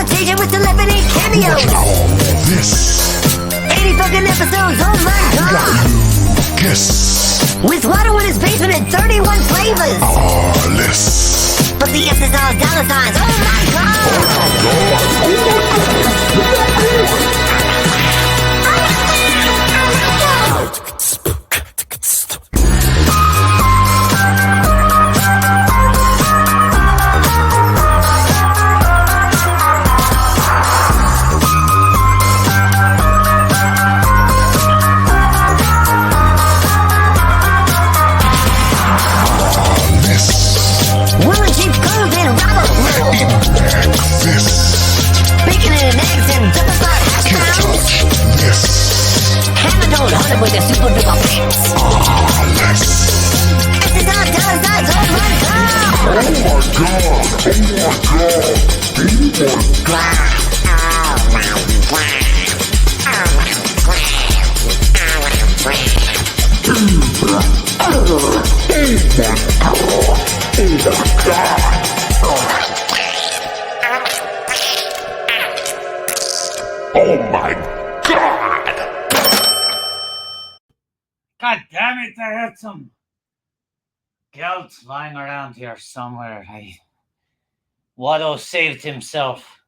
rotation with celebrity cameos. This 80 fucking episodes, oh my god. Lucas With Watto in his basement and 31 flavors. Arless. But the S is all dollar signs, oh my god. We'll achieve gold and rubble. Bacon and eggs and double fried hash browns. Yes. Hammer don't hunt it with a super duper pants. Arless. S is all dollar signs, oh my god. Oh my god. Oh my god. God damn it, I had some gelt lying around here somewhere. Watto saved himself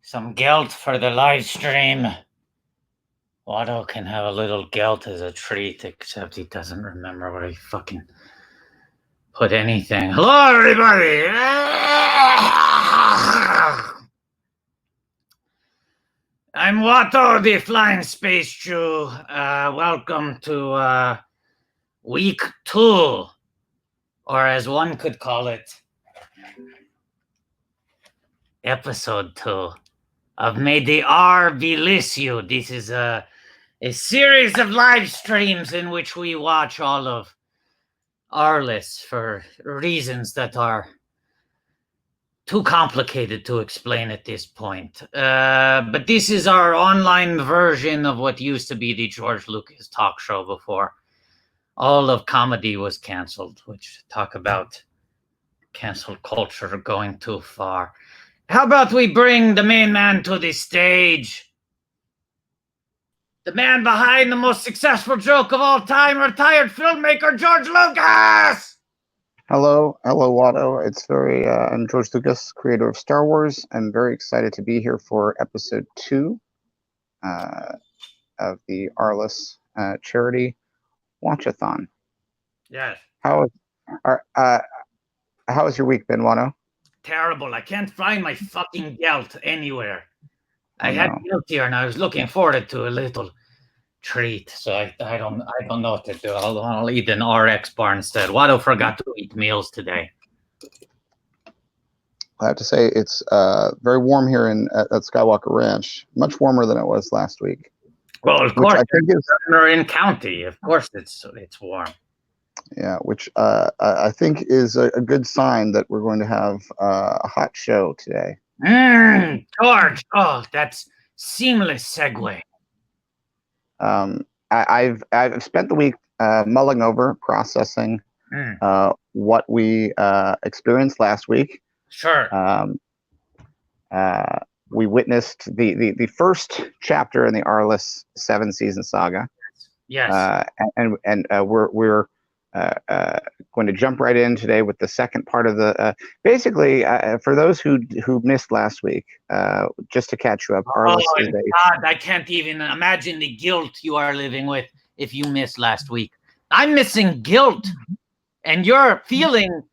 some gelt for the live stream. Watto can have a little gelt as a treat, except he doesn't remember where he fucking put anything. Hello, everybody! I'm Watto, the Flying Space Jew. Welcome to week 2, or as one could call it, episode 2 of May the R Bless You. This is a series of live streams in which we watch all of Arliss for reasons that are too complicated to explain at this point. But this is our online version of what used to be the George Lucas talk show before all of comedy was canceled, which talk about cancel culture going too far. How about we bring the main man to the stage? The man behind the most successful joke of all time, retired filmmaker George Lucas! Hello, Watto. I'm George Lucas, creator of Star Wars. I'm very excited to be here for episode 2 of the Arless charity Watchathon. Yes. How has your week been, Watto? Terrible. I can't find my fucking gelt anywhere. I had gelt here and I was looking forward to a little treat, so I don't know what to do. I'll eat an RX bar instead. Watto forgot to eat meals today. I have to say it's very warm here at Skywalker Ranch. Much warmer than it was last week. Well, of course, we're in county. Of course, it's warm. Yeah, which I think is a good sign that we're going to have a hot show today. George, oh, that's seamless segue. I've spent the week mulling over, processing what we experienced last week. Sure. We witnessed the first chapter in the Arliss 7-season saga. Yes. And we're going to jump right in today with the second part of the. Basically, for those who missed last week, just to catch you up, Arliss is God, I can't even imagine the guilt you are living with if you missed last week. I'm missing guilt, and you're feeling.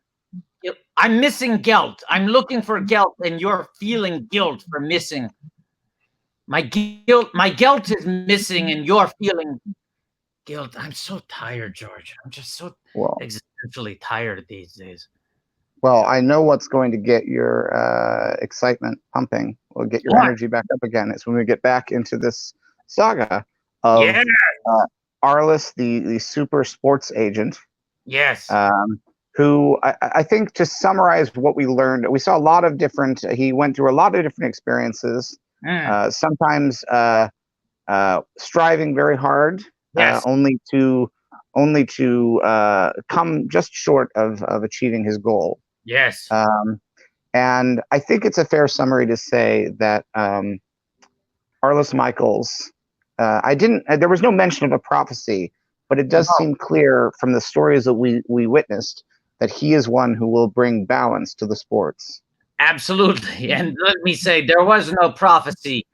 I'm missing guilt. I'm looking for guilt, and you're feeling guilt for missing. My guilt is missing, and you're feeling guilt. I'm so tired, George. I'm just so existentially tired these days. Well, I know what's going to get your excitement pumping. We'll get your energy back up again. It's when we get back into this saga of Arliss, the super sports agent. Yes. Who I think, to summarize what we learned, we saw a lot of different. He went through a lot of different experiences. Sometimes striving very hard. Yes. Only to come just short of achieving his goal. Yes. And I think it's a fair summary to say that Arliss Michaels, there was no mention of a prophecy, but it does seem clear from the stories that we witnessed that he is one who will bring balance to the sports. Absolutely. And let me say, there was no prophecy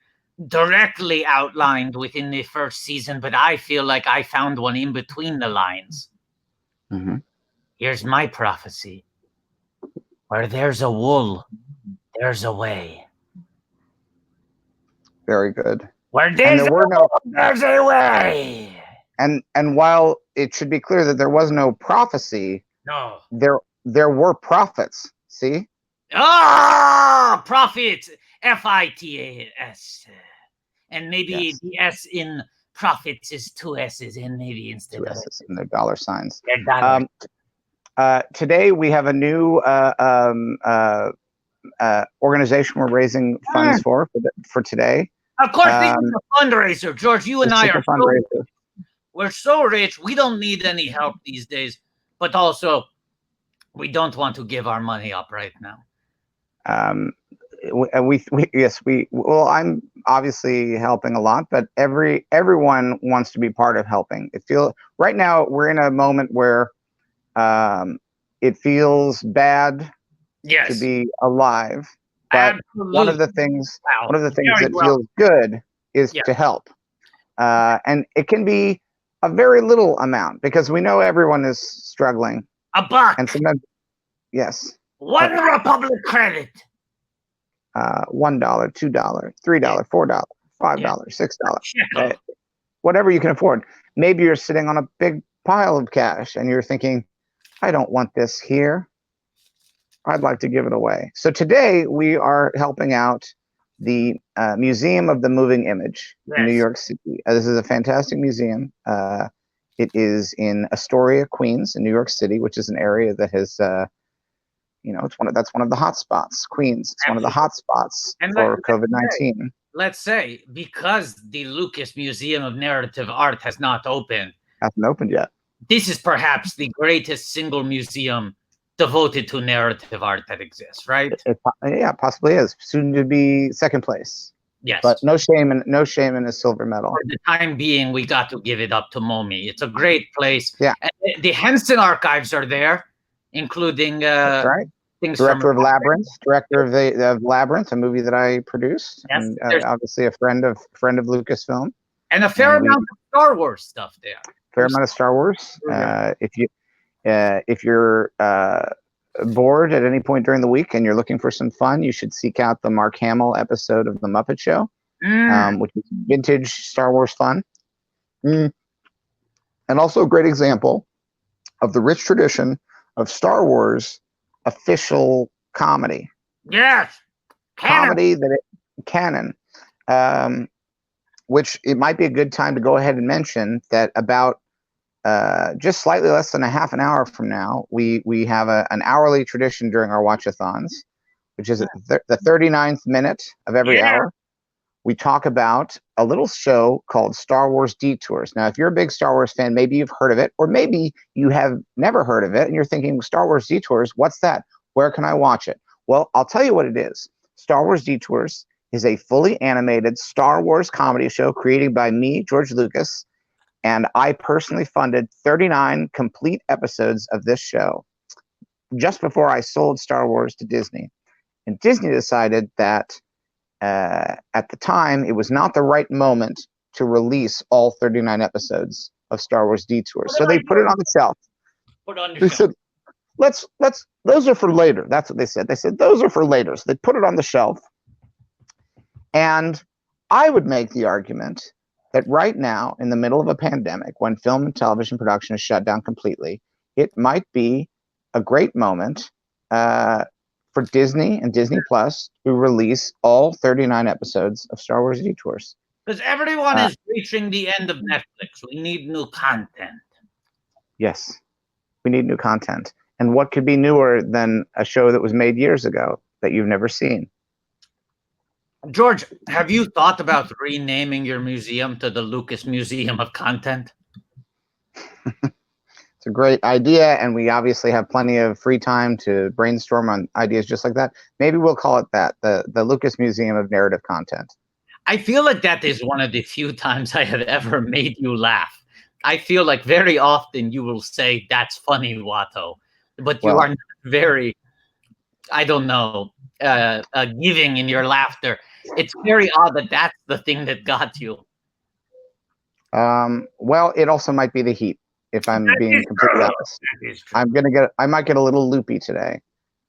directly outlined within the first season, but I feel like I found one in between the lines. Mm-hmm. Here's my prophecy. Where there's a wool, there's a way. Very good. Where there's a wool, there's a way. And while it should be clear that there was no prophecy, no, there were prophets. See? Ah, prophets, FITAS, and maybe the S in profits is 2 S's, and maybe instead 2 of S's and the dollar signs. $. Today we have a new organization we're raising funds for today. Of course, this is a fundraiser, George. You and I are we're so rich, we don't need any help these days. But also, we don't want to give our money up right now. Well, I'm obviously helping a lot, but everyone wants to be part of helping. Right now we're in a moment where it feels bad to be alive, but one of the things that feels good is to help, and it can be a very little amount because we know everyone is struggling. $1, and sometimes, yes, one Republic credit. $1, $2, $3, $4, $5, $6, whatever you can afford. Maybe you're sitting on a big pile of cash and you're thinking, I don't want this here. I'd like to give it away. So today we are helping out the Museum of the Moving Image in New York City. This is a fantastic museum. It is in Astoria, Queens, in New York City, which is an area that has that's one of the hot spots. Queens, it's one of the hot spots for COVID-19. Let's say, because the Lucas Museum of Narrative Art hasn't opened yet. This is perhaps the greatest single museum devoted to narrative art that exists, right? Yeah, possibly is. Soon to be second place. Yes. But no shame in a silver medal. For the time being, we got to give it up to Momi. It's a great place. Yeah. And the Henson archives are there, including things director of Labyrinth, a movie that I produced, and obviously a friend of Lucasfilm, and a fair amount of Star Wars stuff there. Fair amount of Star Wars. If you're bored at any point during the week and you're looking for some fun, you should seek out the Mark Hamill episode of The Muppet Show, which is vintage Star Wars fun, and also a great example of the rich tradition of Star Wars official comedy. Yes, canon. Which it might be a good time to go ahead and mention that about just slightly less than a half an hour from now, we have an hourly tradition during our watchathons, which is the 39th minute of every hour. We talk about a little show called Star Wars Detours. Now, if you're a big Star Wars fan, maybe you've heard of it, or maybe you have never heard of it, and you're thinking, Star Wars Detours, what's that? Where can I watch it? Well, I'll tell you what it is. Star Wars Detours is a fully animated Star Wars comedy show created by me, George Lucas, and I personally funded 39 complete episodes of this show just before I sold Star Wars to Disney. And Disney decided that at the time, it was not the right moment to release all 39 episodes of Star Wars Detours. So they put it on the shelf. They said, those are for later. That's what they said. They said, those are for later. So they put it on the shelf. And I would make the argument that right now, in the middle of a pandemic, when film and television production is shut down completely, it might be a great moment for Disney and Disney Plus to release all 39 episodes of Star Wars Detours. Because everyone is reaching the end of Netflix. We need new content. Yes, we need new content. And what could be newer than a show that was made years ago that you've never seen? George, have you thought about renaming your museum to the Lucas Museum of Content? It's a great idea, and we obviously have plenty of free time to brainstorm on ideas just like that. Maybe we'll call it that, the Lucas Museum of Narrative Content. I feel like that is one of the few times I have ever made you laugh. I feel like very often you will say, "That's funny, Watto," but you are not very, I don't know, giving in your laughter. It's very odd that that's the thing that got you. Well, it also might be the heat, if I'm being completely honest. I might get a little loopy today.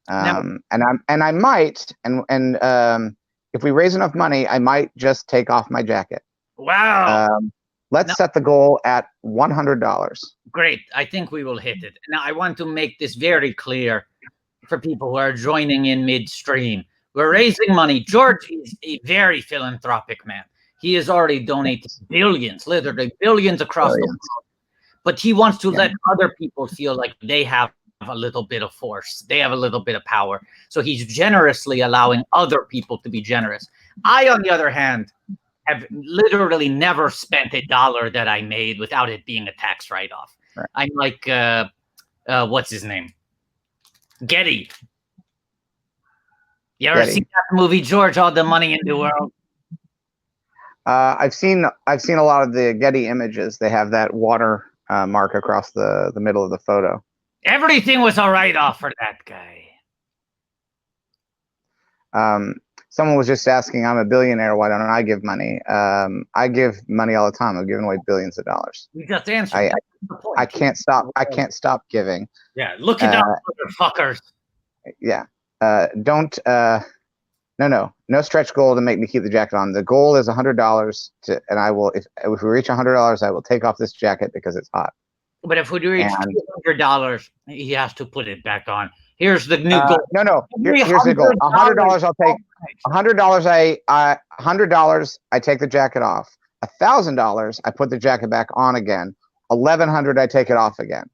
And I might, if we raise enough money, I might just take off my jacket. Wow. Let's set the goal at $100. Great. I think we will hit it. Now, I want to make this very clear for people who are joining in midstream. We're raising money. George is a very philanthropic man. He has already donated billions, literally billions across the world. But he wants to let other people feel like they have a little bit of force. They have a little bit of power. So he's generously allowing other people to be generous. I, on the other hand, have literally never spent $1 that I made without it being a tax write-off. Right. I'm like, what's his name? Getty. You ever seen that movie, George? All the Money in the World? I've seen a lot of the Getty images. They have that water mark across the middle of the photo. Everything was a write-off for that guy. Someone was just asking, I'm a billionaire, why don't I give money? I give money all the time. I've given away billions of dollars. We just answered. I can't stop giving. Yeah, look it up, motherfuckers. Yeah. No stretch goal to make me keep the jacket on. The goal is $100 and I will, if we reach $100, I will take off this jacket because it's hot. But if we reach $200, he has to put it back on. Here's the new goal. No. Here's the goal. $100 I'll take. $100 I take the jacket off. $1,000 I put the jacket back on again. $1,100 I take it off again.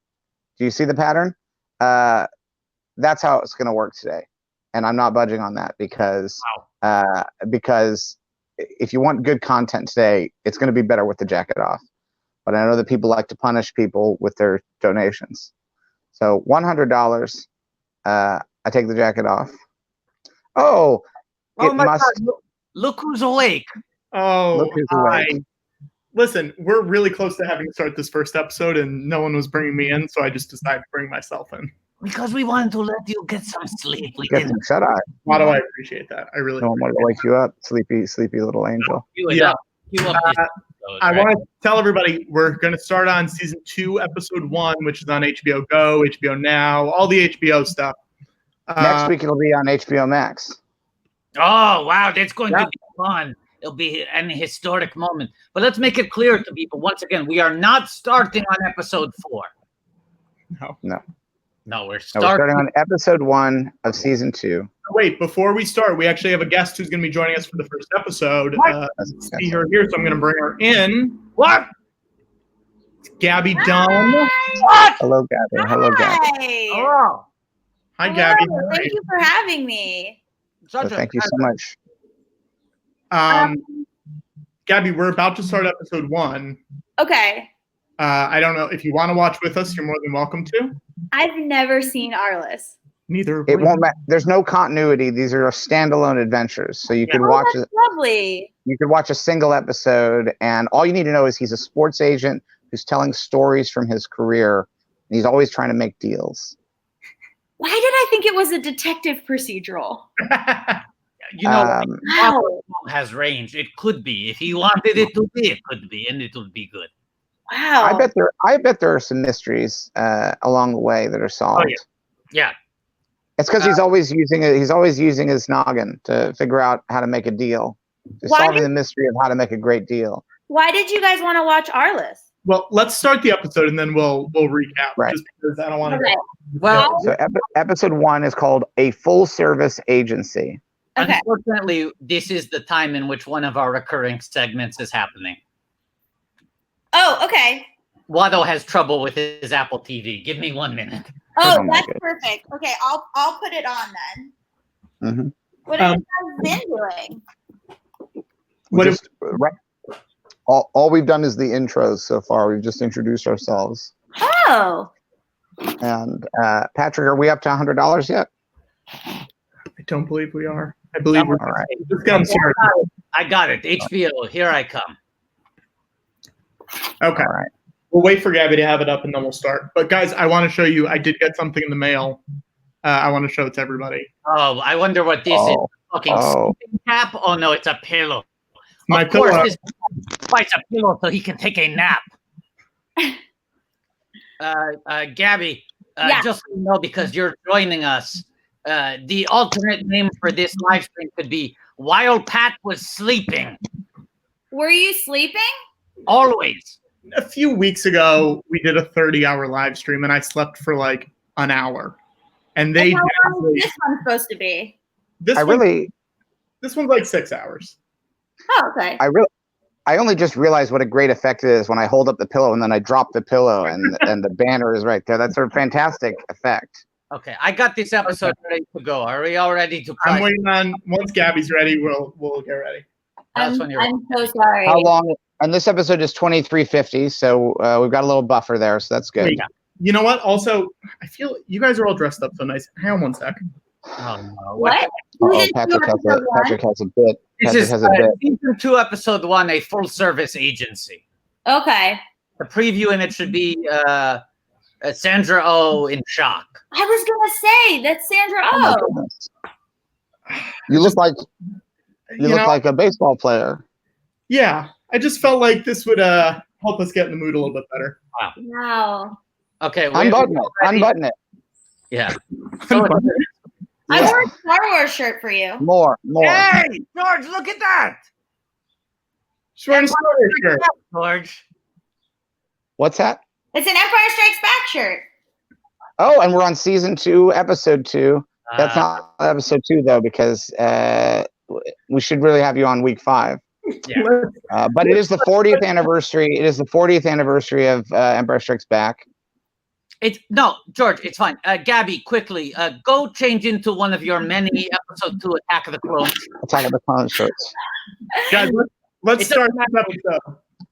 Do you see the pattern? That's how it's going to work today, and I'm not budging on that because if you want good content today, it's going to be better with the jacket off. But I know that people like to punish people with their donations. So $100, I take the jacket off. Oh my God! Look who's awake! Oh, hi. Listen, we're really close to having to start this first episode, and no one was bringing me in, so I just decided to bring myself in. Because we wanted to let you get some sleep. Shut up. Why do I appreciate that? I really. No one wanted to wake you up, sleepy little angel. Yeah. I want to tell everybody we're going to start on season 2, episode 1, which is on HBO Go, HBO Now, all the HBO stuff. Next week it'll be on HBO Max. Oh wow, that's going to be fun. It'll be an historic moment. But let's make it clear to people once again: we are not starting on episode 4. No, we're starting on episode 1 of season 2. Wait, before we start, we actually have a guest who's going to be joining us for the first episode. See her here, so I'm going to bring her in. What? It's Gabby Dunn. What? Hello, Gabby. Hello, Gabby. Hello. Hi, Gabby. Thank you for having me. Thank you so much. Gabby, we're about to start episode 1. Okay. I don't know if you want to watch with us. You're more than welcome to. I've never seen Arless. Neither. It won't matter. There's no continuity. These are standalone adventures, so you could watch it. Lovely. You could watch a single episode, and all you need to know is he's a sports agent who's telling stories from his career, and he's always trying to make deals. Why did I think it was a detective procedural? You know, has range. It could be. If he wanted it to be, it could be, and it would be good. Wow. I bet there are some mysteries along the way that are solved. Oh, yeah. It's because he's always using his noggin to figure out how to make a deal. He's solving the mystery of how to make a great deal. Why did you guys want to watch Arless? Well, let's start the episode and then we'll recap. Right. Just because I don't want to. Okay. Well, so episode 1 is called A Full Service Agency. Okay. Unfortunately, this is the time in which one of our recurring segments is happening. Oh, okay. Watto has trouble with his Apple TV. Give me 1 minute. Oh, that's perfect. Okay, I'll put it on then. Mm-hmm. What have you guys been doing? All we've done is the intros so far. We've just introduced ourselves. Oh. And Patrick, are we up to $100 yet? I don't believe we are. I believe we're all right. Just getting started. I got it. HBO, here I come. Okay. All right. We'll wait for Gabby to have it up and then we'll start. But guys, I want to show you. I did get something in the mail. I want to show it to everybody. Oh, I wonder what this is. Fucking sleeping cap? Oh no, it's a pillow. My Of course, pillow. this buys a pillow so he can take a nap. Gabby, Yeah. just so you know, because you're joining us, the alternate name for this live stream could be While Pat Was Sleeping. Were you sleeping? Always. A few weeks ago, we did a 30-hour live stream, and I slept for like an hour. And they How long is this one supposed to be? this one's like 6 hours. Oh, okay. I only just realized what a great effect it is when I hold up the pillow and then I drop the pillow and the banner is right there. That's a fantastic effect. Okay, I got this episode ready to go. Are we all ready to play? I'm waiting on once Gabby's ready, we'll get ready. That's when you're I'm so sorry. How long? And this episode is 23:50, so we've got a little buffer there, so that's good. Wait, you know what? Also, I feel you guys are all dressed up so nice. Hang on one sec. Oh, no. What? Oh, Patrick has a bit. This Patrick is has a bit. season 2, episode 1, a full-service agency. Okay. The preview in it should be Sandra Oh in shock. I was gonna say that's Sandra Oh my Oh. goodness. You look like a baseball player. Yeah, I just felt like this would help us get in the mood a little bit better. Wow. Okay, Unbutton it. Yeah. I wore a Star Wars shirt for you. More. Hey, George, look at that. She's wearing a Star Wars shirt. George. What's that? It's an Empire Strikes Back shirt. Oh, and we're on season 2, episode 2. That's not episode 2 though, because we should really have you on week 5. Yeah. But it is the 40th anniversary. It is the 40th anniversary of Empire Strikes Back. No, George, it's fine. Gabby, quickly, go change into one of your many episode 2 Attack of the Clones. Attack of the Clones shirts. Guys, let's start this episode.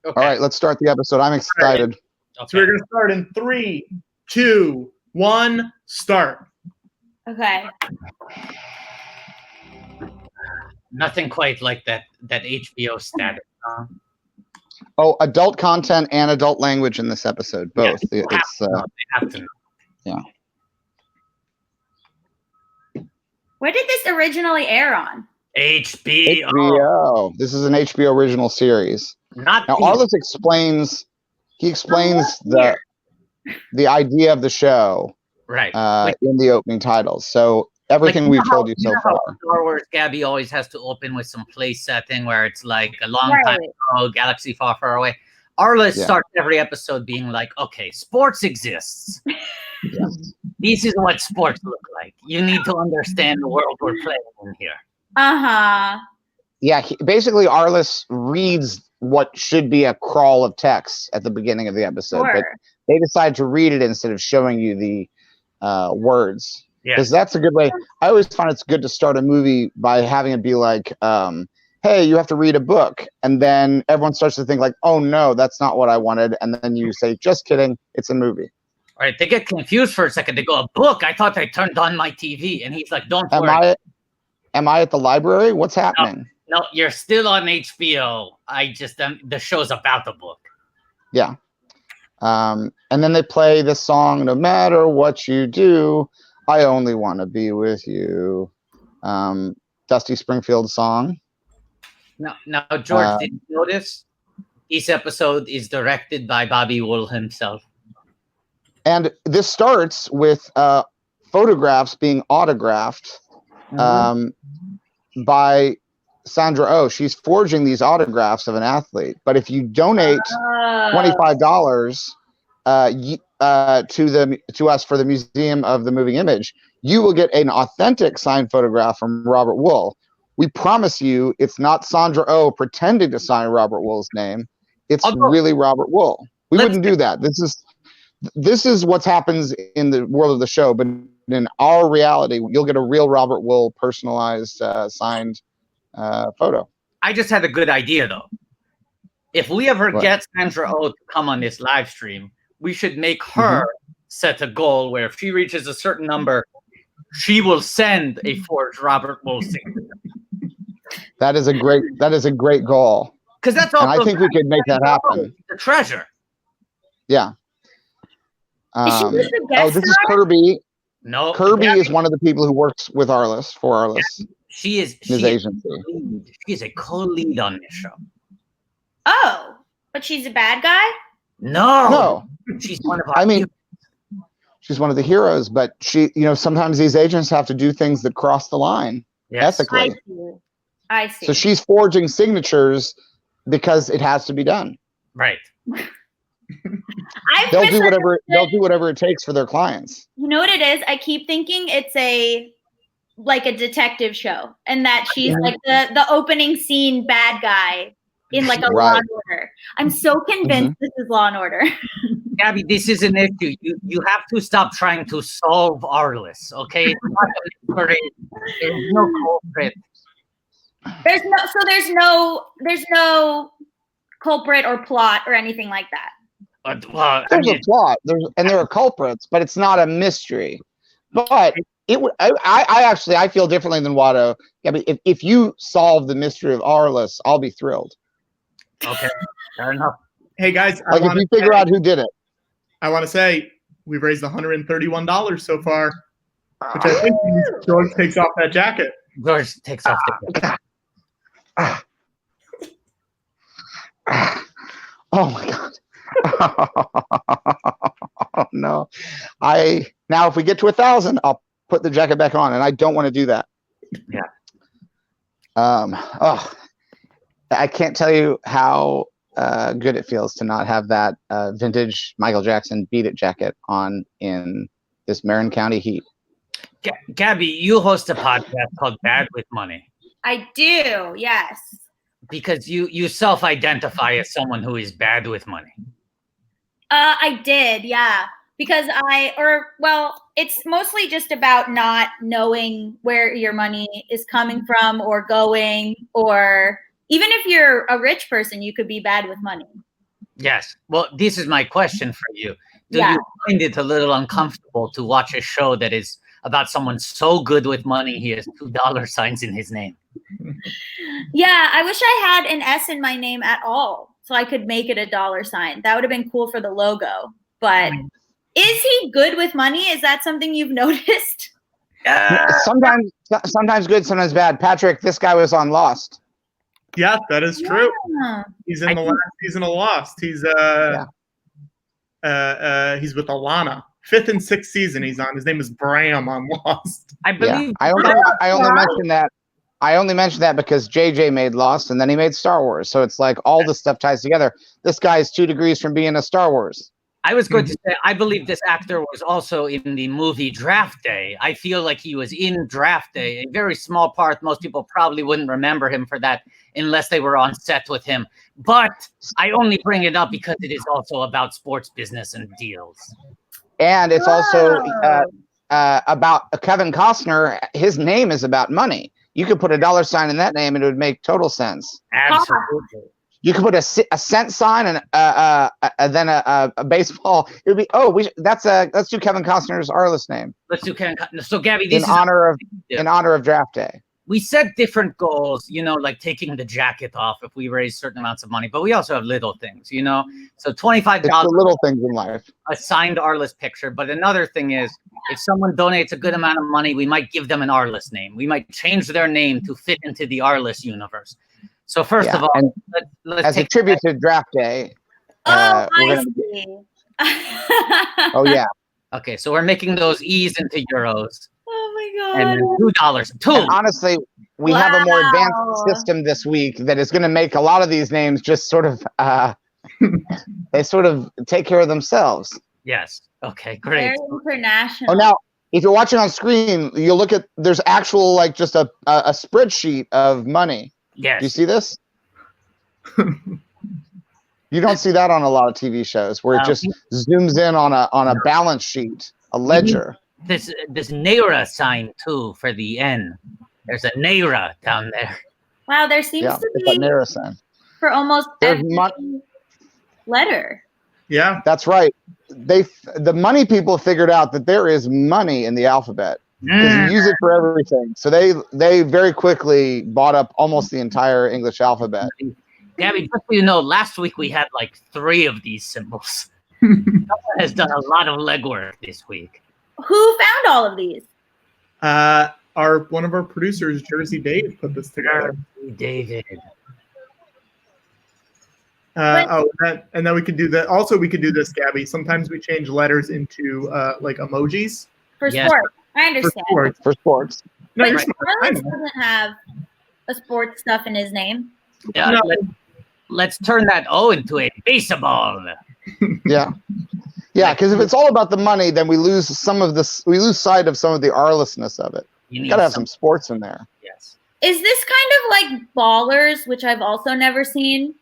Okay. All right, let's start the episode. I'm excited. Okay. So we're gonna start in 3, 2, 1, start. Okay. Nothing quite like that HBO status. Oh, adult content and adult language in this episode, both. Yeah, It's they have to know. yeah. Where did this originally air on? HBO. HBO. This is an HBO original series. Not Now, Arliss explains the idea of the show right. in the opening titles. So everything we've told you so far. Star Wars, Gabby always has to open with some place setting where it's like a long time ago, galaxy far, far away. Arless starts every episode being like, okay, sports exists. This is what sports look like. You need to understand the world we're playing in here. Uh-huh. Yeah, basically Arliss reads what should be a crawl of text at the beginning of the episode, but they decide to read it instead of showing you the words. Because that's a good way. I always find it's good to start a movie by having it be like, hey, you have to read a book. And then everyone starts to think like, oh, no, that's not what I wanted. And then you say, just kidding. It's a movie. All right. They get confused for a second. They go, a book? I thought I turned on my TV. And he's like, don't worry. Am I at the library? What's happening? No, you're still on HBO. I just, the show's about the book. Yeah. And then they play this song, no matter what you do, I only want to be with you. Dusty Springfield song. Now, George, did you notice this episode is directed by Bobby Wool himself? And this starts with photographs being autographed by Sandra Oh. She's forging these autographs of an athlete. But if you donate $25 to us for the Museum of the Moving Image, you will get an authentic signed photograph from Robert Wool. We promise you it's not Sandra Oh pretending to sign Robert Wool's name. It's really Robert Wool. We wouldn't do that. This is what happens in the world of the show, but in our reality, you'll get a real Robert Wool personalized signed photo. I just had a good idea, though. If we ever get Sandra Oh to come on this live stream, we should make her set a goal where if she reaches a certain number, she will send a forged Robert Wolf signature. That is a great goal. Because that's And all. I think we could make that happen. The treasure. Yeah. Is she just a guest this is star? Kirby. No, Kirby is one of the people who works with Arliss for Arliss. She is his agency. She's a co-lead on this show. Oh, but she's a bad guy? No. She's one of our heroes. She's one of the heroes, but she, sometimes these agents have to do things that cross the line ethically. I see. So she's forging signatures because it has to be done. Right. They'll do whatever it takes for their clients. You know what it is? I keep thinking it's like a detective show, and that she's like the opening scene bad guy in like a Law and Order. I'm so convinced this is Law and Order. Gabby, this is an issue. You have to stop trying to solve Arliss, okay? It's not a mystery. There's no culprit. There's no culprit or plot or anything like that. There's a plot, and there are culprits, but it's not a mystery. But it would. I feel differently than Watto. Gabby, if you solve the mystery of Arliss, I'll be thrilled. Okay, fair enough. Hey guys, if you figure out who did it. I want to say we've raised $131 so far, which I think means George takes off that jacket. George takes off the Oh my god. Oh no. Now if we get to 1,000, I'll put the jacket back on, and I don't want to do that. Yeah. I can't tell you how good it feels to not have that vintage Michael Jackson Beat It jacket on in this Marin County heat. Gabby, you host a podcast called Bad with Money. I do, yes. Because you self-identify as someone who is bad with money. I did, yeah. Because it's mostly just about not knowing where your money is coming from or going, or even if you're a rich person, you could be bad with money. Yes. Well, this is my question for you. Do you find it a little uncomfortable to watch a show that is about someone so good with money he has $2 signs in his name? Yeah, I wish I had an S in my name at all, so I could make it a $sign. That would have been cool for the logo. But is he good with money? Is that something you've noticed? Sometimes good, sometimes bad. Patrick, this guy was on Lost. Yeah, that is true. Yeah. He's in the last season of Lost. He's he's with Alana. 5th and 6th season he's on. His name is Bram on Lost. I believe. I only mentioned that because JJ made Lost and then he made Star Wars. So it's like all this stuff ties together. This guy is 2 degrees from being a Star Wars. I was going to say, I believe this actor was also in the movie Draft Day. I feel like he was in Draft Day, a very small part. Most people probably wouldn't remember him for that unless they were on set with him. But I only bring it up because it is also about sports business and deals. And it's also about Kevin Costner. His name is about money. You could put a $sign in that name and it would make total sense. Absolutely. You could put a cent sign and then a baseball. It would be let's do Kevin Costner's Arliss name. Let's do Kevin. So Gabby, this in honor of Draft Day. We set different goals, like taking the jacket off if we raise certain amounts of money, but we also have little things, So $25. It's the little things in life. A signed Arliss picture, but another thing is, if someone donates a good amount of money, we might give them an Arliss name. We might change their name to fit into the Arliss universe. So first of all, let's as a tribute to Draft Day. I see. Oh yeah. Okay, so we're making those E's into euros. Oh my god. And then $2. And honestly, we have a more advanced system this week that is going to make a lot of these names just sort of they sort of take care of themselves. Yes. Okay, great. Very international. Oh, now if you're watching on screen, you look at there's actual just a spreadsheet of money. Yes. Do you see this? You don't see that on a lot of TV shows where it just zooms in on a balance sheet, a ledger. This Naira sign too for the N. There's a Naira down there. Wow, there seems to be a Naira sign for almost every letter. Yeah, that's right. the money people figured out that there is money in the alphabet because you use it for everything. So they very quickly bought up almost the entire English alphabet. Gabby, just so you know, last week we had like 3 of these symbols. Someone has done a lot of legwork this week. Who found all of these? One of our producers, Jersey Dave, put this together. David. And then we could do that. Also, we could do this, Gabby. Sometimes we change letters into like emojis. For sports. I understand. For sports. No, but you're smart. Arliss doesn't have a sports stuff in his name. Yeah, No. let's turn that O into a baseball. Yeah, because if it's all about the money, then we lose sight of some of the Arlessness of it. You gotta have some sports in there. Yes. Is this kind of like Ballers, which I've also never seen?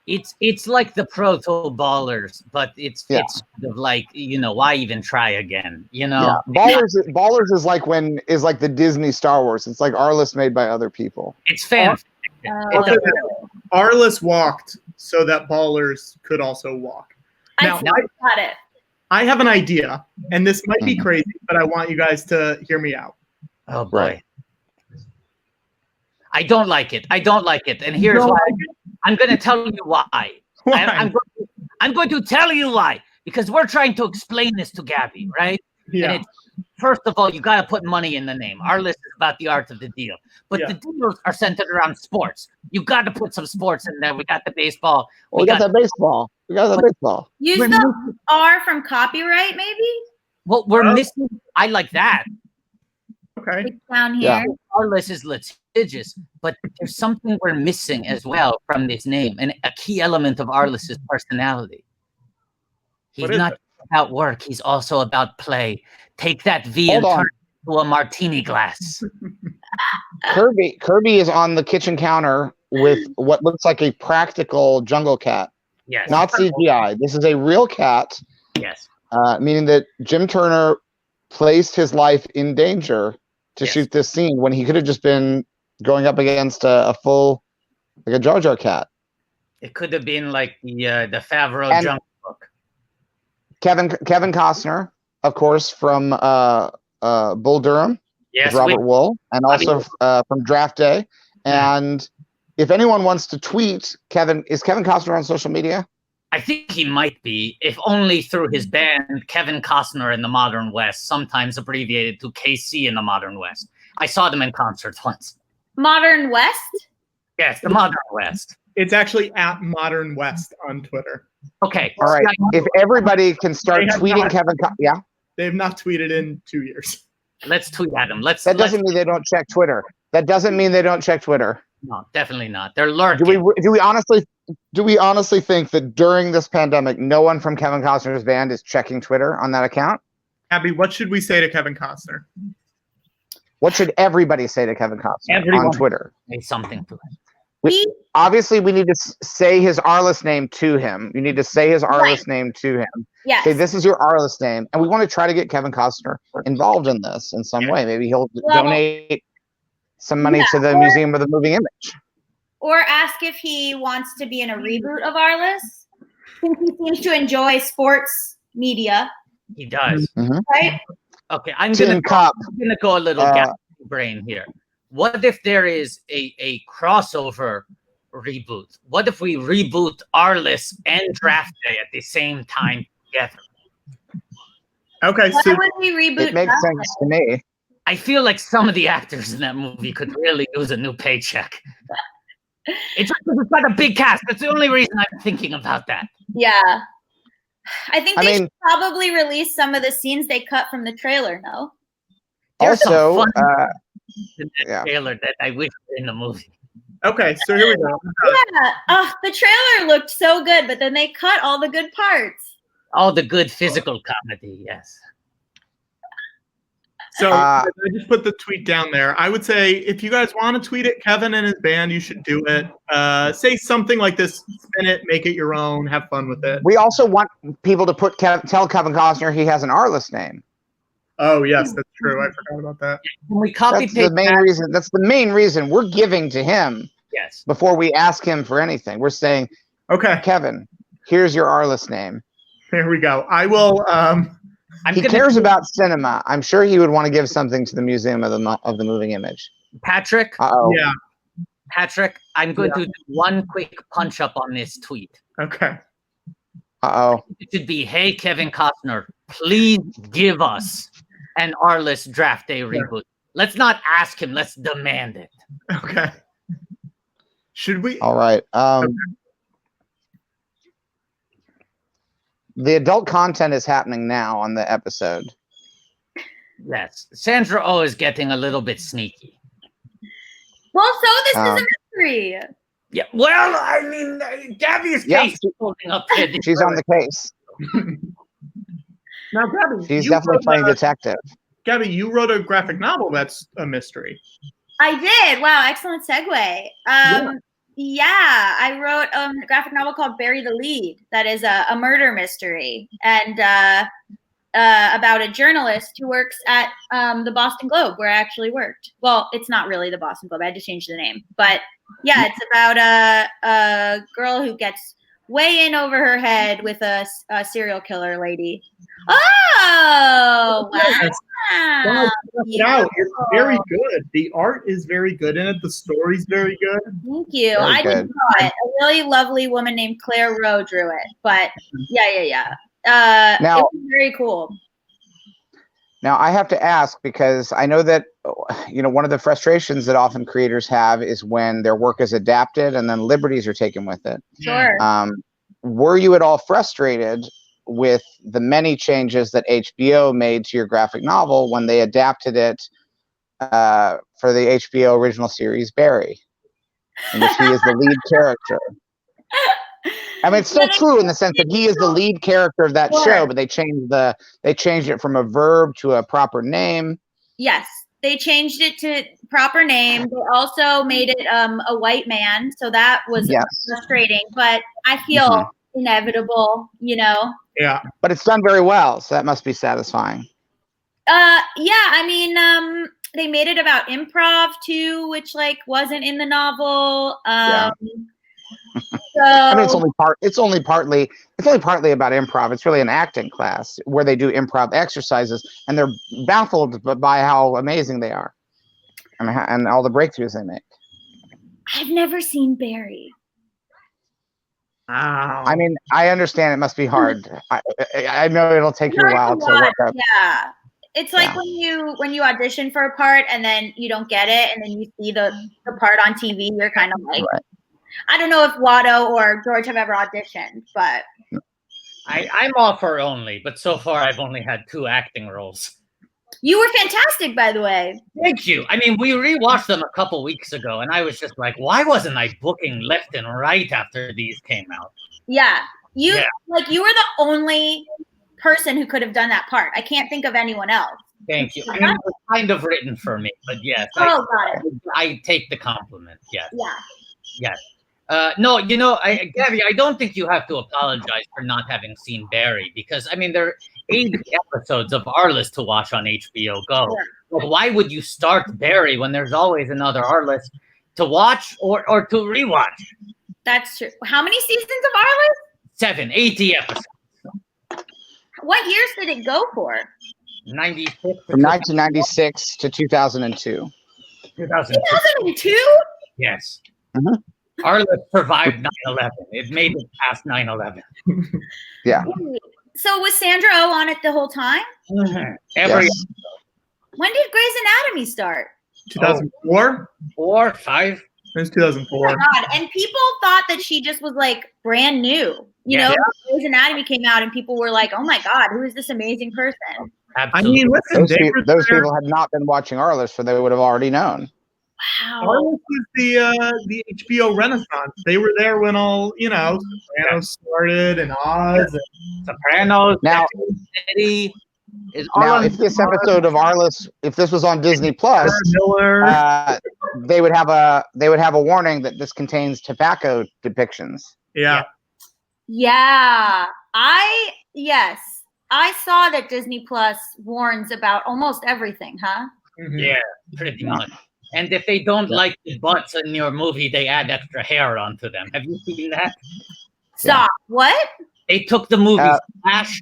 It's like the proto Ballers, but it's sort of like, why even try again? Yeah. Ballers is like the Disney Star Wars. It's like Arliss made by other people. It's fan. Arliss walked so that Ballers could also walk. Now, got it. I have an idea, and this might be crazy, but I want you guys to hear me out. Oh boy. Right. I don't like it. And here's why. I'm going to tell you why. Why? I'm going to tell you why. Because we're trying to explain this to Gabby, right? Yeah. And first of all, you got to put money in the name. Arliss is about the art of the deal. But the deals are centered around sports. You got to put some sports in there. We got the baseball. We got that baseball. Use the R from copyright, maybe? Well, we're missing. I like that. Okay. It's down here. Yeah. Arliss is litigious, but there's something we're missing as well from this name, and a key element of Arliss's personality. He's not about work. He's also about play. Take that V and turn it into a martini glass. Kirby is on the kitchen counter with what looks like a practical jungle cat. Yes. Not CGI. This is a real cat. Yes. Meaning that Jim Turner placed his life in danger to shoot this scene when he could have just been going up against a full, like a Jar Jar cat. It could have been like the Favreau Jungle Book. Kevin Costner, of course, from Bull Durham, with Robert Wool, and also from Draft Day. And if anyone wants to tweet, is Kevin Costner on social media? I think he might be, if only through his band, Kevin Costner in the Modern West, sometimes abbreviated to KC in the Modern West. I saw them in concert once. Modern West? Yes, the Modern West. It's actually at Modern West on Twitter. Okay. All right. If everybody can start tweeting Kevin Costner. They have not tweeted in 2 years. Let's tweet at them. That doesn't mean they don't check Twitter. No, definitely not. They're lurking. Do we honestly think that during this pandemic, no one from Kevin Costner's band is checking Twitter on that account? Abby, what should we say to Kevin Costner? What should everybody say to Kevin Costner on Twitter? Say something to him. Obviously, we need to say his Arliss name to him. You need to say his Arliss name to him. Yes. Say, this is your Arliss name. And we want to try to get Kevin Costner involved in this in some way. Maybe he'll donate some money to the Museum of the Moving Image. Or ask if he wants to be in a reboot of Arliss. Since he seems to enjoy sports media. He does. Right? Okay, I'm gonna go a little gap brain here. What if there is a crossover reboot? What if we reboot Arliss and Draft Day at the same time together? Okay, why would we reboot? It makes sense to me. I feel like some of the actors in that movie could really use a new paycheck. It's got a big cast. That's the only reason I'm thinking about that. Yeah. I think they should probably release some of the scenes they cut from the trailer, no? There's also, some fun in that trailer that I wish were in the movie. Okay, so here we go. Yeah. The trailer looked so good, but then they cut all the good parts. All the good physical comedy, yes. So I just put the tweet down there. I would say if you guys want to tweet at Kevin and his band, you should do it. Say something like this, spin it, make it your own, have fun with it. We also want people to tell Kevin Costner he has an Arliss name. Oh yes, that's true. I forgot about that. Can we copy That's the main reason. That's the main reason we're giving to him. Yes. Before we ask him for anything, we're saying, okay, Kevin, here's your Arliss name. There we go. I will. He cares about cinema. I'm sure he would want to give something to the Museum of the Moving Image. Patrick. Yeah. Patrick, I'm going to do one quick punch up on this tweet. Okay. It should be, hey, Kevin Costner, please give us an Arliss draft day reboot. Let's not ask him. Let's demand it. Okay. Should we? All right. The adult content is happening now on the episode. Yes. Sandra Oh is getting a little bit sneaky. Well, so this is a mystery. Yeah. Well, I mean, Gabby's case is holding up. She's on the case. Now, Gabby, she's definitely playing detective. Gabby, you wrote a graphic novel that's a mystery. I did. Wow, excellent segue. Yeah, I wrote a graphic novel called Bury the Lead that is a murder mystery and about a journalist who works at the Boston Globe, where I actually worked. Well, it's not really the Boston Globe. I had to change the name. But yeah, it's about a girl who gets way in over her head with a serial killer lady. Oh, wow. Check it out. It's very good. The art is very good in it. The story's very good. Thank you. Very I didn't draw it. A really lovely woman named Claire Rowe drew it. But yeah. Now, it was very cool. Now, I have to ask, because I know that, one of the frustrations that often creators have is when their work is adapted and then liberties are taken with it. Sure. Were you at all frustrated with the many changes that HBO made to your graphic novel when they adapted it for the HBO original series Barry, in which he is the lead character? I mean, it's still true in the sense that he is the lead character of that show, but they changed it from a verb to a proper name. Yes, they changed it to proper name. They also made it a white man, so that was frustrating. But I feel inevitable, Yeah, but it's done very well, so that must be satisfying. Yeah, I mean, they made it about improv too, which wasn't in the novel. So I mean, it's only partly about improv. It's really an acting class where they do improv exercises, and they're baffled by how amazing they are, and all the breakthroughs they make. I've never seen Barry. I mean, I understand it must be hard. I know it'll take you a while to work up. Yeah, it's like when you audition for a part and then you don't get it, and then you see the part on TV. You're kind of like. Right. I don't know if Watto or George have ever auditioned, but I'm offer only, but so far I've only had 2 acting roles. You were fantastic, by the way. Thank you. I mean, we rewatched them a couple weeks ago, and I was just like, why wasn't I booking left and right after these came out? Yeah. You were the only person who could have done that part. I can't think of anyone else. Thank you. I mean, it was kind of written for me, but yes. Got it. I take the compliment, yes. Yeah. Yes. No, Gabby, I don't think you have to apologize for not having seen Barry, because, I mean, there are 80 episodes of Arliss to watch on HBO Go. Sure. But why would you start Barry when there's always another Arliss to watch or to rewatch? That's true. How many seasons of Arliss? 7, 80 episodes. What years did it go for? 96. From 1996 to 2002. 2002? Yes. Mm-hmm. Arliss survived 9/11. It made it past 9/11. Yeah. So was Sandra Oh on it the whole time? Mm-hmm. When did Grey's Anatomy start? 2004? 4, 5. It was 2004. Oh my God. And people thought that she just was brand new. You know, Grey's Anatomy came out and people were like, oh my God, who is this amazing person? Absolutely. I mean, listen, those people had not been watching Arliss, so they would have already known. Wow. Arliss was the HBO Renaissance. They were there when all, Sopranos started and Oz. And Sopranos. Now, if this episode of Arliss, if this was on Disney Plus, they would have a warning that this contains tobacco depictions. Yeah. Yeah. I saw that Disney Plus warns about almost everything, huh? Mm-hmm. Yeah, pretty much. And if they don't like the butts in your movie, they add extra hair onto them. Have you seen that? Stop. What? They took the movie Splash.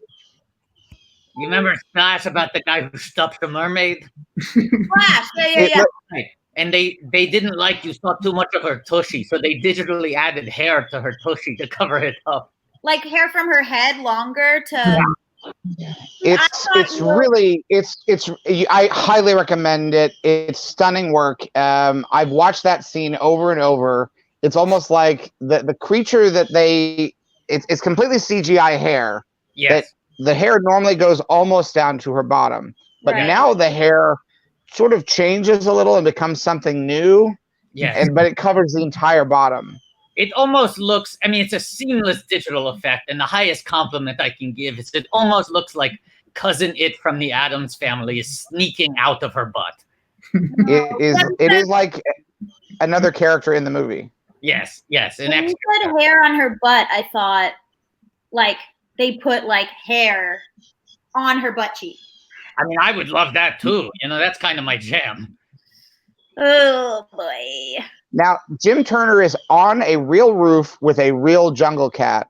You remember Splash about the guy who stuffed the mermaid? Flash. Yeah. Right. And they didn't like you saw too much of her tushy, so they digitally added hair to her tushy to cover it up. Like hair from her head longer to. It's really I highly recommend it. It's stunning work. I've watched that scene over and over. It's almost like the creature that it's completely CGI hair. Yes. The hair normally goes almost down to her bottom, but now the hair sort of changes a little and becomes something new. Yes. But it covers the entire bottom. It almost looks, I mean, it's a seamless digital effect, and the highest compliment I can give is it almost looks like Cousin It from the Addams Family is sneaking out of her butt. It is like another character in the movie. Yes. When you said hair on her butt, I thought like they put like hair on her butt cheek. I mean, I would love that too. You know, that's kind of my jam. Oh boy. Now, Jim Turner is on a real roof with a real jungle cat.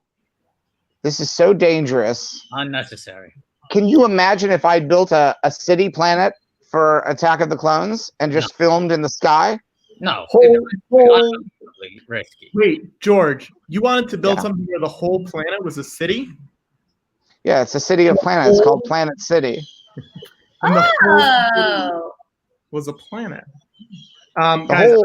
This is so dangerous. Unnecessary. Can you imagine if I built a city planet for Attack of the Clones and just filmed in the sky? No. Risky. Wait, George, you wanted to build something where the whole planet was a city? Yeah, it's a city of planets called Planet City. And the whole was a planet. Guys,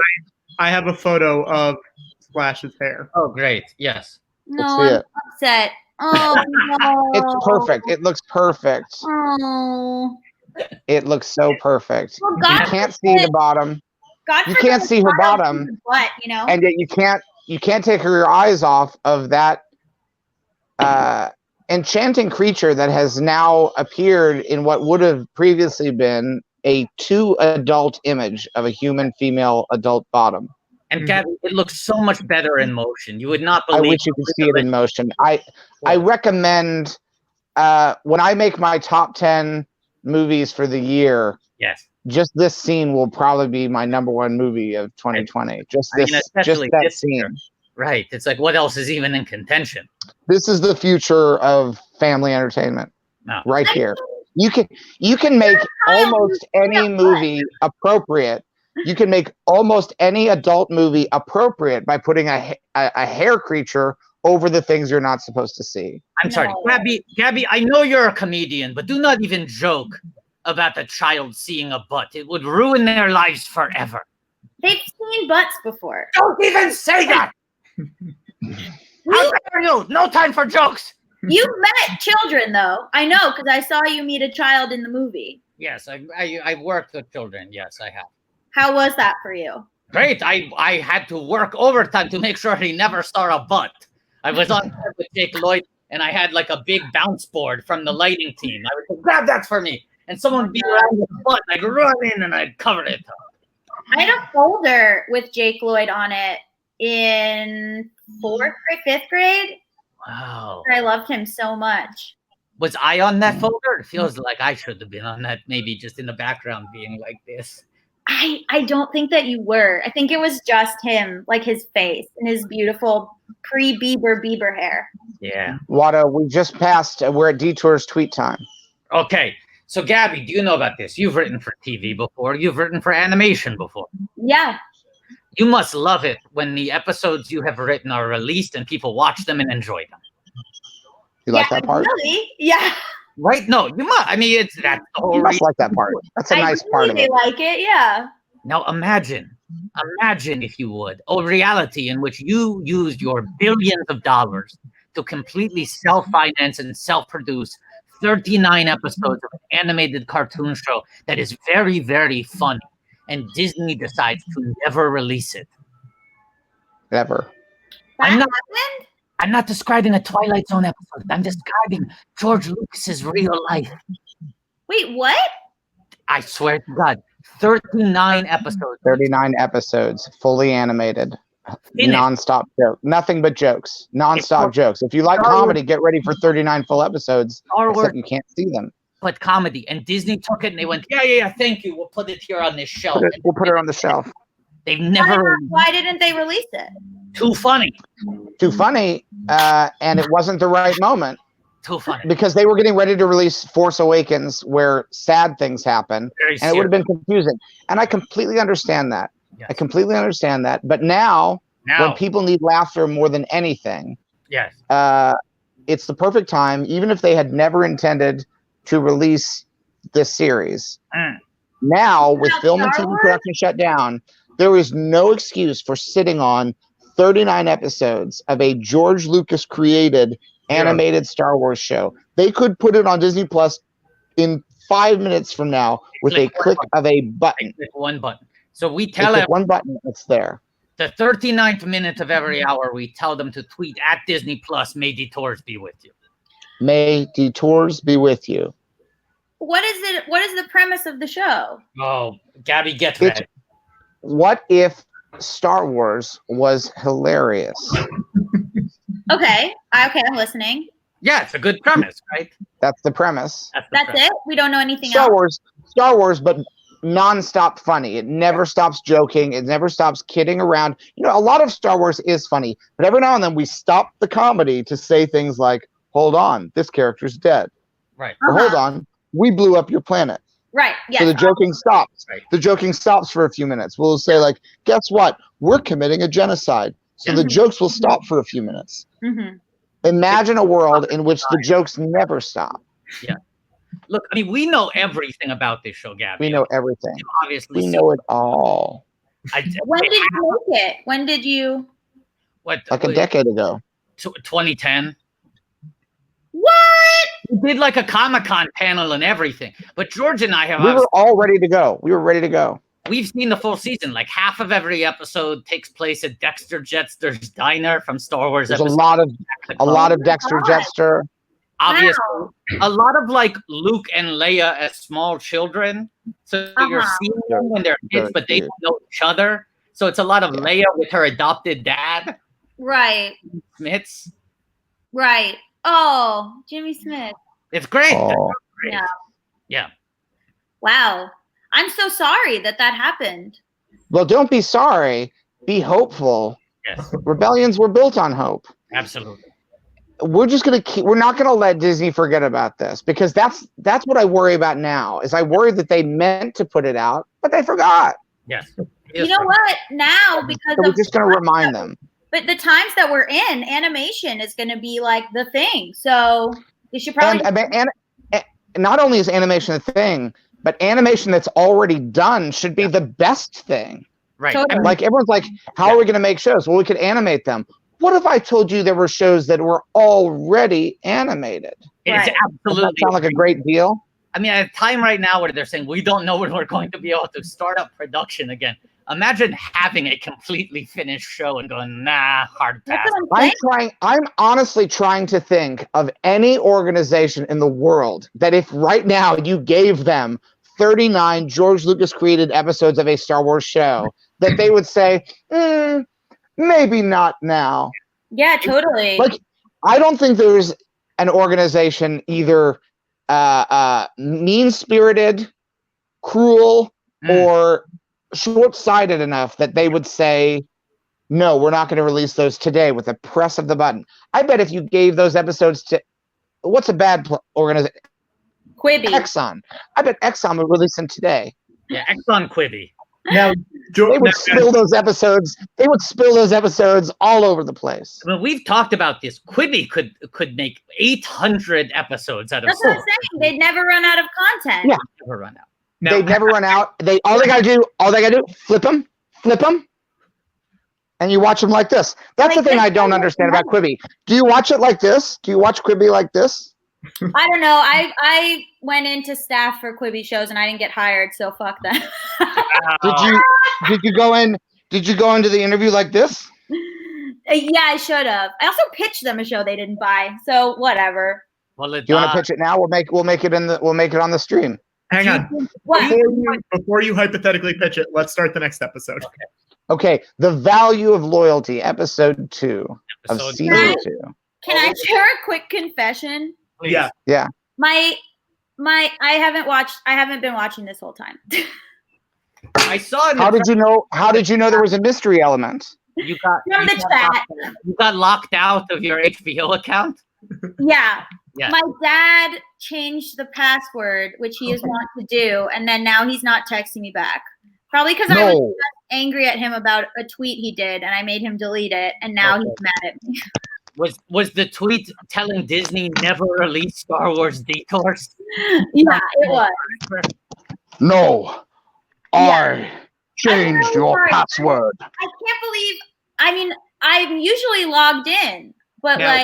I have a photo of Splash's hair. Oh, great. Yes. No, I'm upset. Oh, no. It's perfect. It looks perfect. Oh. It looks so perfect. Well, you can't see the bottom. You can't see her bottom. What, you know? And yet you can't take your eyes off of that enchanting creature that has now appeared in what would have previously been a too adult image of a human female adult bottom. And Gabby, it looks so much better in motion. You would not believe. I wish you could see it in motion. I recommend when I make my top 10 movies for the year. Yes. Just this scene will probably be my #1 movie of 2020. Just that scene. Year. Right. It's like, what else is even in contention? This is the future of family entertainment. No. Right here. You can make almost any movie appropriate. You can make almost any adult movie appropriate by putting a hair creature over the things you're not supposed to see. I'm sorry, Gabby, I know you're a comedian, but do not even joke about a child seeing a butt. It would ruin their lives forever. They've seen butts before. Don't even say that! How dare you? No time for jokes! You met children, though. I know, because I saw you meet a child in the movie. Yes, I've worked with children. Yes, I have. How was that for you? Great. I had to work overtime to make sure he never saw a butt. I was on set with Jake Lloyd, and I had like a big bounce board from the lighting team. I would say, grab that for me. And someone would be around with a butt, and I'd run in and I'd cover it up. I had a folder with Jake Lloyd on it in 4th grade, 5th grade. Wow. I loved him so much. Was I on that folder? It feels like I should have been on that, maybe just in the background being like this. I don't think that you were. I think it was just him, like his face and his beautiful pre-Bieber hair. Yeah. Wada, we just passed, we're at Detours tweet time. Okay. So, Gabby, do you know about this? You've written for TV before. You've written for animation before. Yeah. You must love it when the episodes you have written are released and people watch them and enjoy them. You like that part? Really? Yeah. Right? No, you must. I mean, it's that whole You must like that part. That's a nice part of it. I like it, yeah. Now imagine, if you would, a reality in which you used your billions of dollars to completely self-finance and self-produce 39 episodes of an animated cartoon show that is very, very funny, and Disney decides to never release it. Never. I'm not describing a Twilight Zone episode. I'm describing George Lucas's real life. Wait, what? I swear to God, 39 episodes. 39 episodes, fully animated. Finished. Non-stop joke. Nothing but jokes. Non-stop jokes. If you like comedy, get ready for 39 full episodes. Except you can't see them. But comedy. And Disney took it and they went, yeah, thank you. We'll put it here on this shelf. We'll put it on the shelf. They've never. Why didn't they release it? Too funny. And it wasn't the right moment. Too funny. Because they were getting ready to release Force Awakens, where sad things happen, and it would have been confusing. And I completely understand that. Yes. I completely understand that. But now, when people need laughter more than anything, yes, it's the perfect time. Even if they had never intended to release this series, now with film and TV production shut down, there is no excuse for sitting on 39 episodes of a George Lucas created animated Star Wars show. They could put it on Disney Plus in 5 minutes from now with a click of a button. One button. So we tell them one button, it's there. The 39th minute of every hour, we tell them to tweet at Disney Plus, "May Detours be with you." May Detours be with you. What is it? What is the premise of the show? Oh, Gabby, get ready. What if Star Wars was hilarious? Okay, I'm listening. Yeah, it's a good premise, right? That's the premise. That's it? We don't know anything else? Star Wars, but non-stop funny. It never stops joking. It never stops kidding around. You know, a lot of Star Wars is funny, but every now and then we stop the comedy to say things like, hold on, this character's dead. Right. Or, hold on, we blew up your planet. Right, yes. So the joking stops. Right. The joking stops for a few minutes. We'll say, like, guess what? We're committing a genocide. So the jokes will stop for a few minutes. Mm-hmm. Imagine a world in which the jokes never stop. Yeah. Look, I mean, we know everything about this show, Gabby. We know everything. Obviously, we know it all. When did you make it? When did you? What? Like a decade ago. 2010. What? We did like a Comic-Con panel and everything. But George and I have. We were all ready to go. We were ready to go. We've seen the full season. Like half of every episode takes place at Dexter Jettster's diner from Star Wars. There's a lot of Dexter Jettster. Obviously, a lot of like Luke and Leia as small children. So you're seeing them when they're kids, but they don't know each other. So it's a lot of Leia with her adopted dad. Right. Smiths. Right. Oh, Jimmy Smith. It's great. Oh. Great. Yeah. Yeah. Wow. I'm so sorry that happened. Well, don't be sorry. Be hopeful. Yes. Rebellions were built on hope. Absolutely. We're just gonna we're not gonna let Disney forget about this, because that's what I worry about now. Is I worry that they meant to put it out, but they forgot. Yes. You know what? Now, because so we're just gonna remind them. But the times that we're in, animation is gonna be like the thing. So you should probably. And not only is animation the thing, but animation that's already done should be the best thing. Right. Totally. Like everyone's like, how are we going to make shows? Well, we could animate them. What if I told you there were shows that were already animated? It's absolutely. Doesn't that sound like a great deal? I mean, at a time right now where they're saying we don't know when we're going to be able to start up production again. Imagine having a completely finished show and going, nah, hard pass. I'm honestly trying to think of any organization in the world that if right now you gave them 39 George Lucas created episodes of a Star Wars show, that they would say, maybe not now. Yeah, totally. Like, I don't think there's an organization either mean-spirited, cruel, or short-sighted enough that they would say, no, we're not going to release those today with a press of the button. I bet if you gave those episodes to, what's a bad organization? Quibi. Exxon. I bet Exxon would release them today. Yeah, Exxon Quibi. Now, they would spill those episodes. They would spill those episodes all over the place. I mean, we've talked about this. Quibi could make 800 episodes out of. That's what I'm saying. They'd never run out of content. Yeah, never run out. They'd never run out. All they gotta do, flip them, and you watch them like this. That's the thing I don't understand about Quibi. Do you watch it like this? Do you watch Quibi like this? I don't know. I went into staff for Quibi shows and I didn't get hired, so fuck that. Did you go in? Did you go into the interview like this? Yeah, I should have. I also pitched them a show they didn't buy, so whatever. Well, do you want to pitch it now? We'll make it on the stream. Hang on. Before you hypothetically pitch it, let's start the next episode. Okay. The Value of Loyalty, episode 2 of season 2. Can I share a quick confession? Please. Yeah. I haven't been watching this whole time. I saw it. How did you know there was a mystery element? You got From the chat. You got locked out of your HBO account? Yeah. Yeah. My dad changed the password, which he is wont to do, and then now he's not texting me back. Probably because I was angry at him about a tweet he did, and I made him delete it, and now he's mad at me. Was the tweet telling Disney never release Star Wars Detours? Yeah, it was. No, I changed your password. I can't believe. I mean, I'm usually logged in, but Now,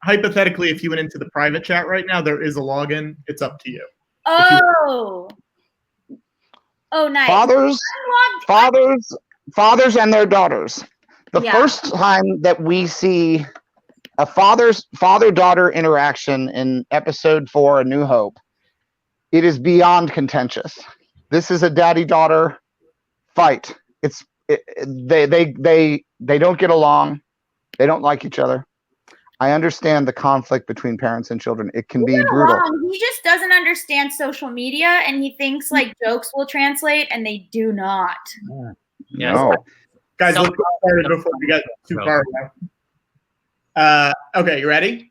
hypothetically, if you went into the private chat right now, there is a login. It's up to you. Oh, nice. Fathers, and their daughters. The first time that we see a father-daughter interaction in episode 4, A New Hope, it is beyond contentious. This is a daddy-daughter fight. They don't get along. They don't like each other. I understand the conflict between parents and children. It can be brutal. Wrong. He just doesn't understand social media, and he thinks like jokes will translate, and they do not. Yeah. No. Guys, let's get started before we get too far away. Okay, you ready?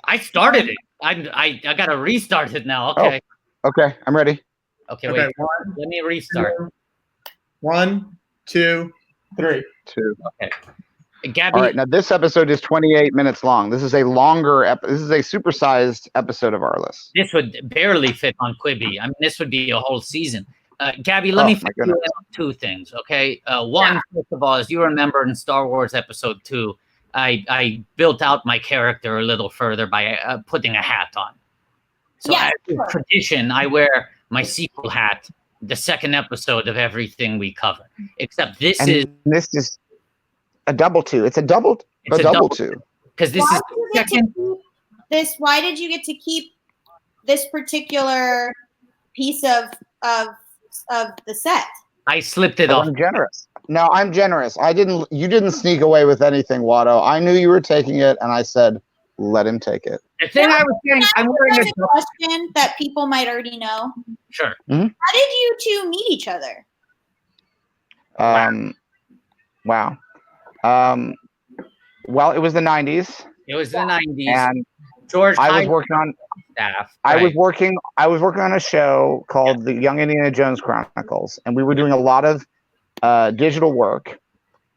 I started it. I gotta restart it now. Okay. Oh, okay, I'm ready. Okay, wait. Let me restart. 1, 2, 3. 2. Okay. Gabby. All right, now this episode is 28 minutes long. This is a longer this is a supersized episode of Arless. This would barely fit on Quibi. I mean, this would be a whole season. Gabby, let me fill you in on 2 things, okay? One, first of all, as you remember in Star Wars Episode 2, I built out my character a little further by putting a hat on. So as a tradition, I wear my sequel hat the second episode of everything we cover. Except this is a double 2. It's a double 2. Because this is the second. Why did you get to keep this particular piece of the set? I slipped it off. I'm generous. No, I'm generous. You didn't sneak away with anything, Watto. I knew you were taking it, and I said, let him take it. The thing I was saying, I'm wearing a question that people might already know. Sure. Mm-hmm. How did you two meet each other? Wow. Well, it was the 90s. It was the 90s. And George, I was working on staff. I was working on a show called The Young Indiana Jones Chronicles, and we were doing a lot of digital work,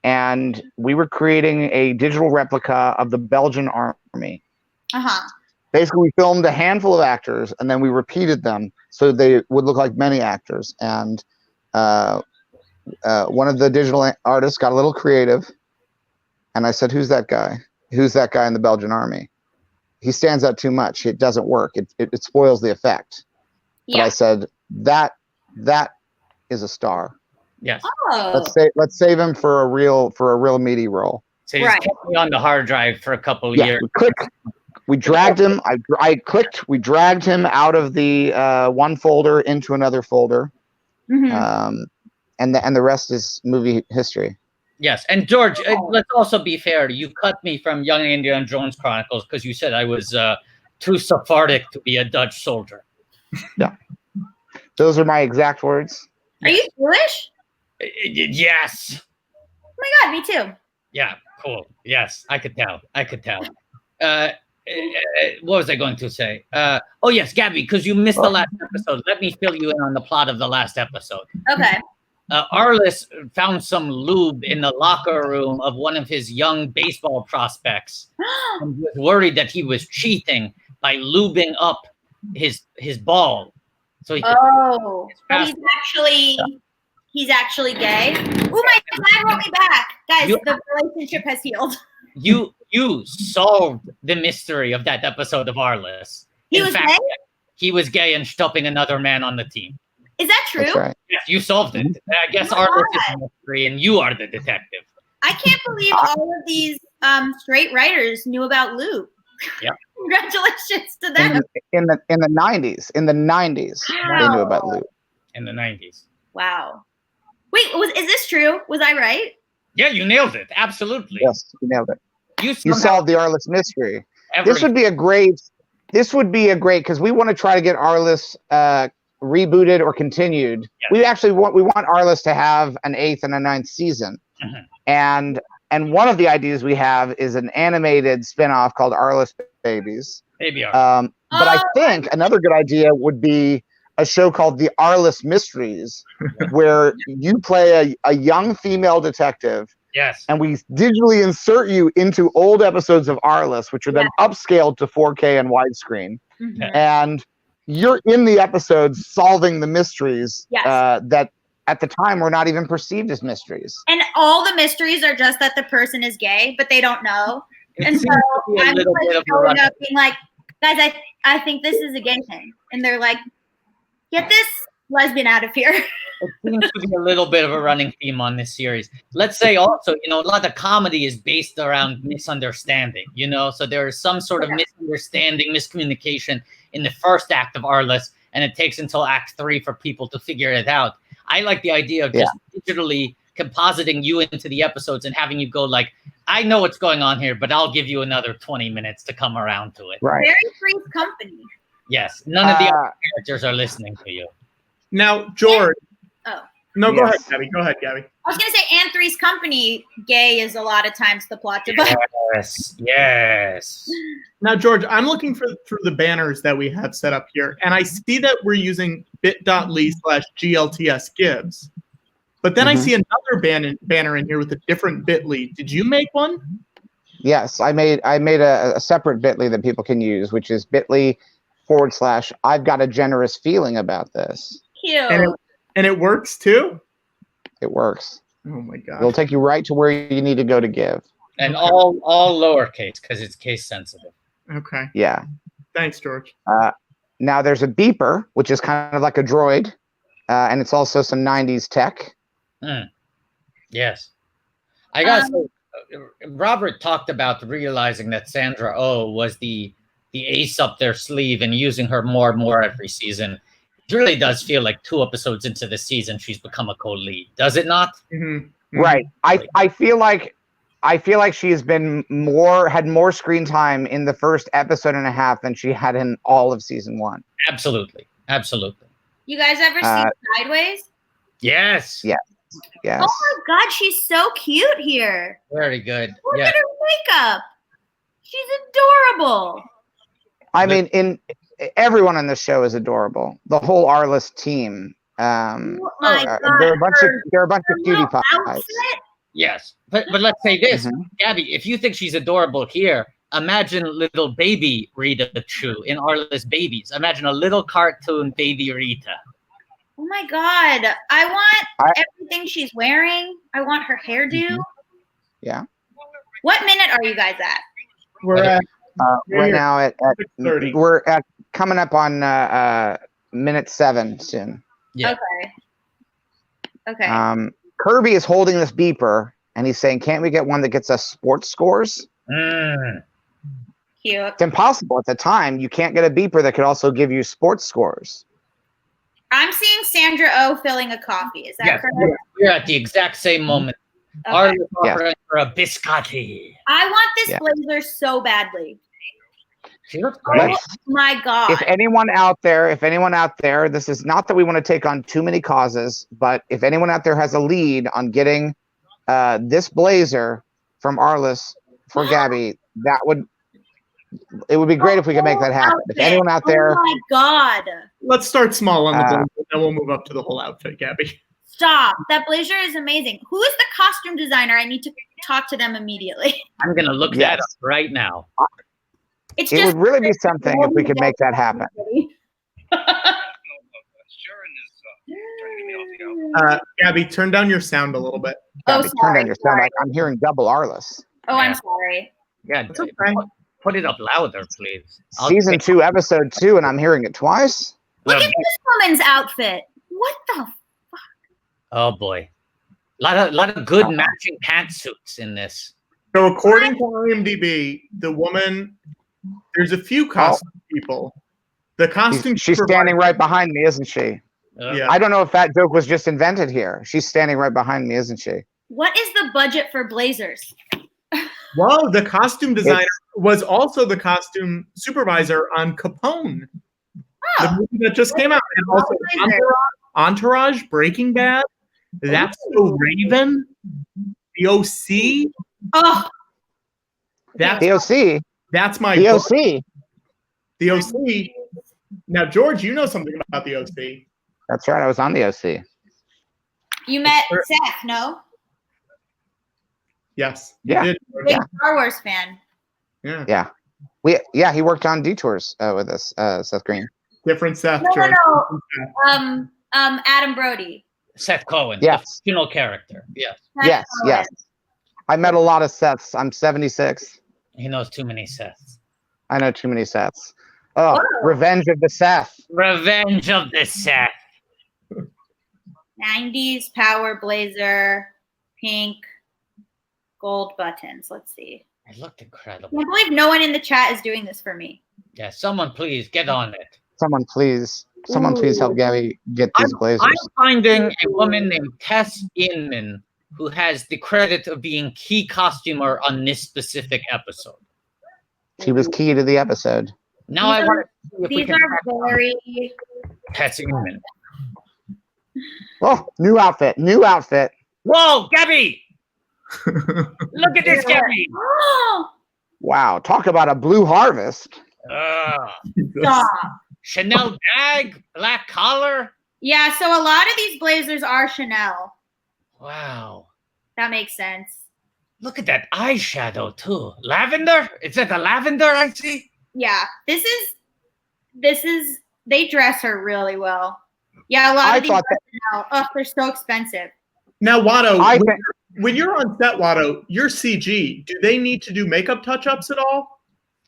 and we were creating a digital replica of the Belgian army. Basically, we filmed a handful of actors, and then we repeated them so they would look like many actors. And one of the digital artists got a little creative, and I said, "Who's that guy? Who's that guy in the Belgian army? He stands out too much. It doesn't work. It spoils the effect." But I said, that is a star. Yes. Let's save him for a real meaty role. So he's kept me on the hard drive for a couple of years. We dragged him. We dragged him out of the one folder into another folder. And the rest is movie history. Yes, and George, let's also be fair. You cut me from Young Indiana Jones Chronicles because you said I was too Sephardic to be a Dutch soldier. Yeah, those are my exact words. Are you Jewish? Yes. Oh my God, me too. Yeah, cool. Yes, I could tell. What was I going to say? Oh yes, Gabby, because you missed the last episode. Let me fill you in on the plot of the last episode. Okay. Arliss found some lube in the locker room of one of his young baseball prospects and was worried that he was cheating by lubing up his ball. So he but he's actually gay. Oh my God, wrote me back. Guys, the relationship has healed. You solved the mystery of that episode of Arliss. He was gay? He was gay and stopping another man on the team. Is that true? That's right. Yes, you solved it. I guess Arliss is the mystery and you are the detective. I can't believe all of these straight writers knew about lube. Yeah. Congratulations to them. In the 90s. In the 90s, they knew about lube. In the 90s. Wow. Wait, is this true? Was I right? Yeah, you nailed it. Absolutely. Yes, you nailed it. You solved the Arliss mystery. This would be a great, because we want to try to get Arliss rebooted or continued. Yes. We want Arliss to have an 8th and a 9th season. and one of the ideas we have is an animated spin-off called Arliss Babies. Maybe are. But I think another good idea would be a show called The Arliss Mysteries, where you play a young female detective. Yes. And we digitally insert you into old episodes of Arliss, which are then upscaled to 4K and widescreen. And you're in the episodes solving the mysteries that at the time were not even perceived as mysteries. And all the mysteries are just that the person is gay, but they don't know. And so I'm like showing up being like, guys, I think this is a gay thing. And they're like, get this lesbian out of here. It seems to be a little bit of a running theme on this series. Let's say also, a lot of comedy is based around misunderstanding, so there is some sort of misunderstanding, miscommunication in the first act of Arliss, and it takes until Act 3 for people to figure it out. I like the idea of just digitally compositing you into the episodes and having you go like, I know what's going on here, but I'll give you another 20 minutes to come around to it. Right. Very Three's Company. Yes. None of the other characters are listening to you. Now, George. No, go ahead, Gabby. Go ahead, Gabby. I was going to say, and Three's Company, gay is a lot of times the plot device. Yes. Now, George, I'm looking through the banners that we have set up here, and I see that we're using bit.ly/GLTS Gibbs. But then I see another banner in here with a different bit.ly. Did you make one? Yes, I made a separate bit.ly that people can use, which is bit.ly/I've got a generous feeling about this. Cute. And it works too? It works. Oh my god. It'll take you right to where you need to go to give. And all lowercase because it's case sensitive. Okay. Yeah. Thanks, George. Now there's a beeper, which is kind of like a droid, and it's also some 90s tech. Yes. I got Robert talked about realizing that Sandra Oh was the ace up their sleeve and using her more and more every season. It really does feel like 2 episodes into the season she's become a co-lead, does it not? Right. I feel like she has had more screen time in the first episode and a half than she had in all of season 1. Absolutely. You guys ever see Sideways? Yes. Yes. Oh my god, she's so cute here. Very good. Look at her makeup. She's adorable. I mean, everyone on this show is adorable. The whole Arliss team. Oh my god. They're a bunch of cutie pies. Yes, but let's say this, Gabby. If you think she's adorable here, imagine little baby Rita Chu in Arliss Babies. Imagine a little cartoon baby Rita. Oh my god. I want everything she's wearing. I want her hairdo. Yeah. What minute are you guys at? We're at right now at 6:30. We're coming up on minute 7 soon. Yeah. Okay. Kirby is holding this beeper and he's saying, "Can't we get one that gets us sports scores?" Cute. It's impossible at the time. You can't get a beeper that could also give you sports scores. I'm seeing Sandra Oh filling a coffee. Is that correct? We're at the exact same moment. Okay. Arliss offering for a biscotti. I want this blazer so badly. She looks great. Oh my god. If anyone out there, this is not that we want to take on too many causes, but if anyone out there has a lead on getting this blazer from Arliss for Gabby, it would be great if we could make that happen. If anyone out there, oh my god. Let's start small on the blazer, then we'll move up to the whole outfit, Gabby. Stop. That blazer is amazing. Who is the costume designer? I need to talk to them immediately. I'm going to look that up right now. It would really be something if we could make that happen. Gabby, turn down your sound a little bit. Gabby, turn down your sound. I'm hearing double Arliss. Oh, I'm sorry. Yeah, put it up louder, please. Season 2, episode 2, and I'm hearing it twice. Look at this woman's outfit. What the fuck? Oh boy, lot of good matching pantsuits in this. So according to IMDb, the woman, there's a few costume people. The costume she's standing right behind me, isn't she? Yeah. I don't know if that joke was just invented here. She's standing right behind me, isn't she? What is the budget for blazers? Well, the costume designer was also the costume supervisor on Capone, the movie that just came out, and also Entourage, Breaking Bad. That's so Raven. The OC. Oh, That's The OC. that's my The book. OC. The OC. Now, George, you know something about the OC. That's right. I was on the OC. you met Seth, no? Yes. you Yeah. did. Big Star Wars fan. Yeah. Yeah. He worked on Detours with us, Seth Green. Different Seth, No, George. no. Adam Brody. Seth Cohen, Yes. the fictional character. Yes, Seth Yes. Cohen. Yes. I met a lot of Seths. I'm 76. he knows too many Seths. I know too many Seths. Oh, Whoa. Revenge of the Seth. Revenge of the Seth. 90s power blazer, pink, gold buttons. Let's see. It looked incredible. I can't believe no one in the chat is doing this for me. Yeah, someone please get on it. Someone please help Gabby get these blazers. I'm finding a woman named Tess Inman who has the credit of being key costumer on this specific episode. She was key to the episode. Now I want to see if we These can are very. Tess Inman. Oh, new outfit. Whoa, Gabby! Look at this, Gabby! Wow, talk about a blue harvest. Stop. Chanel bag, black collar. Yeah, so a lot of these blazers are Chanel. Wow. That makes sense. Look at that eyeshadow too. Lavender? Is that the lavender I see? Yeah, this is. They dress her really well. Yeah, a lot of these are Chanel. Oh, they're so expensive. Now, Watto, I think when you're on set, Watto, you're CG. Do they need to do makeup touch-ups at all?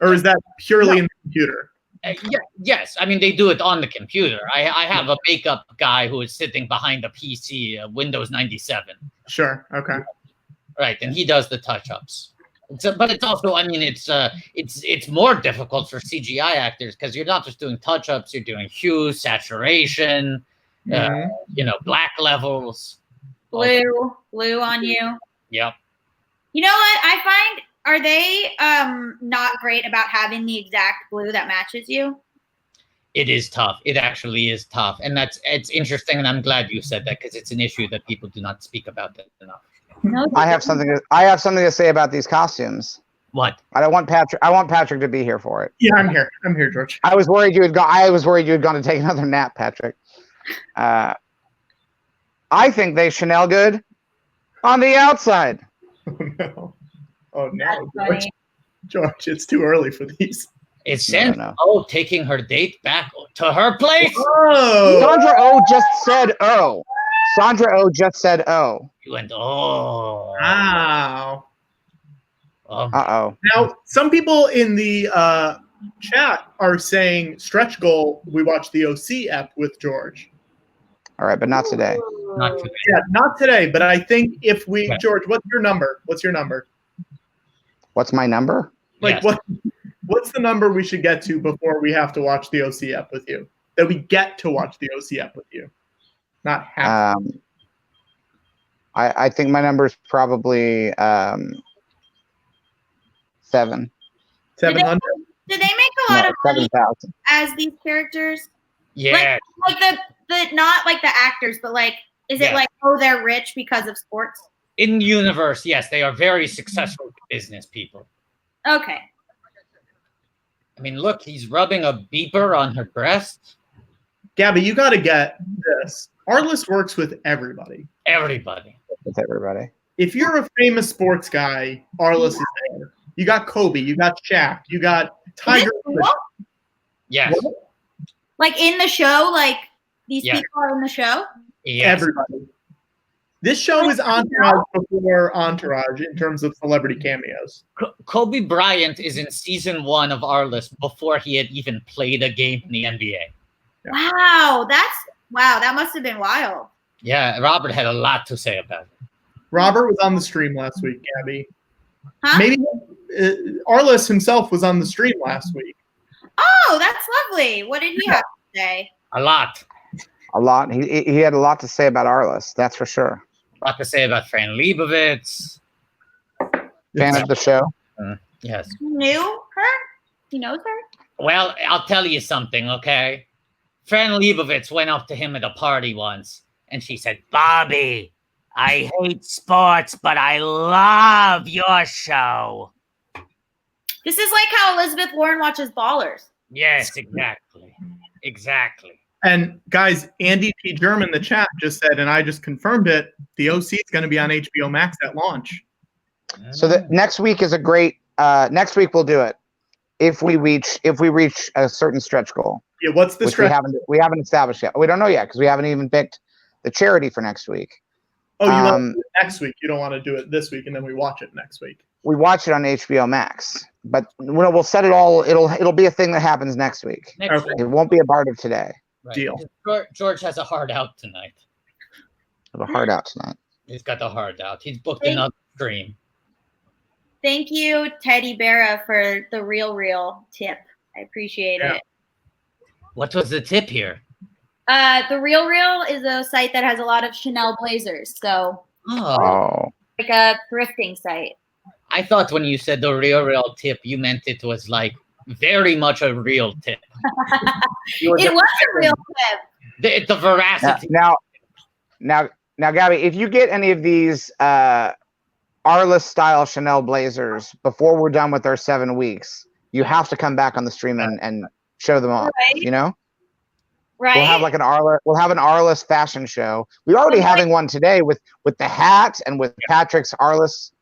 Or is that purely in the computer? Yes, I mean they do it on the computer. I have a makeup guy who is sitting behind a PC, Windows 97. Sure. Okay. Right, and he does the touch-ups. But it's also, I mean, it's more difficult for CGI actors because you're not just doing touch-ups, you're doing hue, saturation, black levels. Blue on you. Yep. You know what? I find, are they not great about having the exact blue that matches you? It is tough. It actually is tough. And it's interesting, and I'm glad you said that because it's an issue that people do not speak about that enough. No, I have something to say about these costumes. What? I want Patrick to be here for it. Yeah, I'm here. I'm here, George. I was worried you had gone to take another nap, Patrick. I think they Chanel good on the outside. Oh no. Oh That's no. funny. George, it's too early for these. It's Sandra No. Oh taking her date back to her place. Oh. Sandra O just said oh. Sandra O just said oh. You went, oh. Wow. Uh-oh. Now, some people in the chat are saying stretch goal. We watched the OC ep with George. All right, but not today. Not today. Yeah, not today, but I think if we, Yeah. George, what's your number? What's your number? What's my number? Like, Yes. what's the number we should get to before we have to watch the OC ep with you? That we get to watch the OC ep with you, not have. I think my number is probably 7. 700. Did they make a lot No, of money 7,000. as these characters? Yeah. Like the not like the actors, but like, is Yeah. it like, oh, they're rich because of sports? In universe, yes, they are very successful business people. Okay. I mean, look, he's rubbing a beeper on her breast. Gabby, you got to get this. Arliss works with everybody. Everybody. With everybody. If you're a famous sports guy, Arliss is there. You got Kobe, you got Shaq, you got Tiger. Is it cool? Yes. What? Like in the show, like these Yeah. people are in the show? Yes. Everybody. This show is Entourage before Entourage in terms of celebrity cameos. Kobe Bryant is in season 1 of Arliss before he had even played a game in the NBA. Yeah. Wow, that must have been wild. Yeah, Robert had a lot to say about it. Robert was on the stream last week, Gabby. Huh? Maybe Arliss himself was on the stream last week. Oh, that's lovely. What did he have to say? A lot. A lot. He had a lot to say about Arliss, that's for sure. A lot to say about Fran Lebowitz. Fan of the show. Yes. He knew her? He knows her? Well, I'll tell you something, okay? Fran Lebowitz went up to him at a party once, and she said, "Bobby, I hate sports, but I love your show. This is like how Elizabeth Warren watches Ballers. Yes, exactly. Exactly. And guys, Andy P. German in the chat just said, and I just confirmed it, the OC is going to be on HBO Max at launch. So the next week is a great. Next week we'll do it if we reach a certain stretch goal. Yeah, what's the which stretch? we haven't established yet. We don't know yet because we haven't even picked the charity for next week. Oh, you want to do it next week? You don't want to do it this week and then we watch it next week. We watch it on HBO Max, but we'll set it all. It'll be a thing that happens next week. Okay. It won't be a part of today. Right. Deal. George has a hard out tonight. I have a hard out tonight. He's got the hard out. He's booked another stream. Thank you, Teddy Berra, for the real tip. I appreciate it. What was the tip here? The Real is a site that has a lot of Chanel blazers. So Oh. like a thrifting site. I thought when you said the real tip, you meant it was like very much a real tip. It was a real tip. The veracity. Now, Gabby, if you get any of these Arless style Chanel blazers before we're done with our 7 weeks, you have to come back on the stream and show them off. Right. You know, Right? we'll have like an Arless fashion show. We're already having one today with the hat and with Patrick's Arless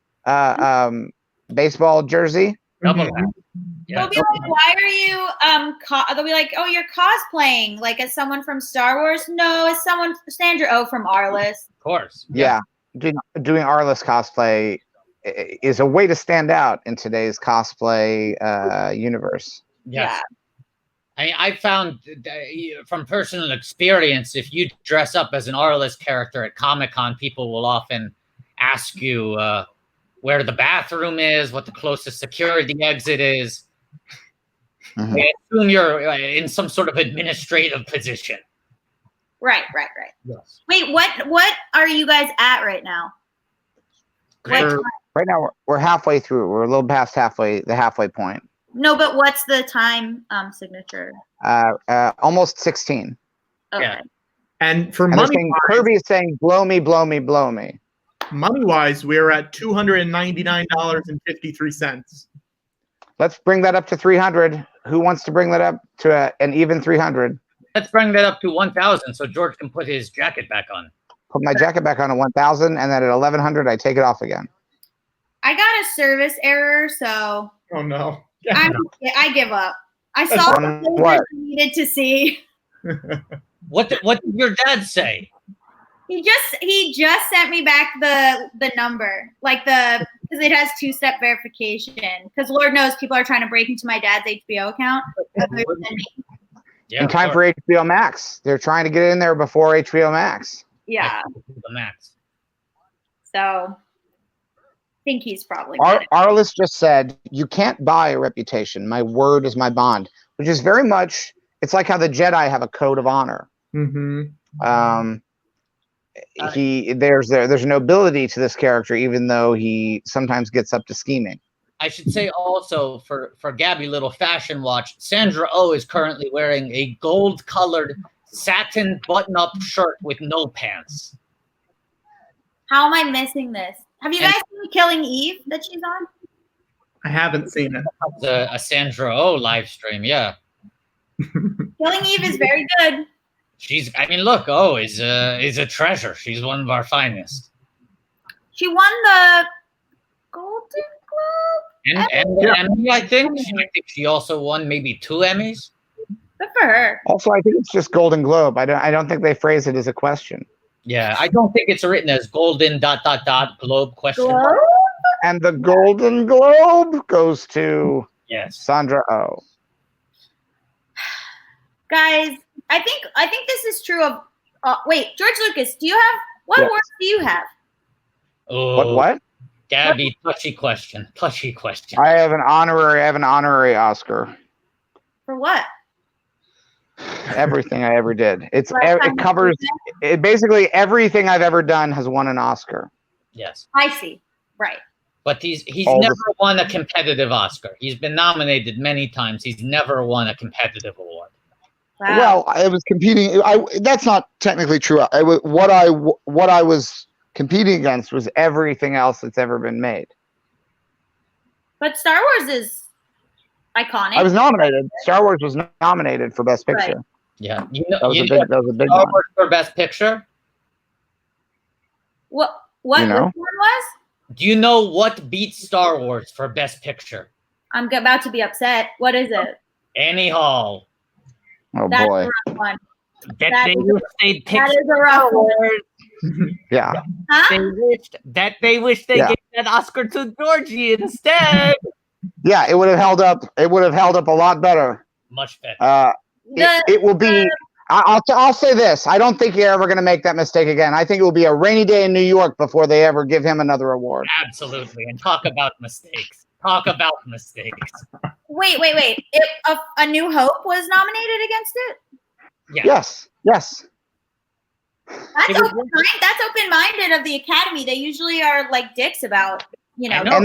baseball jersey. Double hat. They'll be like, why are you they'll be like, oh, you're cosplaying like as someone from Star Wars? No, as Sandra Oh from Arliss. Of course. Yeah. Doing Arless cosplay is a way to stand out in today's cosplay universe. Yes. Yeah. I found from personal experience, if you dress up as an Arliss character at Comic-Con, people will often ask you where the bathroom is, what the closest security exit is. Mm-hmm. I assume you're in some sort of administrative position. Right. Yes. Wait, what are you guys at right now? Right now we're halfway through. We're a little past the halfway point. No, but what's the time signature? Almost 16. Okay. Yeah. And for And money, Kirby is saying, blow me, blow me, blow me. money-wise, we're at $299.53. Let's bring that up to 300. Who wants to bring that up to an even 300? Let's bring that up to 1,000 so George can put his jacket back on. Put my jacket back on at 1,000, and then at 1,100, I take it off again. I got a service error, so Oh no. I give up. I saw what I needed to see. What did your dad say? He just sent me back the number, like because it has 2-step verification. Because Lord knows people are trying to break into my dad's HBO account. Yeah, In time for HBO Max. They're trying to get in there before HBO Max. Yeah. The Max. So I think he's probably right. Arliss just said, you can't buy a reputation. My word is my bond, which is very much, it's like how the Jedi have a code of honor. Mm-hmm. There's nobility to this character, even though he sometimes gets up to scheming. I should say also for Gabby Little Fashion Watch, Sandra Oh is currently wearing a gold-colored satin button-up shirt with no pants. How am I missing this? Have you guys seen Killing Eve that she's on? I haven't seen it. It's a Sandra Oh live stream, yeah. Killing Eve is very good. Look, Oh is a treasure. She's one of our finest. She won the Golden Globe. And the Emmy, I think she also won maybe 2 Emmys. Good for her. Also, I think it's just Golden Globe. I don't think they phrase it as a question. Yeah, I don't think it's written as golden ... globe question. Globe? And the Golden Globe goes to Sandra Oh. Guys, I think this is true of. Wait, George Lucas, do you have what awards do you have? Oh, What? Gabby, touchy question. I have an honorary Oscar. For what? Everything I ever did. It covers basically everything I've ever done has won an Oscar. Yes. I see. Right. But he's never won a competitive Oscar. He's been nominated many times. He's never won a competitive award. Wow. Well, I was competing. That's not technically true. What I was competing against was everything else that's ever been made. But Star Wars is iconic. I was nominated. Star Wars was nominated for Best Picture. Right. Yeah, That was a big Star one. Wars for Best Picture. What You know? which one was? Do you know what beat Star Wars for Best Picture? I'm about to be upset. What is it? Annie Hall. Oh That's boy. a rough one. That That they is- wish they'd picked That is a rough one. Yeah. Huh? They wish they Yeah. gave that Oscar to Georgie instead. Yeah, it would have held up. It would have held up a lot better. Much better. It will be. I'll say this. I don't think you're ever going to make that mistake again. I think it will be a rainy day in New York before they ever give him another award. Absolutely. And talk about mistakes. Talk about mistakes. Wait. A New Hope was nominated against it? Yeah. Yes. Yes. That's It was- open-minded of the Academy. They usually are like dicks about, you know. I know.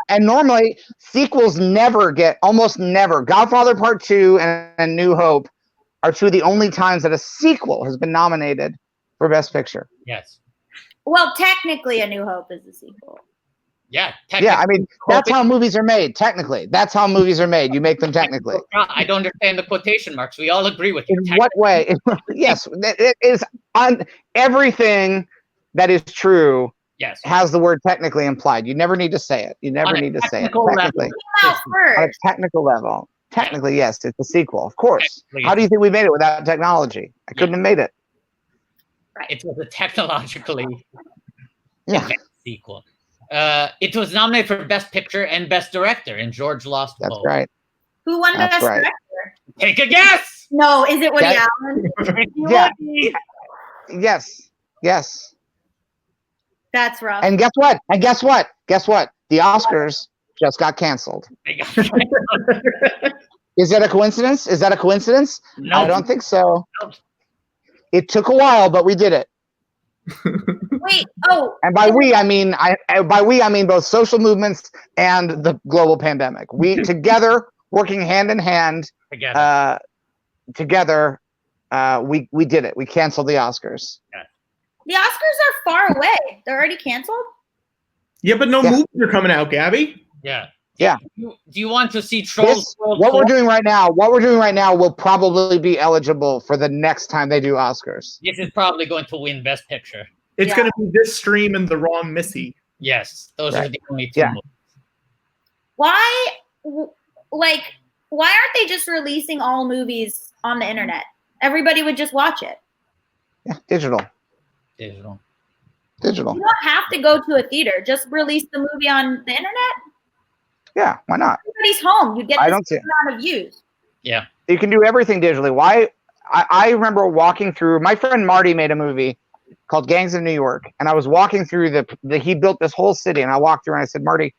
And normally sequels almost never. Godfather Part 2 and New Hope are two of the only times that a sequel has been nominated for Best Picture. Yes. Well, technically, A New Hope is a sequel. Yeah. Yeah, I mean, that's how movies are made, technically. That's how movies are made. You make them technically. I don't understand the quotation marks. We all agree with you. In what way? Yes, it is on everything that is true Yes. has the word technically implied. You never need to say it. You never On a need to say it. technical level. Technically. Came out On a first. technical level. Technically, yes, it's a sequel. Of course. Technically, How do you think we made it without technology? I couldn't have made it. It was a technologically Yeah. advanced sequel. It was nominated for Best Picture and Best Director, and George lost That's both. right. Who won That's Best right. Director? Take a guess. No, is it Woody That- Allen? Yeah. Yes. Yes. That's rough. And guess what? Guess what? The Oscars just got canceled. Is that a coincidence? No. I don't think so. Nope. It took a while, but we did it. Wait. Oh, And by we, I mean both social movements and the global pandemic. We together, working hand in hand, Together. we did it. We canceled the Oscars. the Oscars are far away. They're already canceled. Yeah, but no Yeah. movies are coming out, Gabby. Yeah. Yeah. Do you want to see Trolls? World What we're Tour? doing right now will probably be eligible for the next time they do Oscars. This is probably going to win Best Picture. It's Yeah. going to be this stream and the wrong Missy. Yes, those are Right. the only two Yeah. movies. Why aren't they just releasing all movies on the internet? Everybody would just watch it. Yeah, digital. Digital. You don't have to go to a theater. Just release the movie on the internet. Yeah, why not? Everybody's home. You get I the don't see same amount of views. Yeah. You can do everything digitally. Why? I remember walking through. My friend Marty made a movie called Gangs of New York, and I was walking through he built this whole city, and I walked through and I said, Marty,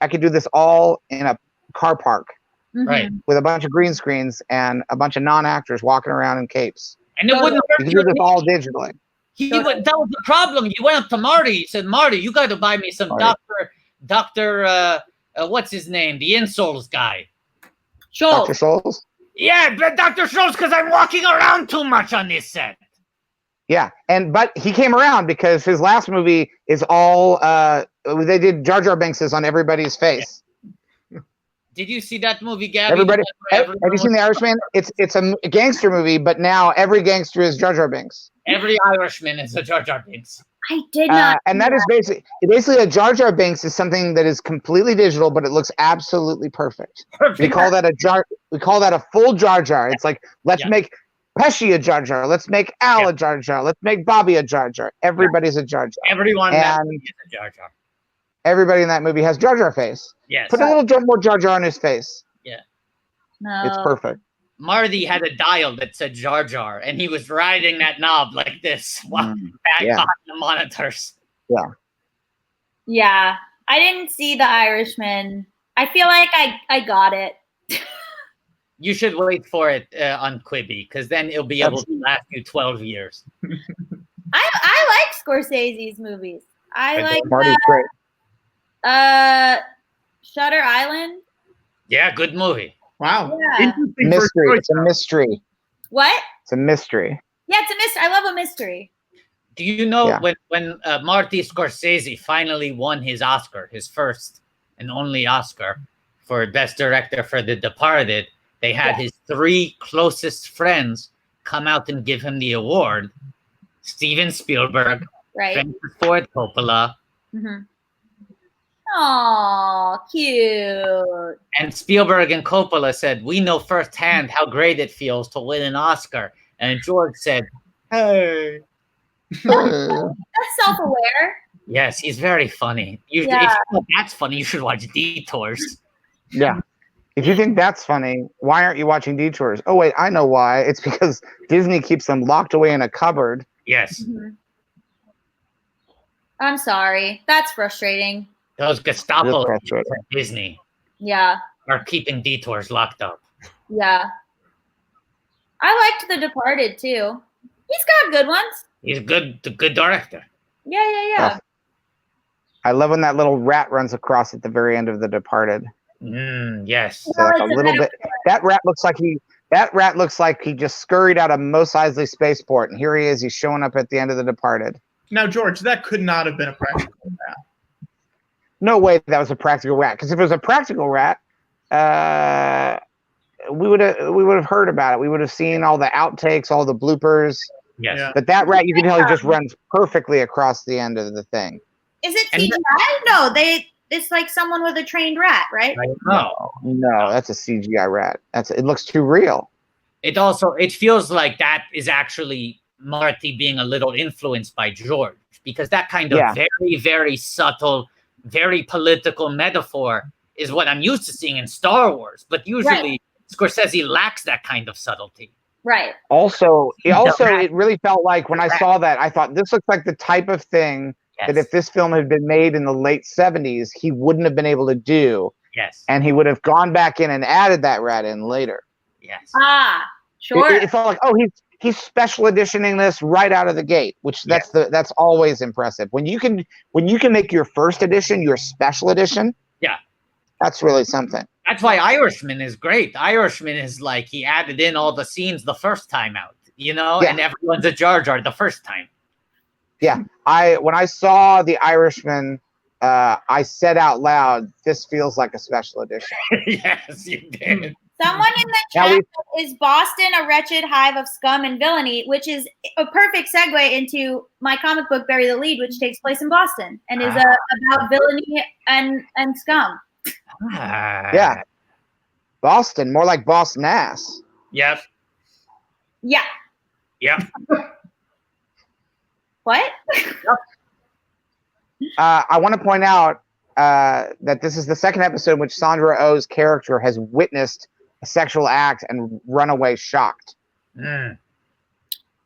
I could do this all in a car park Mhm. Right. with a bunch of green screens and a bunch of non-actors walking around in capes. And it wouldn't You hurt can you. do this all digitally. That was the problem. You went up to Marty. You said, Marty, you got to buy me some Marty. Dr. What's his name? The insoles guy. Schultz. Dr. Scholes? Yeah, but Dr. Schultz, because I'm walking around too much on this set. Yeah, but he came around because his last movie is all they did Jar Jar Binks on everybody's face. Did you see that movie, Gabby? Everybody, have Everyone you seen The Irishman? It's a gangster movie, but now every gangster is Jar Jar Binks. Every Irishman is a Jar Jar Binks. I did not. And that is basically a Jar Jar Binks is something that is completely digital, but it looks absolutely perfect. We call that a full Jar Jar. It's like let's make Pesci a Jar Jar. Let's make Al a Jar Jar. Let's make Bobby a Jar Jar. Everybody's a Jar Jar. Everyone in that And- movie is a Jar Jar. Everybody in that movie has Jar Jar face. Yes. Put a little more Jar Jar on his face. No. It's perfect. Marty had a dial that said Jar Jar, and he was riding that knob like this while back yeah. behind the monitors. Yeah, I didn't see The Irishman. I feel like I got it. You should wait for it on Quibi, because then it'll be able to last you 12 years. I like Scorsese's movies. I like Marty's great. Shutter Island. Yeah, good movie. Wow. Yeah. Interesting first Mystery. choice, It's a though. mystery. What? It's a mystery. Yeah, it's a mystery. I love a mystery. Do you know Yeah. when Marty Scorsese finally won his Oscar, his first and only Oscar for Best Director for The Departed, they had his 3 closest friends come out and give him the award. Steven Spielberg, Right. Francis Ford Coppola, Aw, cute. and Spielberg and Coppola said, "We know firsthand how great it feels to win an Oscar." And George said, "Hey." That's self-aware. Yes, he's very funny. If Yeah. you think that's funny, you should watch Detours. Yeah. If you think that's funny, why aren't you watching Detours? Oh, wait, I know why. It's because Disney keeps them locked away in a cupboard. Yes. I'm sorry. That's frustrating. Those Gestapo Real frustrating. at Disney Yeah. are keeping Detours locked up. Yeah. I liked The Departed too. He's got good ones. He's a good director. Yeah. I love when that little rat runs across at the very end of The Departed. Yes. Well, Like it's a a little bit. metaphor. That rat looks like he just scurried out of Mos Eisley Spaceport, and here he is. He's showing up at the end of The Departed. Now, George, that could not have been a practical rat. No way that was a practical rat. Because if it was a practical rat, we would have heard about it. We would have seen all the outtakes, all the bloopers. Yes. Yeah. But that rat, you can tell he just runs perfectly across the end of the thing. Is it And- CGI? No, it's like someone with a trained rat, right? I know. No, that's a CGI rat. It looks too real. It feels like that is actually Marty being a little influenced by George, because that kind of very, very subtle, very political metaphor is what I'm used to seeing in Star Wars. But usually Scorsese lacks that kind of subtlety. Right. Also, it really felt like when I saw that, I thought this looks like the type of thing that if this film had been made in the late 70s, he wouldn't have been able to do. Yes. And he would have gone back in and added that rat in later. Yes. Ah, sure. It felt like, oh, he's special editioning this right out of the gate, which that's always impressive. When you can make your first edition your special edition, that's really something. That's why Irishman is great. Irishman is like he added in all the scenes the first time out, and everyone's a Jar Jar the first time. Yeah. When I saw The Irishman, I said out loud, this feels like a special edition. Yes, you did. Someone in the chat is Boston a wretched hive of scum and villainy, which is a perfect segue into my comic book Bury the Lead, which takes place in Boston and is about villainy and scum. Yeah. Boston, more like Boston ass. Yep. Yeah. Yep. What? I want to point out that this is the second episode in which Sandra Oh's character has witnessed a sexual act and run away shocked. Mm.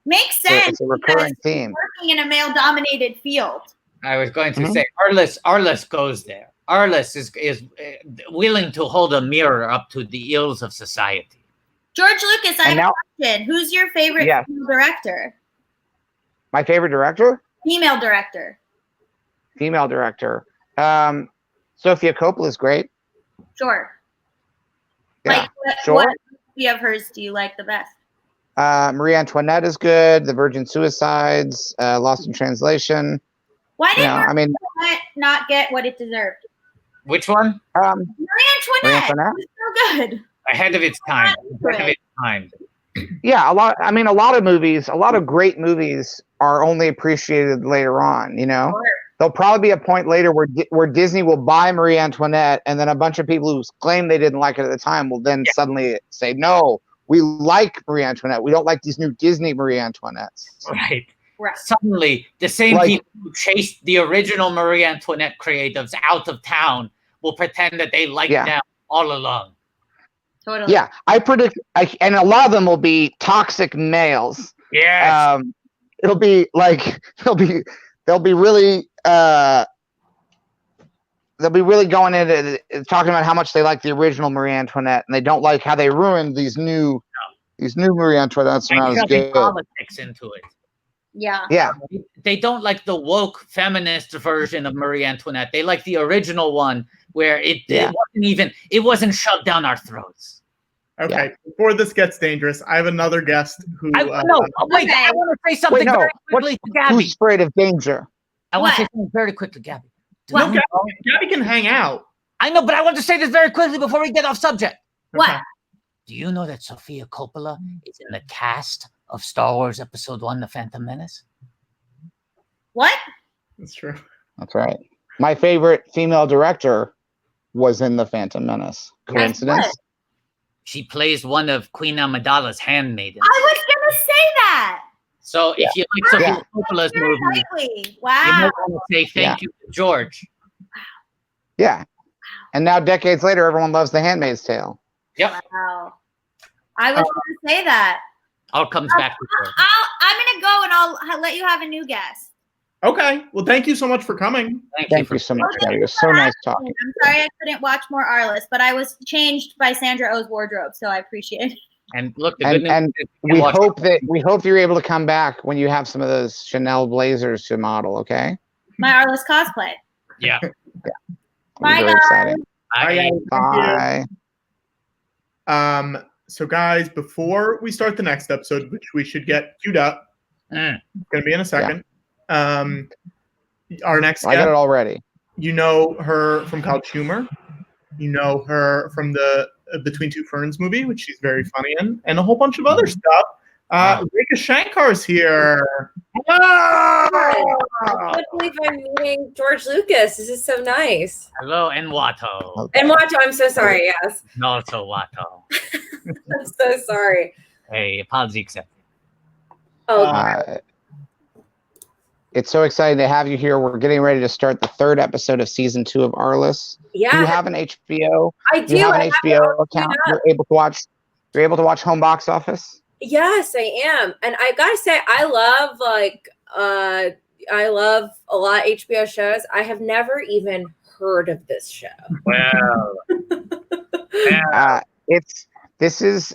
Makes So sense. it's a recurring because theme. Working in a male-dominated field. I was going to say Arless goes there. Arless is willing to hold a mirror up to the ills of society. George Lucas, I have a question. Who's your favorite Yeah. female director? My favorite director? Female director. Female director. Sophia Coppola is great. Sure. Yeah, Like, sure. what movie of hers do you like the best? Marie Antoinette is good. The Virgin Suicides, Lost in Translation. Why did Marie I mean, Antoinette not get what it deserved? Which one? Marie Antoinette. Antoinette? It was so good. Ahead of its time. Ahead of its time. yeah, a lot of great movies are only appreciated later on, Sure. There'll probably be a point later where Disney will buy Marie Antoinette, and then a bunch of people who claim they didn't like it at the time will then suddenly say, no, we like Marie Antoinette. We don't like these new Disney Marie Antoinettes. Right. Right. Suddenly, the same people who chased the original Marie Antoinette creatives out of town will pretend that they liked them all along. Totally. Yeah, I predict, and a lot of them will be toxic males. Yes. It'll be like they'll be really going into talking about how much they like the original Marie Antoinette, and they don't like how they ruined these new Marie Antoinettes. Are not as good. Politics into it. Yeah. Yeah. They don't like the woke feminist version of Marie Antoinette. They like the original one where it wasn't shoved down our throats. Okay, before this gets dangerous, I have another guest who. Wait, I want to say something very quickly to Gabby. Who's afraid of danger? I want to say something very quick to Gabby. No, Gabby can hang out. I know, but I want to say this very quickly before we get off subject. What? Okay. Do you know that Sofia Coppola is in the cast of Star Wars Episode 1, The Phantom Menace? What? That's true. That's right. My favorite female director was in The Phantom Menace. Coincidence? What? She plays one of Queen Amidala's handmaidens. I was gonna say that. So if you like Sofia Coppola's movie, Exactly. Wow. you might want to say thank you to George. Yeah. And now, decades later, everyone loves The Handmaid's Tale. Yep. Wow. I was gonna say that. All comes back to George. I'm gonna go and I'll let you have a new guest. Okay. Well, thank you so much for coming. Thank you so much, Gabby. It was so nice talking. I'm sorry I couldn't watch more Arliss, but I was changed by Sandra Oh's wardrobe, so I appreciate it. And look, the good news And is we hope you're able to come back when you have some of those Chanel blazers to model. Okay. My Arliss cosplay. Yeah. Bye, Very guys. exciting. Bye. Bye. So guys, before we start the next episode, which we should get queued up, it's gonna be in a second. Our next I got guest, it already. you know her from College Humor. You know her from the Between Two Ferns movie, which she's very funny in, and a whole bunch of other stuff. Rekha Shankar's here. I can't believe I'm meeting George Lucas. This is so nice. Hello, and Watto. And Watto, I'm so sorry. Yes, Also Watto. I'm so sorry. Hey, apology accepted. Oh, It's so exciting to have you here. We're getting ready to start the 3rd episode of season 2 of Arless. yeah. Do you have an HBO? I Do you do. have an I have HBO it account? up. You're able to watch. You're able to watch home box office. Yes, I am. And I gotta say, I love a lot of HBO shows. I have never even heard of this show. Well, This is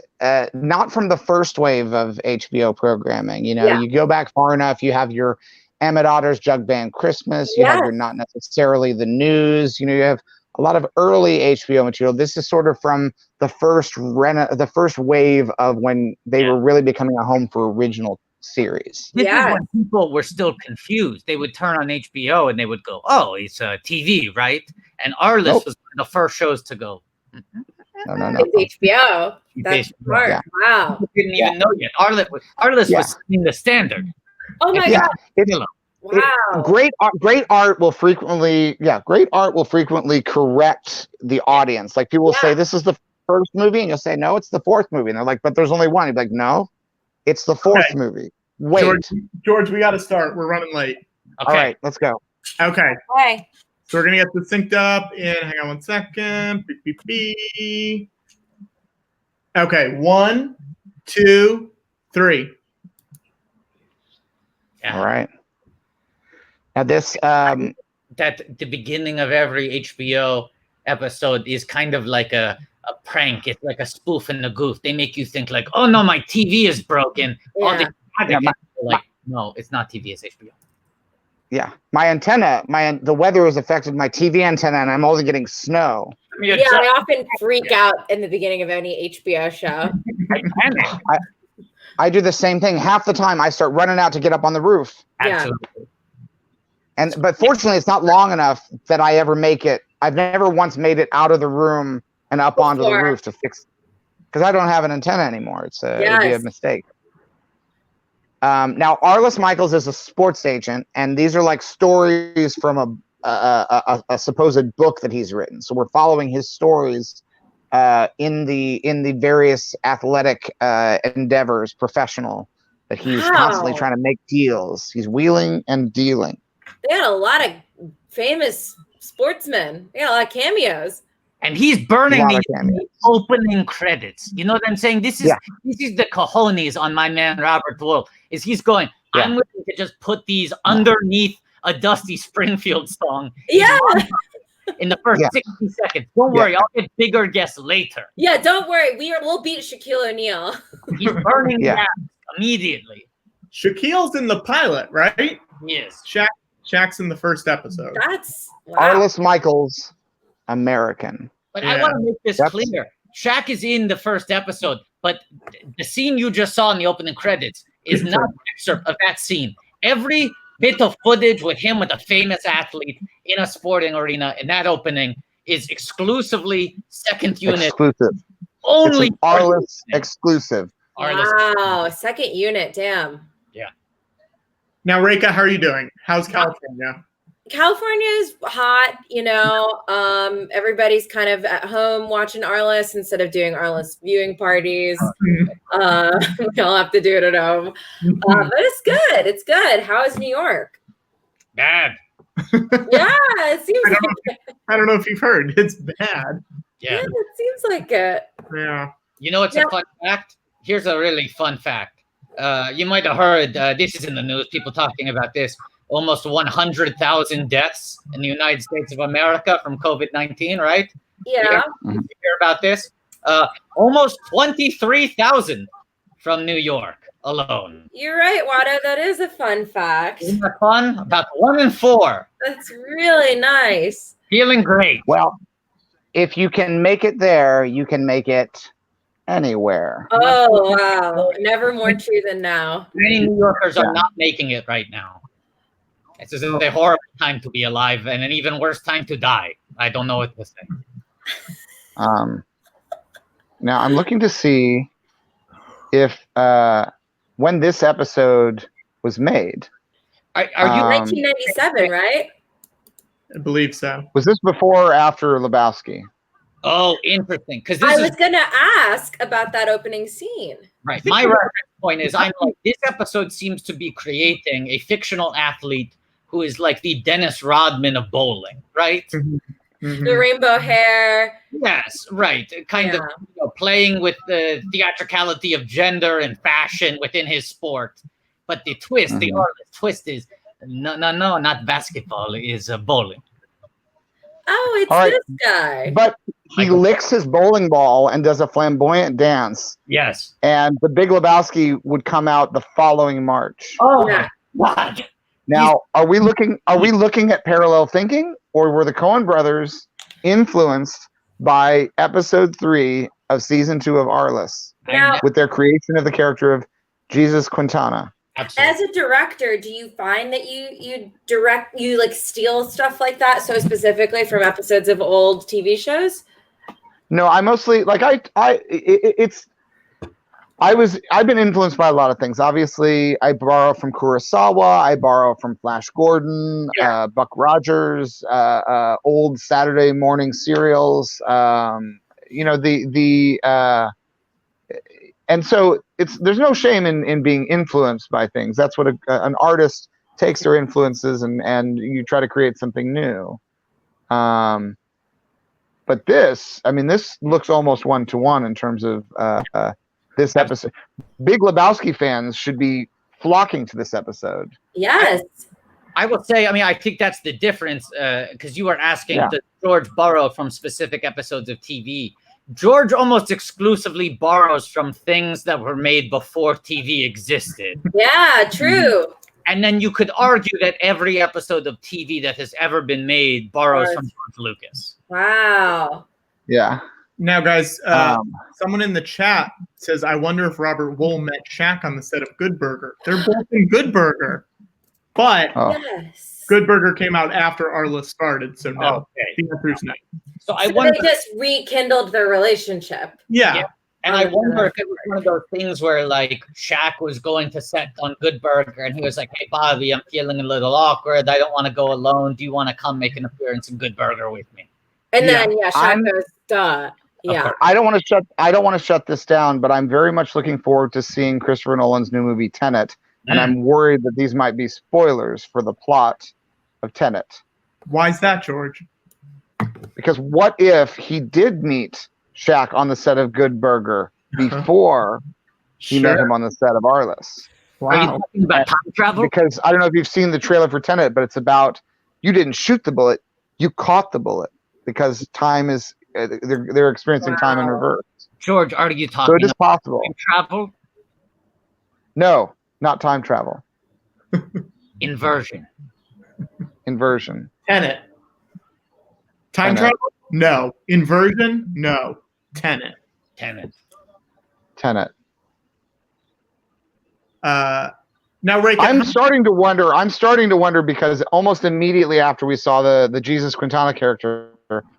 not from the first wave of HBO programming. You know, Yeah. you go back far enough, you have your Emmett Otter's Jug Band Christmas. You have your Not Necessarily the News. You know, you have a lot of early HBO material. This is sort of from the first wave of when they were really becoming a home for original series. this is when people were still confused. They would turn on HBO and they would go, "Oh, it's TV, right?" And Arliss was one of the first shows to go. No. It's HBO. That's smart. Yeah. Wow. People didn't even know yet. Arliss was setting the standard. Oh my Yeah. God. Wow. Great art will frequently correct the audience. Like people will say this is the first movie, and you'll say no, it's the 4th movie, and they're like, but there's only one. You're like, no, it's the 4th movie. Wait, George, we got to start. We're running late. Okay. All right, let's go. Okay. Hey. So we're gonna get this synced up in. Hang on one second. Beep, beep, beep. Okay, 1, 2, 3. Yeah. All right. Now this That the beginning of every HBO episode is kind of like a prank. It's like a spoof and a goof. They make you think like, "Oh no, my TV is broken." All the no, it's not TV. It's HBO. yeah, my antenna, the weather has affected my TV antenna, and I'm also getting snow. Yeah, I often freak out in the beginning of any HBO show. I do the same thing. Half the time, I start running out to get up on the roof. Absolutely. But fortunately, it's not long enough that I ever make it. I've never once made it out of the room and up onto the roof to fix, because I don't have an antenna anymore. It would be a mistake. Now, Arliss Michaels is a sports agent, and these are like stories from a supposed book that he's written. So we're following his stories in the various athletic endeavors, professional, that he's constantly trying to make deals. He's wheeling and dealing. They had a lot of famous sportsmen. They had a lot of cameos. And he's burning the opening credits. You know what I'm saying? This is the cojones on my man Robert Wolf. Is he's going, I'm willing to just put these underneath a Dusty Springfield song. Yeah. In the first 60 seconds. Don't worry, I'll get bigger guests later. Yeah, don't worry. We'll beat Shaquille O'Neal. He's burning that immediately. Shaquille's in the pilot, right? Yes. Shaq's in the first episode. That's Arliss Michaels, American. But I want to make this clear. Shaq is in the first episode, but the scene you just saw in the opening credits is not an excerpt of that scene. Every bit of footage with him with a famous athlete in a sporting arena in that opening is exclusively second unit. Exclusive. Only it's an Arliss exclusive. Arliss. Wow, second unit, damn. Yeah. Now, Rekha, how are you doing? How's California? California is hot, you know. Everybody's kind of at home watching Arliss instead of doing Arliss viewing parties. We all have to do it at home. But it's good. It's good. How is New York? Bad. Yeah, it seems I don't know if you've heard. It's bad. Yeah. it seems like it. Yeah. You know what's a fun fact? Here's a really fun fact. You might have heard, this is in the news, people talking about this. Almost 100,000 deaths in the United States of America from COVID-19, right? Yeah. You hear about this? Almost 23,000 from New York alone. You're right, Watto. That is a fun fact. Isn't that fun? About 1 in 4. That's really nice. Feeling great. Well, if you can make it there, you can make it anywhere. Oh, wow. Never more true than now. Many New Yorkers are not making it right now. It's just a horrible time to be alive and an even worse time to die. I don't know what to say. Now I'm looking to see if when this episode was made. Are you 1997, right? I believe so. Was this before or after Lebowski? Oh, interesting. Because I was going to ask about that opening scene. Right. My reference point is I'm like, this episode seems to be creating a fictional athlete who is like the Dennis Rodman of bowling, right? Mm-hmm. The rainbow hair. Yes, right. Kind of playing with the theatricality of gender and fashion within his sport. But the twist, the Arless twist is, no, not basketball, is bowling. Oh, it's this guy. But he licks his bowling ball and does a flamboyant dance. Yes. And The Big Lebowski would come out the following March. Oh my God. Now, are we looking at parallel thinking, or were the Coen brothers influenced by episode 3 of season 2 of Arliss Now, with their creation of the character of Jesus Quintana? Absolutely. as a director, do you find that you like steal stuff like that so specifically from episodes of old TV shows? No, I mostly I've been influenced by a lot of things. Obviously, I borrow from Kurosawa. I borrow from Flash Gordon, Buck Rogers, old Saturday morning serials. And so there's no shame in being influenced by things. That's what an artist takes their influences and you try to create something new. But this looks almost 1-to-1 in terms of this episode. Big Lebowski fans should be flocking to this episode. Yes. I will say, I think that's the difference, because you were asking, does George borrow from specific episodes of TV? George almost exclusively borrows from things that were made before TV existed. Yeah, true. And then you could argue that every episode of TV that has ever been made borrows from George Lucas. Wow. Yeah. Now, guys, someone in the chat says, I wonder if Robert Wool met Shaq on the set of Good Burger. They're both in Good Burger. But Yes. Good Burger came out after Arliss started, so no. The answer's no. So I So wonder. they just rekindled their relationship. Yeah. And I wonder if it was one of those things where, like, Shaq was going to set on Good Burger, and he was like, "Hey, Bobby, I'm feeling a little awkward. I don't want to go alone. Do you want to come make an appearance in Good Burger with me?" And then Shaq goes, duh. Yeah. I don't want to shut this down, but I'm very much looking forward to seeing Christopher Nolan's new movie Tenet, and I'm worried that these might be spoilers for the plot of Tenet. Why is that, George? Because what if he did meet Shaq on the set of Good Burger before he met him on the set of Arliss? Are you talking about time travel? Because I don't know if you've seen the trailer for Tenet, but it's about you didn't shoot the bullet, you caught the bullet, because time is they're experiencing time in reverse. George, are you talking So it is possible. time travel? No, not time travel. Inversion. Inversion. Tenet. Time Tenet. travel? No. Inversion? No. Tenet. Tenet. Tenet. Now, Rekha, I'm starting to wonder because almost immediately after we saw the Jesus Quintana character,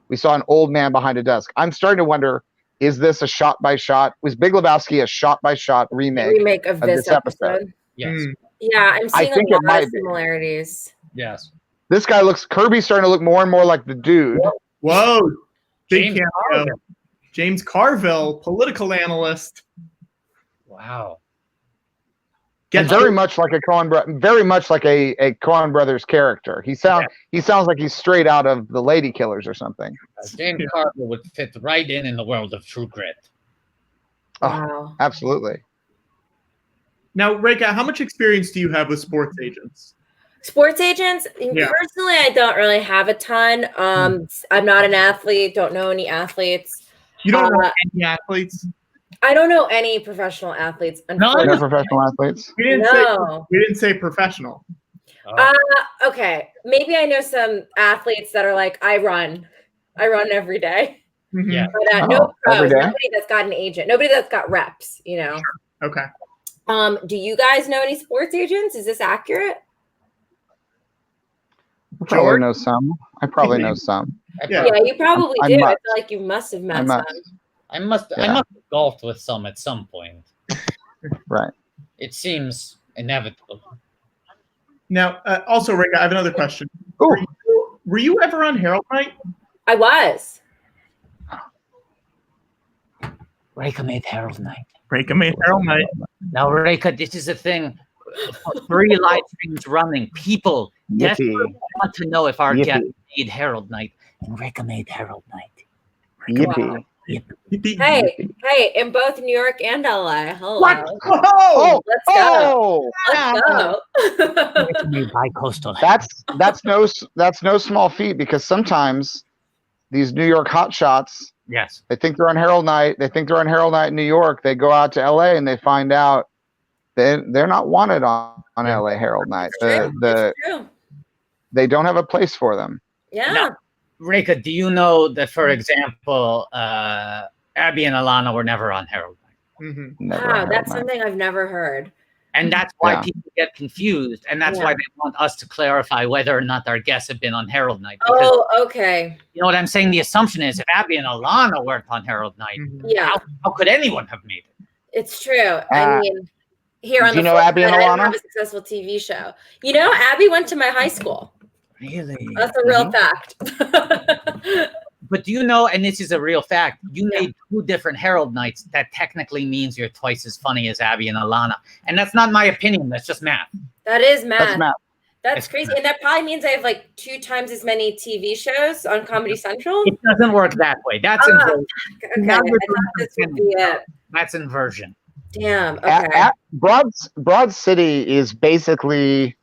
we saw an old man behind a desk. I'm starting to wonder, is this a shot by shot? Was Big Lebowski a shot by shot remake of this episode? Yes. Yeah, I'm I seeing think a it lot might of be. similarities. Yes. This guy Kirby's starting to look more and more like the dude. Whoa, big James cameo. Carville. James Carville, political analyst. Wow. And very much like a Coen Brothers character. He sounds like he's straight out of The Lady Killers or something. James Carville would fit right in the world of True Grit. Wow. Absolutely. Now, Rekha, how much experience do you have with sports agents? Sports agents, personally, I don't really have a ton. I'm not an athlete, don't know any athletes. You don't know any athletes? I don't know any professional athletes. No professional athletes? We didn't say professional. Okay. Maybe I know some athletes that are like, I run every day. Mm-hmm. Yeah. But no pros, every day? nobody that's got an agent, nobody that's got reps, you know. Okay. Do you guys know any sports agents? Is this accurate? I probably know some. Yeah. Yeah, you probably I do. I must. feel like you must have met must. some. I must have golfed with some at some point. Right. It seems inevitable. Now, also, Rekha, I have another question. Ooh. Were you ever on Herald Night? I was. Rekha made Herald Night. Rekha made Herald Night. Now, Rekha, this is a thing. 3 live streams running. People desperately want to know if our guest made Herald Night. And Rekha made Herald Night. Yippee. Hey, in both New York and LA. Hello. What? Oh, Let's go. oh! Let's go. Made bi-coastal. That's no small feat, because sometimes these New York hotshots, Yes. they think they're on Herald Night. They think they're on Herald Night in New York. They go out to LA and they find out they're not wanted on LA Herald Night. It's true. They don't have a place for them. Yeah. Now, Rekha, do you know that, for example, Abby and Alana were never on Herald Night? Mm-hmm. Never on Wow, Herald that's Night. something I've never heard. And that's why Yeah. people get confused. And that's why they want us to clarify whether or not our guests have been on Herald Night. Because, Oh, okay. you know what I'm saying? The assumption is if Abby and Alana weren't on Herald Night, Mm-hmm. Yeah, how could anyone have made it? it's true. I mean, here on do you the know flip Abby and side, I don't Alana? have a successful TV show. You know, Abby went to my high school. Really? That's a real fact. But do you know, and this is a real fact, you made 2 different Herald Nights. That technically means you're twice as funny as Abby and Alana. And that's not my opinion. That's just math. That is math. That's math. That's crazy. And that probably means I have like 2 times as many TV shows on Comedy Central. It doesn't work that way. That's inversion. Okay, Now I we're thought this would be it. That's inversion. Damn. Okay. Broad City is basically,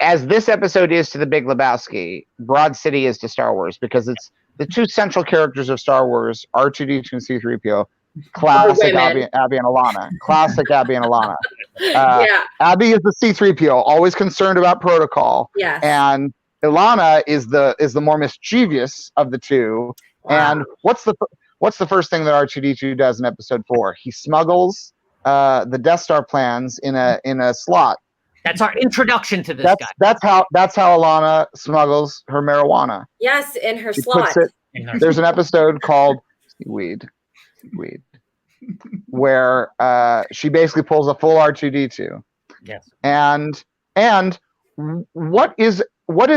as this episode is to the Big Lebowski, Broad City is to Star Wars, because it's the 2 central characters of Star Wars, R2-D2 and C-3PO. Classic Abby and Alana. Classic Abby and Alana. Yeah. Abby is the C-3PO, always concerned about protocol. Yes. And Ilana is the more mischievous of the 2. Wow. And what's the first thing that R2-D2 does in episode 4? He smuggles the Death Star plans in a slot. That's our introduction to this guy. That's how Ilana smuggles her marijuana. Yes, in her She slot. puts it. There's an episode called Weed, where she basically pulls a full R2-D2. Yes. And what is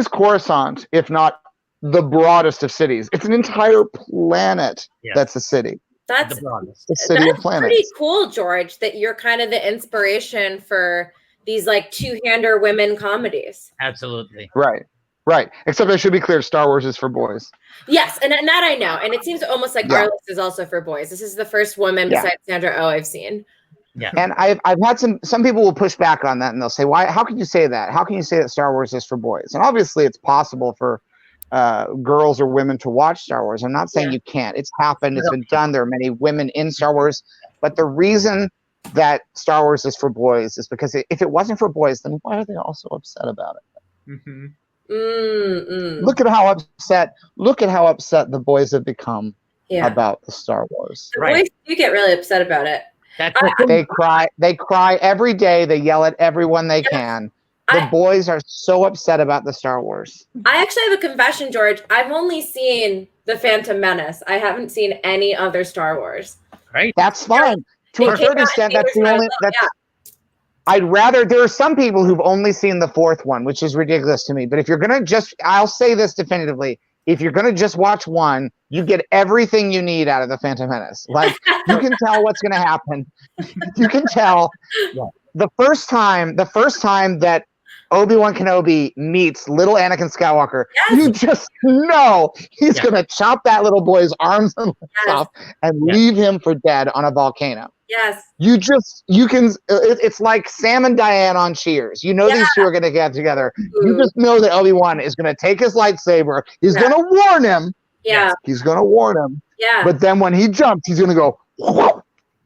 Coruscant if not the broadest of cities? It's an entire planet. Yes. That's a city. That's The city of planets. pretty cool, George, that you're kind of the inspiration for these like 2-hander women comedies. Absolutely. Right. Except I should be clear, Star Wars is for boys. Yes, and that I know. And it seems almost like Yeah. Arliss is also for boys. This is the first woman Yeah. besides Sandra Oh I've seen. Yeah. And I've had some people will push back on that, and they'll say, "Why? How can you say that? How can you say that Star Wars is for boys?" And obviously, it's possible for girls or women to watch Star Wars. I'm not saying you can't. It's happened. It's been done. There are many women in Star Wars, but the reason that Star Wars is for boys is because if it wasn't for boys, then why are they all so upset about it? Mm-hmm. Mm-mm. Look at how upset the boys have become Yeah. about the Star Wars. The Right. boys do get really upset about it. That's the thing. They cry every day. They yell at everyone they can. The boys are so upset about the Star Wars. I actually have a confession, George. I've only seen The Phantom Menace. I haven't seen any other Star Wars. Right. That's fine. To a It came certain out extent, in that's the theaters only. and That's. yeah. I'd rather. There are some people who've only seen the fourth one, which is ridiculous to me. But if you're gonna I'll say this definitively: if you're gonna just watch one, you get everything you need out of the Phantom Menace. Like you can tell what's gonna happen. You can tell. The first time that Obi-Wan Kenobi meets little Anakin Skywalker, you just know he's gonna chop that little boy's arms and legs off and leave him for dead on a volcano. Yes. It's like Sam and Diane on Cheers. You know these two are gonna get together. You just know that Obi-Wan is gonna take his lightsaber. He's gonna warn him. Yeah. He's gonna warn him. Yeah. But then when he jumps, he's gonna go,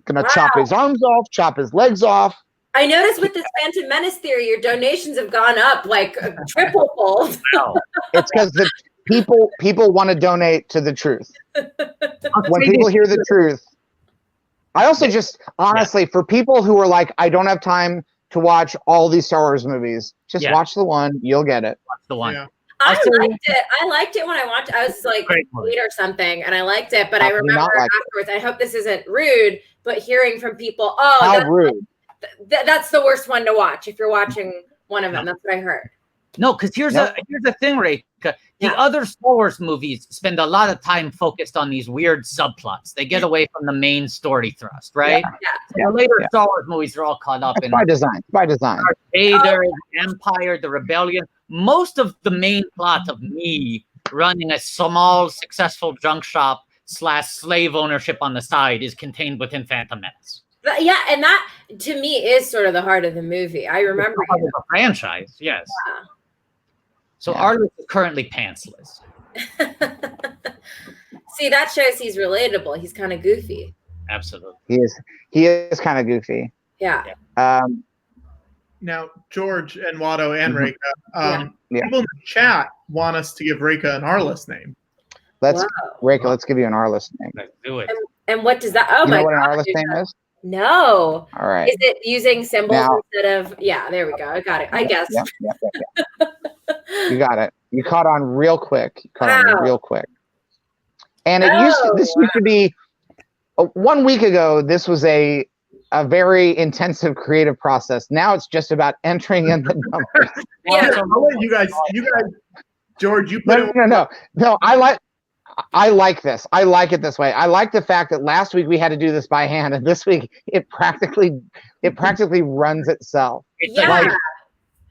gonna chop his arms off, chop his legs off. I noticed with this Phantom Menace theory, your donations have gone up like triple fold. Wow. It's because the people want to donate to the truth. When people hear the truth, I also just honestly, for people who are like, I don't have time to watch all these Star Wars movies, just watch the one, you'll get it. Watch the one. Yeah. I liked it when I watched. I was like 8 or something, and I liked it. But I remember afterwards. I hope this isn't rude, but hearing from people, how rude. That's the worst one to watch if you're watching one of them. That's what I heard. No, because here's the thing, Rekha. The other Star Wars movies spend a lot of time focused on these weird subplots. They get away from the main story thrust, right? The later Star Wars movies are all caught up in by design. Darth Vader, the Empire, the Rebellion. Most of the main plot of me running a small, successful junk shop / slave ownership on the side is contained within Phantom Menace. Yeah, and that to me is sort of the heart of the movie. I remember the franchise, yes. Yeah. So Arless is currently pantsless. See, that shows he's relatable. He's kind of goofy. Absolutely. He is kind of goofy. Yeah. Now, George and Watto and Rekha, people in the chat want us to give Rekha an Arliss name. Rekha, let's give you an Arliss name. Let's do it. And what does that? Oh you my know what God, an Arliss name is? No. All right. Is it using symbols instead of? Yeah, there we go. I got it. I guess. Yeah. You got it. You caught on real quick. And this used to be 1 week ago. This was a very intensive creative process. Now it's just about entering in the numbers. Yeah. I'll let you guys, George, you put No. I like this. I like it this way. I like the fact that last week we had to do this by hand, and this week it practically runs itself.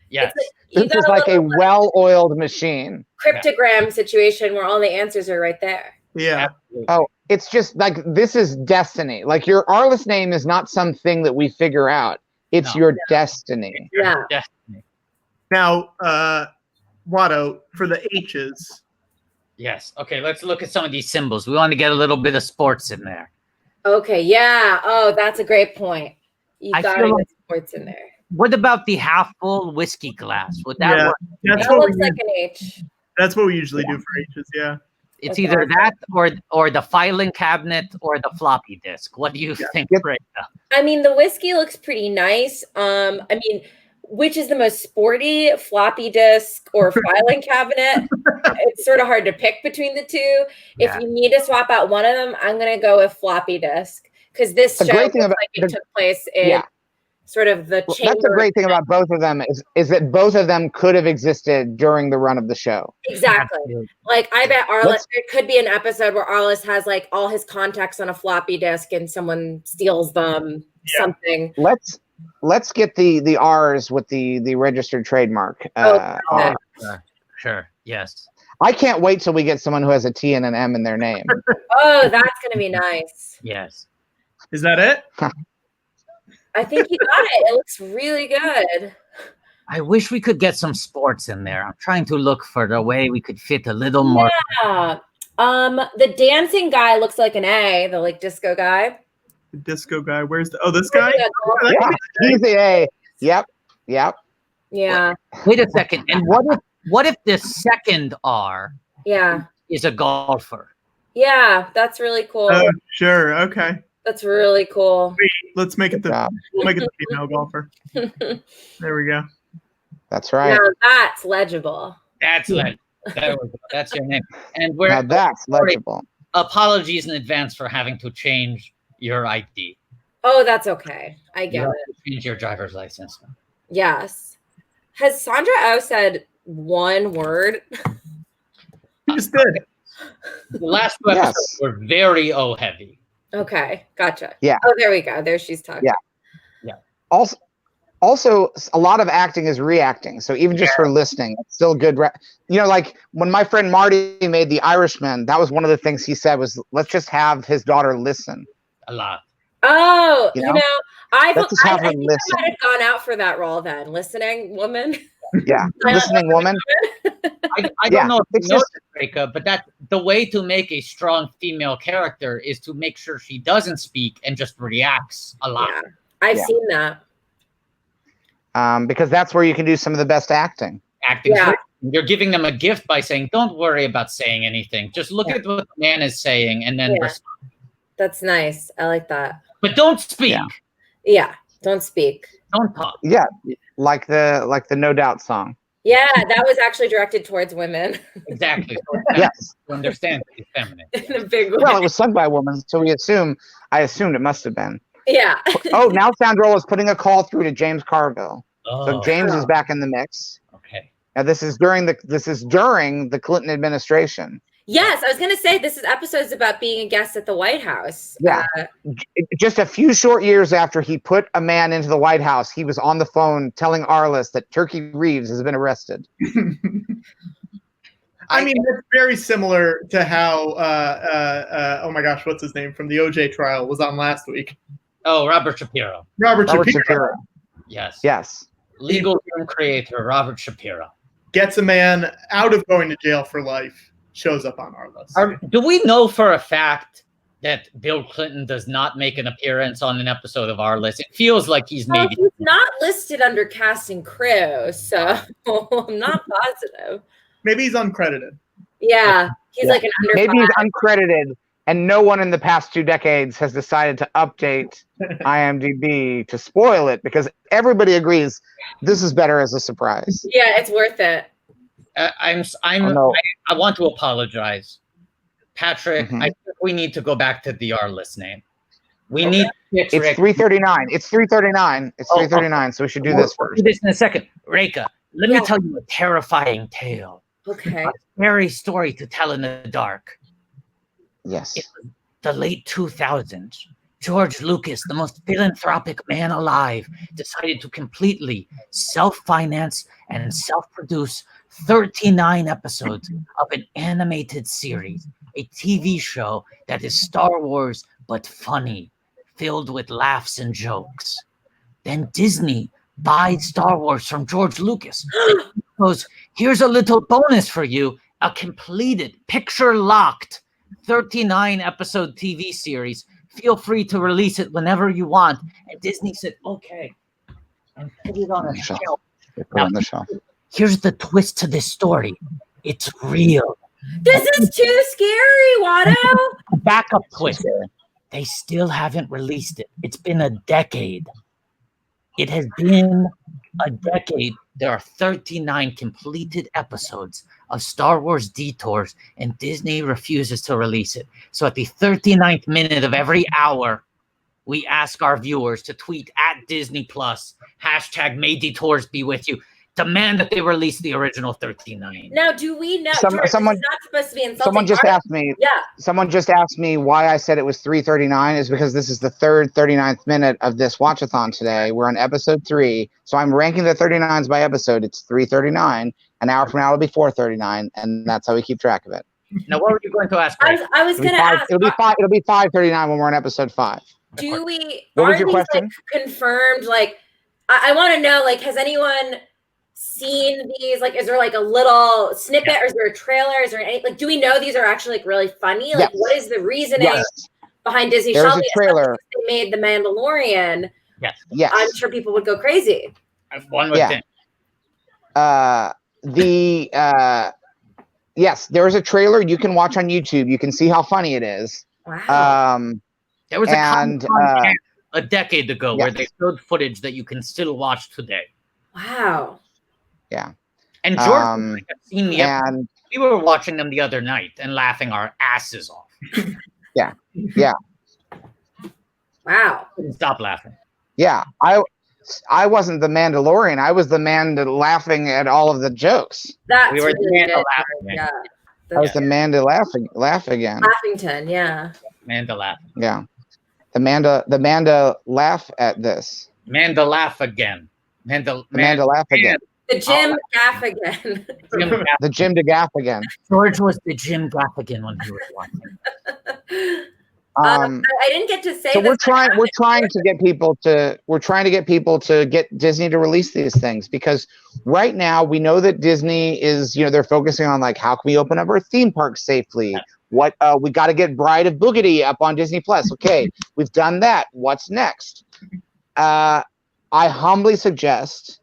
Yes. This is like a well-oiled machine. Cryptogram situation where all the answers are right there. Yeah. Oh, it's just like this is destiny. Like your Arliss name is not something that we figure out. It's your destiny. Yeah. Destiny. Now, Watto, for the H's. Yes. Okay, let's look at some of these symbols. We want to get a little bit of sports in there. Okay, yeah. Oh, that's a great point. You got to get sports in there. What about the half-full whiskey glass? Would that work? That looks like an H. That's what we usually do for H's, yeah. It's either that or the filing cabinet or the floppy disk. What do you think, Rekha? I mean, the whiskey looks pretty nice. I mean, which is the most sporty, floppy disk or filing cabinet? It's sort of hard to pick between the two. If you need to swap out one of them, I'm going to go with floppy disk because this show looks like it took place in sort of the chamber. That's the great thing about both of them is that both of them could have existed during the run of the show. Exactly. Like I bet Arless, there could be an episode where Arless has like all his contacts on a floppy disk and someone steals them, something. Let's get the R's with the registered trademark. Sure. Yes. I can't wait till we get someone who has a T and an M in their name. Oh, that's going to be nice. Yes. Is that it? I think you got it. It looks really good. I wish we could get some sports in there. I'm trying to look for the way we could fit a little more. Yeah. The dancing guy looks like an A, the like disco guy. The disco guy. Where's this guy? Yeah, he's the A. Yep. Yeah. Wait a second. And what if the second R is a golfer? Yeah, that's really cool. Oh, sure. Okay. That's really cool. Let's make it Good job. the female golfer. There we go. That's right. Now that's legible. That's legible. There we go. That's your name. And we're Now that's legible. apologies in advance for having to change your ID. Oh, that's okay. I You get have it. to change your driver's license. Yes. Has Sandra Oh said one word? You just did. The last two episodes were very heavy. Okay, gotcha. Yeah. Oh, there we go. There she's talking. Yeah. Also, a lot of acting is reacting. So even just for listening, it's still good. Like when my friend Marty made The Irishman, that was one of the things he said was, let's just have his daughter listen. A lot. Oh, I Let's just have her think listen. I might have gone out for that role then. Listening woman. Yeah, listening woman. I don't know if you know this, Rekha, but that the way to make a strong female character is to make sure she doesn't speak and just reacts a lot. Yeah, I've seen that. Because that's where you can do some of the best acting. You're giving them a gift by saying, don't worry about saying anything. Just look at what the man is saying and then respond. That's nice. I like that. But don't speak. Yeah, don't speak. Don't talk. Yeah, like the No Doubt song. Yeah, that was actually directed towards women. Exactly. Yes. To understand it's feminine. In a big way. Well, it was sung by a woman, so I assumed it must have been. Yeah. Oh, now Sandra is putting a call through to James Carville. Oh. So James is back in the mix. Okay. Now this is during the Clinton administration. Yes, I was going to say this is episodes about being a guest at the White House. Yeah. Just a few short years after he put a man into the White House, he was on the phone telling Arliss that Turkey Reeves has been arrested. I mean, it's very similar to how, oh my gosh, what's his name from the OJ trial was on last week. Oh, Robert Shapiro. Robert Shapiro. Yes. Yes. Legal film creator Robert Shapiro. Gets a man out of going to jail for life, shows up on Arliss. Do we know for a fact that Bill Clinton does not make an appearance on an episode of Arliss? It feels like he's maybe... He's not listed under cast and crew, so I'm not positive. Maybe he's uncredited. Yeah, he's like an under. Maybe he's uncredited, and no one in the past 2 decades has decided to update IMDb to spoil it because everybody agrees this is better as a surprise. Yeah, it's worth it. I want to apologize, Patrick. Mm-hmm. I think we need to go back to the Arliss name. We need. It's 339. It's 339. It's 339. So we should do this first. Do this in a second, Rekha. Let me tell you a terrifying tale. Okay. A scary story to tell in the dark. Yes. It was the late 2000s. George Lucas, the most philanthropic man alive, decided to completely self-finance and self-produce 39 episodes of an animated series, a TV show that is Star Wars but funny, filled with laughs and jokes. Then Disney buys Star Wars from George Lucas. He goes, here's a little bonus for you, a completed, picture-locked 39-episode TV series. Feel free to release it whenever you want. And Disney said, okay, and put it on a shelf. Now, on the shelf. Here's the twist to this story. It's real. This is too scary, Watto. Backup twist. They still haven't released it. It's been a decade. It has been a decade. There are 39 completed episodes of Star Wars Detours, and Disney refuses to release it. So at the 39th minute of every hour, we ask our viewers to tweet at Disney Plus, hashtag May Detours be with you. Demand that they release the original 39. Now, do we know? Someone this is not supposed to be insulting. Someone just asked me. Yeah. Someone just asked me why I said it was 3:39 is because this is the third 39th minute of this watchathon today. We're on episode 3, so I'm ranking the 39s by episode. It's 3:39. An hour from now it'll be 4:39, and that's how we keep track of it. Now, what were you going to ask? I was going to ask. It'll be 5:39 when we're on episode 5. Do we? What was are your these, question? like, confirmed? Like, I want to know. Like, has anyone seen these? Like, is there like a little snippet, or is there a trailer? Is there any, like, do we know these are actually like really funny? Like, what is the reasoning behind Disney? There's a trailer. They made The Mandalorian. Yes. I'm sure people would go crazy. One would think. yes, there is a trailer you can watch on YouTube. You can see how funny it is. Wow. There was a decade ago where yes. they showed footage that you can still watch today. Wow. Yeah. And Jordan and I have seen the episode. And We were watching them the other night and laughing our asses off. yeah. Wow. Couldn't stop laughing. Yeah. I wasn't the Mandalorian. I was the man laughing at all of the jokes. That's We were the really Manda good. laughing. Yeah. I was the Manda laugh again. Laughington, yeah. Manda laughing. Yeah. The Manda laugh at this. Manda laugh again. Manda laugh again. The Jim Gaff again. The Jim DeGaff again. George was the Jim Gaffigan when he was watching. I didn't get to say. So this we're trying to get people to get Disney to release these things, because right now we know that Disney is, they're focusing on like, how can we open up our theme parks safely? What we got to get Bride of Boogity up on Disney Plus. Okay, we've done that. What's next? I humbly suggest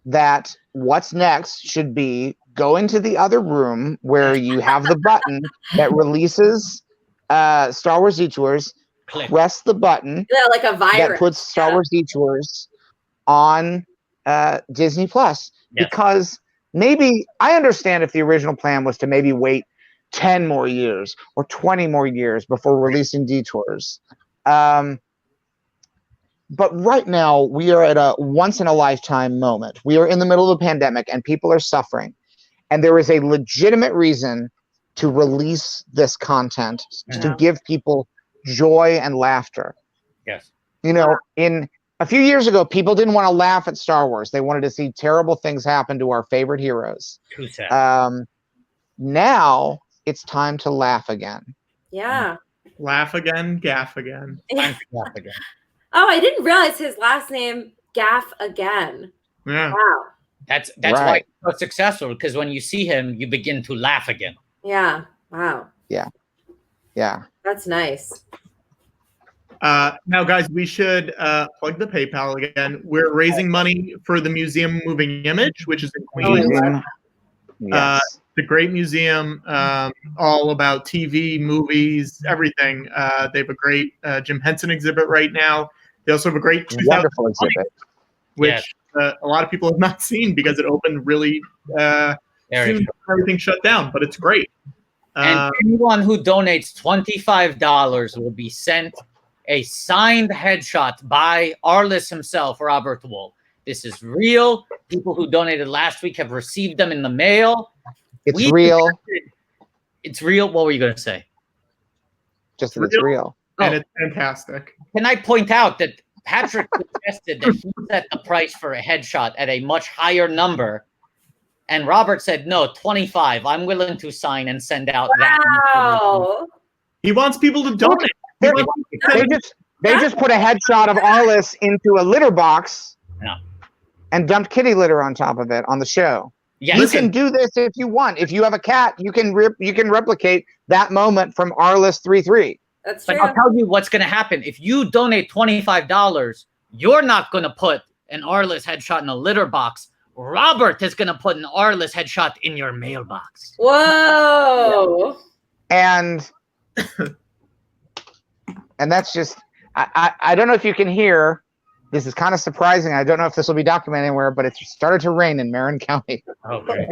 that what's next should be go into the other room where you have the button that releases Star Wars Detours. Press the button like a virus that puts Star Wars Detours on Disney Plus. Because maybe I understand if the original plan was to maybe wait 10 more years or 20 more years before releasing Detours. But right now, we are at a once-in-a-lifetime moment. We are in the middle of a pandemic, and people are suffering. And there is a legitimate reason to release this content, to give people joy and laughter. Yes. In a few years ago, people didn't want to laugh at Star Wars. They wanted to see terrible things happen to our favorite heroes. Too sad. Now, it's time to laugh again. Yeah. Laugh again, gaff again. Time to laugh again. Oh, I didn't realize his last name Gaff again. Yeah. Wow. That's why he's so successful, because when you see him, you begin to laugh again. Yeah. Wow. Yeah. That's nice. Now, guys, we should plug the PayPal again. We're raising money for the Museum Moving Image, which is in Queens. Yes. The great museum, all about TV, movies, everything. They have a great Jim Henson exhibit right now. They also have a great wonderful exhibit, which a lot of people have not seen because it opened really soon. Everything shut down, but it's great. And anyone who donates $25 will be sent a signed headshot by Arliss himself, Robert Wool. This is real. People who donated last week have received them in the mail. It's real. It's real. What were you going to say? Just that it's real. And it's fantastic. Can I point out that Patrick suggested that he set the price for a headshot at a much higher number, and Robert said, no, 25. I'm willing to sign and send out that. Wow. He wants people to donate. They just put a headshot of Arliss into a litter box and dumped kitty litter on top of it on the show. Yes. You can do this if you want. If you have a cat, you can replicate that moment from Arliss 3-3. That's true. But I'll tell you what's going to happen. If you donate $25, you're not going to put an Arliss headshot in a litter box. Robert is going to put an Arliss headshot in your mailbox. Whoa. And that's just, I don't know if you can hear. This is kind of surprising. I don't know if this will be documented anywhere, but it started to rain in Marin County. Okay.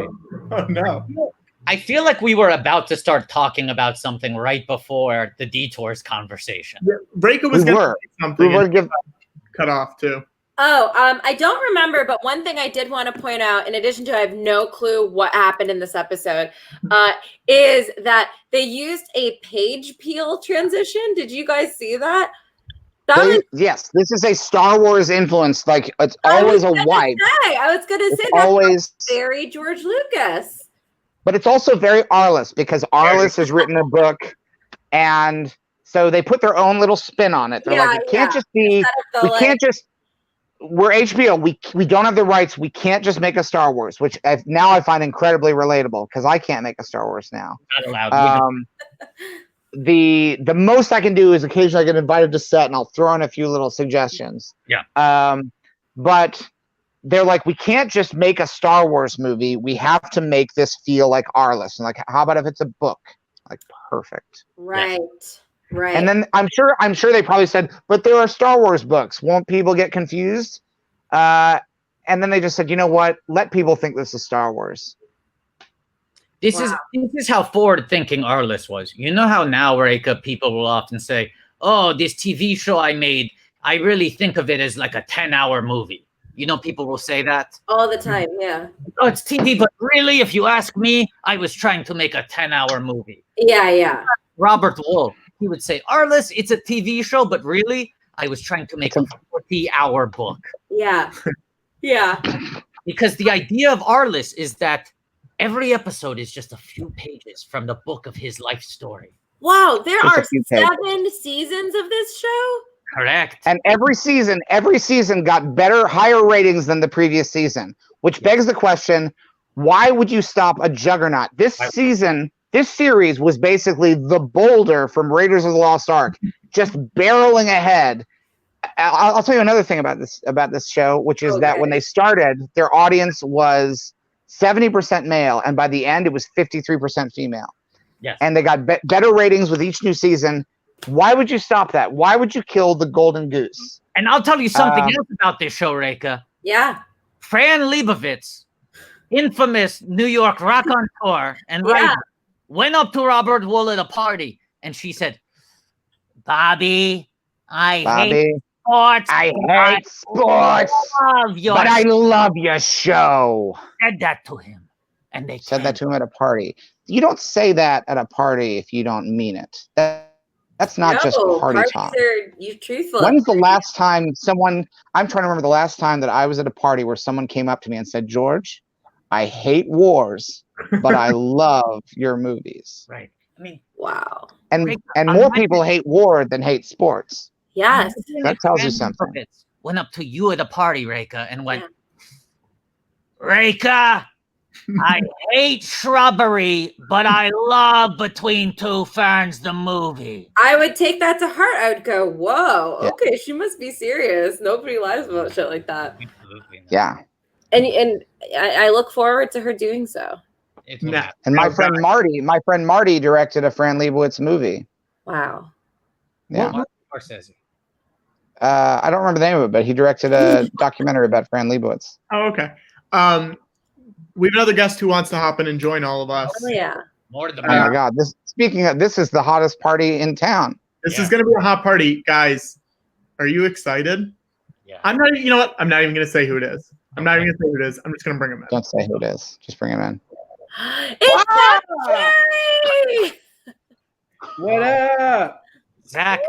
Oh, no. I feel like we were about to start talking about something right before the Detours conversation. Yeah, Rekha was going to say something. We were cut off, too. Oh, I don't remember, but one thing I did want to point out, in addition to I have no clue what happened in this episode, is that they used a page peel transition. Did you guys see that? Yes, this is a Star Wars influence. Like, it's always a wipe. I was going to say that's always very George Lucas. But it's also very Arliss, because Arliss has written a book, and so they put their own little spin on it. They're like, it can't just be, we're HBO. We don't have the rights. We can't just make a Star Wars, which now I find incredibly relatable, because I can't make a Star Wars now. Not allowed. The most I can do is occasionally I get invited to set, and I'll throw in a few little suggestions. Yeah. But they're like, we can't just make a Star Wars movie. We have to make this feel like Arliss. And like, how about if it's a book? Like, perfect. Right. Right. And then I'm sure they probably said, but there are Star Wars books. Won't people get confused? And then they just said, you know what? Let people think this is Star Wars. This is how forward-thinking Arliss was. You know how now, Rekha, people will often say, oh, this TV show I made, I really think of it as like a 10-hour movie. You know, people will say that. All the time, yeah. Oh, it's TV, but really, if you ask me, I was trying to make a 10-hour movie. Yeah, yeah. Robert Wolf, he would say, Arliss, it's a TV show, but really, I was trying to make a 40-hour book. Yeah. Yeah. Because the idea of Arliss is that every episode is just a few pages from the book of his life story. Wow, there Just a are few 7 seasons of this show? Correct. And every season got better, higher ratings than the previous season, which begs the question, why would you stop a juggernaut? This series was basically the Boulder from Raiders of the Lost Ark, just barreling ahead. I'll tell you another thing about this show, which is that when they started, their audience was 70% male, and by the end, it was 53% female. Yes. And they got better ratings with each new season. Why would you stop that? Why would you kill the golden goose? And I'll tell you something else about this show, Rekha. Yeah. Fran Lebowitz, infamous New York raconteur and writer, went up to Robert Wool at a party, and she said, Bobby, I hate sports. I hate sports, but I love your show. Said that to him. And they said that to him at a party. You don't say that at a party if you don't mean it. That's not just party talk. You truthful. When's the last time I'm trying to remember the last time that I was at a party where someone came up to me and said, George, I hate wars, but I love your movies. Right. I mean, wow. And more people hate war than hate sports. Yes. That tells you something. Went up to you at a party, Rekha, and went, Rekha, I hate shrubbery, but I love Between Two Ferns, the movie. I would take that to heart. I would go, whoa, okay, she must be serious. Nobody lies about shit like that. Yeah. And I look forward to her doing so. And my friend Marty directed a Fran Lebowitz movie. Wow. Yeah. Scorsese. I don't remember the name of it, but he directed a documentary about Fran Lebowitz. Oh, okay. We have another guest who wants to hop in and join all of us. Oh, yeah. More the Oh my God! This is the hottest party in town. This is going to be a hot party, guys. Are you excited? Yeah. I'm not. You know what? I'm not even going to say who it is. I'm not even going to say who it is. I'm just going to bring him in. Don't say who it is. Just bring him in. It's Zach Cherry! What up, Zach?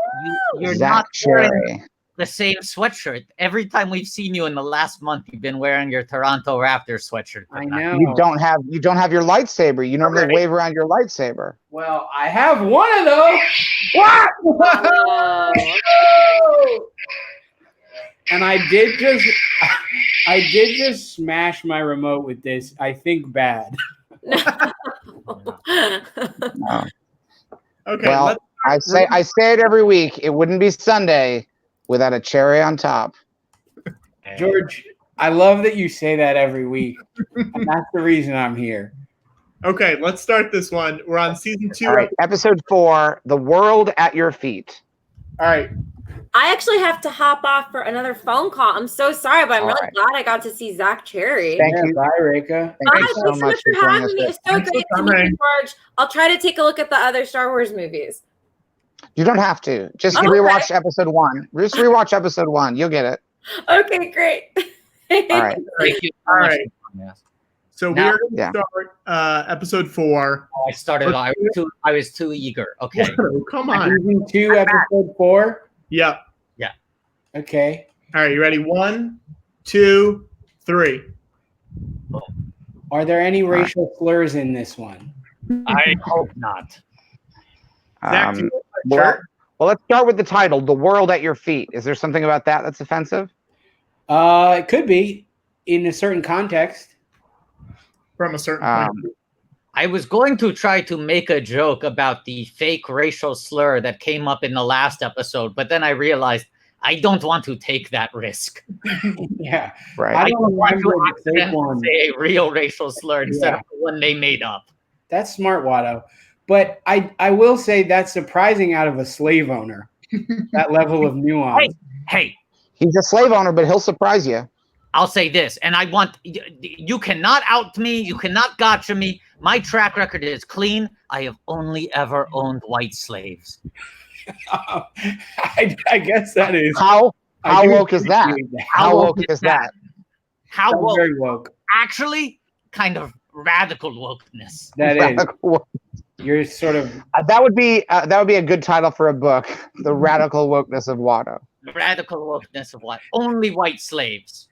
You're Zach not Cherry. wearing the same sweatshirt. Every time we've seen you in the last month, you've been wearing your Toronto Raptors sweatshirt. I know. You don't have your lightsaber. You normally wave around your lightsaber. Well, I have one of those. What? And I did just smash my remote with this. I think bad. No. Okay. Well, I say it every week. It wouldn't be Sunday without a cherry on top. George, I love that you say that every week. And that's the reason I'm here. Okay, let's start this one. We're on season 2. All right, episode 4, The World at Your Feet. All right. I actually have to hop off for another phone call. I'm so sorry, but I'm really glad I got to see Zach Cherry. Thank you. Bye, Rekha. Thank you so much for joining us. It's so great to meet you, George. I'll try to take a look at the other Star Wars movies. You don't have to. Just rewatch episode 1. Just rewatch episode 1. You'll get it. Okay, great. All right. Thank you. All right. So Now- we're going to start episode 4. I started. I was too eager. Okay. Come on. Season 2, episode 4. Yep. Okay. All right, you ready? 1, 2, 3. Are there any racial slurs in this one? I hope not. Zach, do you want my Well, shirt? let's start with the title, The World at Your Feet. Is there something about that that's offensive? It could be in a certain context. From a certain point of view. I was going to try to make a joke about the fake racial slur that came up in the last episode, but then I realized I don't want to take that risk. Yeah. Right. I I don't don't want remember to the fake accidentally one. say a real racial slur instead Yeah. of the one they made up. That's smart, Watto. But I will say that's surprising out of a slave owner. That level of nuance. Hey, He's a slave owner, but he'll surprise you. I'll say this, and I want you cannot out me, you cannot gotcha me. My track record is clean. I have only ever owned white slaves. I guess that is. How I do woke is that? appreciate that. How woke is that? How That's woke? very woke. Actually, kind of radical wokeness. That is. Radical- You're sort of. that would be a good title for a book. The radical wokeness of Watto. Radical wokeness of what? Only white slaves.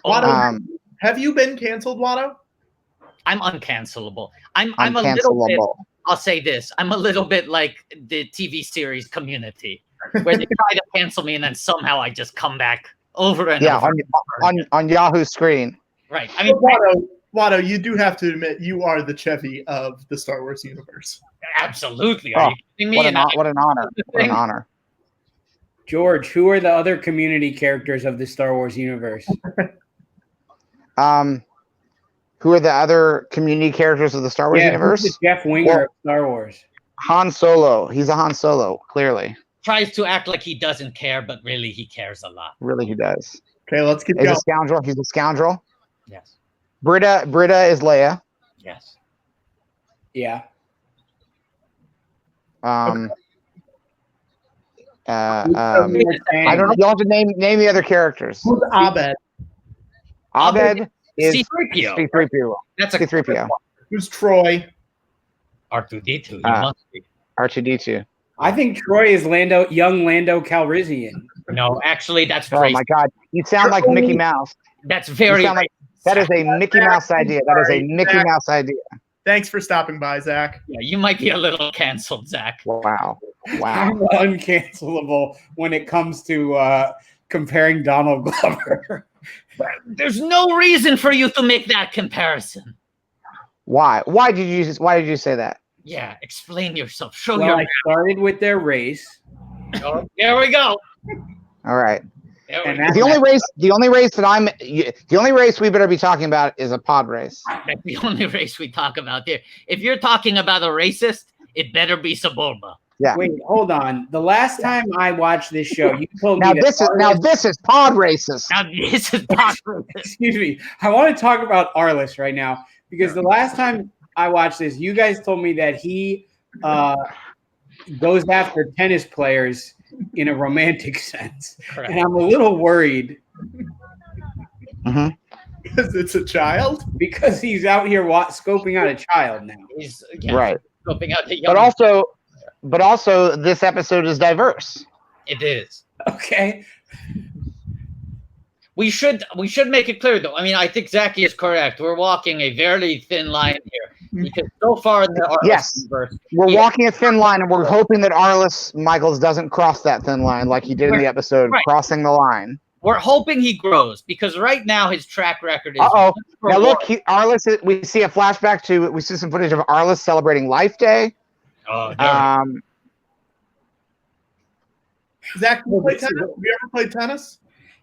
Watto, have you been canceled, Watto? I'm uncancelable. I'm a little bit. I'll say this. I'm a little bit like the TV series Community, where they try to cancel me and then somehow I just come back over and over. on Yahoo screen. Right. I mean, Watto, you do have to admit you are the Chevy of the Star Wars universe. absolutely. Are you kidding me? What an honor! What an honor! George, who are the other Community characters of the Star Wars universe? Who are the other Community characters of the Star Wars universe? Who's the Jeff Winger of Star Wars. Han Solo. He's a Han Solo, clearly. Tries to act like he doesn't care, but really he cares a lot. Really, he does. Okay, let's keep He's going. a scoundrel. He's a scoundrel. Yes. Britta is Leia. Yes. Yeah. I don't know. You'll have to name the other characters. Who's Abed? Abed is C-3PO. C-3PO. That's a C-3PO. Who's Troy? R2-D2. He Ah. must be. R2-D2. I think Troy is young Lando Calrissian. No, actually, that's Oh racist. my God! You sound like Mickey Mouse. That's very. You sound like, that is a Mickey Mouse idea. That is a Mickey Zach. Mouse idea. Thanks for stopping by, Zach. Yeah, you might be a little canceled, Zach. Wow. I'm uncancelable when it comes to comparing Donald Glover. There's no reason for you to make that comparison. Why? Why did you say that? Yeah, explain yourself. Show Well, your. I started with their race. Oh, there we go. All right. There we And go. that- The only race we better be talking about is a pod race. That's the only race we talk about there. If you're talking about a racist, it better be Sebulba. Yeah. Wait, hold on. The last time I watched this show, you told Now me that this is pod races. Now this is not racist. Excuse me. I want to talk about Arliss right now because the last time I watched this, you guys told me that he goes after tennis players in a romantic sense. Correct. And I'm a little worried Because it's a child? because he's out here scoping out a child now. He's Right. scoping out the young. But also this episode is diverse. It is. Okay. We should make it clear though. I mean, I think Zachy is correct. We're walking a very thin line here because so far in the Arless Yes. universe, We're walking a thin line, and we're hoping that Arliss Michaels doesn't cross that thin line like he did in the episode, Right. crossing the line. we're hoping he grows because right now his track record is. Uh-oh. for Now look, war. Arliss. We see a flashback to. We see some footage of Arliss celebrating Life Day. Oh, no. Zach, do you play tennis? Have you ever played tennis?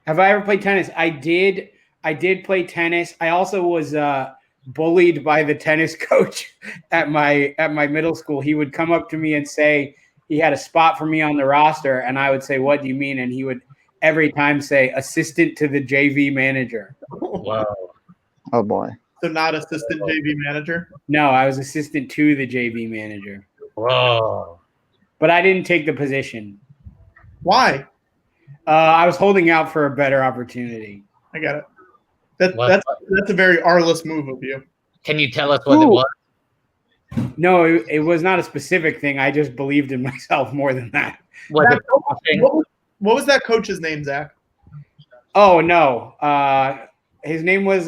Have I ever played tennis? I did play tennis. I also was bullied by the tennis coach at my middle school. He would come up to me and say he had a spot for me on the roster, and I would say, "What do you mean?" And he would every time say, "Assistant to the JV manager." Wow. Oh boy. So not assistant JV manager? No, I was assistant to the JV manager, Whoa. but I didn't take the position. Why? I was holding out for a better opportunity. I got it. What? That's a very Arliss move of you. Can you tell us what it was? No, it was not a specific thing. I just believed in myself more than that. Was Zach, it boxing? what was that coach's name, Zach? Oh no, his name was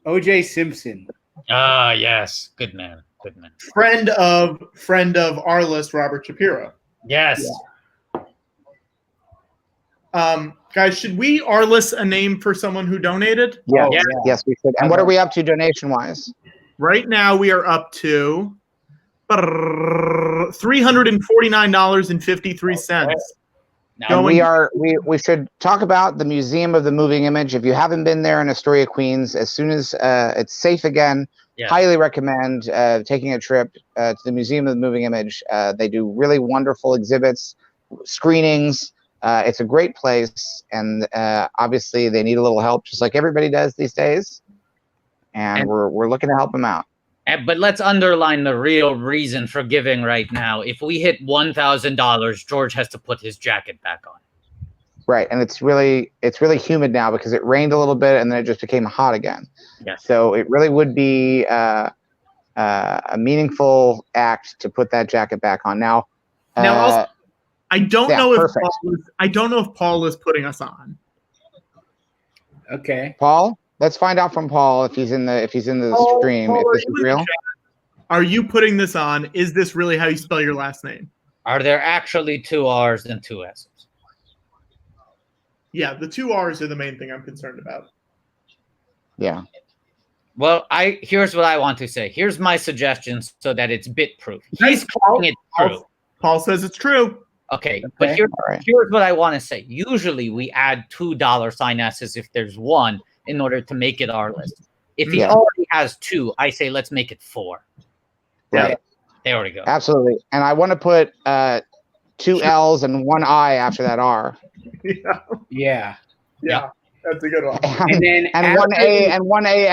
O.J. Simpson. Ah, yes. Good man. Good man. Friend of Arliss, Robert Shapiro. Yes. Guys, should we Arliss a name for someone who donated? Yeah. Oh, yeah. Yes, we should. And what are we up to donation wise? Right now we are up to $349.53. And we should talk about the Museum of the Moving Image. If you haven't been there in Astoria, Queens, as soon as it's safe again, highly recommend taking a trip to the Museum of the Moving Image. They do really wonderful exhibits, screenings. It's a great place, and obviously they need a little help, just like everybody does these days. And we're looking to help them out. But let's underline the real reason for giving right now. If we hit $1,000, George has to put his jacket back on. Right, and it's really humid now because it rained a little bit and then it just became hot again. Yes. So it really would be a meaningful act to put that jacket back on. Now also, I don't know if Paul is putting us on. Okay, Paul. Let's find out from Paul if he's in the stream. If this is real. Are you putting this on? Is this really how you spell your last name? Are there actually 2 R's and 2 S's? Yeah, the 2 R's are the main thing I'm concerned about. Yeah. Well, here's what I want to say. Here's my suggestion so that it's bit proof. He's calling it true. Paul says it's true. Okay, but here's what I want to say. Usually we add $2 S's if there's one, in order to make it our list. If he already has 2, I say let's make it 4. Right. There we go. Absolutely. And I want to put 2 L's and 1 I after that R. Yeah. That's a good one. And 1 A and 1 A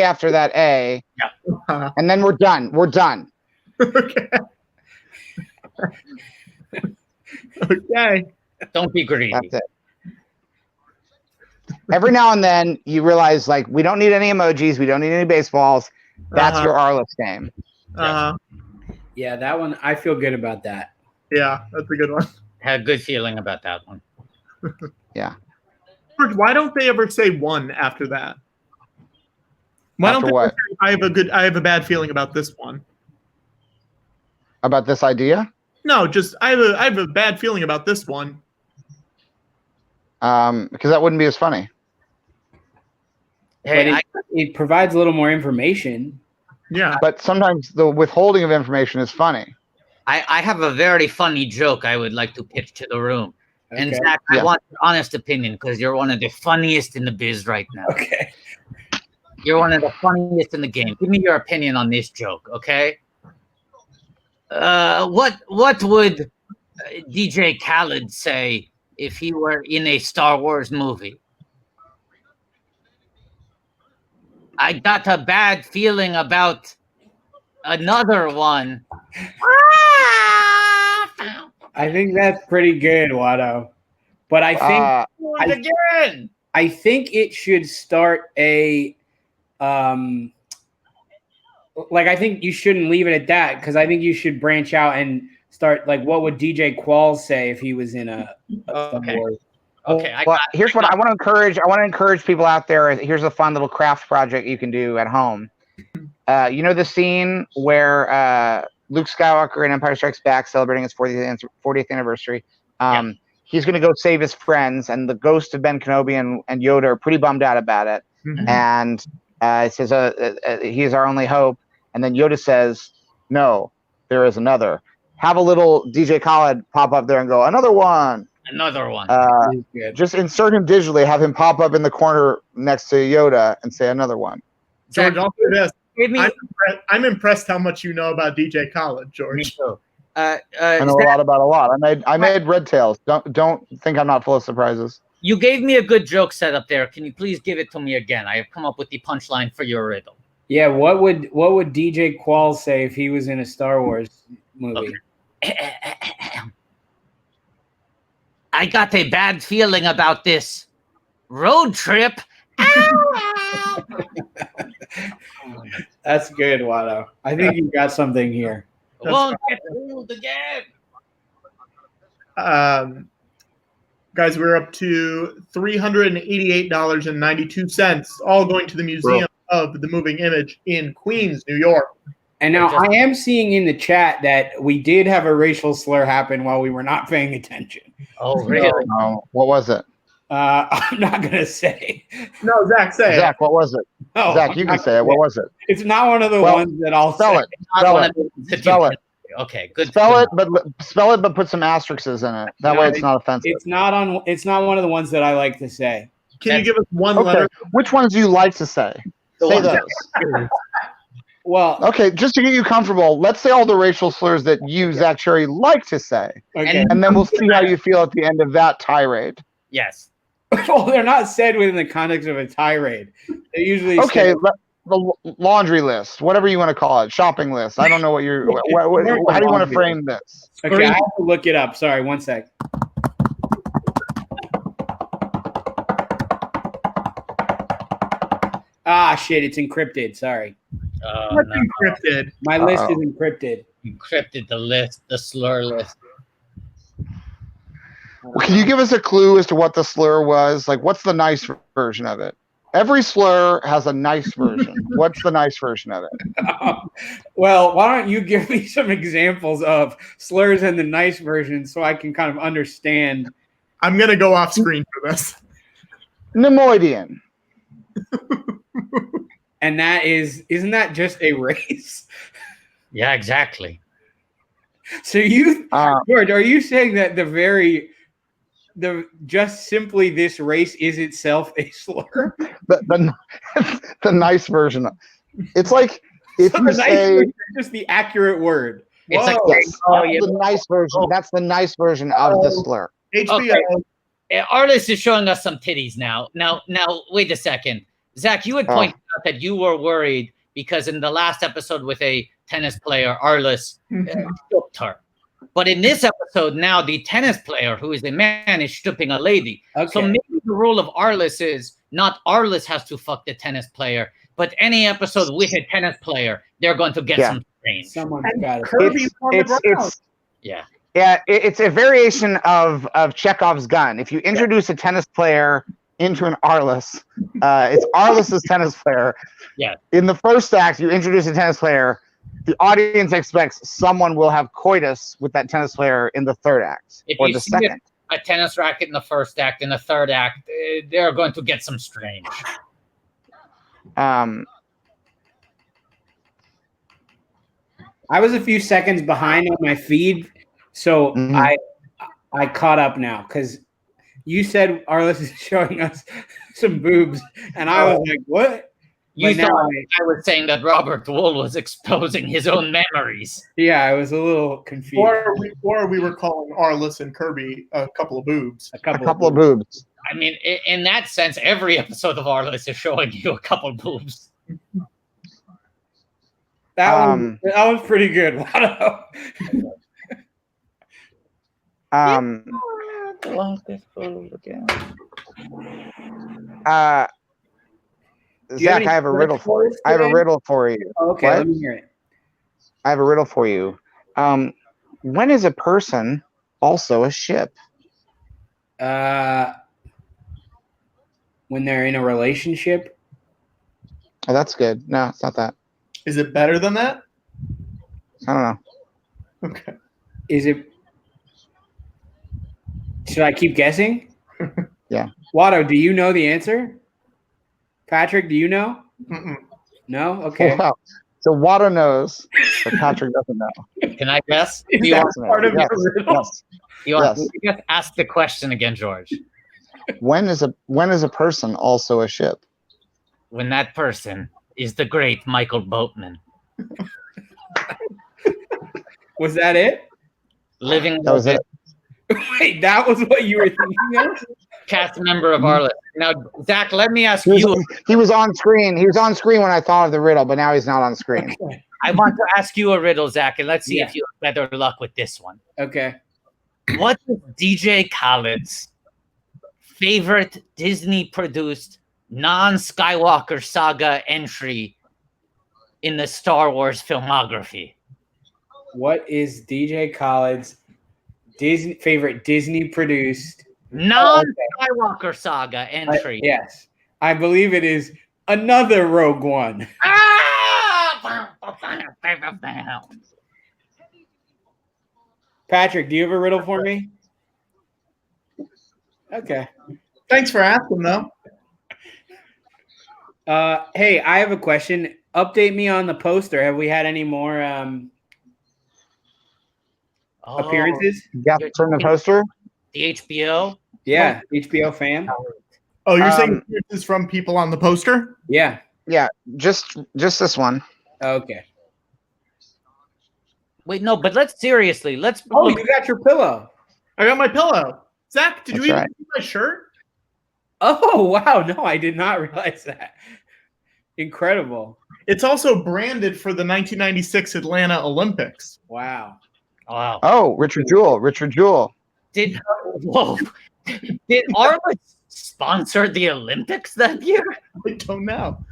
after that A. Yeah. And then we're done. We're done. Okay. Okay. Don't be greedy. That's it. Every now and then you realize, like, we don't need any emojis, we don't need any baseballs. That's your Arliss game. Yeah, that one, I feel good about that. Yeah, that's a good one. Had a good feeling about that one. Yeah. Why don't they ever say 1 after that? Why After don't they what? say, I have a bad feeling about this one? About this idea? No, just I have a bad feeling about this one. Because that wouldn't be as funny. Hey, it provides a little more information. Yeah. But sometimes the withholding of information is funny. I have a very funny joke I would like to pitch to the room. Okay. And Zach, I want your honest opinion because you're one of the funniest in the biz right now. Okay. You're one of the funniest in the game. Give me your opinion on this joke, okay? What would DJ Khaled say if he were in a Star Wars movie? I got a bad feeling about another one. I think that's pretty good, Watto. But I think I think it should start a like, I think you shouldn't leave it at that, because I think you should branch out and start, like, what would DJ Qualls say if he was in a Star Wars? Okay. Here's what I want to encourage. I want to encourage people out there. Here's a fun little craft project you can do at home. You know the scene where Luke Skywalker in Empire Strikes Back celebrating his 40th anniversary. He's going to go save his friends, and the ghost of Ben Kenobi and Yoda are pretty bummed out about it. Mm-hmm. And it says, he is our only hope. And then Yoda says, no, there is another. Have a little DJ Khaled pop up there and go, another one. Another one. Just insert him digitally, have him pop up in the corner next to Yoda and say another one. George, I'll say this. I'm impressed how much you know about DJ Khaled, George. Me too. I know a lot about a lot. I made Red Tails. Don't think I'm not full of surprises. You gave me a good joke set up there. Can you please give it to me again? I have come up with the punchline for your riddle. Yeah, what would DJ Qualls say if he was in a Star Wars movie? Okay. I got a bad feeling about this road trip. That's good, Watto. I think you got something here. Won't get fooled again. Guys, we're up to $388.92, all going to the Museum of the Moving Image in Queens, New York. And now I am seeing in the chat that we did have a racial slur happen while we were not paying attention. Oh, really? No. What was it? I'm not going to say. No, Zach, say it. Zach, what was it? No, Zach, you can say it. What was it? It's not one of the ones that I'll spell say. it. Spell it. Spell it. Okay, good. Spell good. it, but put some asterisks in it. That No, way, it's not offensive. It's not on. It's not one of the ones that I like to say. Can you give us one Okay, letter? which ones do you like to say? The Say ones that- those. Well, Okay, just to get you comfortable, let's say all the racial slurs that you, Zach Cherry, like to say, okay. and then we'll see how you feel at the end of that tirade. Yes. Well, they're not said within the context of a tirade. They're usually Okay, said- the laundry list, whatever you want to call it, shopping list. I don't know what you're. How do you want to frame this? Okay, I have to look it up. Sorry, one sec. Ah, shit, it's encrypted. Sorry. What's No. encrypted? My list is encrypted. Encrypted the list, the slur list. Can you give us a clue as to what the slur was? Like, what's the nice version of it? Every slur has a nice version. What's the nice version of it? Well, why don't you give me some examples of slurs and the nice version so I can kind of understand? I'm gonna go off screen for this. Nemoidian. And that isn't that just a race? Yeah, exactly. So you, Uh, George, are you saying that just simply this race is itself a slur? the nice version. It's like if So you the nice say version is just the accurate word. It's like Whoa. yes, oh, that's yeah. the nice version. That's the nice version of the slur. HBO. Okay. Arliss is showing us some titties now. Now, wait a second. Zach, you had pointed out that you were worried because in the last episode with a tennis player, Arliss stooped her. But in this episode now, the tennis player, who is a man, is stooping a lady. Okay. So maybe the rule of Arliss is not Arliss has to fuck the tennis player, but any episode with a tennis player, they're going to get Yeah. some strange. Someone's got it. Kirby's on the ground. Yeah. Yeah, it's a variation of Chekhov's gun. If you introduce a tennis player into an Arliss, it's Arliss's tennis player. Yeah. In the first act, you introduce a tennis player. The audience expects someone will have coitus with that tennis player in the third act If or you the see second. a tennis racket in the first act, in the third act, they're going to get some strange. Um, I was a few seconds behind on my feed, so Mhm. I caught up now because you said Arliss is showing us some boobs, and I was like, "What?" You But now thought I was saying that Robert Wool was exposing his own memories. yeah, I was a little confused. Or we were calling Arliss and Kirby a couple of boobs. a couple of boobs. I mean, in that sense, every episode of Arliss is showing you a couple boobs. That was pretty good. Wow. Do you have Zach, any I have a riddle for you. questions I have a today? riddle for you. Okay, What? let me hear it. I have a riddle for you. When is a person also a ship? When they're in a relationship, Oh, that's good. No, it's not that. Is it better than that? I don't know. Okay. is it? Should I keep guessing? Yeah. Watto, do you know the answer? Patrick, do you know? Mm-mm. No. Okay. Wow. So Watto knows, but Patrick doesn't know. Can I guess? Is Do you that want, part of Yes, your riddle? yes. do you want yes. to just ask the question again, George? When is a person also a ship? When that person is the great Michael Boatman, Was that it? living That was it. Wait, that was what you were thinking of? cast member of Arliss. Now, Zach, let me ask He was, you. he was on screen. He was on screen when I thought of the riddle, but now he's not on screen. I want to ask you a riddle, Zach, and let's see Yeah. if you have better luck with this one. Okay. What is DJ Khaled's favorite Disney-produced non-Skywalker saga entry in the Star Wars filmography? What is DJ Khaled's favorite Disney produced Non-Skywalker saga entry. Yes, I believe it is another Rogue One. Patrick, do you have a riddle for me? Okay. Thanks for asking, though. Hey, I have a question. Update me on the poster. Have we had any more appearances. Yeah, from the poster. The HBO. Yeah, HBO fan. Oh, you're saying this is from people on the poster? Yeah. Yeah, just this one. Okay. Wait, no, but let's seriously. Oh, you got your pillow. I got my pillow. Zach, did That's you even right. see my shirt? Oh, wow. No, I did not realize that. Incredible. It's also branded for the 1996 Atlanta Olympics. Wow. Wow. Oh, Richard Jewell. Did Arless sponsor the Olympics that year? I don't know.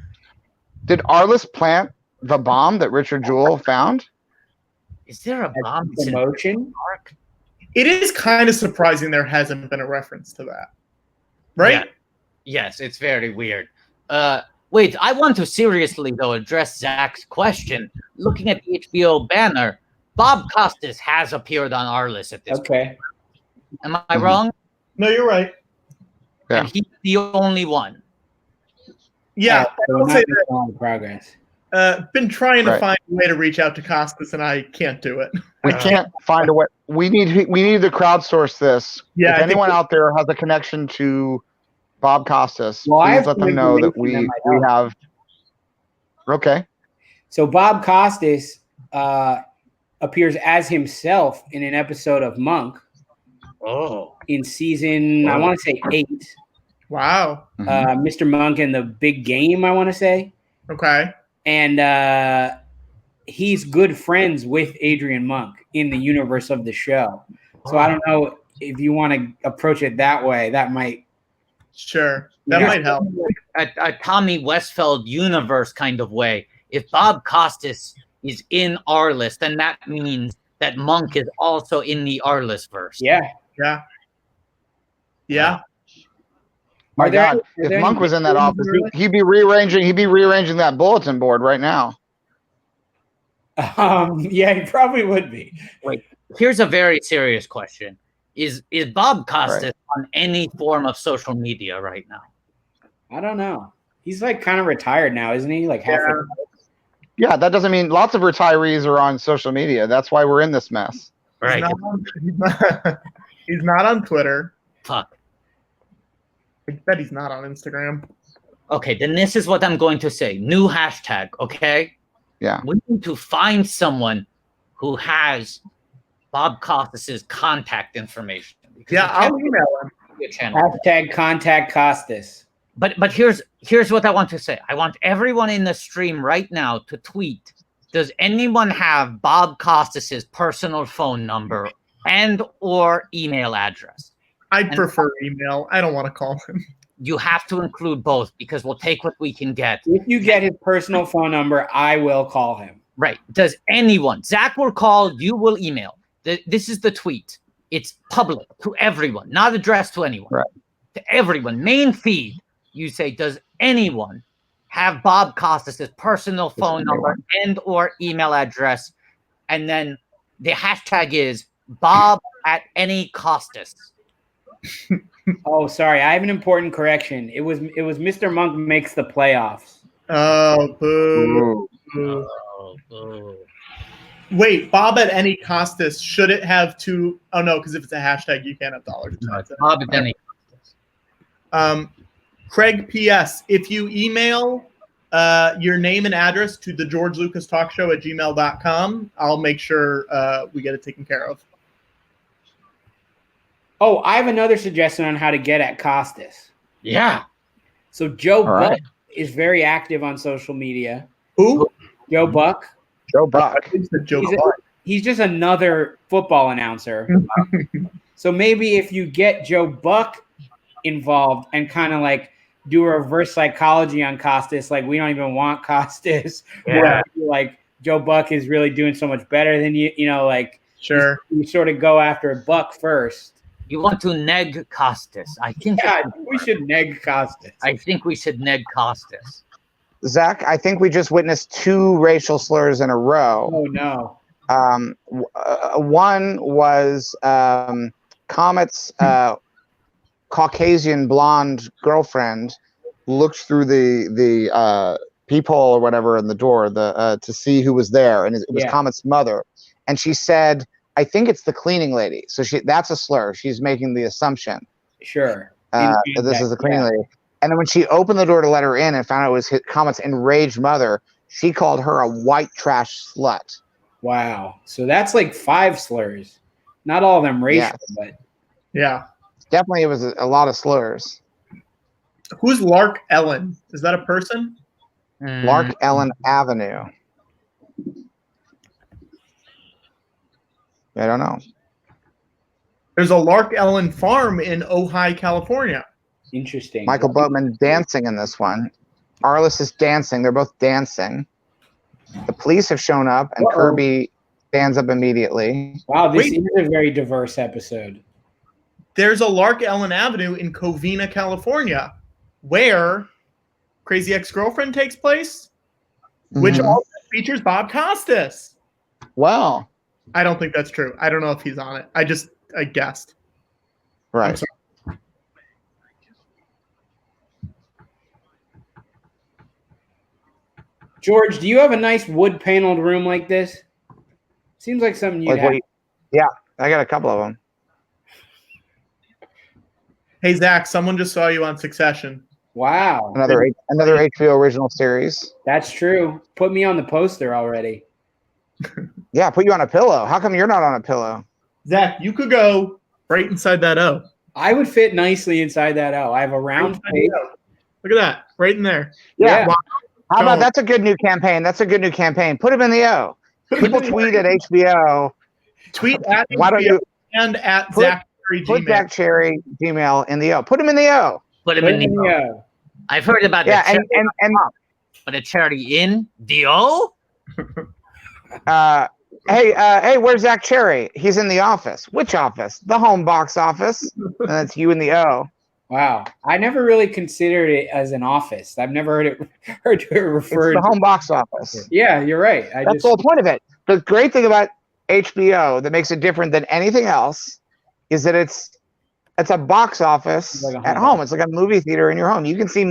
Did Arliss plant the bomb that Richard Jewell found? Is there a bomb in Promotion? Park? It is kind of surprising there hasn't been a reference to that. Right? Yeah. Yes, it's very weird. Wait, I want to seriously, though, address Zach's question. Looking at the HBO banner, Bob Costas has appeared on Arliss at this point. Am I wrong? No, you're right. Yeah. And he's the only one. Yeah, So I'll say that. not progress. Been trying to Right. find a way to reach out to Costas, and I can't do it. We can't find a way. We need to crowdsource this. Yeah, I If think anyone we- out there has a connection to Bob Costas, Well, I please have let them some know that information we that might have. Okay. So Bob Costas appears as himself in an episode of Monk Oh. in season, I want to say 8. Wow. Mr. Monk and the Big Game, I want to say. Okay. And he's good friends with Adrian Monk in the universe of the show. So I don't know if you want to approach it that way. That might. Sure. That Yeah. might help. A Tommy Westfeld universe kind of way. If Bob Costas is in Arliss, then that means that Monk is also in the Arliss verse. Yeah. Yeah. Yeah. My Are there- God, are if there Monk any was in that videos office, of Arliss? he'd be rearranging that bulletin board right now. Yeah, he probably would be. Here's a very serious question. Is Bob Costas Right. on any form of social media right now? I don't know. He's like kind of retired now, isn't he? Like half. Yeah. Yeah, that doesn't mean lots of retirees are on social media. That's why we're in this mess. Right. He's not on Twitter. Fuck. I bet he's not on Instagram. Okay, then this is what I'm going to say. New hashtag, okay? Yeah. We need to find someone who has Bob Costas's contact information. Because Yeah, you can't I'll email him. be a channel. Hashtag contact Costas. But here's what I want to say. I want everyone in the stream right now to tweet. Does anyone have Bob Costas's personal phone number and or email address? I'd prefer email. I don't want to call him. You have to include both because we'll take what we can get. If you get his personal phone number, I will call him. Right. Does anyone? Zach will call, you will email. This is the tweet. It's public to everyone, not addressed to anyone. Right. To everyone. Main feed. You say, does anyone have Bob Costas' personal phone number and or email address? And then the hashtag is Bob at any Costas. Oh, sorry. I have an important correction. It was Mr. Monk makes the playoffs. Oh, boo. boo. Wait, Bob at any Costas, should it have two? Oh, no, because if it's a hashtag, you can't have dollars. Bob at any Costas. Craig P.S. If you email your name and address to the George Lucas Talk Show at gmail.com, I'll make sure we get it taken care of. Oh, I have another suggestion on how to get at Costas. Yeah. So Joe All right. Buck is very active on social media. Who? Joe Buck. Joe Buck. I think it's Joe He's, Buck. he's just another football announcer. So maybe if you get Joe Buck involved and kind of like do a reverse psychology on Costas, like we don't even want Costas. Yeah. Like Joe Buck is really doing so much better than you, like Sure. you sort of go after Buck first. You want to neg Costas. I think Yeah, I think we should neg Costas. I think we should neg Costas. Zach, I think we just witnessed 2 racial slurs in a row. Oh no. One was Comet's Caucasian blonde girlfriend looked through the peephole or whatever in the door to see who was there, and it was Yeah. Comet's mother, and she said, I think it's the cleaning lady. So that's a slur. She's making the assumption. Sure. That this is the cleaning lady. And then when she opened the door to let her in and found out it was Comet's enraged mother, she called her a white trash slut. Wow. So that's like 5 slurs. Not all of them racial, but Yeah. Definitely, it was a lot of slurs. Who's Lark Ellen? Is that a person? Lark Ellen Avenue. I don't know. There's a Lark Ellen farm in Ojai, California. interesting. Michael Boatman dancing in this one. Arliss is dancing. They're both dancing. The police have shown up, and Kirby stands up immediately. Wow, this is a very diverse episode. There's a Lark Ellen Avenue in Covina, California, where Crazy Ex-Girlfriend takes place, which also features Bob Costas. Wow. I don't think that's true. I don't know if he's on it. I guessed. Right. George, do you have a nice wood paneled room like this? Seems like something you'd have. Yeah, I got a couple of them. Hey, Zach, someone just saw you on Succession. Wow. Another HBO original series. That's true. Put me on the poster already. Yeah, put you on a pillow. How come you're not on a pillow? Zach, you could go right inside that O. I would fit nicely inside that O. I have a round face. Look at that. Right in there. Yeah. Wow. How about that's a good new campaign? That's a good new campaign. Put him in the O. People tweet at HBO. Tweet at Why don't you and at Zach Cherry put Gmail. Zach Cherry Gmail in the O. Put him in the O. Put him in the O. I've heard about yeah, the and but a charity in the O. Hey, where's Zach Cherry? He's in the office. Which office? The home box office. And that's you in the O. Wow, I never really considered it as an office. I've never heard it referred. It's the home box office. Yeah, you're right. That's the whole point of it. The great thing about HBO that makes it different than anything else is that it's a box office like at home. It's like a movie theater in your home. You can see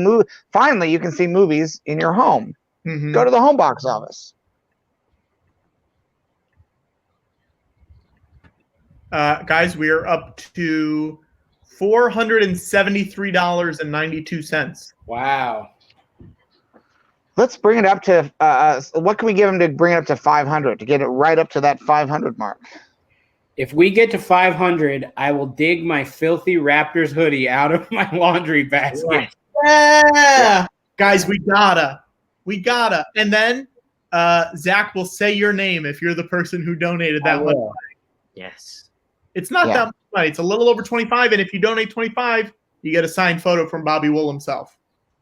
finally you can see movies in your home. Mm-hmm. Go to the home box office. Guys, we are up to $473.92. Wow. Let's bring it up to what can we give him to bring it up to 500 to get it right up to that 500 mark? If we get to 500, I will dig my filthy Raptors hoodie out of my laundry basket. Yeah. Guys, we gotta. And then Zach will say your name if you're the person who donated that much money. Yes. It's not that much money. It's a little over 25, and if you donate 25, you get a signed photo from Bobby Wool himself.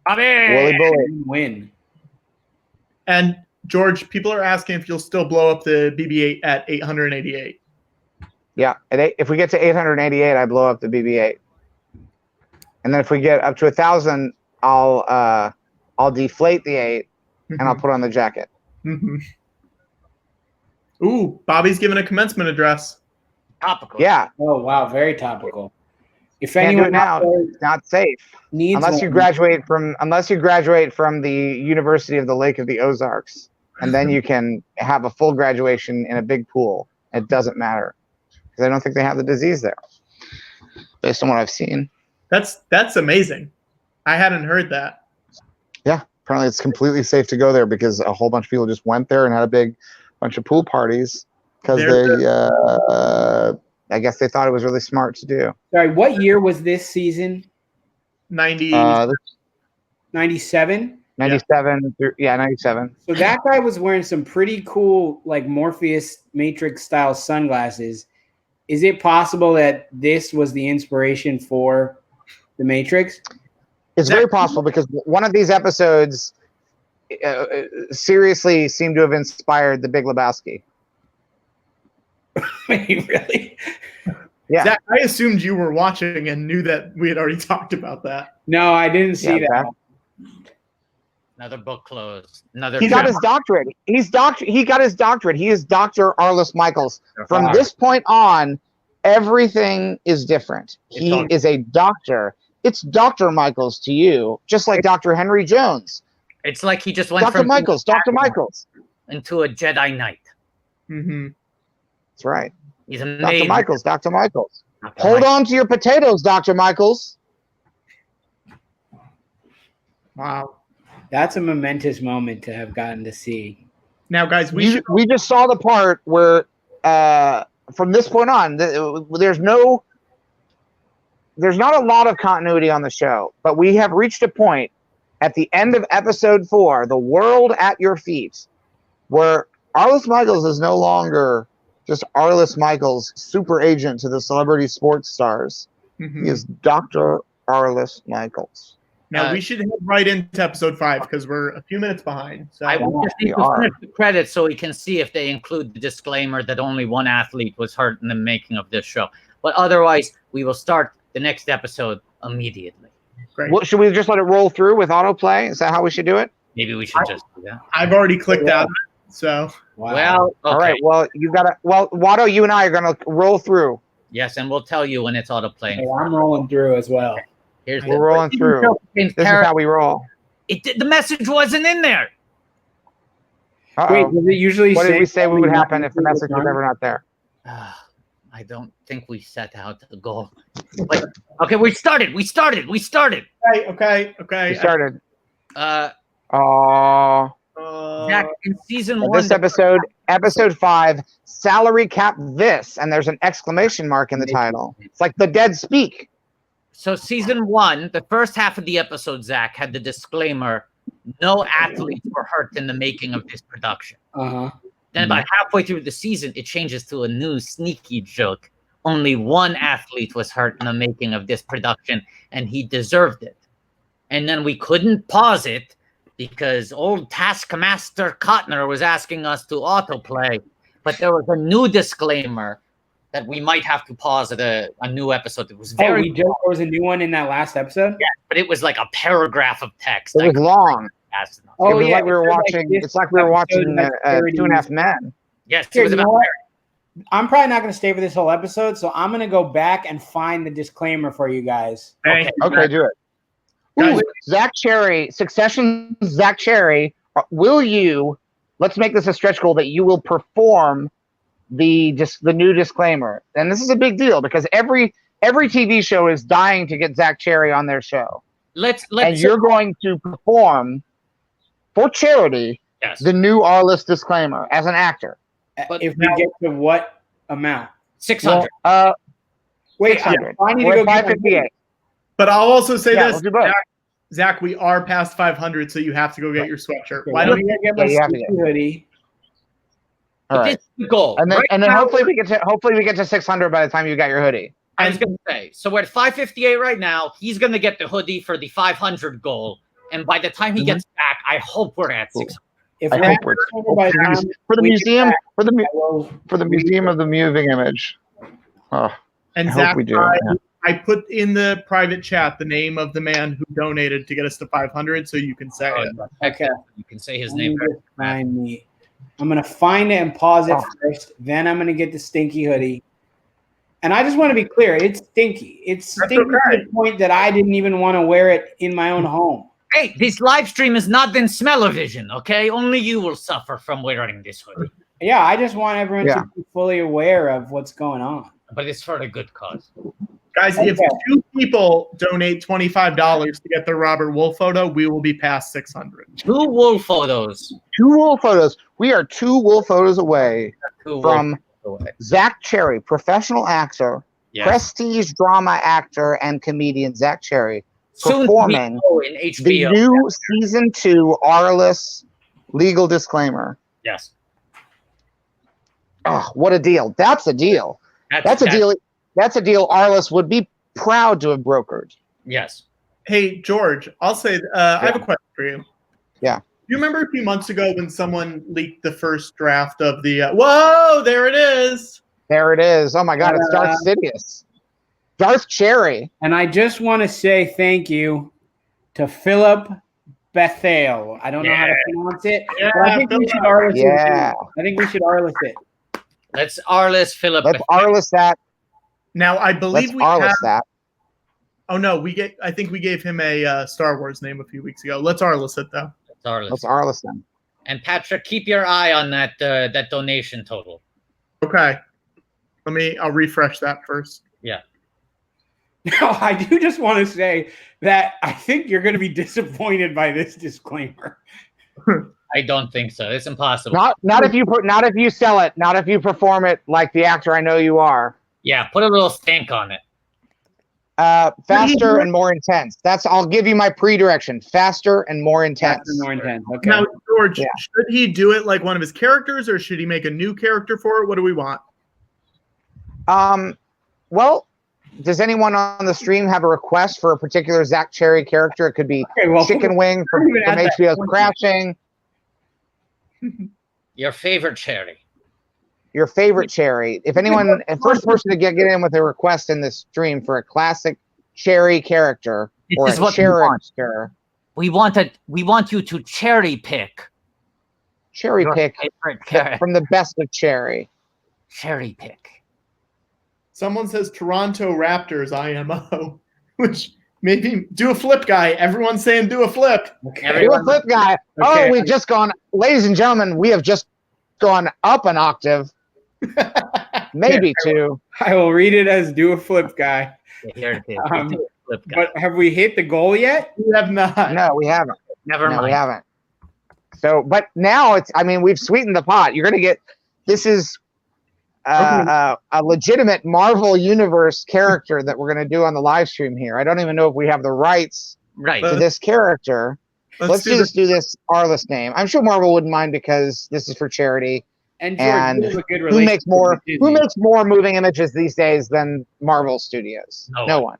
Willie Bully. Win. And George, people are asking if you'll still blow up the BB-8 at 888. Yeah, if we get to 888, I blow up the BB-8. And then if we get up to 1,000, I'll deflate the 8 and I'll put on the jacket. Mm-hmm. Ooh, Bobby's giving a commencement address. Topical. Yeah. Oh wow, very topical. If Can't do anyone it now. It's not safe unless you graduate from the University of the Lake of the Ozarks, and then you can have a full graduation in a big pool. It doesn't matter because I don't think they have the disease there, based on what I've seen. That's amazing. I hadn't heard that. Yeah, apparently it's completely safe to go there because a whole bunch of people just went there and had a big bunch of pool parties because I guess they thought it was really smart to do. Sorry, what year was this season? 97. 97? 97. Yeah, 97. So that guy was wearing some pretty cool, like Morpheus Matrix style sunglasses. Is it possible that this was the inspiration for the Matrix? It's very possible because one of these episodes seriously seemed to have inspired The Big Lebowski. Really? Yeah. Zach, I assumed you were watching and knew that we had already talked about that. No, I didn't see that. Another book closed. He got his doctorate. He got his doctorate. He is Dr. Arliss Michaels. From this point on, everything is different. He is a doctor. It's Dr. Michaels to you, just like Dr. Henry Jones. It's like he just went Dr. from Michaels, Dr. Michaels into a Jedi Knight. Mm-hmm. That's right. He's Dr. amazing. Michaels, Dr. Michaels. Dr. Hold Michaels. on to your potatoes, Dr. Michaels. Wow. That's a momentous moment to have gotten to see. Now, guys, we just saw the part where from this point on, there's not a lot of continuity on the show, but we have reached a point at the end of episode 4, The World at Your Feet, where Arliss Michaels is no longer just Arliss Michaels, super agent to the celebrity sports stars. He is Dr. Arliss Michaels. Now we should head right into episode 5 because we're a few minutes behind. So I will just need to finish the credits so we can see if they include the disclaimer that only one athlete was hurt in the making of this show. But otherwise, we will start the next episode immediately. Great. What, should we just let it roll through with autoplay? Is that how we should do it? Maybe we should just do that. I've already clicked out, so. Wow. Well, okay. All right. Well, you gotta. Well, Watto, you and I are gonna roll through. Yes, and we'll tell you when it's autoplaying. Hey, I'm rolling through as well. We're rolling through. This is how we roll. The message wasn't in there. Wait, does it usually What say did we say something would not happen if the included message was time? ever not there? I don't think we set out the goal. But, okay, we started. Okay. We started. Zach, in season 1. This episode 5, salary cap this, and there's an exclamation mark in the title. It's like the dead speak. So season 1, the first half of the episode, Zach, had the disclaimer, no athletes were hurt in the making of this production. Then about halfway through the season, it changes to a new sneaky joke. Only one athlete was hurt in the making of this production, and he deserved it. And then we couldn't pause it because old Taskmaster Cotner was asking us to autoplay, but there was a new disclaimer that we might have to pause at a new episode. It was very there was a new one in that last episode? Yeah, but it was like a paragraph of text. It was long. Oh, it was yeah, like we were watching. It's like we were watching 2.5 Men. Yes, Here, it was you know about. what? I'm probably not going to stay for this whole episode, so I'm going to go back and find the disclaimer for you guys. Okay, do it. Ooh, Zach Cherry, Succession. Zach Cherry, will you? Let's make this a stretch goal that you will perform the new disclaimer, and this is a big deal because every TV show is dying to get Zach Cherry on their show. And you're going to perform for charity the new Arliss disclaimer as an actor. But if we get to what amount? 600. Wait, 600. I need to We're go at 558. But I'll also say Yeah, this, we'll do both. Zach, we are past 500, so you have to go get your sweatshirt. Why don't you get my you have to stupid hoodie? All right. This is the goal. And then Right and then now- hopefully we get to 600 by the time you got your hoodie. I was going to say, so we're at 558 right now. He's going to get the hoodie for the 500 goal. And by the time he gets back, I hope we're at 600. If I we're hope at we're 600 by the time for the we get museum back, for the museum of the moving image. Oh, And I Zach, hope we do. Yeah. I put in the private chat the name of the man who donated to get us to 500, so you can say it. Okay. You can say his Let me name. just find me. I'm gonna find it and pause it first. Then I'm gonna get the stinky hoodie. And I just want to be clear, it's stinky. It's stinky to the point that I didn't even want to wear it in my own home. Hey, this live stream is not in smell-o-vision, okay? Only you will suffer from wearing this hoodie. Yeah, I just want everyone to be fully aware of what's going on. But it's for a good cause. Guys, if 2 people donate $25 to get the Robert Wolf photo, we will be past 600. 2 wolf photos. 2 wolf photos. We are 2 wolf photos away from Zach Cherry, professional actor, prestige drama actor, and comedian Zach Cherry, performing in HBO. the new season 2 Arliss legal disclaimer. Yes. Oh, what a deal! That's a deal. That's a deal. That's a deal Arliss would be proud to have brokered. Yes. Hey, George, I'll say, I have a question for you. Yeah. You remember a few months ago when someone leaked the first draft of the, whoa, there it is. There it is. Oh my God, it's Darth Sidious. Darth Cherry. And I just want to say thank you to Philip Bethel. I don't know how to pronounce it, but I think we should Arliss it. I think we should Arliss it. Let's Arliss Philip. Let's Arliss that. Now, I believe Let's we Arliss have, that. Oh, no, I think we gave him a Star Wars name a few weeks ago. Let's Arliss it, though. Let's Arliss them. And Patrick, keep your eye on that that donation total. Okay. I'll refresh that first. Yeah. No, I do just want to say that I think you're going to be disappointed by this disclaimer. I don't think so. It's impossible. Not if you sell it. Not if you perform it like the actor I know you are. Yeah, put a little stank on it. Faster and more intense. I'll give you my pre-direction. Faster and more intense. Faster and more intense. Okay. Now, George, should he do it like one of his characters, or should he make a new character for it? What do we want? Well, does anyone on the stream have a request for a particular Zach Cherry character? It could be Chicken Wing from HBO's Crashing. Your favorite Cherry. Your favorite Cherry. If anyone, first person to get in with a request in this stream for a classic Cherry character or a character. We want you to cherry pick. Cherry pick from the best of Cherry. Cherry pick. Someone says Toronto Raptors IMO, which maybe do a flip guy. Everyone's saying do a flip. Okay. Do a flip guy. Okay. Oh, we've just gone, ladies and gentlemen, we have just gone up an octave. Maybe two. I will read it as do a flip guy. Here it is. Flip guy. But have we hit the goal yet? We have not. No, we haven't. Never mind. We haven't. So, but now we've sweetened the pot. You're going to get, this is a legitimate Marvel Universe character that we're going to do on the live stream here. I don't even know if we have the rights to this character. Let's just do this Arliss name. I'm sure Marvel wouldn't mind because this is for charity. And George, who makes more moving images these days than Marvel Studios? No one.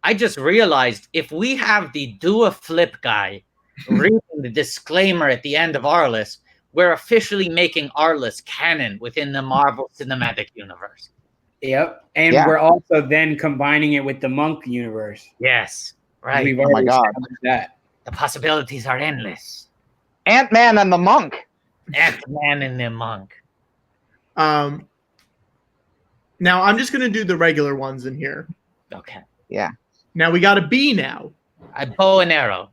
I just realized if we have the do a flip guy reading the disclaimer at the end of Arliss, we're officially making Arliss canon within the Marvel Cinematic Universe. Yep. And we're also then combining it with the Monk universe. Yes. Right. We've already established that. The possibilities are endless. Ant-Man and the Monk. Ant-Man and the Monk. Now I'm just going to do the regular ones in here. Okay. Yeah. Now we got a B now. A bow and arrow.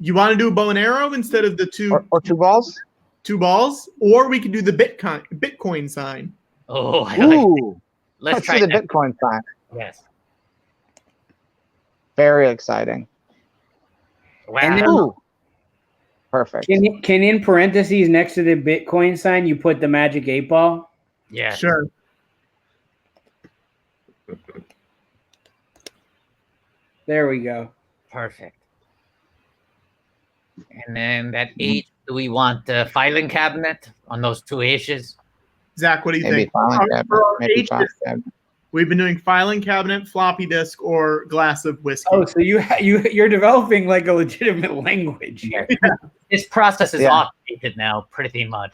You want to do a bow and arrow instead of the two? Or two balls? 2 balls? Or we can do the Bitcoin sign. Oh, I like it. Let's do the Bitcoin sign. Yes. Very exciting. Wow. And then, perfect. Can in parentheses next to the Bitcoin sign you put the magic 8 ball? Yeah. Sure. There we go. Perfect. And then that H, do we want the filing cabinet on those 2 H's? Zach, what do you think? We've been doing filing cabinet, floppy disk, or glass of whiskey. Oh, so you're developing like a legitimate language here. Yeah. This process is automated now, pretty much.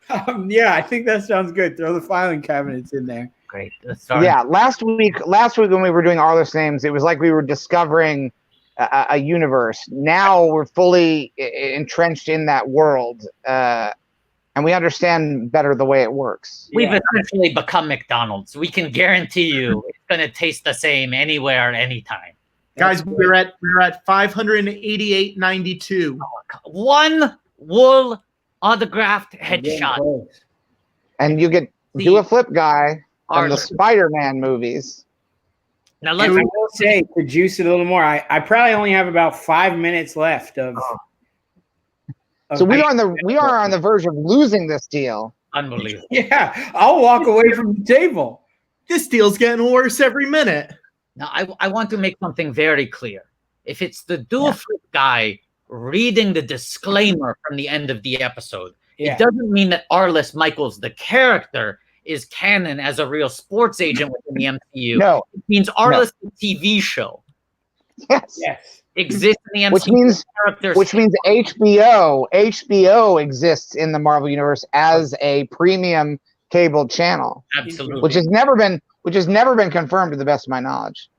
I think that sounds good. Throw the filing cabinets in there. Great. Yeah, last week when we were doing Arliss names, it was like we were discovering a universe. Now we're fully entrenched in that world, and we understand better the way it works. We've essentially become McDonald's. We can guarantee you it's going to taste the same anywhere, anytime. Guys, we're at 588.92. One wool autographed headshot. And you get do a flip guy from the Spider-Man movies. Now let's say to juice it a little more. I probably only have about 5 minutes left of. So we are on the verge of losing this deal. Unbelievable. Yeah, I'll walk away from the table. This deal's getting worse every minute. Now I want to make something very clear. If it's the dual flip guy reading the disclaimer from the end of the episode, it doesn't mean that Arliss Michaels, the character, is canon as a real sports agent within the MCU. No. It means Arliss, the TV show, yes, exists in the MCU. Which means HBO exists in the Marvel Universe as a premium cable channel. Absolutely. Which has never been confirmed to the best of my knowledge.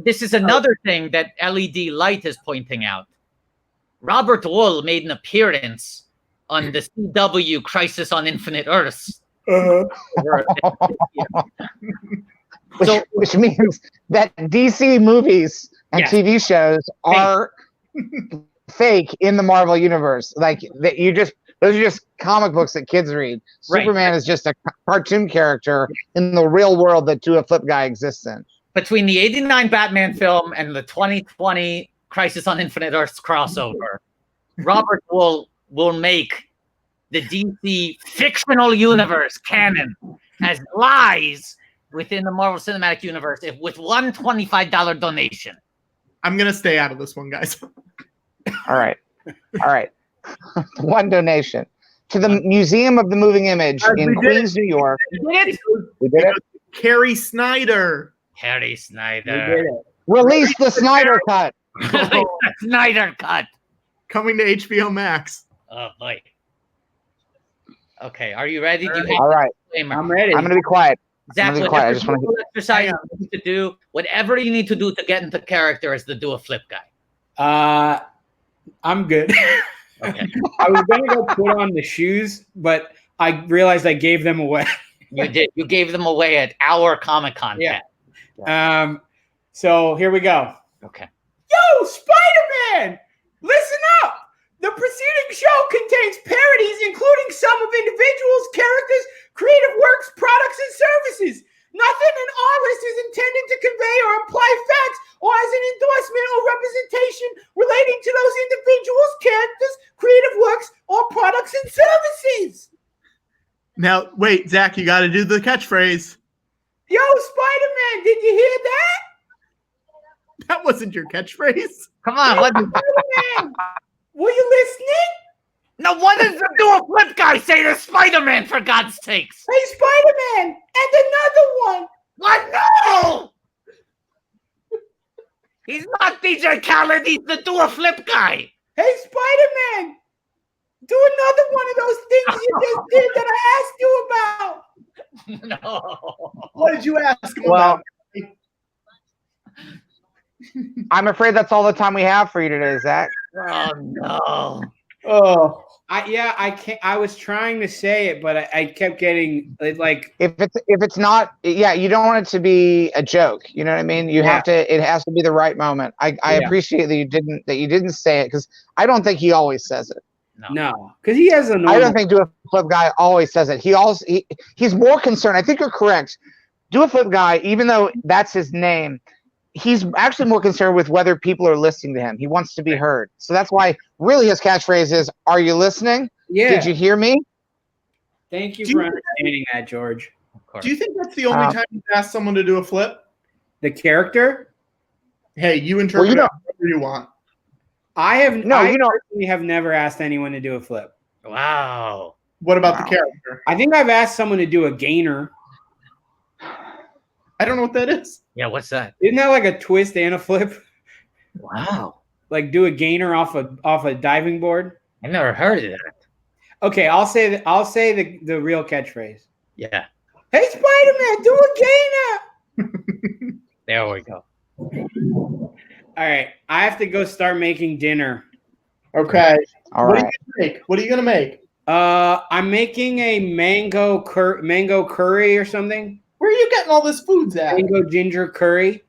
This is another thing that LED Light is pointing out. Robert Wool made an appearance on the CW Crisis on Infinite Earths. Which means that DC movies and TV shows are fake in the Marvel Universe. Like that, you just Those are just comic books that kids read. Right. Superman is just a cartoon character in the real world that Do a Flip Guy exists in. Between the '89 Batman film and the 2020 Crisis on Infinite Earths crossover, Robert will make the DC fictional universe canon as lies within the Marvel Cinematic Universe with one $25 donation. I'm gonna stay out of this one, guys. All right. One donation to the Museum of the Moving Image in Queens, New York. We did it. Carrie Snyder. Harry Snyder. Release the Snyder Cut. The Snyder Cut. Coming to HBO Max. Oh boy. Okay, are you ready? Do you have All right. I'm ready. I'm going to be quiet. Zach, I'm quiet. I just want to exercise you need to do whatever you need to do to get into character as the Do a Flip Guy. I'm good. Okay. I was gonna go put on the shoes, but I realized I gave them away. You did. You gave them away at our Comic-Con. Yeah. So here we go. Okay. Yo, Spider-Man! Listen up! The preceding show contains parodies including some of individuals, characters, creative works, products, and services. Nothing in Arliss is intended to convey or imply facts or as an endorsement or representation relating to those individuals, characters, creative works, or products and services. Now, wait, Zach, you got to do the catchphrase. Yo, Spider-Man, did you hear that? That wasn't your catchphrase. Come on. What? Spider-Man, were you listening? No, what does the Do a Flip Guy say to Spider-Man, for God's sakes? Hey, Spider-Man, and another one. What? No! He's not DJ Khaled. He's the Do a Flip Guy. Hey, Spider-Man, do another one of those things you just did that I asked you about. No. What did you ask him Well, about? I'm afraid that's all the time we have for you today, Zach. Oh, no. Oh, I can't. I was trying to say it, but I kept getting like. If it's not, yeah, you don't want it to be a joke. You know what I mean? You have to. It has to be the right moment. I appreciate that you didn't say it because I don't think he always says it. No, because he has a. I don't think Do a Flip Guy always says it. He's more concerned. I think you're correct. Do a Flip Guy, even though that's his name, he's actually more concerned with whether people are listening to him. He wants to be heard. So that's why really his catchphrase is, "Are you listening? Yeah. Did you hear me?" Thank you for understanding that, George. Of course. Do you think that's the only time you ask someone to do a flip? The character? Hey, you interpret it however you want. I personally have never asked anyone to do a flip. Wow. What about the character? I think I've asked someone to do a gainer. I don't know what that is. Yeah, what's that? Isn't that like a twist and a flip? Wow. Like do a gainer off a diving board? I never heard of that. Okay, I'll say the real catchphrase. Yeah. Hey, Spider-Man, do a gainer. There we go. All right, I have to go start making dinner. Okay. All What right. are you gonna make? What are you gonna make? I'm making a mango curry or something. Where are you getting all this food, Zach? Mango ginger curry.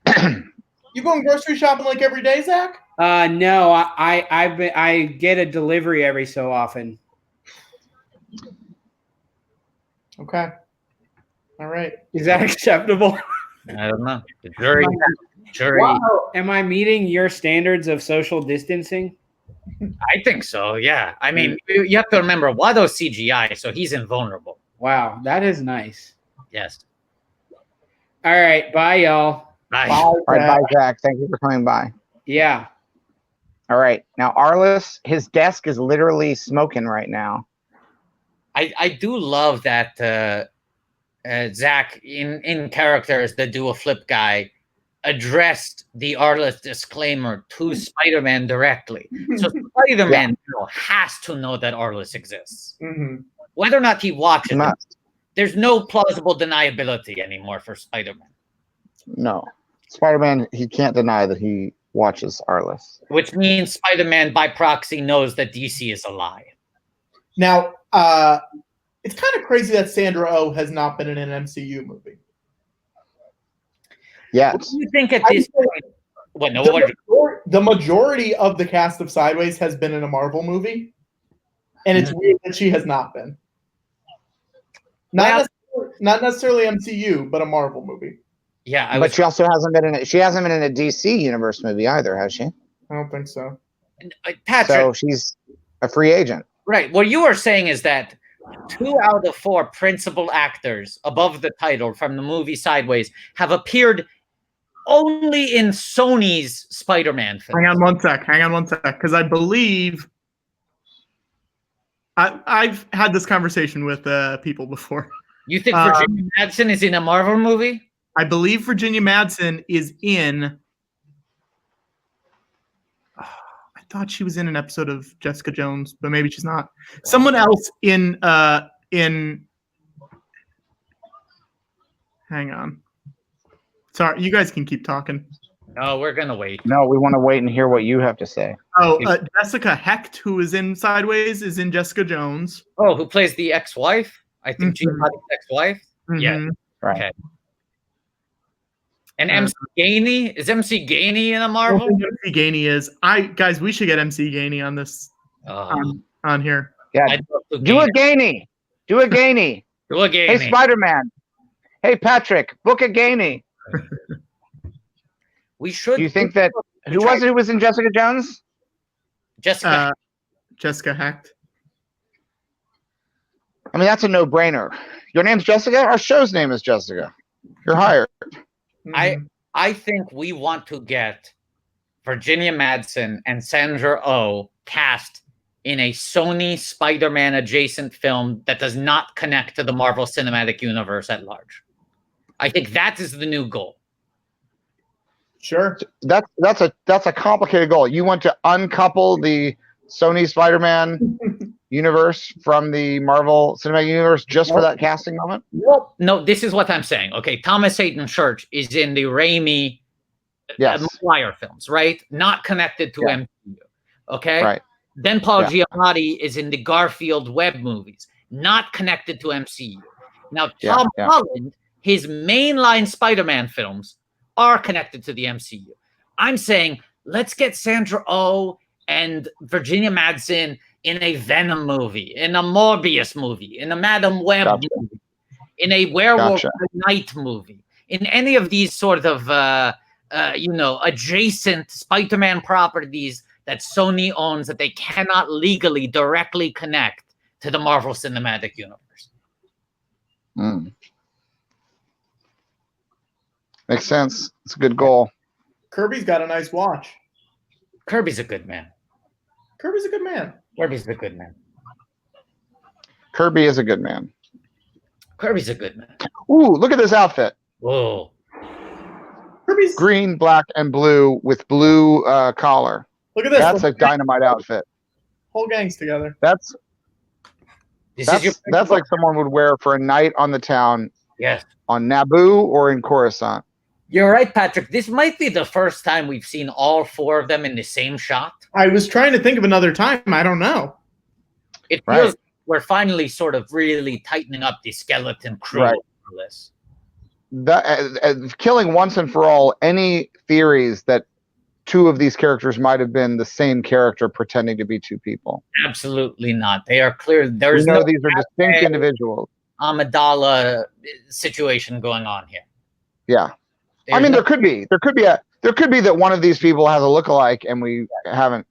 You going grocery shopping like every day, Zach? No, I get a delivery every so often. Okay. All right. Is that acceptable? I don't know. The jury. Wow. Am I meeting your standards of social distancing? I think so, yeah. I mean, you have to remember, Wado's CGI, so he's invulnerable. Wow, that is nice. Yes. All right, bye, y'all. Bye. All right, bye, Zach. Thank you for coming by. Yeah. All right. Now, Arliss, his desk is literally smoking right now. I do love that Zach, in character as the Do a Flip Guy, addressed the Arliss disclaimer to Spider-Man directly. So Spider-Man has to know that Arliss exists. Mm-hmm. Whether or not he watches it, there's no plausible deniability anymore for Spider-Man. No. Spider-Man, he can't deny that he watches Arliss. Which means Spider-Man, by proxy, knows that DC is a lie. Now, it's kind of crazy that Sandra Oh has not been in an MCU movie. Yes. What do you think at this point? What, no, The majority of the cast of Sideways has been in a Marvel movie. And it's weird that she has not been. Not necessarily MCU, but a Marvel movie. Yeah, but she also hasn't been in it. She hasn't been in a DC universe movie either, has she? I don't think so. Patrick, so she's a free agent. Right. What you are saying is that 2 out of 4 principal actors above the title from the movie Sideways have appeared only in Sony's Spider-Man film. Hang on one sec, because I believe I've had this conversation with people before. You think Virginia Madsen is in a Marvel movie? I believe Virginia Madsen is in. I thought she was in an episode of Jessica Jones, but maybe she's not. Someone else in. Hang on. Sorry, you guys can keep talking. No, we're gonna wait. No, we want to wait and hear what you have to say. Oh, Jessica Hecht, who is in Sideways, is in Jessica Jones. Oh, who plays the ex-wife? I think Giamatti's ex-wife. Yeah. Right. Okay. And MC Gainey? Is MC Gainey in a Marvel? MC Gainey is. Guys, we should get MC Gainey on this on here. Yeah. Do a Gainey. Do a Gainey. Do a Gainey. Hey, Spider-Man. Hey, Patrick. Book a Gainey. We should. Do you think that who was in Jessica Jones? Jessica Hecht. I mean, that's a no-brainer. Your name's Jessica. Our show's name is Jessica. You're hired. I think we want to get Virginia Madsen and Sandra Oh cast in a Sony Spider-Man adjacent film that does not connect to the Marvel Cinematic Universe at large. I think that is the new goal. Sure. That's a complicated goal. You want to uncouple the Sony Spider-Man universe from the Marvel Cinematic Universe just for that casting moment? No, this is what I'm saying. Okay, Thomas Hayden Church is in the Raimi Maguire films, right? Not connected to MCU. Okay? Right. Then Paul Giamatti is in the Garfield Web movies, not connected to MCU. Now, Tom Holland, his mainline Spider-Man films are connected to the MCU. I'm saying, let's get Sandra Oh and Virginia Madsen in a Venom movie, in a Morbius movie, in a Madam Web movie, in a Werewolf by Night movie, in any of these sort of, adjacent Spider-Man properties that Sony owns that they cannot legally directly connect to the Marvel Cinematic Universe. Makes sense. It's a good goal. Kirby's got a nice watch. Kirby's a good man. Kirby's a good man. Kirby's a good man. Kirby is a good man. Kirby's a good man. Ooh, look at this outfit. Whoa. Kirby's green, black, and blue with blue collar. Look at this. That's a dynamite outfit. Whole gang's together. That's like someone would wear for a night on the town. Yes. On Naboo or in Coruscant. You're right, Patrick. This might be the first time we've seen all 4 of them in the same shot. I was trying to think of another time. I don't know. It feels we're finally sort of really tightening up the skeleton crew of this. Killing once and for all any theories that 2 of these characters might have been the same character pretending to be 2 people. Absolutely not. They are clear. There's no these are distinct individuals. Amidala situation going on here. Yeah. I mean, there could be that one of these people has a lookalike, and we haven't.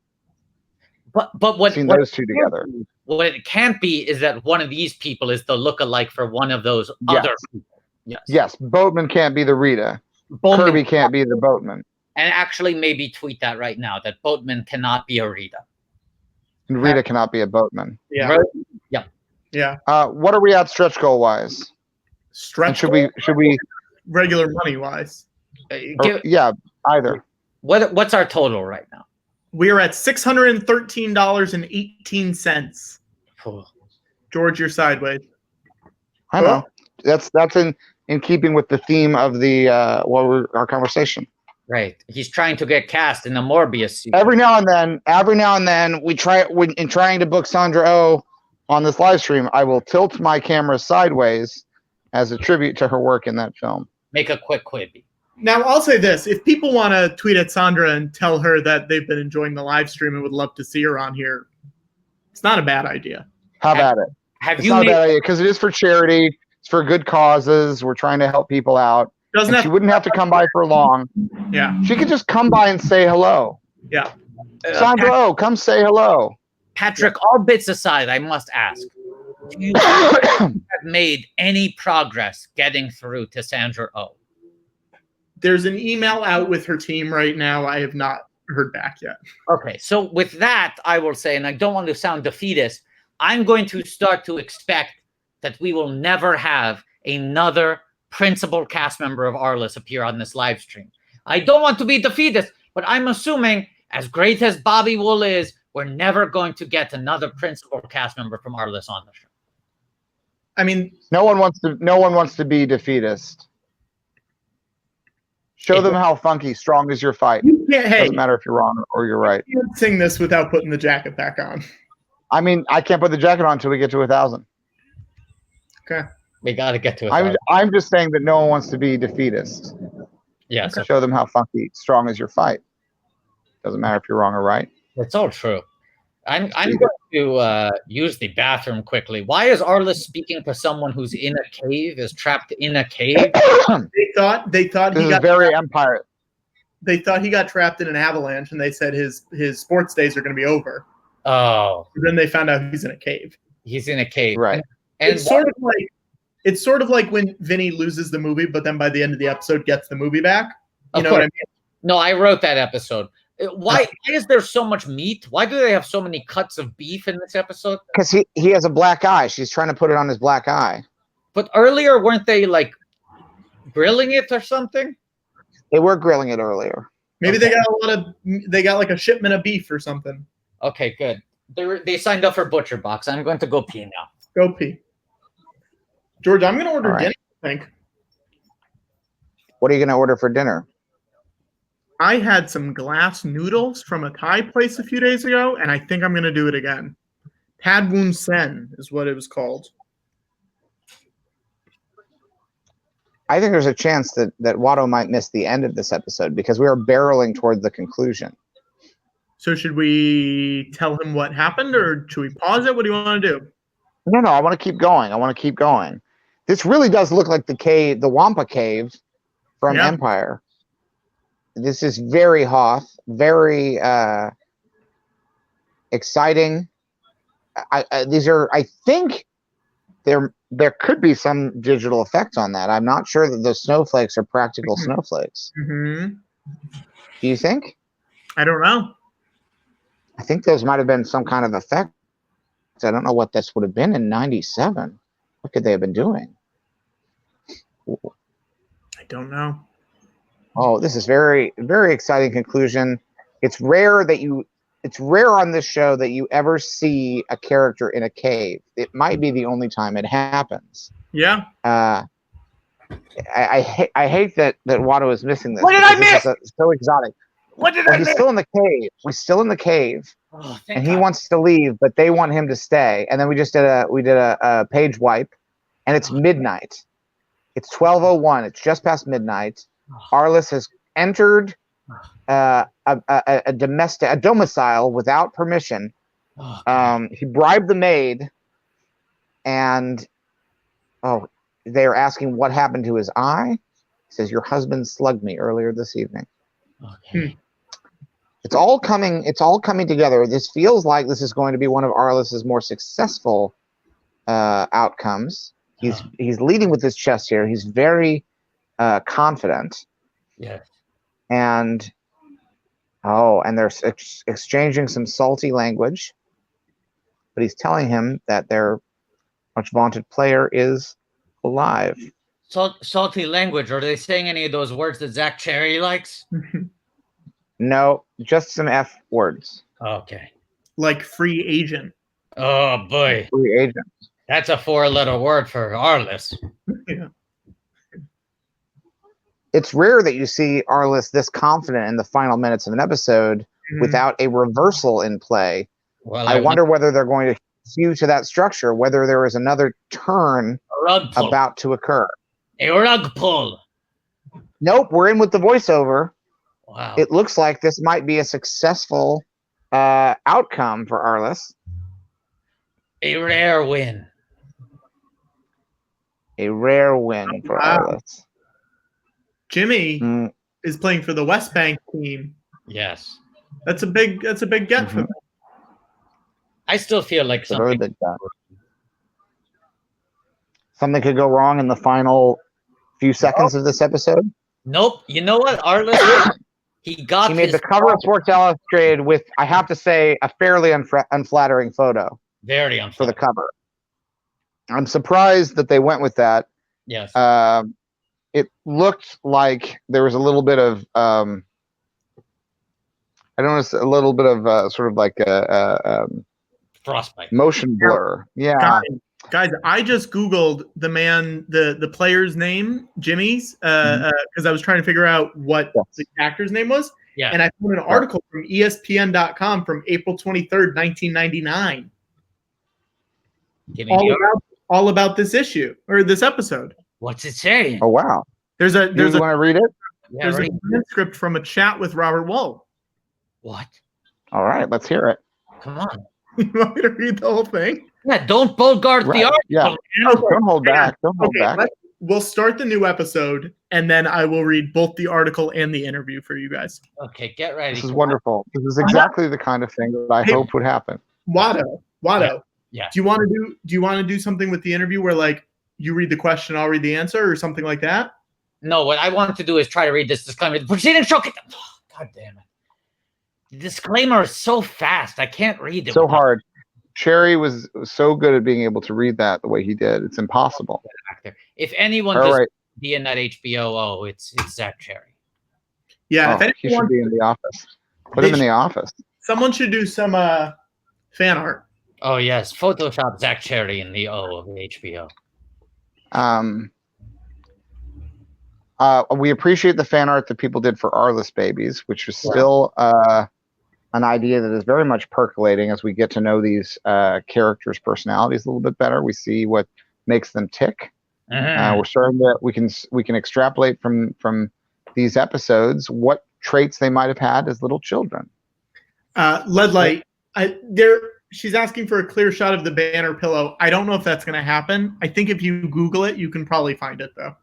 But what seen those 2 together? What it can't be is that one of these people is the lookalike for one of those other people. Yes. Boatman can't be the Rita. Kirby can't be the Boatman. And actually, maybe tweet that right now that Boatman cannot be a Rita. And Rita cannot be a Boatman. Yeah. Right? Yeah. Yeah. What are we at stretch goal wise? Should we regular money wise? Either. What's our total right now? We are at $613.18. George, you're sideways. I know. That's in keeping with the theme of the our conversation. Right. He's trying to get cast in the Morbius series. Every now and then we try in trying to book Sandra Oh on this live stream, I will tilt my camera sideways as a tribute to her work in that film. Make a quick Quibi. Now, I'll say this. If people want to tweet at Sandra and tell her that they've been enjoying the live stream and would love to see her on here, It's not a bad idea. How about it? Have It's you not a made bad idea because it is for charity. It's for good causes. We're trying to help people out. Doesn't And have she wouldn't have to come by for long. Yeah. She could just come by and say hello. Yeah. Sandra Oh, come say hello. Patrick, all bits aside, I must ask. Do you have made any progress getting through to Sandra Oh? There's an email out with her team right now. I have not heard back yet. Okay, so with that, I will say, and I don't want to sound defeatist, I'm going to start to expect that we will never have another principal cast member of Arliss appear on this live stream. I don't want to be defeatist, but I'm assuming, as great as Bobby Wool is, we're never going to get another principal cast member from Arliss on the show. I mean, No one wants to be defeatist. Show them how funky, strong is your fight. you can't. Hey, Doesn't matter if you're wrong or you're right. you can't sing this without putting the jacket back on. I mean, I can't put the jacket on until we get to 1,000. Okay. We got to get to it. I'm just saying that no one wants to be defeatist. Yes, So show them how funky, strong is your fight. Doesn't matter if you're wrong or right. it's all true. I'm going to use the bathroom quickly. Why is Arliss speaking to someone who's in a cave, is trapped in a cave? They thought This he is got very Empire. they thought he got trapped in an avalanche, and they said his sports days are going to be over. Oh, But then they found out he's in a cave. he's in a cave. Right. And It's sort of like when Vinny loses the movie, but then by the end of the episode gets the movie back. You Of know what I course. mean? No, I wrote that episode. Why is there so much meat? Why do they have so many cuts of beef in this episode? Because he has a black eye. She's trying to put it on his black eye. But earlier, weren't they like grilling it or something? They were grilling it earlier. Maybe they got like a shipment of beef or something. Okay, good. They signed up for Butcher Box. I'm going to go pee now. Go pee. George, I'm going to order All right. dinner, I think. What are you going to order for dinner? I had some glass noodles from a Thai place a few days ago, and I think I'm going to do it again. Pad Woon Sen is what it was called. I think there's a chance that Watto might miss the end of this episode because we are barreling toward the conclusion. So should we tell him what happened, or should we pause it? What do you want to do? No, I want to keep going. This really does look like the cave, the Wampa Cave from Yeah. Empire. This is very Hoth, very exciting. I think there could be some digital effects on that. I'm not sure that those snowflakes are practical snowflakes. Mm-hmm. Do you think? I don't know. I think those might have been some kind of effect. I don't know what this would have been in 97. What could they have been doing? I don't know. Oh, this is very, very exciting conclusion. It's rare on this show that you ever see a character in a cave. It might be the only time it happens. Yeah. I hate that Watto is missing this. What did I because this is so exotic. What did Well, I he's miss? still in the cave. We're still in the cave, Oh, thank and he God. wants to leave, but they want him to stay. And then we did a page wipe, and it's midnight. It's 12:01. It's just past midnight. Arliss has entered a domicile without permission. Oh, He bribed the maid, and they are asking what happened to his eye. He says, "Your husband slugged me earlier this evening." okay. It's all coming together. This feels like this is going to be one of Arliss's more successful outcomes. He's leading with his chest here. He's very confident. Yes. And they're exchanging some salty language, but he's telling him that their much vaunted player is alive. Salty language. Are they saying any of those words that Zach Cherry likes? No, just some F words. Okay. Like free agent. Oh boy, Free agent. that's a 4-letter word for Arliss. Yeah. It's rare that you see Arliss this confident in the final minutes of an episode without a reversal in play. Well, I wonder whether they're going to hew to that structure, whether there is another turn a rug pull. about to occur. A rug pull. Nope, we're in with the voiceover. Wow. It looks like this might be a successful outcome for Arliss. A rare win. A rare win for Wow. Arless. Jimmy Mm, is playing for the West Bank team. Yes. That's a big get for Mhm. them. I still feel like it's a very something. big guy. Something could go wrong in the final few seconds of this episode. Nope. You know what, Arliss? He got He made his the cover of Sports Illustrated with, I have to say, a fairly unflattering photo very for the unflattering. cover. I'm surprised that they went with that. Yes. It looked like there was a little bit of, I don't know, a little bit of sort of like a Frostbite. motion blur. Yeah. Guys, I just Googled the player's name, Jimmy's, because I was trying to figure out what the actor's name was. Yeah. And I found an article from ESPN.com from April 23rd, 1999. All about this issue or this episode. What's it saying? Oh, wow. There's a You want to read it? Yeah, there's a transcript from a chat with Robert Wool. What? All right, let's hear it. Come on. You want me to read the whole thing? Yeah, don't bogart Right, the article. yeah. man. Okay. Don't hold back. Don't hold back. We'll start the new episode, and then I will read both the article and the interview for you guys. Okay, get ready. This is wonderful. This is exactly the kind of thing that I hope would happen. Watto. Yeah. Do you want to do something with the interview where like you read the question, I'll read the answer, or something like that? No, what I want to do is try to read this disclaimer. The proceedings show. God damn it. The disclaimer is so fast. I can't read it. So hard. Cherry was so good at being able to read that the way he did. It's impossible. If anyone All does right. be in that HBO, it's Zach Cherry. Yeah, Oh, he should be in the office. Put him in the office. Someone should do some fan art. Oh yes, Photoshop Zach Cherry in the O of HBO. We appreciate the fan art that people did for Arliss Babies, which is still an idea that is very much percolating as we get to know these characters' personalities a little bit better. We see what makes them tick. We're starting to we can extrapolate from these episodes what traits they might have had as little children. Lead light. She's asking for a clear shot of the banner pillow. I don't know if that's going to happen. I think if you Google it, you can probably find it though.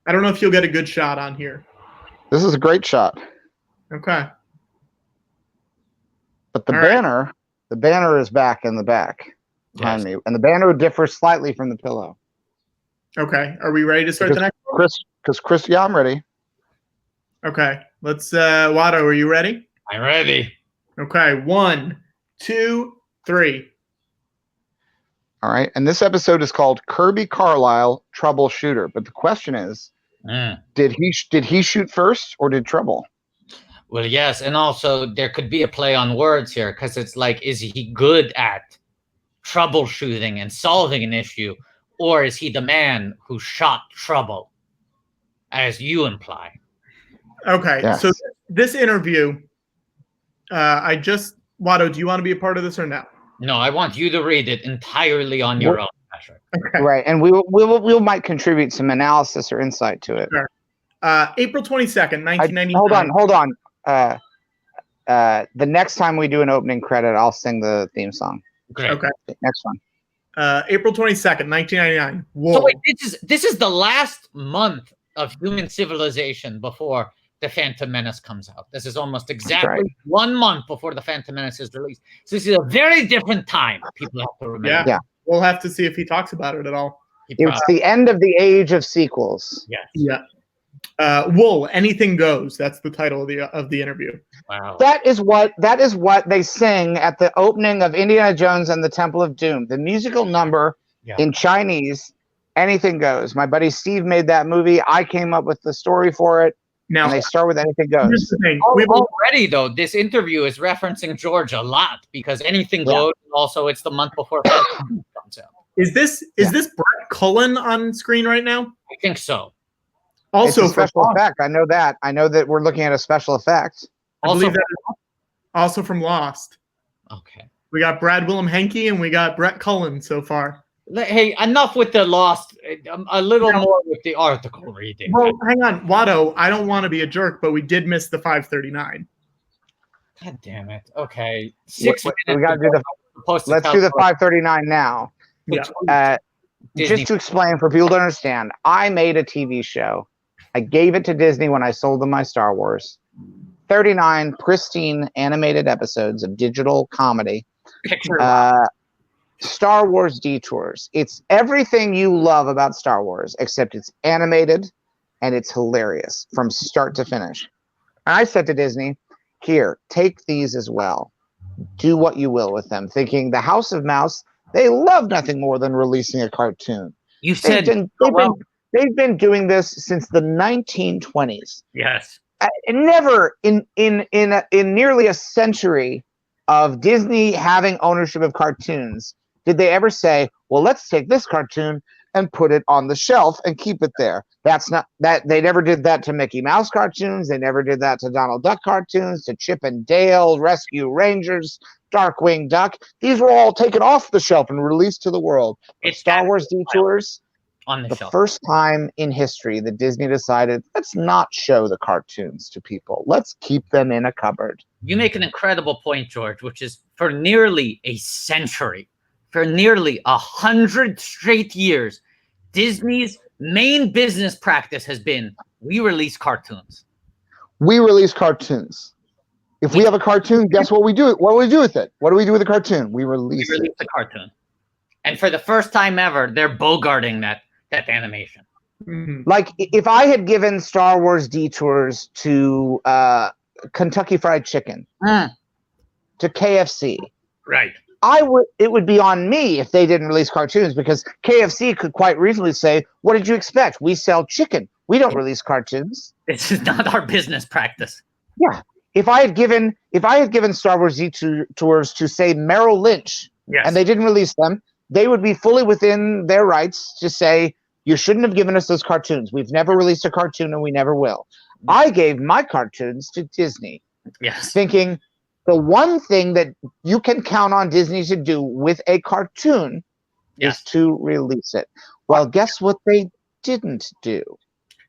I don't know if you'll get a good shot on here. This is a great shot. Okay. But the banner is back in the back behind me, and the banner differs slightly from the pillow. Okay. Are we ready to start the next one? Chris, yeah, I'm ready. Okay. Let's Watto, are you ready? I'm ready. Okay. 1, 2, 3. All right. And this episode is called Kirby Carlile Troubleshooter. But the question is, did he shoot first or did Trouble? Well, yes, and also there could be a play on words here because it's like, is he good at troubleshooting and solving an issue, or is he the man who shot Trouble, as you imply? Okay. Yes. So this interview, Watto, do you want to be a part of this or no? No, I want you to read it entirely on your own, Patrick. Okay. Right. And we might contribute some analysis or insight to it. Sure. April 22nd, 1999. Hold on. The next time we do an opening credit, I'll sing the theme song. Great. Okay. Next one. April 22nd, 1999. Whoa. So wait, this is the last month of human civilization before the Phantom Menace comes out. This is almost exactly 1 month before the Phantom Menace is released. So this is a very different time. People have to remember. Yeah. We'll have to see if he talks about it at all. It's the end of the age of sequels. Yes. Yeah. Wool, anything goes. That's the title of the interview. Wow. That is what they sing at the opening of Indiana Jones and the Temple of Doom. The musical number in Chinese, anything goes. My buddy Steve made that movie. I came up with the story for it. Now, and they start with anything goes. Here's the thing. Already, though, this interview is referencing George a lot because anything goes. Also, it's the month before Phantom comes out. Is this Brett Cullen on screen right now? I think so. Also, it's a special effect. I know that. I know that we're looking at a special effect. Also from Lost. Okay. We got Brad Willem Henke and we got Brett Cullen so far. Hey, enough with the Lost. A little more with the article reading. Well, hang on, Watto. I don't want to be a jerk, but we did miss the 539. God damn it. Okay. 6 minutes. We got to do supposed to let's tell do the us 539 now. Yeah. Disney. Just to explain for people to understand, I made a TV show. I gave it to Disney when I sold them my Star Wars. 39 pristine animated episodes of digital comedy. Picture Star Wars Detours. It's everything you love about Star Wars, except it's animated and it's hilarious from start to finish. And I said to Disney, here, take these as well. Do what you will with them. Thinking the House of Mouse, they love nothing more than releasing a cartoon. You said They've been doing this since the 1920s. yes. And never in nearly a century of Disney having ownership of cartoons did they ever say, well, let's take this cartoon and put it on the shelf and keep it there. That's not that they never did that to Mickey Mouse cartoons. They never did that to Donald Duck cartoons, to Chip and Dale, Rescue Rangers, Darkwing Duck. These were all taken off the shelf and released to the world. But Star Wars Detours, On the the shelf. first time in history that Disney decided, let's not show the cartoons to people. Let's keep them in a cupboard. You make an incredible point, George, which is for nearly a century, for nearly 100 straight years, Disney's main business practice has been, we release cartoons. We release cartoons. If we have a cartoon, guess what we do? What do we do with it? What do we do with a cartoon? We release it. The cartoon. And for the first time ever, they're bogarting that animation. Mhm. Like if I had given Star Wars Detours to Kentucky Fried Chicken, to KFC, Right. it would be on me if they didn't release cartoons, because KFC could quite reasonably say, what did you expect? We sell chicken. We don't release cartoons. This is not our business practice. Yeah. If I had given Star Wars Detours to, say, Merrill Lynch, Yes. and they didn't release them, they would be fully within their rights to say, you shouldn't have given us those cartoons. We've never released a cartoon and we never will. I gave my cartoons to Disney, Yes. thinking the one thing that you can count on Disney to do with a cartoon Yes. is to release it. Well, guess what they didn't do?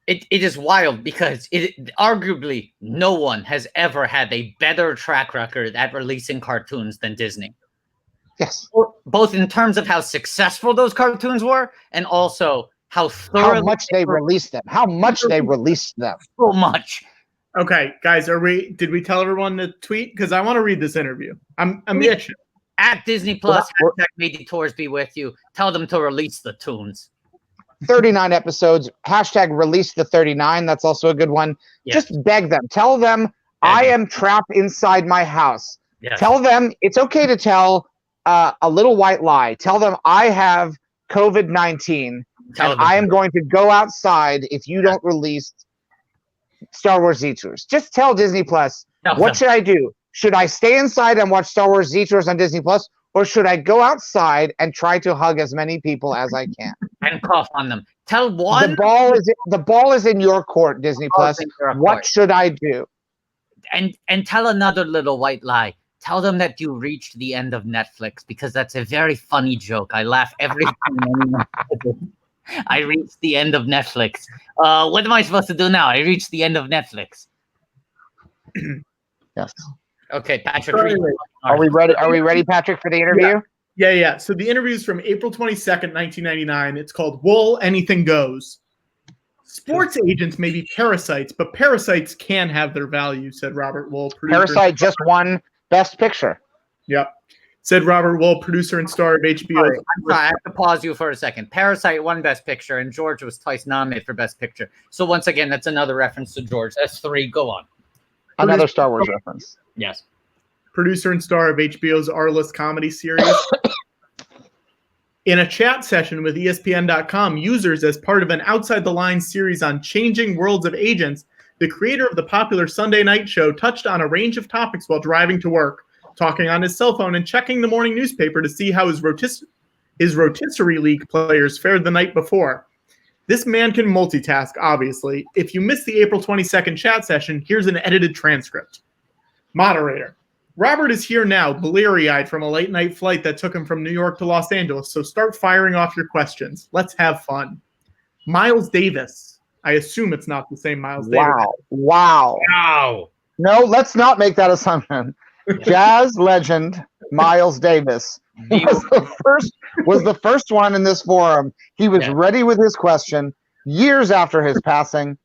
It is wild because arguably no one has ever had a better track record at releasing cartoons than Disney. Yes. Both in terms of how successful those cartoons were and also how thoroughly How much they released them. How much they released them. so much. Okay, guys, did we tell everyone to tweet? Because I want to read this interview. I'm itching. At Disney Plus, Well, hashtag may Detours be with you. Tell them to release the tunes. 39 episodes. Hashtag release the 39. That's also a good one. Yes. Just beg them. Tell them I am trapped inside my house. Yes. Tell them it's okay to tell a little white lie. Tell them I have COVID-19 Tell and them. I am going to go outside if you don't release Star Wars Detours. Just tell Disney Plus, Tell what them. should I do? Should I stay inside and watch Star Wars Detours on Disney Plus, or should I go outside and try to hug as many people as I can? And cough on them. Tell one. The ball is in your court, Disney Plus. in your What court. should I do? And tell another little white lie. Tell them that you reached the end of Netflix, because that's a very funny joke. I laugh every time anyone says it. I reached the end of Netflix. What am I supposed to do now? I reached the end of Netflix. Yes. Okay, Patrick. Are we ready? Are we ready, Patrick, for the interview? Yeah. So the interview is from April 22nd, 1999. It's called Wool, Anything Goes. Sports agents may be parasites, but parasites can have their value, said Robert Wool. Parasite just won Best Picture. Yep. Said Robert Wool, producer and star of HBO. Sorry, I have to pause you for a second. Parasite won Best Picture, and George was twice nominated for Best Picture. So once again, that's another reference to George. That's 3. Go on. Another Star Wars reference. Yes. Producer and star of HBO's Arless comedy series. In a chat session with ESPN.com users as part of an Outside the Lines series on changing worlds of agents, the creator of the popular Sunday night show touched on a range of topics while driving to work, talking on his cell phone and checking the morning newspaper to see how his rotisserie league players fared the night before. This man can multitask, obviously. If you missed the April 22nd chat session, here's an edited transcript. Moderator. Robert is here now, bleary-eyed from a late-night flight that took him from New York to Los Angeles, so start firing off your questions. Let's have fun. Miles Davis. I assume it's not the same Miles Davis. Wow. Wow. No, let's not make that assumption. Jazz legend Miles Davis was the first one in this forum. He was ready with his question years after his passing.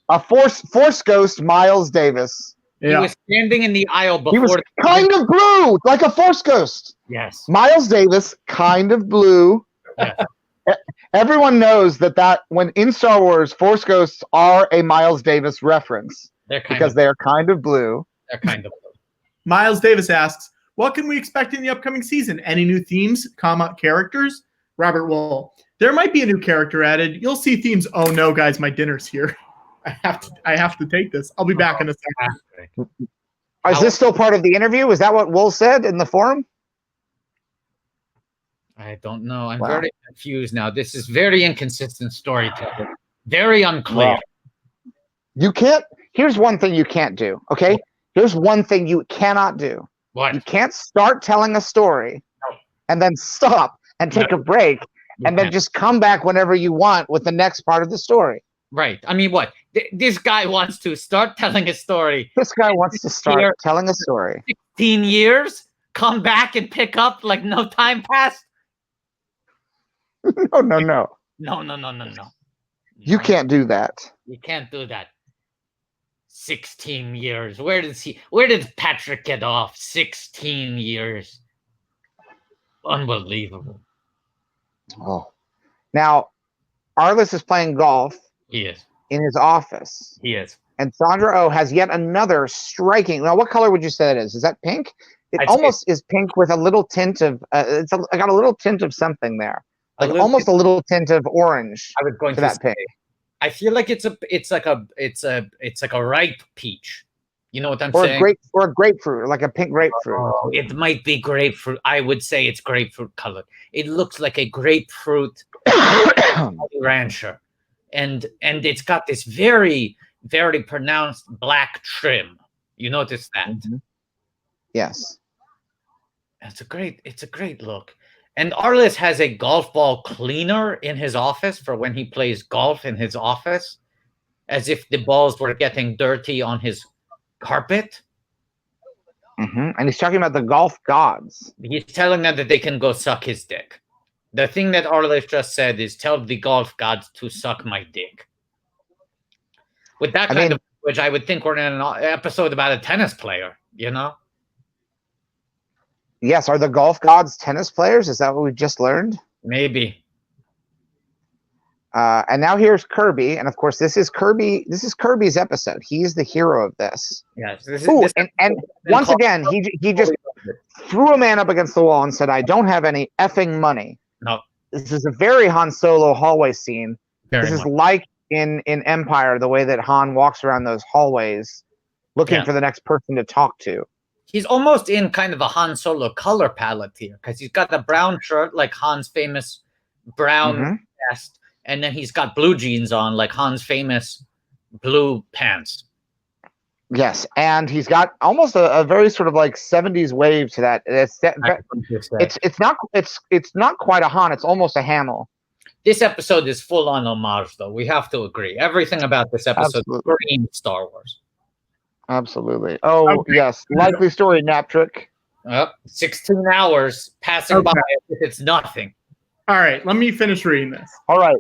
A force ghost, Miles Davis. He was standing in the aisle before. He was kind of blue, like a force ghost. Yes. Miles Davis, kind of blue. Yes. Everyone knows that when in Star Wars, force ghosts are a Miles Davis reference because they're kind of blue. They're kind of blue. Miles Davis asks, what can we expect in the upcoming season? Any new themes, characters? Robert Wool, there might be a new character added. You'll see themes. Oh no, guys, my dinner's here. I have to take this. I'll be back in a second. Is this still part of the interview? Is that what Wool said in the forum? I don't know. I'm very confused now. This is very inconsistent storytelling. Very unclear. You can't. Here's one thing you can't do. Okay. Here's one thing you cannot do. What? You can't start telling a story and then stop and take a break and then just come back whenever you want with the next part of the story. Right. I mean, what? This guy wants to start telling a story. This guy wants to start telling a story. 16 years? Come back and pick up like no time passed? No. No. You can't do that. You can't do that. 16 years. Where did Patrick get off? 16 years. Unbelievable. Oh. Now, Arliss is playing golf. He is. In his office. He is. And Sandra Oh has yet another striking. Now, what color would you say that is? Is that pink? It almost is pink with a little tint of. I got a little tint of something there, like almost a little tint of orange. I was going to that pink. I feel like it's like a ripe peach. You know what I'm saying? Or a grapefruit, like a pink grapefruit. Oh, it might be grapefruit. I would say it's grapefruit colored. It looks like a grapefruit rancher. And it's got this very, very pronounced black trim. You notice that? Mm-hmm. Yes. It's a great look. And Arliss has a golf ball cleaner in his office for when he plays golf in his office, as if the balls were getting dirty on his carpet. Mm-hmm. And he's talking about the golf gods. He's telling them that they can go suck his dick. The thing that Arliss just said is tell the golf gods to suck my dick. With that kind of language, I would think we're in an episode about a tennis player, you know? Yes. Are the golf gods tennis players? Is that what we just learned? Maybe. And now here's Kirby. And of course, this is Kirby's episode. He's the hero of this. Yes. And once again, he just threw a man up against the wall and said, I don't have any effing money. No. This is a very Han Solo hallway scene. This is like in Empire, the way that Han walks around those hallways looking for the next person to talk to. He's almost in kind of a Han Solo color palette here because he's got the brown shirt like Han's famous brown vest, and then he's got blue jeans on like Han's famous blue pants. Yes, and he's got almost a very sort of like 70s wave to that. It's not quite a Han, it's almost a Hamill. This episode is full on homage, though. We have to agree. Everything about this episode screams Star Wars. Absolutely. Oh, yes. Likely story, nap trick. 16 hours passing by. It's nothing. All right. Let me finish reading this. All right.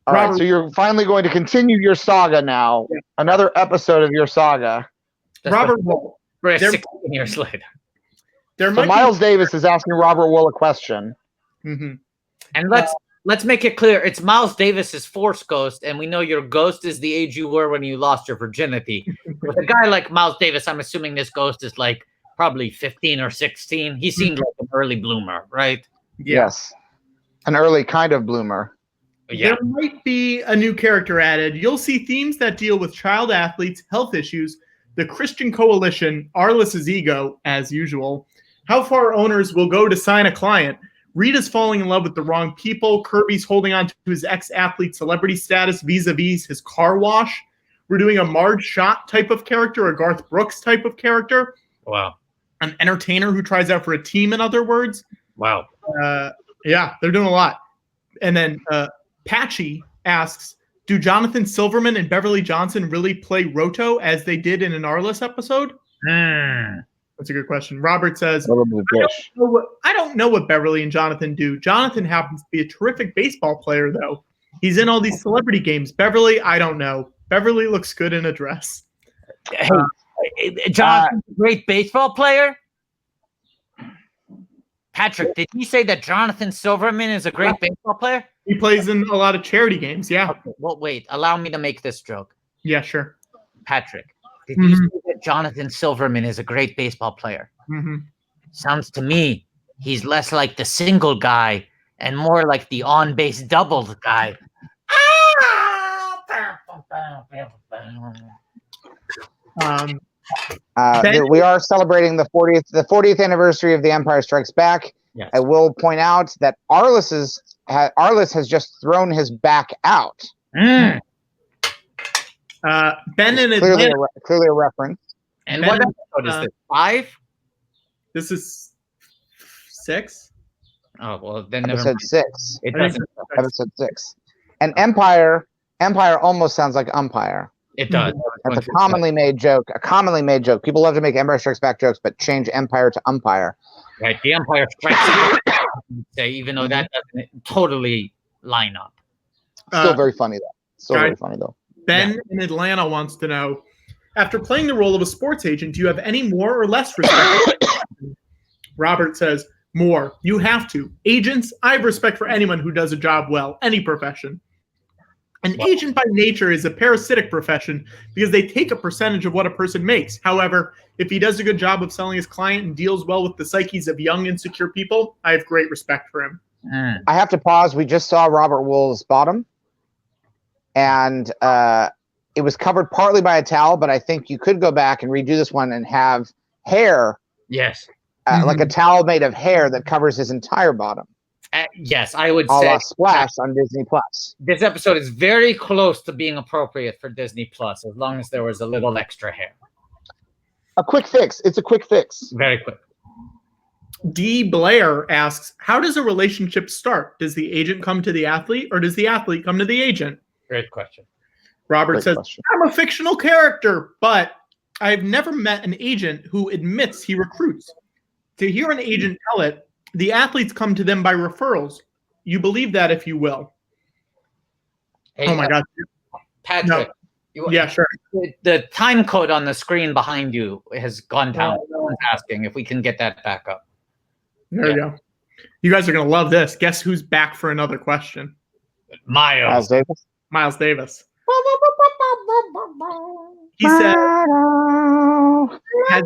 All right. So you're finally going to continue your saga now. Yeah. Another episode of your saga. Robert Wool. 16 years later. So Miles Davis is asking Robert Wool a question. Mm-hmm. And let's make it clear. It's Miles Davis's Force ghost, and we know your ghost is the age you were when you lost your virginity. With a guy like Miles Davis, I'm assuming this ghost is like probably 15 or 16. He seemed like an early bloomer, right? Yes. An early kind of bloomer. Yeah. There might be a new character added. You'll see themes that deal with child athletes, health issues, the Christian coalition, Arliss's ego, as usual, how far owners will go to sign a client, Rita's falling in love with the wrong people, Kirby's holding on to his ex-athlete celebrity status vis-a-vis his car wash. We're doing a Marge Schott type of character, a Garth Brooks type of character. Wow. An entertainer who tries out for a team, in other words. Wow. Yeah, they're doing a lot. And then Patchy asks, do Jonathan Silverman and Beverly Johnson really play Roto as they did in an Arliss episode? That's a good question. Robert says, A little bit of dish. I don't know what Beverly and Jonathan do. Jonathan happens to be a terrific baseball player, though. He's in all these celebrity games. Beverly, I don't know. Beverly looks good in a dress. Hey, Jonathan's a great baseball player? Patrick, did he say that Jonathan Silverman is a great baseball player? He plays in a lot of charity games, yeah. Okay, well, wait. Allow me to make this joke. Yeah, sure. Patrick, did you say that Jonathan Silverman is a great baseball player? Mm-hmm. Sounds to me he's less like the single guy and more like the on-base doubled guy. We are celebrating the 40th anniversary of The Empire Strikes Back. Yes. I will point out that Arliss has just thrown his back out. Mm. Ben in Atlanta. Clearly a reference. And Ben, what episode is this? 5? This is 6. Oh, well, then never Episode mind. 6. It doesn't. Episode 6. And Empire almost sounds like umpire. It does. That's a commonly made joke. People love to make Empire Strikes Back jokes, but change Empire to umpire. Right, the Empire Strikes Back, even though that doesn't totally line up. Still very funny though. Ben in Atlanta wants to know, after playing the role of a sports agent, do you have any more or less respect? Robert says, more. You have to. Agents, I have respect for anyone who does a job well, any profession. An agent by nature is a parasitic profession because they take a percentage of what a person makes. However, if he does a good job of selling his client and deals well with the psyches of young, insecure people, I have great respect for him. I have to pause. We just saw Robert Wool's bottom, and it was covered partly by a towel, but I think you could go back and redo this one and have hair. Yes. Like a towel made of hair that covers his entire bottom. Yes, I would a say la Splash on Disney Plus. This episode is very close to being appropriate for Disney Plus, as long as there was a little extra hair. A quick fix. It's a quick fix. Very quick. D. Blair asks, how does a relationship start? Does the agent come to the athlete, or does the athlete come to the agent? Great question. Robert Great says, question. I'm a fictional character, but I've never met an agent who admits he recruits. To hear an agent tell it, the athletes come to them by referrals. You believe that if you will. Hey, Oh my God. Patrick. Yeah, sure. The time code on the screen behind you has gone down. Someone's asking if we can get that back up. There you go. You guys are going to love this. Guess who's back for another question? Miles. Davis. Miles Davis. He said, has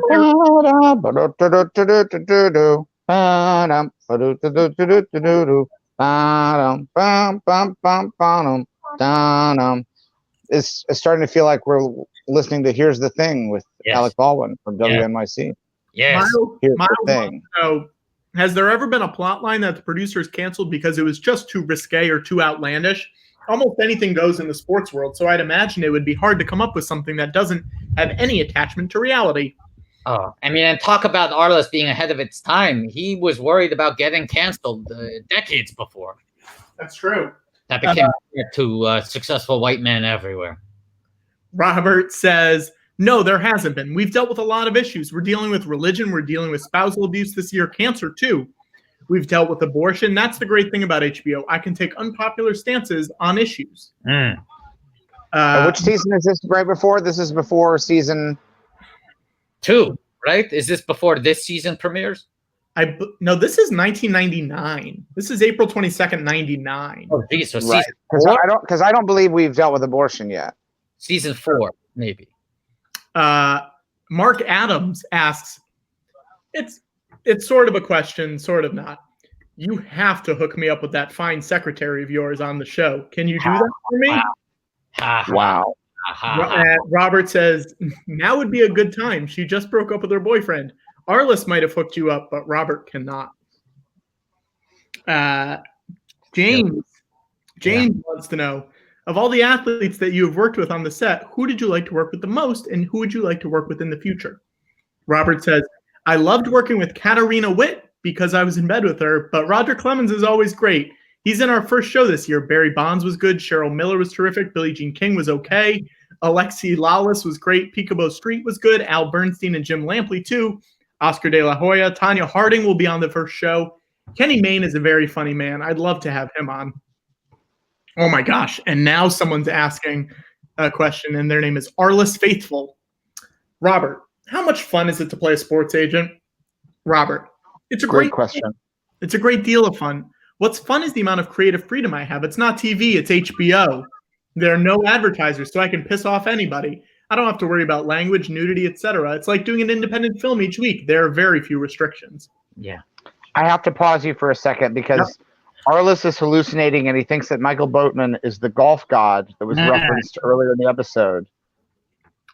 It's starting to feel like we're listening to Here's the Thing with Alec Baldwin from WNYC. Yes. Here's Miles the thing. So, has there ever been a plot line that the producers canceled because it was just too risque or too outlandish? Almost anything goes in the sports world, so I'd imagine it would be hard to come up with something that doesn't have any attachment to reality. Oh, I mean, and talk about Arless being ahead of its time. He was worried about getting canceled decades before. That's true. That became to successful white men everywhere. Robert says, no, there hasn't been. We've dealt with a lot of issues. We're dealing with religion. We're dealing with spousal abuse this year, cancer too. We've dealt with abortion. That's the great thing about HBO. I can take unpopular stances on issues. Which season is this right before? This is before season 2, right? Is this before this season premieres? No, this is 1999. This is April 22nd, 99. Oh, geez, so right. season 4? Because I don't believe we've dealt with abortion yet. Season 4, maybe. Mark Adams asks, it's sort of a question, sort of not. You have to hook me up with that fine secretary of yours on the show. Can you do that for me? Wow. Robert says, now would be a good time. She just broke up with her boyfriend. Arliss might have hooked you up, but Robert cannot. James wants to know, of all the athletes that you have worked with on the set, who did you like to work with the most, and who would you like to work with in the future? Robert says, I loved working with Katarina Witt because I was in bed with her, but Roger Clemens is always great. He's in our first show this year. Barry Bonds was good. Cheryl Miller was terrific. Billie Jean King was okay. Alexi Lawless was great. Peekaboo Street was good. Al Bernstein and Jim Lampley, too. Oscar De La Hoya. Tanya Harding will be on the first show. Kenny Mayne is a very funny man. I'd love to have him on. Oh my gosh. And now someone's asking a question, and their name is Arliss Faithful. Robert, how much fun is it to play a sports agent? Robert, it's a Great question. It's a great deal of fun. What's fun is the amount of creative freedom I have. It's not TV, it's HBO. There are no advertisers, so I can piss off anybody. I don't have to worry about language, nudity, etc. It's like doing an independent film each week. There are very few restrictions. Yeah. I have to pause you for a second because Arliss is hallucinating and he thinks that Michael Boatman is the golf god that was referenced earlier in the episode.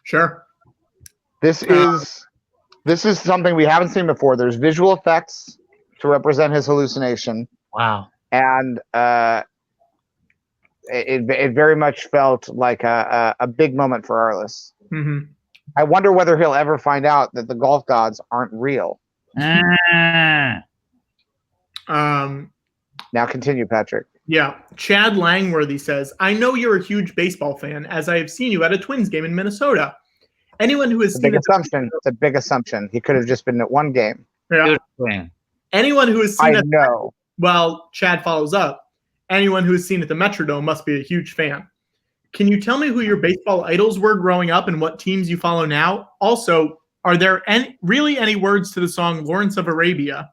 Sure. This is something we haven't seen before. There's visual effects to represent his hallucination. Wow. And it very much felt like a big moment for Arliss. Mm-hmm. I wonder whether he'll ever find out that the golf gods aren't real. Now continue, Patrick. Yeah. Chad Langworthy says, I know you're a huge baseball fan, as I have seen you at a Twins game in Minnesota. Anyone who has seen It's a big assumption. He could have just been at one game. Yeah. Anyone who has seen I know. Well, Chad follows up. Anyone who has seen at the Metrodome must be a huge fan. Can you tell me who your baseball idols were growing up and what teams you follow now? Also, are there any words to the song Lawrence of Arabia?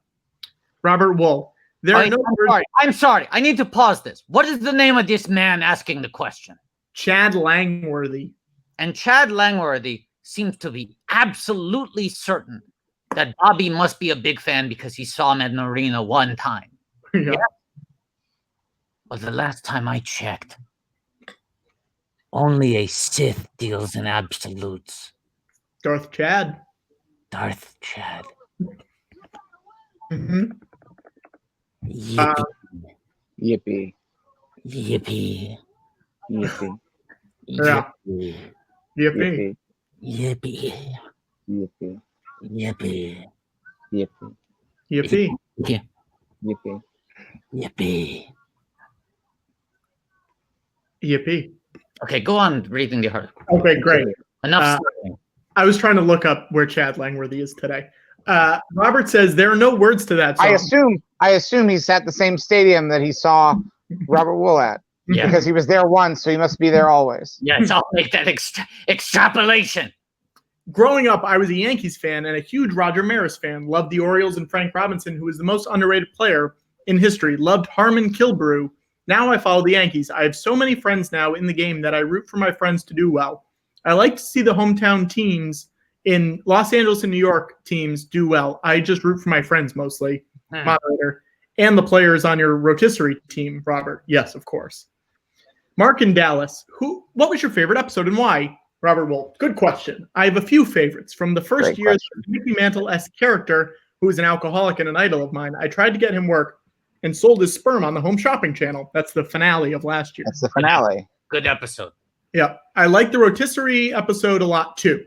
Robert Wool. I'm sorry. I need to pause this. What is the name of this man asking the question? Chad Langworthy. And Chad Langworthy seems to be absolutely certain that Bobby must be a big fan because he saw him at an arena one time. Yeah. But the last time I checked, only a Sith deals in absolutes. Darth Chad. Darth Chad. Mm-hmm. Yippee. Yippee. Yippee. Yippee. Yeah. Yippee. Yippee. Yippee. Yippee. Yippee. Yippee. Yippee. Yeah. Yippee. Yippee. Yippee. Okay, go on reading the article. Okay, great. Enough. I was trying to look up where Chad Langworthy is today. Robert says there are no words to that song. I assume he's at the same stadium that he saw Robert Wool at. Yeah. Because he was there once, so he must be there always. Yes, I'll make that extrapolation. Growing up, I was a Yankees fan and a huge Roger Maris fan. Loved the Orioles and Frank Robinson, who was the most underrated player in history. Loved Harmon Killebrew. Now I follow the Yankees. I have so many friends now in the game that I root for my friends to do well. I like to see the hometown teams in Los Angeles and New York teams do well. I just root for my friends mostly, moderator, and the players on your rotisserie team, Robert. Yes, of course. Mark in Dallas. What was your favorite episode and why? Robert Wolf. Good question. I have a few favorites. From the first year, the Mickey Mantle-esque character, who is an alcoholic and an idol of mine, I tried to get him work and sold his sperm on the Home Shopping Channel. That's the finale of last year. That's the finale. Good episode. Yeah. I like the rotisserie episode a lot, too.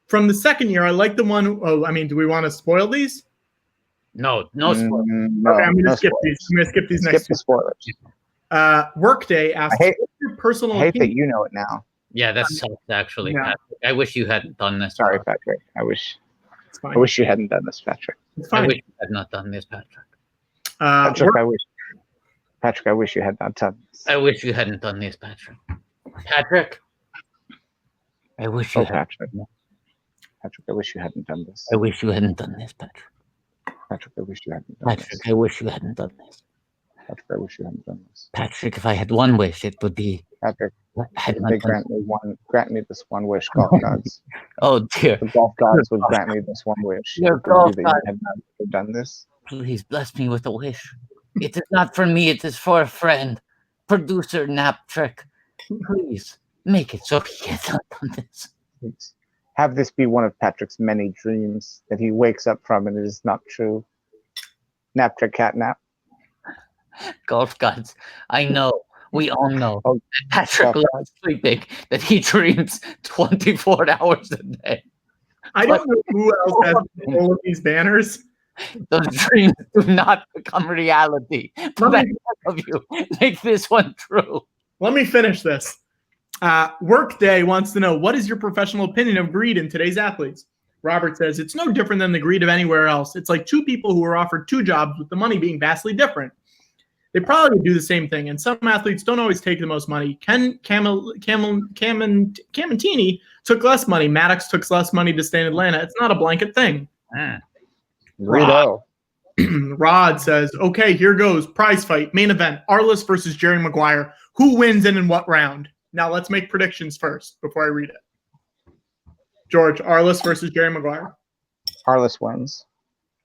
From the second year, I like the one. Oh, I mean, do we want to spoil these? No spoilers. No, Okay, I'm going no to skip spoilers. these. I'm going to skip these Skip next the spoilers. Workday asks, I hate- what's your personal I hate opinion? that you know it now. Yeah, that sucks, actually. Yeah. Patrick. I wish you hadn't done this. Sorry, Patrick. I wish It's fine. you hadn't done this, Patrick. It's I fine. wish you had not done this, Patrick. Patrick, I wish you had not done this. I wish you hadn't done this, Patrick. Patrick, I wish you Oh, had. Patrick. Patrick, I wish you hadn't done this. I wish you hadn't done this, Patrick. Patrick, I wish you hadn't done this. Patrick, I wish you hadn't done this. Patrick, I wish you hadn't done this. Patrick, if I had one wish, it would be. Patrick, Had if not they done- grant me this one wish, golf gods. Oh dear! The golf gods would grant me this one wish. Your It would be golf that you gods. had not done this. Please bless me with a wish. It is not for me. It is for a friend, producer Naptrick. Please make it so he has not done this. Please. Have this be one of Patrick's many dreams that he wakes up from and it is not true. Naptrick catnap. Golf gods, I know. We all know. Oh, Patrick golf loves sleeping. That he dreams 24 hours a day. I don't know who else has all of these banners. Those dreams do not become reality. Let But me- of you, make this one true. Let me finish this. Workday wants to know, what is your professional opinion of greed in today's athletes? Robert says, it's no different than the greed of anywhere else. It's like two people who were offered two jobs with the money being vastly different. They probably would do the same thing, and some athletes don't always take the most money. Camentini took less money. Maddox took less money to stay in Atlanta. It's not a blanket thing. Rod says, okay, here goes. Prize fight, main event, Arliss versus Jerry Maguire. Who wins and in what round? Now let's make predictions first before I read it. George, Arliss versus Jerry Maguire. Arliss wins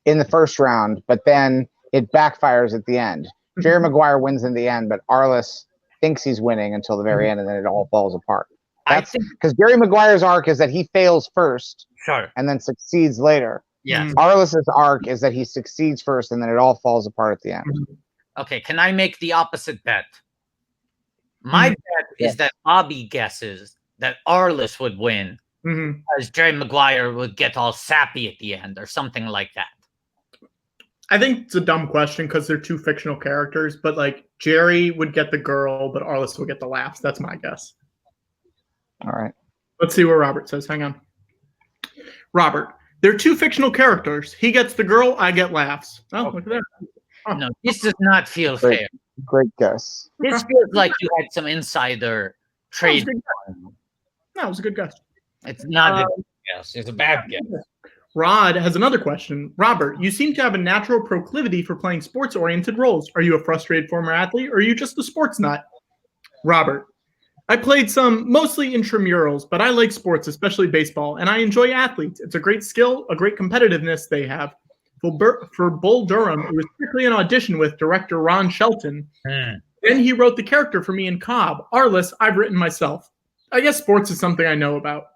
in the first round, but then it backfires at the end. Jerry Maguire wins in the end, but Arliss thinks he's winning until the very end, and then it all falls apart. That's because Jerry Maguire's arc is that he fails first, and then succeeds later. Yes. Arliss's arc is that he succeeds first, and then it all falls apart at the end. Okay, can I make the opposite bet? My bet is that Bobby guesses that Arliss would win, as Jerry Maguire would get all sappy at the end, or something like that. I think it's a dumb question because they're two fictional characters, but like Jerry would get the girl, but Arliss would get the laughs. That's my guess. All right. Let's see what Robert says. Hang on. Robert, they're two fictional characters. He gets the girl, I get laughs. Oh, look at that. Oh. No, this does not feel fair. Great guess. This feels like you had some insider trade. That was a good guess. It's not a good guess. It's a bad guess. Rod has another question. Robert, you seem to have a natural proclivity for playing sports-oriented roles. Are you a frustrated former athlete, or are you just a sports nut? Robert, I played some mostly intramurals, but I like sports, especially baseball, and I enjoy athletes. It's a great skill, a great competitiveness they have. For Bull Durham, it was strictly an audition with director Ron Shelton. Then he wrote the character for me in Cobb. Arliss, I've written myself. I guess sports is something I know about.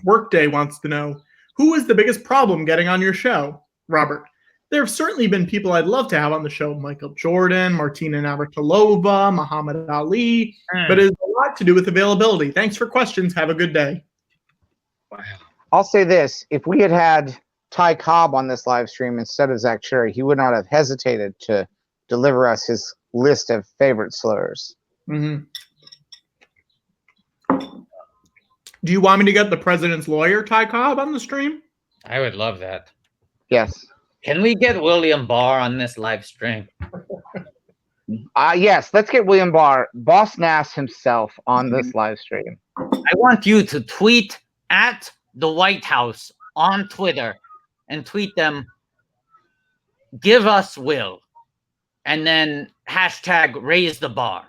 Workday wants to know, who is the biggest problem getting on your show? Robert, there have certainly been people I'd love to have on the show. Michael Jordan, Martina Navratilova, Muhammad Ali. But it has a lot to do with availability. Thanks for questions. Have a good day. Wow. I'll say this. If we had had Ty Cobb on this live stream instead of Zach Cherry, he would not have hesitated to deliver us his list of favorite slurs. Do you want me to get the president's lawyer, Ty Cobb, on the stream? I would love that. Yes. Can we get William Barr on this live stream? Yes, let's get William Barr, Boss Nass himself, on this live stream. I want you to tweet at the White House on Twitter and tweet them, give us Will, and then hashtag raise the bar.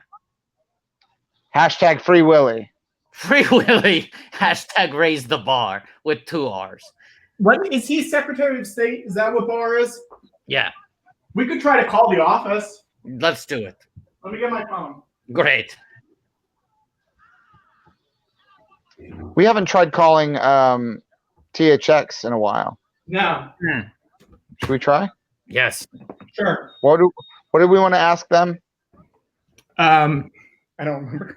Hashtag Free Willy. Free Willy, hashtag raise the bar with 2 R's. What is he Secretary of State? Is that what Barr is? Yeah. We could try to call the office. Let's do it. Let me get my phone. Great. We haven't tried calling THX in a while. No. Should we try? Yes. Sure. What do we want to ask them? I don't remember.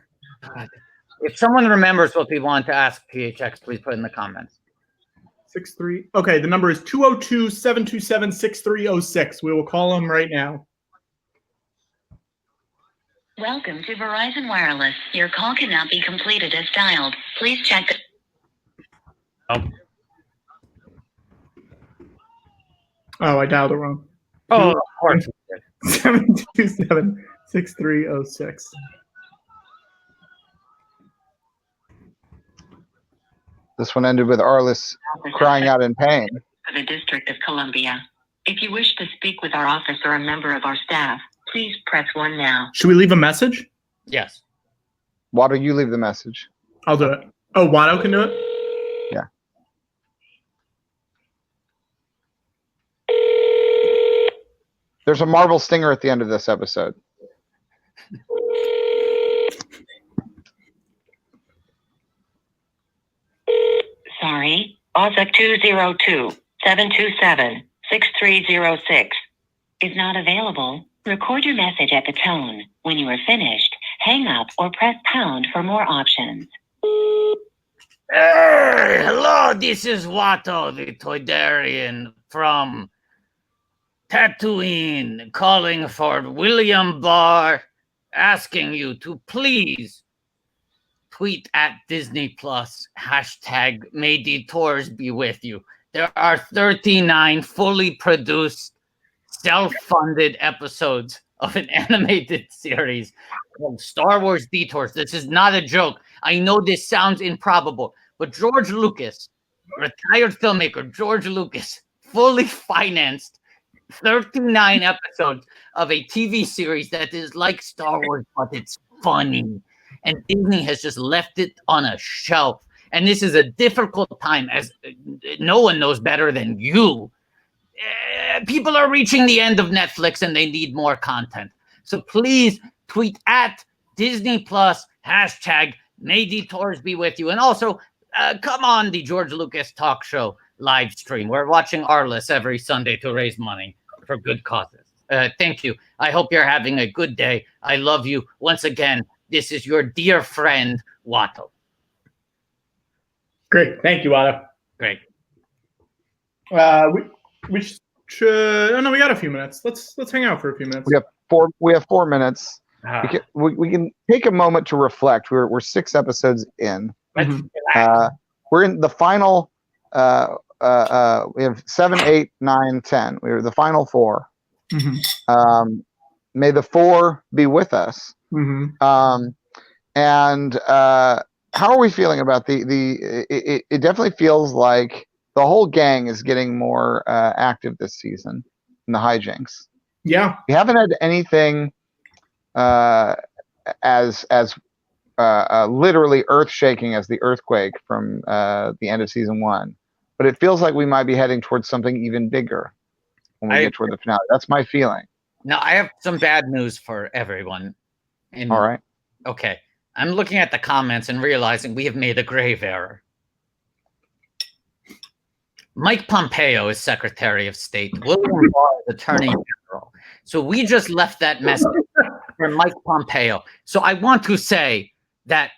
If someone remembers what we want to ask PHX, please put it in the comments. 63. Okay, the number is 202-727-6306. We will call them right now. Welcome to Verizon Wireless. Your call cannot be completed as dialed. Please check the... Oh, I dialed it wrong. Oh, of course. 727-6306. This one ended with Arliss crying out in pain. For the District of Columbia. If you wish to speak with our office or a member of our staff, please press 1 now. Should we leave a message? Yes. Why don't you leave the message? I'll do it. Oh, Watto can do it? Yeah. There's a Marvel stinger at the end of this episode. Sorry, OZAC 202-727-6306 is not available. Record your message at the tone. When you are finished, hang up or press pound for more options. Hey, hello, this is Watto, the Toydarian from Tatooine, calling for William Barr, asking you to please tweet at Disney Plus, hashtag May Detours be with you. There are 39 fully produced, self-funded episodes of an animated series called Star Wars Detours. This is not a joke. I know this sounds improbable, but George Lucas, retired filmmaker George Lucas, fully financed 39 episodes of a TV series that is like Star Wars, but it's funny. And Disney has just left it on a shelf. And this is a difficult time, as no one knows better than you. People are reaching the end of Netflix and they need more content. So please tweet at Disney Plus, hashtag May Detours be with you. And also, come on the George Lucas talk show live stream. We're watching Arless every Sunday to raise money for good causes. Thank you. I hope you're having a good day. I love you. Once again, this is your dear friend, Watto. Great. Thank you, Watto. Great. We should. Oh no, we got a few minutes. Let's hang out for a few minutes. We have 4 minutes. We can take a moment to reflect. We're 6 episodes in. We're in the final. We have 7, 8, 9, 10. We're the final 4. May the 4 be with us. And how are we feeling about it definitely feels like the whole gang is getting more active this season in the hijinks. Yeah. We haven't had anything as literally earth-shaking as the earthquake from the end of season 1. But it feels like we might be heading towards something even bigger when we get toward the finale. That's my feeling. Now, I have some bad news for everyone. All right. Okay. I'm looking at the comments and realizing we have made a grave error. Mike Pompeo is Secretary of State. William Barr is Attorney General. So we just left that message for Mike Pompeo. So I want to say that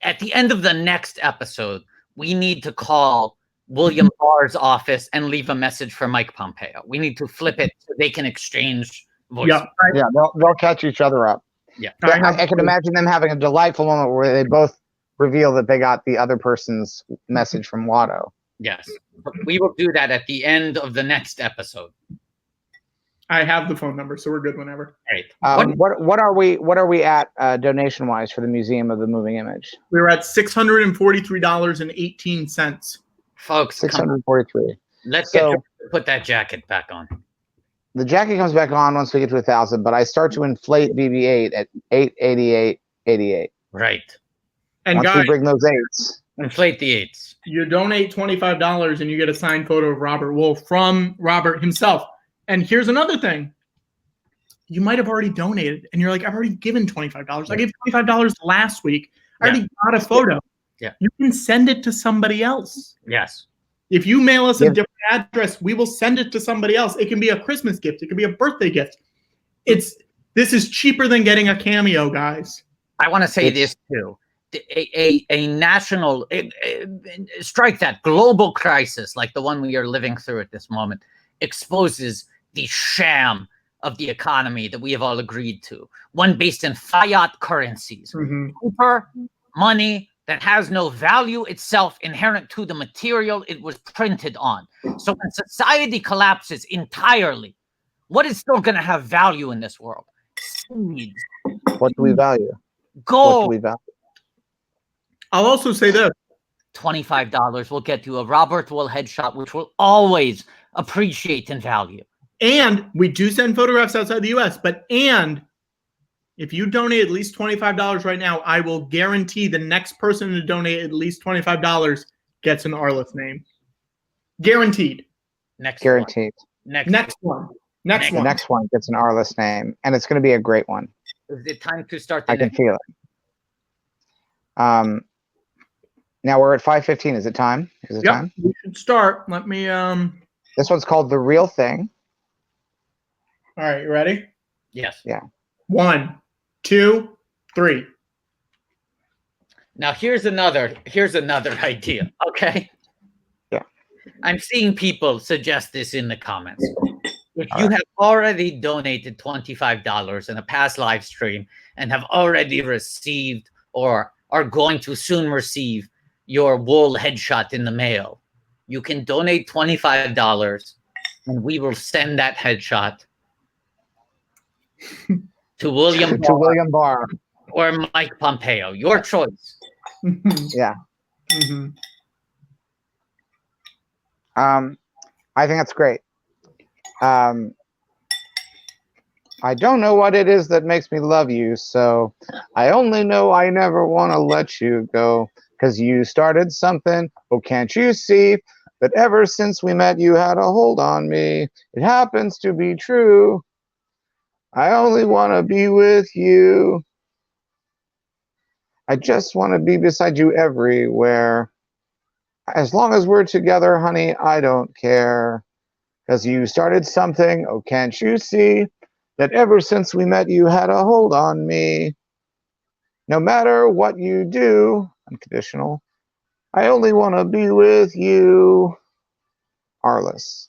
at the end of the next episode, we need to call William Barr's office and leave a message for Mike Pompeo. We need to flip it so they can exchange voices. Yeah, they'll catch each other up. Yeah. I can imagine them having a delightful moment where they both reveal that they got the other person's message from Watto. Yes. We will do that at the end of the next episode. I have the phone number, so we're good whenever. Great. What are we at donation wise for the Museum of the Moving Image? We were at $643.18. Folks, $643. Let's put that jacket back on. The jacket comes back on once we get to 1,000, but I start to inflate BB-8 at 888.88. Right. And once guys, we bring those 8s, inflate the 8s. You donate $25 and you get a signed photo of Robert Wolf from Robert himself. And here's another thing. You might have already donated, and you're like, I've already given $25. I gave $25 last week. I already got a photo. Yeah. You can send it to somebody else. Yes. If you mail us a different address, we will send it to somebody else. It can be a Christmas gift. It can be a birthday gift. This is cheaper than getting a cameo, guys. I want to say this too. A national strike, that global crisis like the one we are living through at this moment, exposes the sham of the economy that we have all agreed to. One based in fiat currencies. Paper, money, that has no value itself inherent to the material it was printed on. So when society collapses entirely, what is still going to have value in this world? Seeds. What do we value? Gold. What do we value? I'll also say this. $25 will get you a Robert Will headshot, which will always appreciate in value. And we do send photographs outside the U.S., if you donate at least $25 right now, I will guarantee the next person to donate at least $25 gets an Arliss name. Guaranteed. Guaranteed. Next one. The next one gets an Arliss name, and it's going to be a great one. Is it time to start the I can feel it. Now we're at 5:15. Is it time? Time? We should start. Let me This one's called The Real Thing. All right, you ready? Yes. Yeah. 1, 2, 3. Now here's another idea. Okay. Yeah. I'm seeing people suggest this in the comments. If you have already donated $25 in a past live stream and have already received or are going to soon receive your wool headshot in the mail. You can donate $25 and we will send that headshot to William To William Barr. or Mike Pompeo. Your choice. Yeah. Mhm. I think that's great. I don't know what it is that makes me love you, so I only know I never want to let you go. 'Cause you started something, oh, can't you see that ever since we met you had a hold on me? It happens to be true. I only want to be with you. I just want to be beside you everywhere. As long as we're together, honey, I don't care. 'Cause you started something, oh, can't you see that ever since we met you had a hold on me? No matter what you do, unconditional, I only want to be with you. Arless.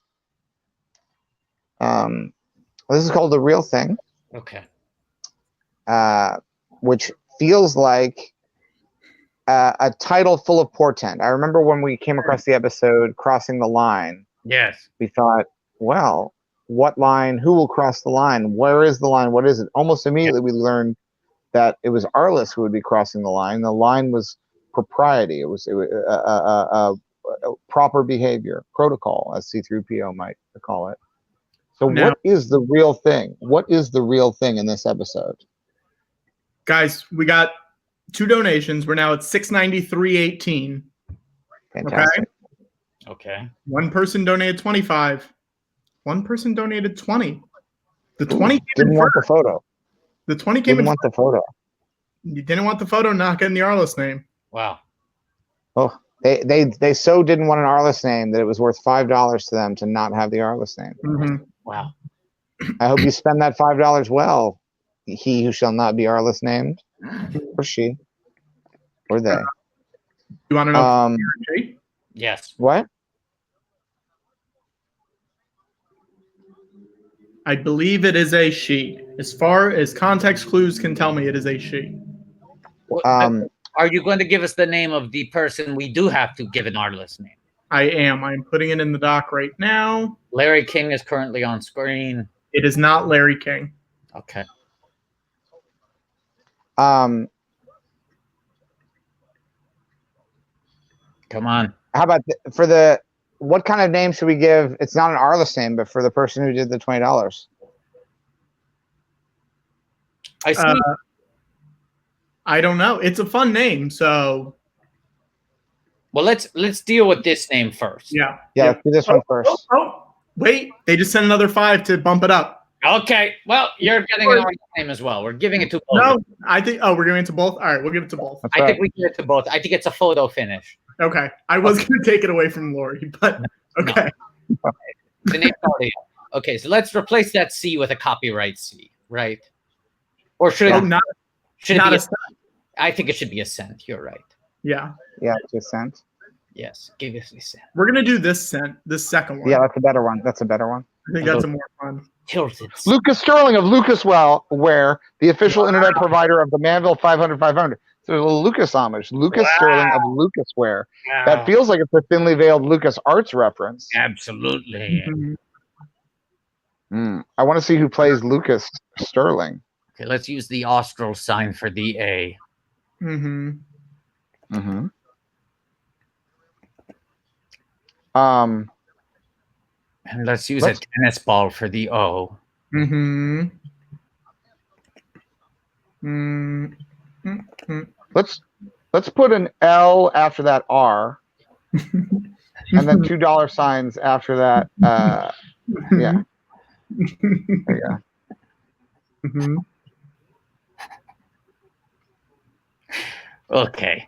This is called The Real Thing, Okay. which feels like a title full of portent. I remember when we came across the episode Crossing the Line, Yes. we thought, well, what line? Who will cross the line? Where is the line? What is it? Almost immediately we learned that it was Arliss who would be crossing the line. The line was propriety. It was proper behavior, protocol, as C-3PO might call it. So Now- what is the real thing? What is the real thing in this episode? Guys, we got 2 donations. We're now at $693.18. Fantastic. Okay. One person donated 25. One person donated 20. The 20 came Didn't in want the first. photo. The 20 came Didn't in want the photo. You didn't want the photo, not getting the Arliss name. Wow. Oh, they so didn't want an Arliss name that it was worth $5 to them to not have the Arliss name. Mm-hmm. Wow. I hope you spend that $5 well. He who shall not be Arliss named, or she, or they. You want to know? Jay? Yes. What? I believe it is a she. As far as context clues can tell me, it is a she. Are you going to give us the name of the person we do have to give an Arliss name? I am. I'm putting it in the doc right now. Larry King is currently on screen. It is not Larry King. Okay. How Come on. about what kind of name should we give? It's not an Arliss name, but for the person who did the $20. I see. I don't know. It's a fun name, so. Well, let's deal with this name first. Yeah. Let's do this one first. Wait. They just sent another 5 to bump it up. Okay. Well, you're getting an Arliss name as well. We're giving it to both. No, I think. Oh, we're giving it to both. All right, we'll give it to both. That's I right. think we give it to both. I think it's a photo finish. Okay, I was going to take it away from Lori, but okay. The name's already up. Okay, so let's replace that C with a copyright C, right? Or should it? Not Should it not be a a, I think it should be a cent. You're right. yeah. Yeah, 2 cents. Yes, give us a cent. We're gonna do this second one. Yeah, that's a better one. That's a better one. I think that's a more fun. Tilted. Lucas Sterling of Lucas Ware, the official internet provider of the Manville 500. So there's a little Lucas homage. Lucas Sterling of Lucas Ware. That feels like it's a thinly veiled Lucas Arts reference. Absolutely. Mhm. I want to see who plays Lucas Sterling. Okay, let's use the austral sign for the A. Mm-hmm. Mm-hmm. And let's use a tennis ball for the O. Mm-hmm. Mm-hmm. Let's put an L after that R, and then $2 signs after that. Yeah. There you go. Mm-hmm. Okay.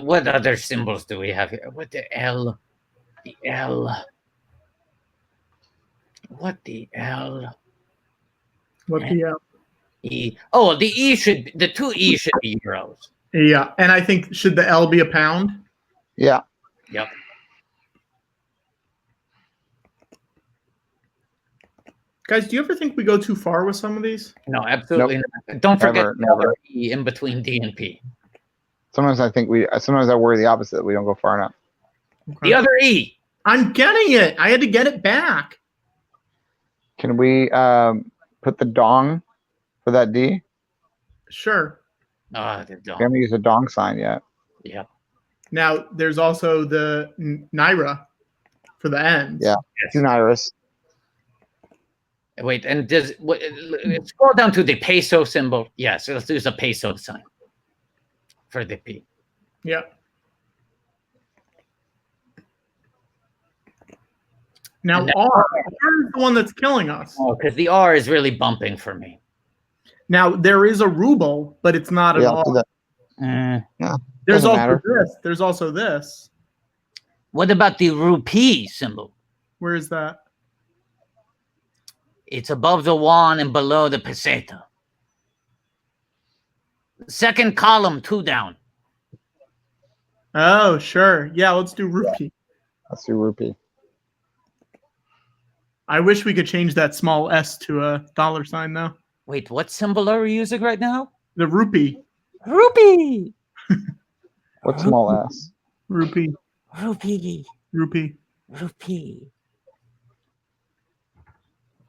What other symbols do we have here? What the L? The L. What the L? What the E? Oh, the E should. The 2 E should be euros. yeah, and I think should the L be a pound? Yeah. Yep. Guys, do you ever think we go too far with some of these? No, absolutely not. Don't forget Never, never. the E in between D and P. Sometimes I worry the opposite, that we don't go far enough. The other E. I'm getting it. I had to get it back. Can we put the dong for that D? Sure. The We dong. haven't used a dong sign yet. Yeah. Now, there's also the Naira for the ends. Yeah. Yes. 2 Nairas. Wait, and scroll down to the peso symbol. Yes, let's use a peso sign for the P. Yeah. Now, R is the one that's killing us. Oh, because the R is really bumping for me. Now, there is a ruble, but it's not an Yeah, R. do that. Mm. There's doesn't also matter. this. There's also this. What about the rupee symbol? Where is that? It's above the yuan and below the peseta. Second column, 2 down. Oh, sure. Yeah, let's do rupee. Let's do rupee. I wish we could change that small S to a dollar sign, though. Wait, what symbol are we using right now? The rupee. Rupee. What small s? Rupee. Rupee. Rupee. Rupee.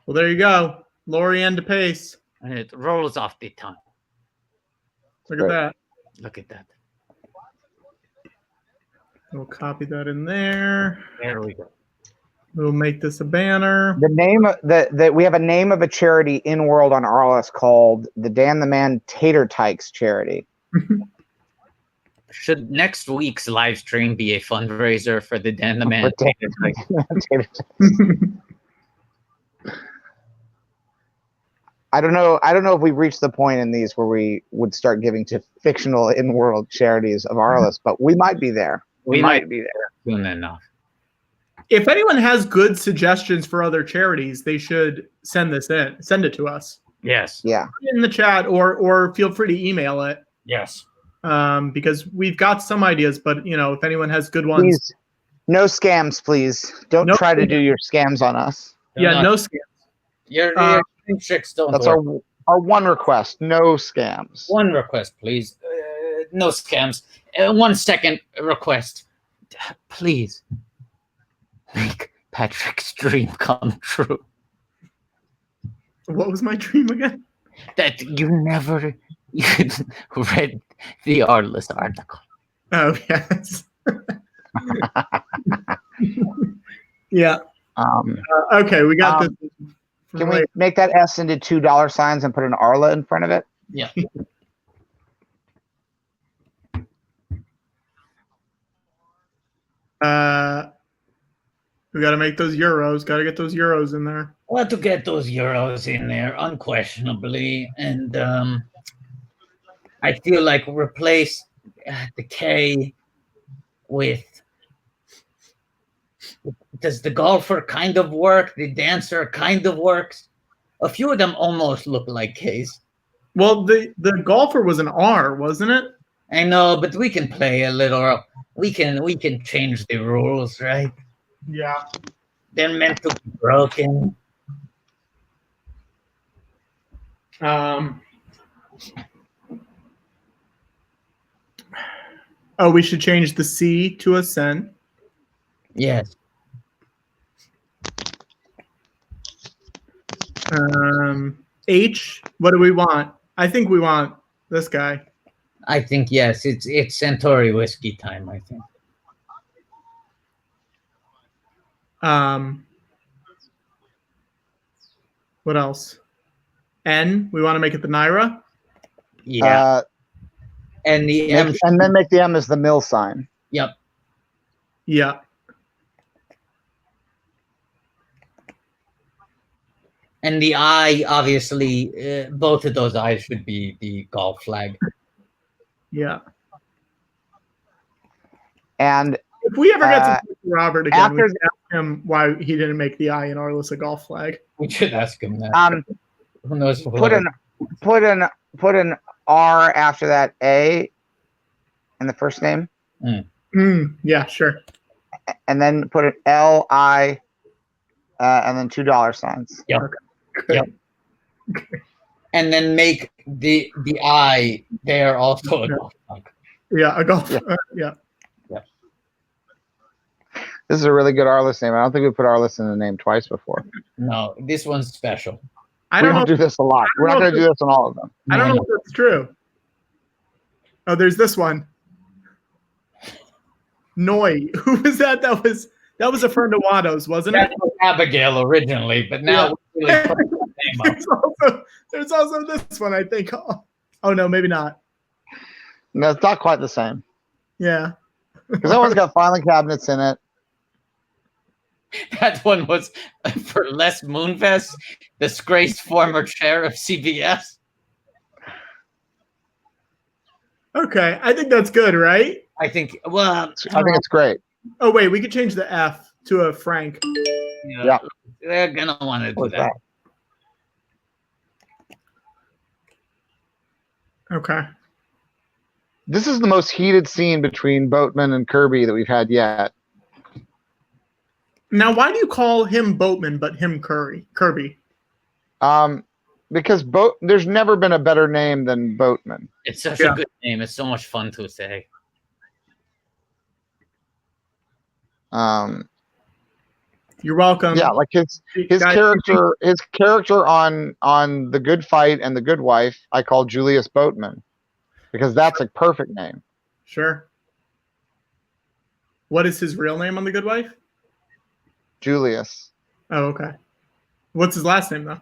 Well, there you go. Lorien to pace. And it rolls off the tongue. Look Great. at that. Look at that. We'll copy that in there. There we go. We'll make this a banner. The name that we have a name of a charity in world on Arless called the Dan the Man Tater Tykes charity. Should next week's live stream be a fundraiser for the Dan the Man? For Tater Tykes. I don't know if we've reached the point in these where we would start giving to fictional in-world charities of Arless, but we might be there. We might be there soon enough. If anyone has good suggestions for other charities, they should send this in. Send it to us. Yes. Yeah. In the chat, or feel free to email it. Yes. Because we've got some ideas, but if anyone has good ones, Please, no scams, please. Don't No try to scams. do your scams on us. yeah, no scams. Your tricks don't That's work. our one request. No scams. One request, please. No scams. 1 second request. Please make Patrick's dream come true. What was my dream again? That you never read the Arless article. Oh yes. Yeah. Okay, we got this. Can we make that S into $2 signs and put an Arla in front of it? Yeah. We got to make those euros. Got to get those euros in there. Well, to get those euros in there, unquestionably, and I feel like replace the K with. Does the golfer kind of work? The dancer kind of works. A few of them almost look like K's. Well, the golfer was an R, wasn't it? I know, but we can play a little. We can change the rules, right? Yeah. They're meant to be broken. Oh, we should change the C to a cent. Yes. H, what do we want? I think we want this guy. I think yes. It's Centauri whiskey time, I think. What else? N, we want to make it the Naira. Yeah. And the M. And then make the M as the mill sign. Yep. Yeah. And the I, obviously, both of those I's should be the golf flag. Yeah. And if we ever get to Robert again, we after should ask him why he didn't make the I in Arliss a golf flag. We should ask him that. Who knows? Put an R after that A in the first name. Yeah, sure. And then put an L I and then $2 signs. Yeah. Okay. Yep. And then make the eye there also a golf club. Yeah, a golf. Yeah. This is a really good Arliss name. I don't think we put Arliss in the name twice before. No, this one's special. I We don't don't know. do this a lot. We're not going to do this on all of them. I don't know if that's true. Oh, there's this one. Noi. Who was that? That was a friend of Watto's, wasn't it? That was Abigail originally, but now we're really putting the name up. There's also this one, I think. Oh no, maybe not. No, it's not quite the same. Yeah. Because that one's got filing cabinets in it. That one was for Les Moonves, disgraced former chair of CBS. Okay, I think that's good, right? I think. Well, I think it's great. Oh wait, we could change the F to a Frank. Yeah. They're gonna want to do What's that. Okay. This is the most heated scene between Boatman and Kirby that we've had yet. Now, why do you call him Boatman but him Kirby? Because there's never been a better name than Boatman. It's such a good name. It's so much fun to say. You're welcome. Yeah, like his character on The Good Fight and The Good Wife, I call Julius Boatman because that's a perfect name. Sure. What is his real name on The Good Wife? Julius. Oh, okay. What's his last name though?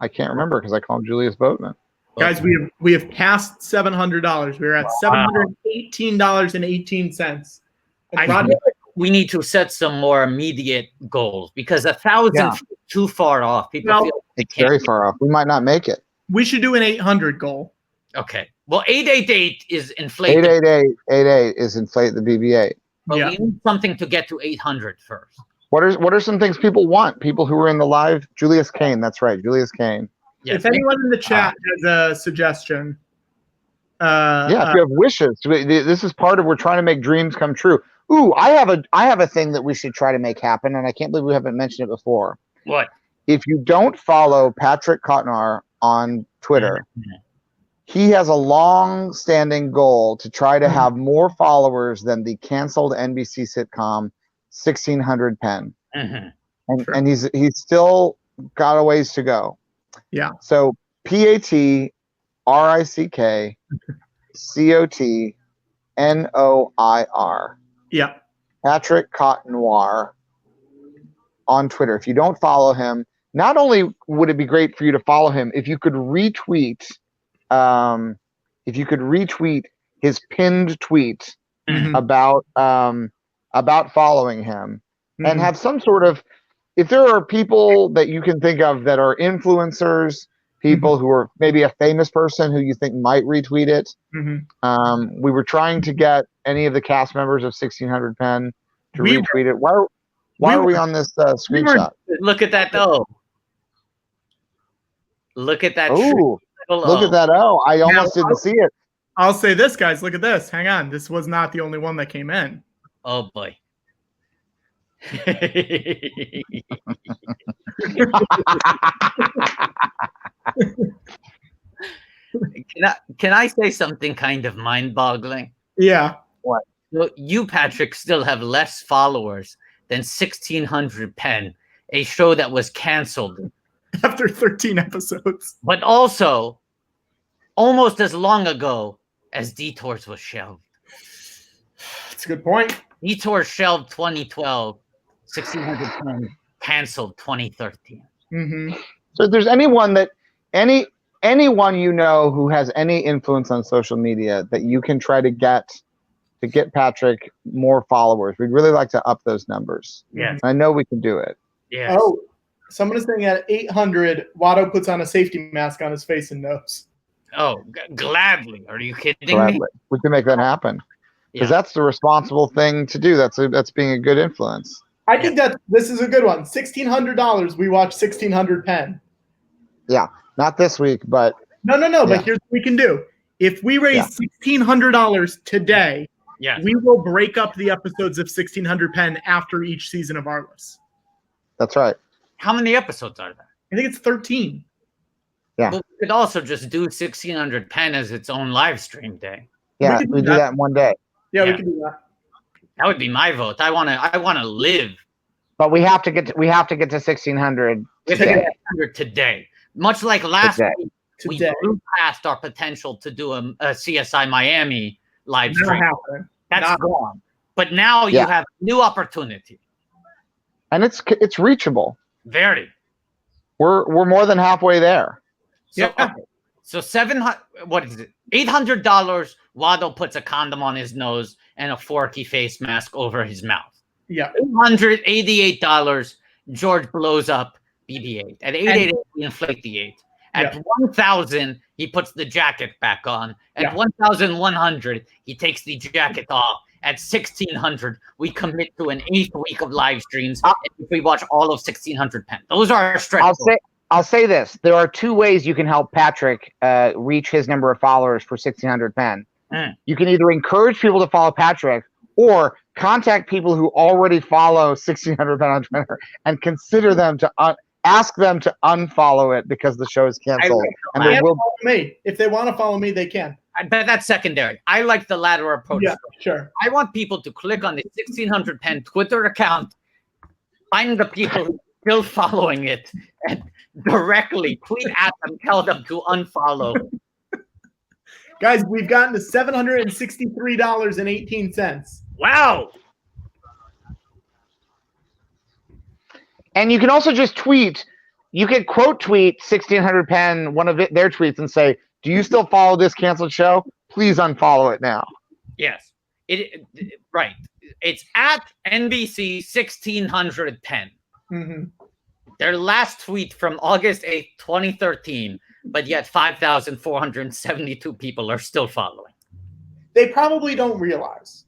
I can't remember because I call him Julius Boatman. Guys, we have passed $700. We're at $718.18. We need to set some more immediate goals because 1,000 feet too far off. People feel it's very far off. We might not make it. We should do an 800 goal. Okay. Well, 888 is inflated. 888 is inflate the BB-8. But we need something to get to 800 first. What are some things people want? People who are in the live. Julius Kane. That's right. Julius Kane. Yes. If anyone in the chat has a suggestion. If you have wishes. This is part of we're trying to make dreams come true. Ooh, I have a thing that we should try to make happen, and I can't believe we haven't mentioned it before. What? If you don't follow Patrick Cotnar on Twitter, he has a long-standing goal to try to have more followers than the canceled NBC sitcom 1600 Penn. And he's still got a ways to go. Yeah. So PatrickCotnoir. Yeah. Patrick Cotnoir on Twitter. If you don't follow him, not only would it be great for you to follow him, if you could retweet his pinned tweet about following him and have some sort of, if there are people that you can think of that are influencers, people who are maybe a famous person who you think might retweet it. We were trying to get any of the cast members of 1600 Penn to retweet it. Why are we on this screenshot? Look at that O. Look at that. Oh, look at that O. I almost didn't see it. I'll say this, guys. Look at this. Hang on. This was not the only one that came in. Oh boy. Can I say something kind of mind-boggling? Yeah. What? Well, you, Patrick, still have less followers than 1600 Penn, a show that was canceled after 13 episodes, but also almost as long ago as Detours was shelved. That's a good point. Detours shelved 2012, 1600 Penn canceled 2013. So if there's anyone you know who has any influence on social media that you can try to get Patrick more followers, we'd really like to up those numbers. Yeah, I know we can do it. Yeah. Oh, someone is saying at 800, Watto puts on a safety mask on his face and nose. Oh, gladly. Are you kidding Gladly. me? We can make that happen because that's the responsible thing to do. That's being a good influence. I think that this is a good one. $1,600. We watch 1600 Penn. Yeah, not this week, but no. But here's what we can do: if we raise $1,600 today, we will break up the episodes of 1600 Penn after each season of Arless. That's right. How many episodes are there? I think it's 13. Yeah. But we could also just do 1600 pen as its own live stream day. Yeah, could we do that in one day. Yeah, we Yeah. can do that. That would be my vote. I wanna live. But we have to get to 1600 We have to today. get 100 today. Much like last Today. week, we Today. blew past our potential to do a CSI Miami live Not stream. happening. That's Not- gone. But now you Yeah. have a new opportunity. And it's reachable. Very. We're more than halfway there. So, Yeah. okay. So 700. What is it? $800. Waddle puts a condom on his nose and a forky face mask over his mouth. Yeah. $888. George blows up BB-8. At 888, we inflate the 8. At Yeah. 1,000, he puts the jacket back on. At Yeah. 1,100, he takes the jacket off. At 1,600, we commit to an 8th week of live streams. And if we watch all of 1,600 pen, those are our stretch goals. I'll say this. There are two ways you can help Patrick reach his number of followers for 1600 pen. You can either encourage people to follow Patrick or contact people who already follow 1600 pen on Twitter and consider them to ask them to unfollow it because the show is canceled. And They they have will. to follow me. If they want to follow me, they can. That's secondary. I like the latter approach. Yeah, sure. I want people to click on the 1600 pen Twitter account, find the people who are still following it, and directly tweet at them, tell them to unfollow. Guys, we've gotten to $763.18. Wow. And you can also just tweet. You can quote tweet 1600 pen one of their tweets and say, "Do you still follow this canceled show? Please unfollow it now." Yes. Right. It's at NBC 1600 pen. Mm-hmm. Their last tweet from August 8th, 2013, but yet 5,472 people are still following. They probably don't realize.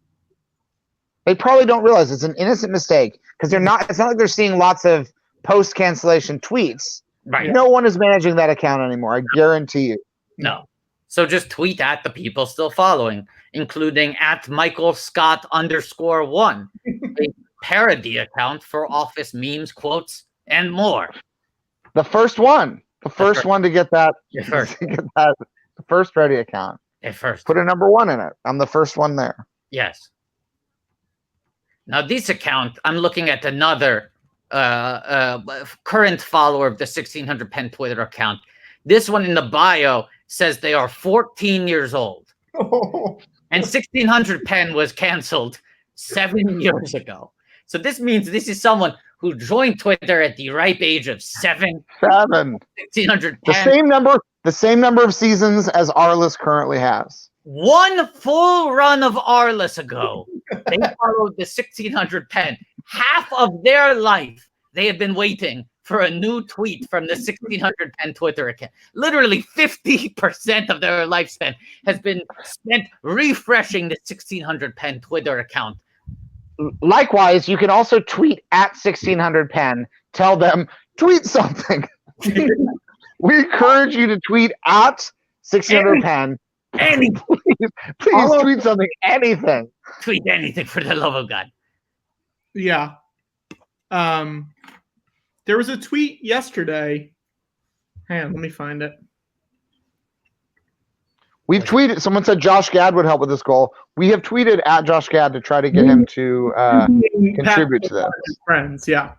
They probably don't realize it's an innocent mistake because they're not. It's not like they're seeing lots of post cancellation tweets. Right. No one is managing that account anymore. I guarantee you. No. So just tweet at the people still following, including at Michael Scott _1, a parody account for office memes, quotes, and more. The first one. The first one to get that. The first. To get that. The first ready account. At first. Put a number 1 in it. I'm the first one there. Yes. Now this account, I'm looking at another current follower of the 1600 pen Twitter account. This one in the bio says they are 14 years old. And 1600 pen was canceled 7 years ago. So this means this is someone who joined Twitter at the ripe age of 7. 1600 The pen. same number of seasons as Arliss currently has. One full run of Arless ago, they followed the 1600 pen. Half of their life, they have been waiting for a new tweet from the 1600 pen Twitter account. Literally 50% of their lifespan has been spent refreshing the 1600 pen Twitter account. Likewise, you can also tweet at 1600 pen. Tell them, tweet something. We encourage you to tweet at 1600 pen. Please tweet something, anything. Tweet anything for the love of God. Yeah. There was a tweet yesterday. Hang on, let me find it. We've tweeted. Someone said Josh Gad would help with this goal. We have tweeted at Josh Gad to try to get him to contribute to this. Friends, yeah.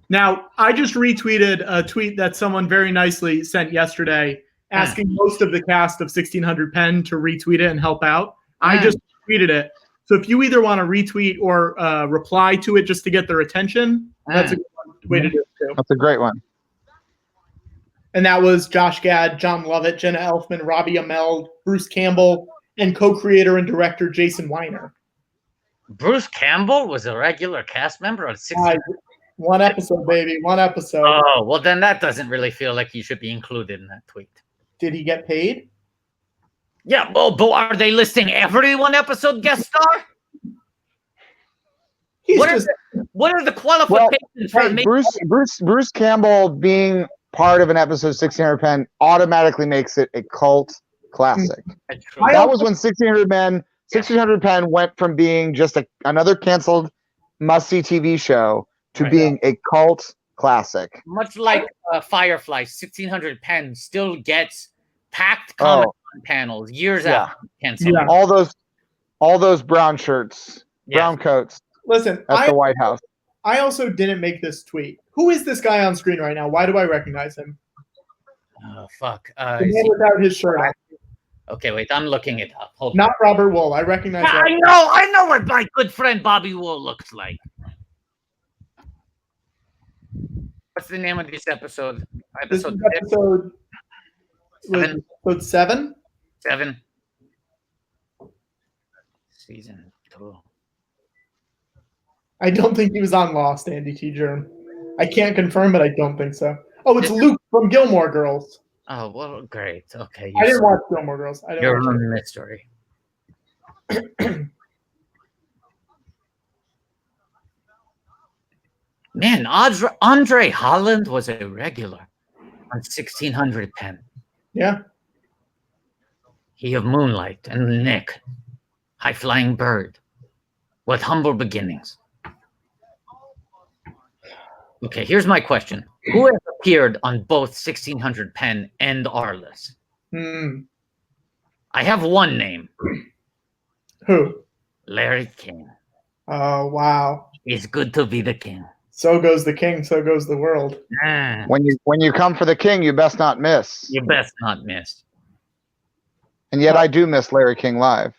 Now, I just retweeted a tweet that someone very nicely sent yesterday asking most of the cast of 1600 pen to retweet it and help out. I just tweeted it. So if you either want to retweet or reply to it just to get their attention, that's a good way to do it too. That's a great one. And that was Josh Gad, John Lovett, Jenna Elfman, Robbie Amell, Bruce Campbell, and co-creator and director Jason Weiner. Bruce Campbell was a regular cast member on 1600. One episode, baby. One episode. Oh, well, then that doesn't really feel like he should be included in that tweet. Did he get paid? Yeah, well, but are they listing every one episode guest star? What are the qualifications for making? Bruce Campbell being part of an episode of 1600 pen automatically makes it a cult classic. That was when 1600 pen went from being just another canceled must-see TV show to being a cult classic. Much like Firefly, 1600 pen still gets packed Comic-Con panels years after canceled. Yeah. All those brown shirts, brown Yes. coats Listen, at the White House. I also didn't make this tweet. Who is this guy on screen right now? Why do I recognize him? Oh, fuck. The man without his shirt on. Okay, wait, I'm looking it up. Hold on. Not Robert Wool. I recognize that. I know what my good friend Bobby Wool looks like. What's the name of this episode? This is Episode episode 7? 7. Season 2. I don't think he was on Lost, Andy T. Germ. I can't confirm, but I don't think so. Oh, it's Luke from Gilmore Girls. Oh, well, great. Okay. I didn't watch Gilmore Girls. You're on mystery. Man, Andre Holland was a regular on 1600 pen. Yeah. He of Moonlight and Nick, High Flying Bird, with humble beginnings. Okay, here's my question. Who has appeared on both 1600 pen and Arless? I have one name. Who? Larry King. Oh, wow. It's good to be the king. So goes the king, so goes the world. When you come for the king, you best not miss. You best not miss. And yet I do miss Larry King live.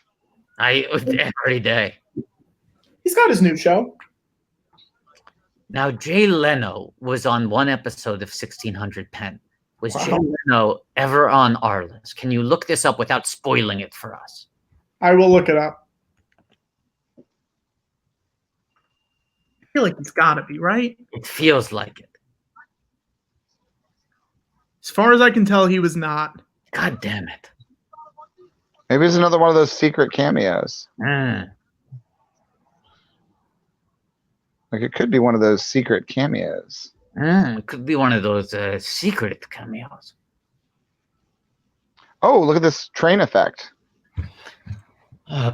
Every day. He's got his new show. Now, Jay Leno was on one episode of 1600 pen. Was Jay Leno ever on Arliss? Can you look this up without spoiling it for us? I will look it up. I feel like it's got to be, right? It feels like it. As far as I can tell, he was not. God damn it. Maybe it's another one of those secret cameos. Mm. Like it could be one of those secret cameos. It could be one of those secret cameos. Oh, look at this train effect.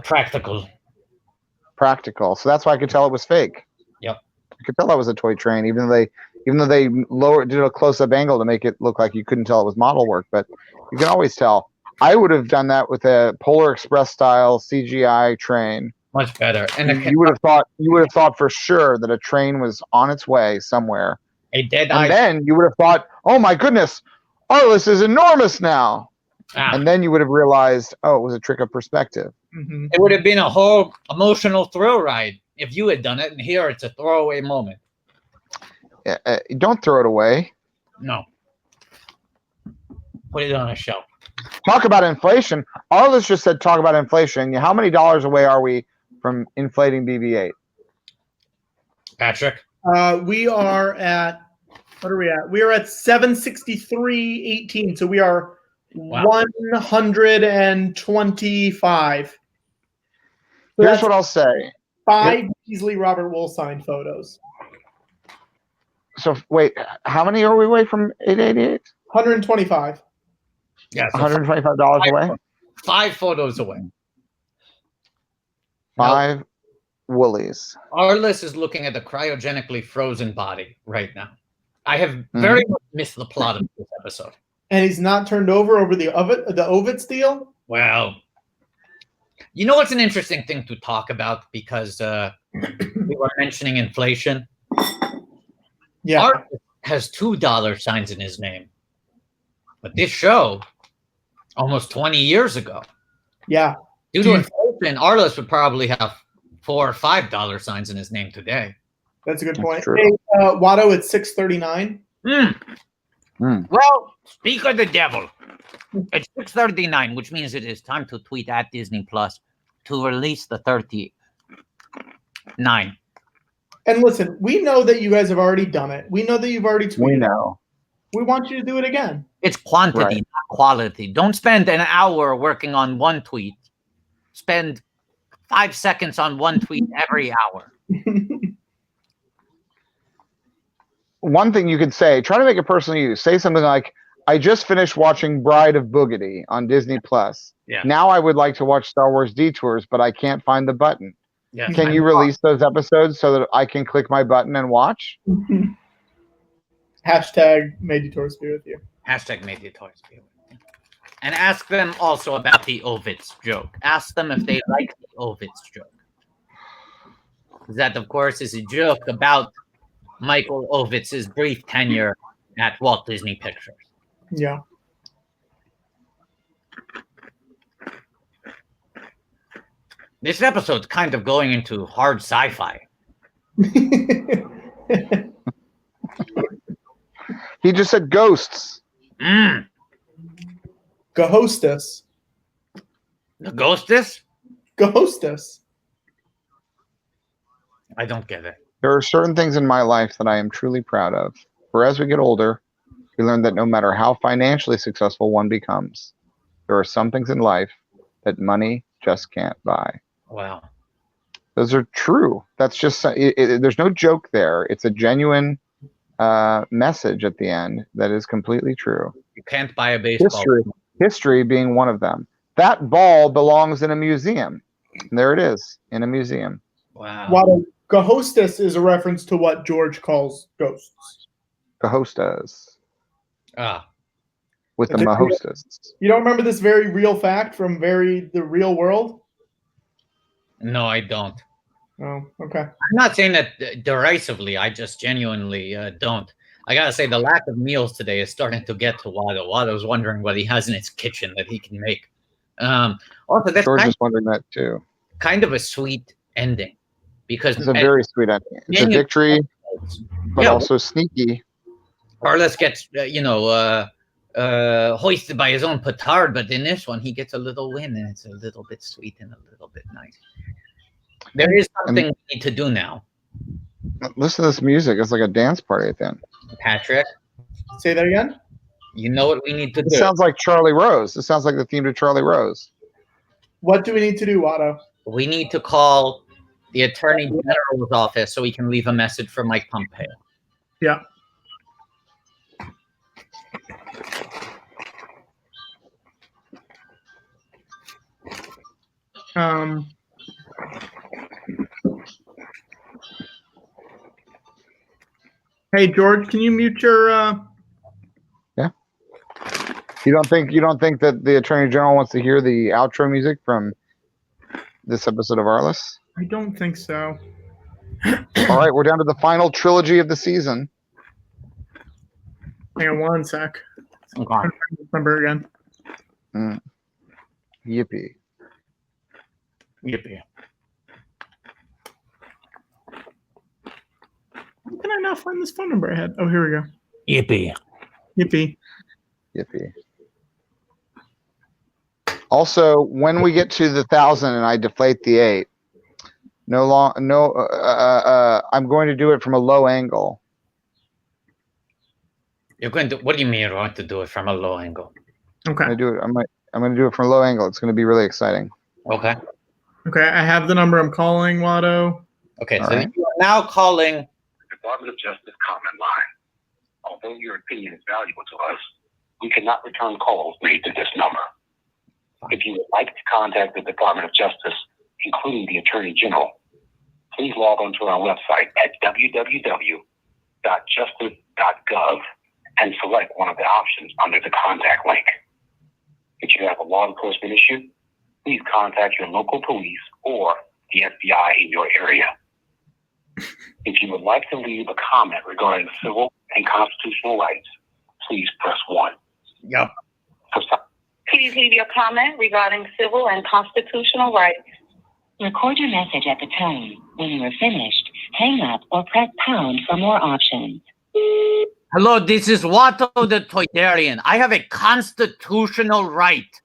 Practical. Practical. So that's why I could tell it was fake. Yep. I could tell that was a toy train, even though they did a close-up angle to make it look like you couldn't tell it was model work, but you can always tell. I would have done that with a Polar Express style CGI train. Much better. And you would have thought for sure that a train was on its way somewhere. A dead and eye. then you would have thought, oh my goodness, Arliss is enormous now. And then you would have realized, oh, it was a trick of perspective. Mm-hmm. It would have been a whole emotional thrill ride if you had done it, and here it's a throwaway moment. Don't throw it away. No. Put it on a shelf. Talk about inflation. Arliss just said talk about inflation. How many dollars away are we from inflating BB-8? Patrick? We are at, what are we at? We are at 763.18. So we are 125. So here's what I'll say. 5 easily Robert Wool signed photos. So wait, how many are we away from 888? 125. Yeah, so $125 away. 5 photos away. 5 Woolies. Arliss is looking at the cryogenically frozen body right now. I have very much missed the plot of this episode. And he's not turned over the Ovitz deal? Well, you know what's an interesting thing to talk about, because we were mentioning inflation. Yeah. Arliss has $2 signs in his name. But this show, almost 20 years ago. Yeah. Due to inflation, Arliss would probably have $4 or $5 signs in his name today. That's a good point. True. Hey, Watto at 639. Well, speak of the devil. It's 6:39, which means it is time to tweet at Disney Plus to release the 39. And listen, we know that you guys have already done it. We know that you've already tweeted. We know. We want you to do it again. It's quantity, not quality. Don't spend an hour working on one tweet. Spend 5 seconds on one tweet every hour. One thing you could say, try to make it personal use. Say something like, I just finished watching Bride of Boogity on Disney Plus. Yeah. Now I would like to watch Star Wars Detours, but I can't find the button. Yes. Can you release those episodes so that I can click my button and watch? Hashtag may detours be with you. Hashtag may detours be with you. And ask them also about the Ovitz joke. Ask them if they like the Ovitz joke. That, of course, is a joke about Michael Ovitz's brief tenure at Walt Disney Pictures. Yeah. This episode's kind of going into hard sci-fi. He just said ghosts. Go hostess. The ghostess? Go hostess. I don't get it. There are certain things in my life that I am truly proud of. For as we get older, we learn that no matter how financially successful one becomes, there are some things in life that money just can't buy. Wow. Those are true. That's just, there's no joke there. It's a genuine message at the end that is completely true. You can't buy a baseball. History being one of them. That ball belongs in a museum. And there it is, in a museum. Wow. Wado, go hostess is a reference to what George calls ghosts. Hostess. Ah. With the hostess. You don't remember this very real fact from the real world? No, I don't. Oh, okay. I'm not saying that derisively. I just genuinely don't. I gotta say, the lack of meals today is starting to get to Wado. Wado's wondering what he has in his kitchen that he can make. Also, that's George is wondering that too. Kind of a sweet ending, because it's a very sweet ending. It's a victory, but also sneaky. Arless gets, hoisted by his own petard, but in this one, he gets a little win, and it's a little bit sweet and a little bit nice. There is something we need to do now. Listen to this music. It's like a dance party at the end. Patrick? Say that again? You know what we need to do. It sounds like Charlie Rose. It sounds like the theme to Charlie Rose. What do we need to do, Wado? We need to call the Attorney General's office so we can leave a message for Mike Pompeo. Yeah. Hey George, can you mute your? Yeah. You don't think that the Attorney General wants to hear the outro music from this episode of Arliss? I don't think so. All right, we're down to the final trilogy of the season. Hang on one sec. Okay. Number again. Yippee. Yippee. How can I not find this phone number I had? Oh, here we go. Yippee. Yippee. Yippee. Also, when we get to the 1,000 and I deflate the 8, I'm going to do it from a low angle. You're going to? What do you mean you're going to do it from a low angle? Okay. I'm going to do it from a low angle. It's going to be really exciting. Okay. Okay, I have the number I'm calling, Wado. Okay, so you are now calling Department of Justice comment line. Although your opinion is valuable to us, we cannot return calls made to this number. If you would like to contact the Department of Justice, including the Attorney General, please log on to our website at www.justice.gov and select one of the options under the contact link. If you have a law enforcement issue, please contact your local police or the FBI in your area. If you would like to leave a comment regarding civil and constitutional rights, please press 1. Yep. Please leave your comment regarding civil and constitutional rights. Record your message at the tone. When you are finished, hang up or press pound for more options. Hello, this is Watto the Toydarian. I have a constitutional right,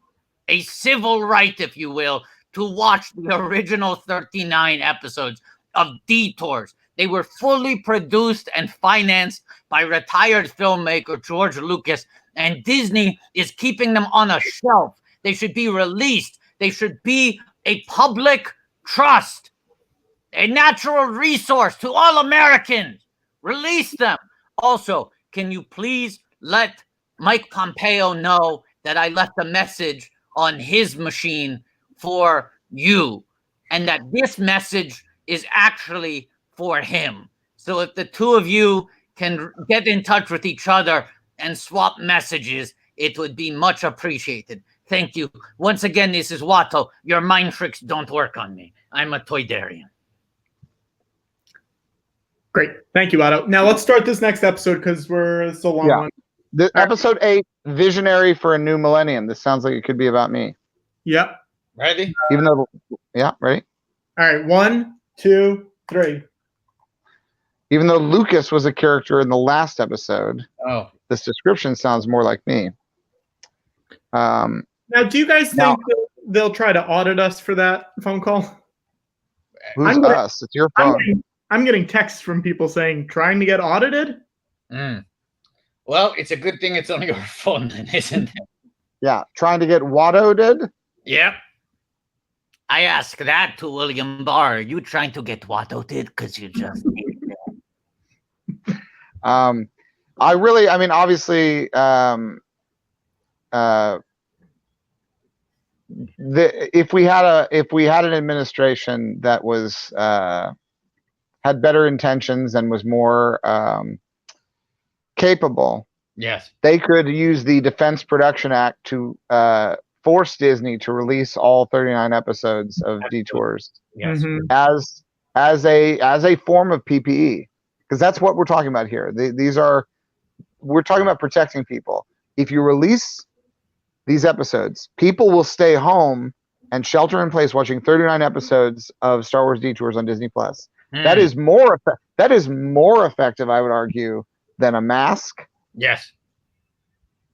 a civil right, if you will, to watch the original 39 episodes of Detours. They were fully produced and financed by retired filmmaker George Lucas, and Disney is keeping them on a shelf. They should be released. They should be a public trust, a natural resource to all Americans. Release them. Also, can you please let Mike Pompeo know that I left a message on his machine for you, and that this message is actually for him. So if the two of you can get in touch with each other and swap messages, it would be much appreciated. Thank you. Once again, this is Watto. Your mind tricks don't work on me. I'm a Toydarian. Great. Thank you, Otto. Now let's start this next episode because it's a long one. Episode 8, Visionary for a New Millennium. This sounds like it could be about me. Yep. Ready? Even though, ready? All right. 1, 2, 3. Even though Lucas was a character in the last episode, this description sounds more like me. Now, do you guys think they'll try to audit us for that phone call? Who's us? It's your phone. I'm getting texts from people saying, trying to get audited? Well, it's a good thing it's on your phone, then, isn't it? Yeah, trying to get Watto-ed? Yep. I asked that to William Barr. Are you trying to get Watto-ed? Because you just... obviously, if we had an administration that was had better intentions and was more capable, yes, they could use the Defense Production Act to force Disney to release all 39 episodes of Detours as a form of PPE, because that's what we're talking about here. We're talking about protecting people. If you release these episodes, people will stay home and shelter in place watching 39 episodes of Star Wars Detours on Disney Plus. That is more effective, I would argue, than a mask. Yes.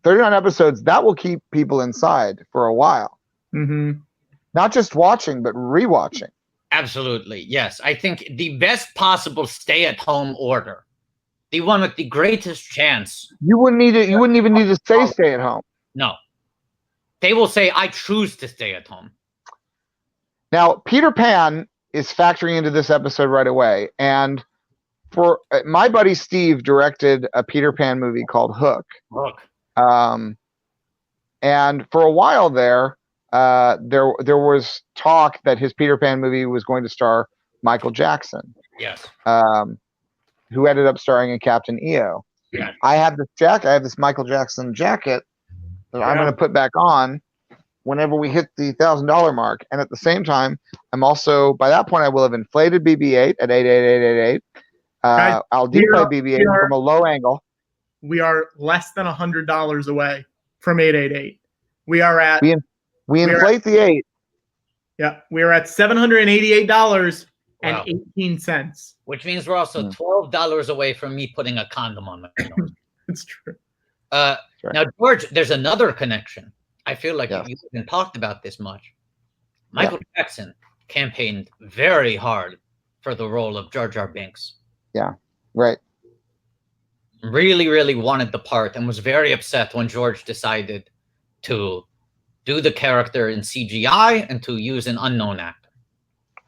39 episodes, that will keep people inside for a while. Not just watching, but rewatching. Absolutely, yes. I think the best possible stay-at-home order, the one with the greatest chance. You wouldn't even need to say stay at home. No. They will say, I choose to stay at home. Now, Peter Pan is factoring into this episode right away. And for my buddy Steve directed a Peter Pan movie called Hook. And for a while there was talk that his Peter Pan movie was going to star Michael Jackson. Yes. Who ended up starring in Captain EO. Yeah. I have this jacket. I have this Michael Jackson jacket that I'm going to put back on whenever we hit the $1,000 mark. And at the same time, I'm also, by that point, I will have inflated BB-8 at 88888. I'll deplay BB-8 from a low angle. We are less than $100 away from 888. We are at... We inflate the 8. Yeah, we are at $788.18. Which means we're also $12 away from me putting a condom on my nose. It's true. Now, George, there's another connection. I feel like you haven't talked about this much. Michael Jackson campaigned very hard for the role of Jar Jar Binks. Yeah, right. Really, really wanted the part and was very upset when George decided to do the character in CGI and to use an unknown actor.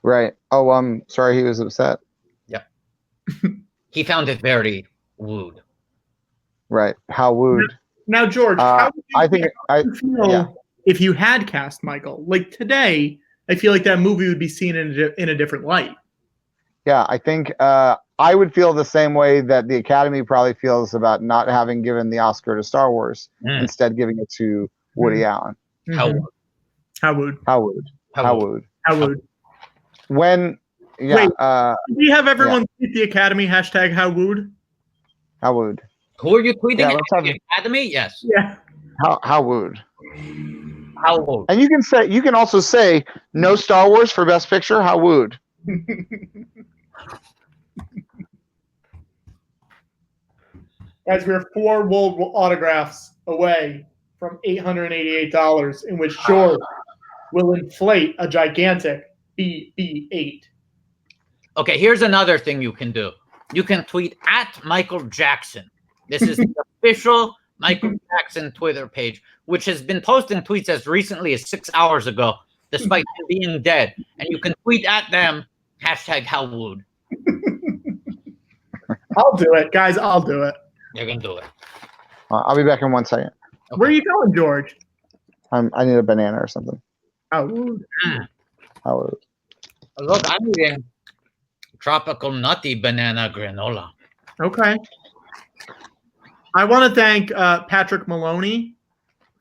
Right. Oh, I'm sorry he was upset. Yep. He found it very wooed. Right. How wooed. Now, George, how would you feel if you had cast Michael? Like today, I feel like that movie would be seen in a different light. Yeah, I think I would feel the same way that the Academy probably feels about not having given the Oscar to Star Wars, instead giving it to Woody Allen. How would? When Wait, we have everyone tweet the Academy hashtag how would? How would? Who are you tweeting at the Academy? Yes. Yeah. How would? How would? And you can also say no Star Wars for Best Picture. How would? Guys, we're 4 World autographs away from $888, in which George will inflate a gigantic BB-8. Okay, here's another thing you can do. You can tweet at Michael Jackson. This is the official Michael Jackson Twitter page, which has been posting tweets as recently as 6 hours ago, despite him being dead. And you can tweet at them, hashtag how would. I'll do it, guys. I'll do it. You're going to do it. I'll be back in 1 second. Okay. Where are you going, George? I need a banana or something. How would? How would? Look, I'm eating tropical nutty banana granola. Okay. I want to thank Patrick Maloney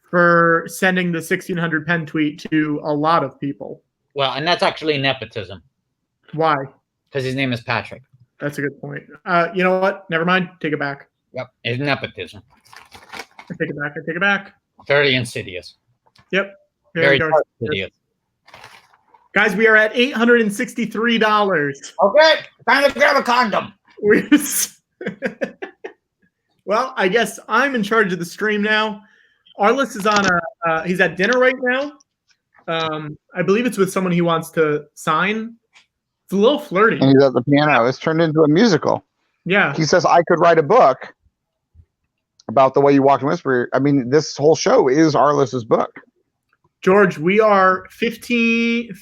for sending the 1600 pen tweet to a lot of people. Well, and that's actually nepotism. Why? Because his name is Patrick. That's a good point. You know what? Never mind. Take it back. Yep, it's nepotism. I take it back. I take it back. Very insidious. Yep. Very insidious. Guys, we are at $863. Okay, time to grab a condom. Well, I guess I'm in charge of the stream now. Arliss is on he's at dinner right now. I believe it's with someone he wants to sign. It's a little flirty. And he's at the piano. It's turned into a musical. Yeah. He says, I could write a book about the way you walk and whisper. I mean, this whole show is Arliss's book. George, we are 15,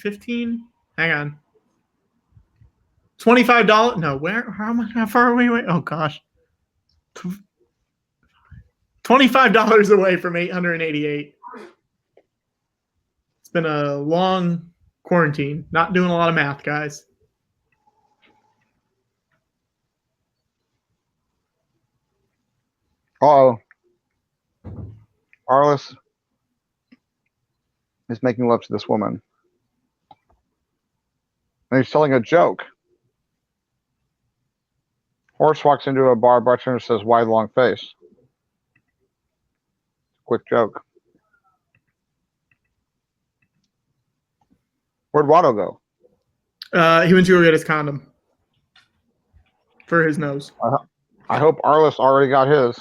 hang on. $25. No, how far are we away? Oh gosh. $25 away from 888. It's been a long quarantine. Not doing a lot of math, guys. Uh-oh. Arliss is making love to this woman. And he's telling a joke. Horse walks into a bar. Bartender says, wide, long face. Quick joke. Where'd Watto go? He went to go get his condom for his nose. I hope Arliss already got his.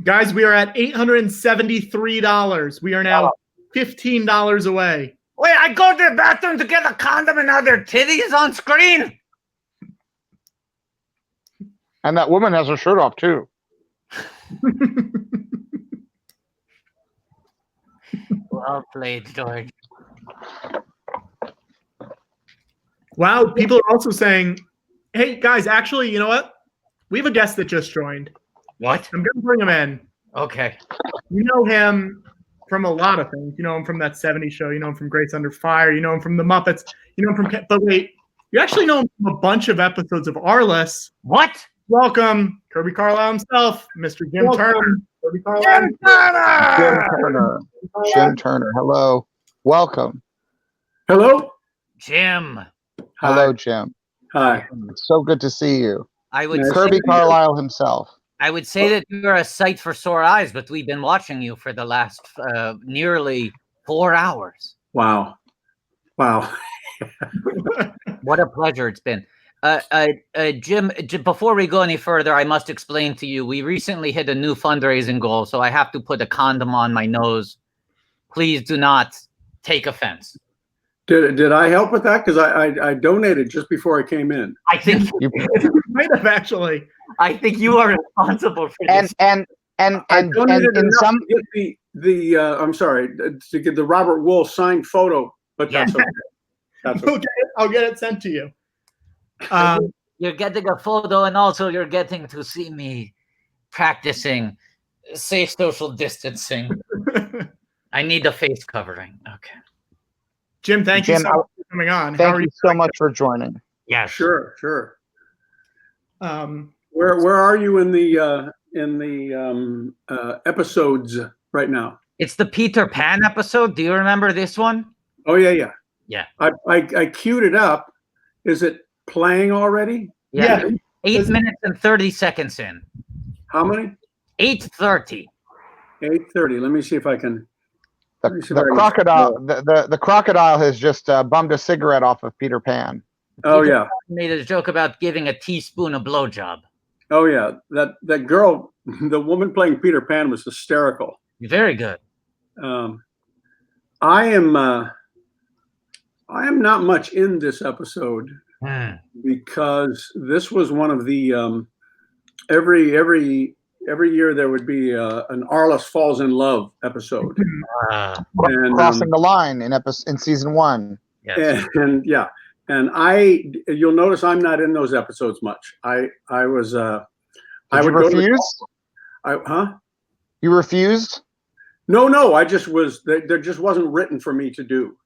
Guys, we are at $873. We are now $15 away. Wait, I go to the bathroom to get a condom and now their titties on screen? And that woman has her shirt off, too. Well played, George. Wow, people are also saying, hey, guys, actually, you know what? We have a guest that just joined. What? I'm going to bring him in. Okay. You know him from a lot of things. You know him from that 70s show. You know him from Grace Under Fire. You know him from The Muppets. You know him from... But wait, you actually know him from a bunch of episodes of Arless. What? Welcome, Kirby Carlile himself, Mr. Jim Turner. Kirby Carlile. Jim Turner! Jim Turner. Jim Turner. Hello. Welcome. Hello. Jim. Hello, Jim. Hi. It's so good to see you. I would Kirby Carlile himself. I would say that you're a sight for sore eyes, but we've been watching you for the last nearly 4 hours. Wow. Wow. What a pleasure it's been. Jim, before we go any further, I must explain to you, we recently hit a new fundraising goal, so I have to put a condom on my nose. Please do not take offense. Did I help with that? Because I donated just before I came in. I think you might have actually. I think you are responsible for this. And in some to get the I'm sorry, to get the Robert Wool signed photo, but that's okay. That's okay. I'll get it sent to you. You're getting a photo, and also you're getting to see me practicing safe social distancing. I need a face covering. Okay. Jim, thank you so much for coming on. Thank you so much for joining. Yeah, sure. Where are you in the episodes right now? It's the Peter Pan episode. Do you remember this one? Oh yeah. Yeah. I queued it up. Is it playing already? Yeah. 8 minutes and 30 seconds in. How many? 8:30. 8:30. Let me see if I can. The crocodile. The crocodile has just bummed a cigarette off of Peter Pan. Oh yeah. Made a joke about giving a teaspoon a blowjob. Oh yeah. That girl, the woman playing Peter Pan, was hysterical. Very good. I am not much in this episode because this was one of the every year there would be an Arliss Falls in Love episode. And, crossing the line in season 1. Yes. And you'll notice I'm not in those episodes much. I would refuse? You refused? No, I just was. There just wasn't written for me to do.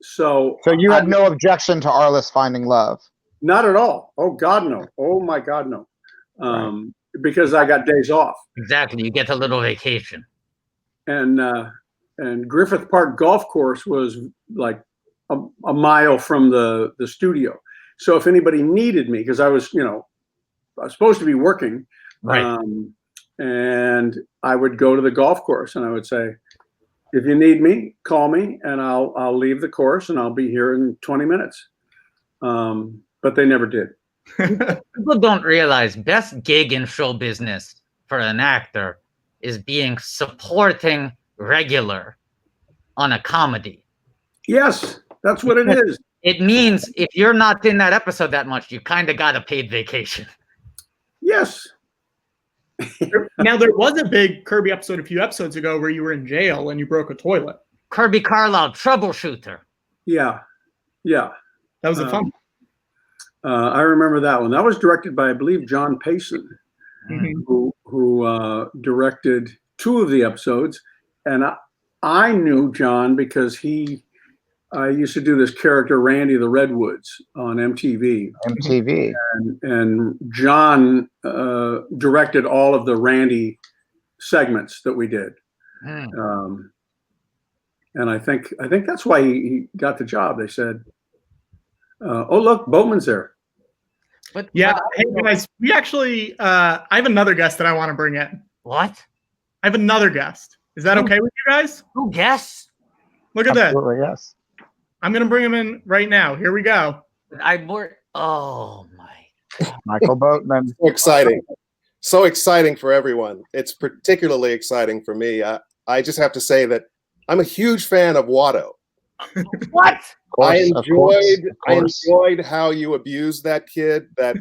So you had no objection to Arliss finding love? Not at all. Oh God, no. Oh my God, no. because I got days off. Exactly. You get a little vacation. And Griffith Park Golf Course was like a mile from the studio. So if anybody needed me, because I was supposed to be working, Right. And I would go to the golf course and I would say, if you need me, call me and I'll leave the course and I'll be here in 20 minutes. But they never did. People don't realize best gig in show business for an actor is being supporting regular on a comedy. Yes, that's what it is. It means if you're not in that episode that much, you kind of got a paid vacation. Yes. Now, there was a big Kirby episode a few episodes ago where you were in jail and you broke a toilet. Kirby Carlile, Troubleshooter. Yeah. That was a fun one. I remember that one. That was directed by, I believe, John Payson, who directed 2 of the episodes. And I knew John because I used to do this character, Randy the Redwoods, on MTV. And John directed all of the Randy segments that we did. And I think that's why he got the job. They said, oh, look, Boatman's there. But hey guys, we actually, I have another guest that I want to bring in. What? I have another guest. Is that okay with you guys? Who guests? Look at that. Yes. I'm going to bring him in right now. Here we go. Oh my. Michael Boatman. So exciting. So exciting for everyone. It's particularly exciting for me. I just have to say that I'm a huge fan of Watto. What? I enjoyed how you abused that kid, that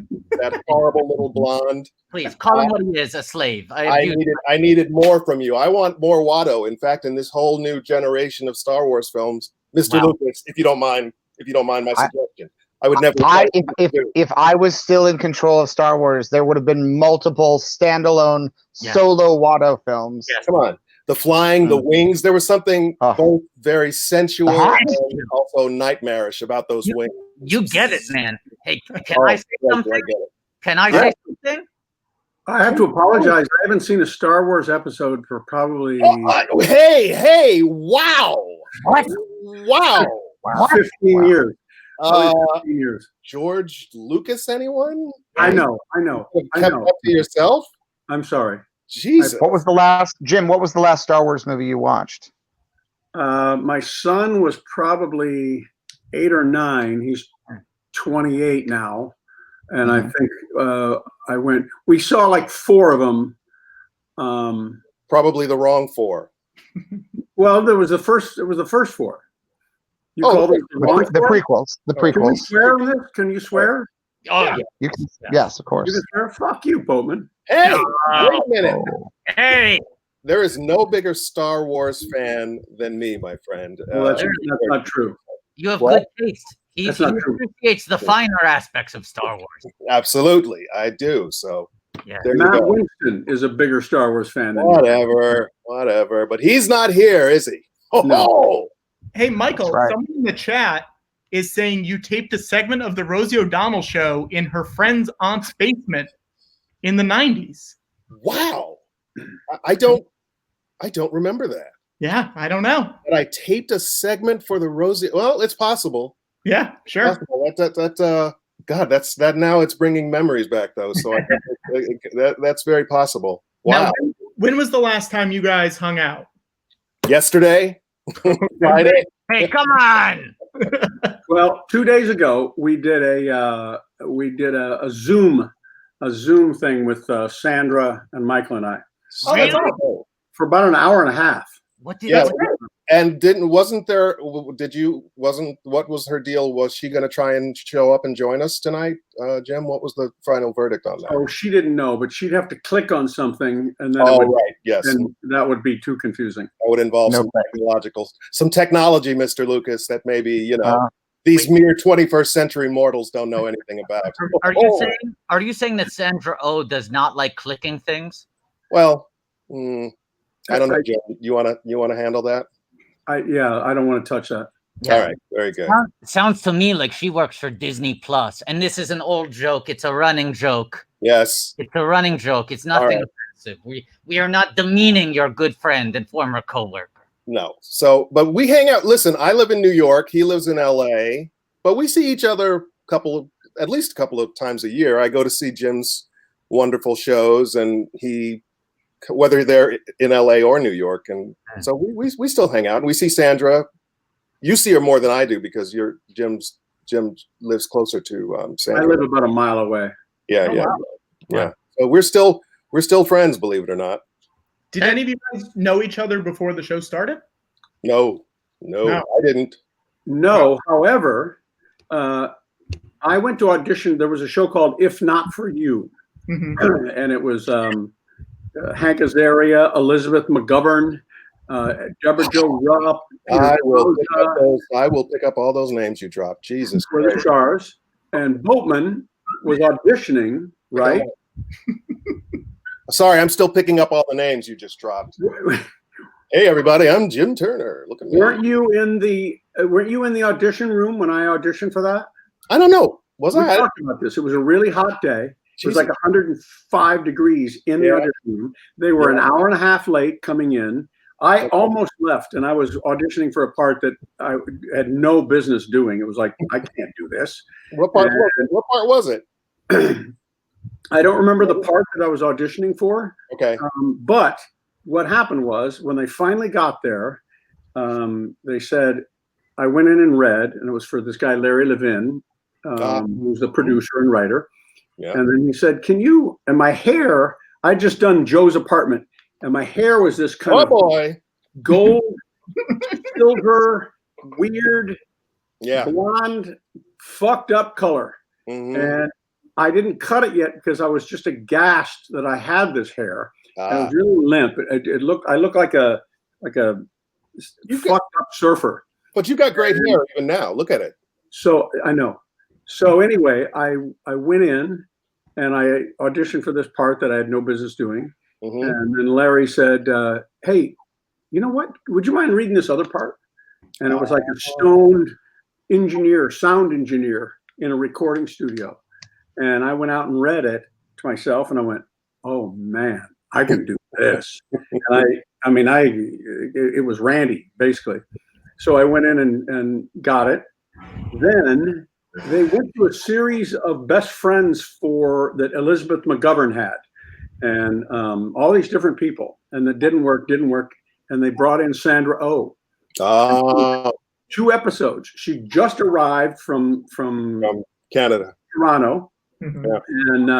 horrible little blonde. Please call him what he is, a slave. I needed more from you. I want more Watto. In fact, in this whole new generation of Star Wars films, Mr. Lucas, if you don't mind my suggestion, I would never. If I was still in control of Star Wars, there would have been multiple standalone solo Watto films. Yes. Come on. The flying, the wings, there was something both very sensual and also nightmarish about those wings. You get it, man. Hey, can I say something? Can I say something? I have to apologize. I haven't seen a Star Wars episode for probably... Hey, wow. What? Wow. 15 years. 15 years. George Lucas, anyone? I know. Kept up to yourself? I'm sorry. Jesus. What was the last Star Wars movie you watched? My son was probably 8 or 9. He's 28 now. And I think we saw like 4 of them. Probably the wrong 4. Well, it was the first 4. You called it the prequels. The prequels. Can we swear on this? Can you swear? Oh, yeah. You can, yes, of course. You can swear? Fuck you, Boatman. Hey, wait a minute. Hey. There is no bigger Star Wars fan than me, my friend. Well, that's not true. You have good taste. He appreciates the finer aspects of Star Wars. Absolutely, I do. So, Matt Winston is a bigger Star Wars fan than whatever. But he's not here, is he? No. Hey, Michael, someone in the chat is saying you taped a segment of the Rosie O'Donnell show in her friend's aunt's basement in the 90s. Wow. I don't remember that. Yeah, I don't know. But I taped a segment for the Rosie. Well, it's possible. Yeah, sure. Possible. God, that now it's bringing memories back though. So that's very possible. Wow. Now, when was the last time you guys hung out? Yesterday. Friday. Hey, come on. Well, 2 days ago we did a Zoom thing with Sandra and Michael and I. Really? For about an hour and a half. What did what was her deal? Was she going to try and show up and join us tonight, Jim? What was the final verdict on that? Oh, she didn't know, but she'd have to click on something, and then and that would be too confusing. That would involve some technology, Mr. Lucas, that maybe these mere 21st century mortals don't know anything about. Are you saying that Sandra Oh does not like clicking things? Well, I don't know, Jim. You wanna handle that? I don't want to touch that. Yeah. All right, very good. Sounds to me like she works for Disney Plus, and this is an old joke. It's a running joke Yes. It's a running joke. It's All nothing right. offensive. We are not demeaning your good friend and former coworker. No. So, but we hang out. Listen, I live in New York. He lives in LA, but we see each other at least a couple of times a year. I go to see Jim's wonderful shows, and whether they're in LA or New York. And so we still hang out, and we see Sandra. You see her more than I do because Jim lives closer to Sandra. I live about a mile away. Yeah, Oh, yeah, wow. yeah. So we're still friends, believe it or not. Did any of you guys know each other before the show started? No, I didn't. No, however, I went to audition. There was a show called If Not For You, and it was Hank Azaria, Elizabeth McGovern, Deborah Jo Rupp. I will pick up all those names you dropped. Jesus were the stars, and Boatman was auditioning, right? Sorry, I'm still picking up all the names you just dropped. Hey, everybody, I'm Jim Turner. Look at me. Weren't you in the audition room when I auditioned for that? I don't know. We talked about this. It was a really hot day. It was like 105 degrees in the audition room. They were an hour and a half late coming in. I almost left, and I was auditioning for a part that I had no business doing. It was like, I can't do this. What part was it? I don't remember the part that I was auditioning for. Okay. But what happened was when they finally got there, they said, I went in and read, and it was for this guy, Larry Levin, who's the producer and writer. Yeah. And then he said, and my hair, I'd just done Joe's Apartment, and my hair was this kind of gold, silver, weird, blonde, fucked up color. And I didn't cut it yet because I was just aghast that I had this hair. And it was really limp. I looked like a fucked up surfer. But you got great hair even now. Look at it. So I know. So anyway, I went in and I auditioned for this part that I had no business doing. And then Larry said, hey, you know what? Would you mind reading this other part? And it was like a stoned sound engineer in a recording studio. And I went out and read it to myself, and I went, "Oh man, I can do this." And it was Randy basically. So I went in and got it. Then they went to a series of best friends that Elizabeth McGovern had, and all these different people, and that didn't work. And they brought in Sandra Oh. 2 episodes. She just arrived from Canada, Toronto. And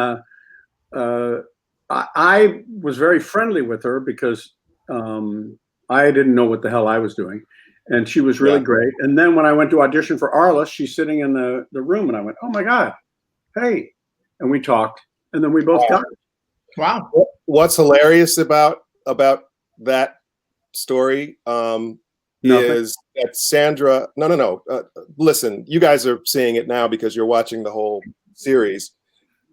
I was very friendly with her because I didn't know what the hell I was doing. And she was really great. And then when I went to audition for Arliss, she's sitting in the room, and I went, "Oh my God, hey." And we talked, and then we both got it. Wow. What's hilarious about that story is that Sandra, no. Listen, you guys are seeing it now because you're watching the whole series,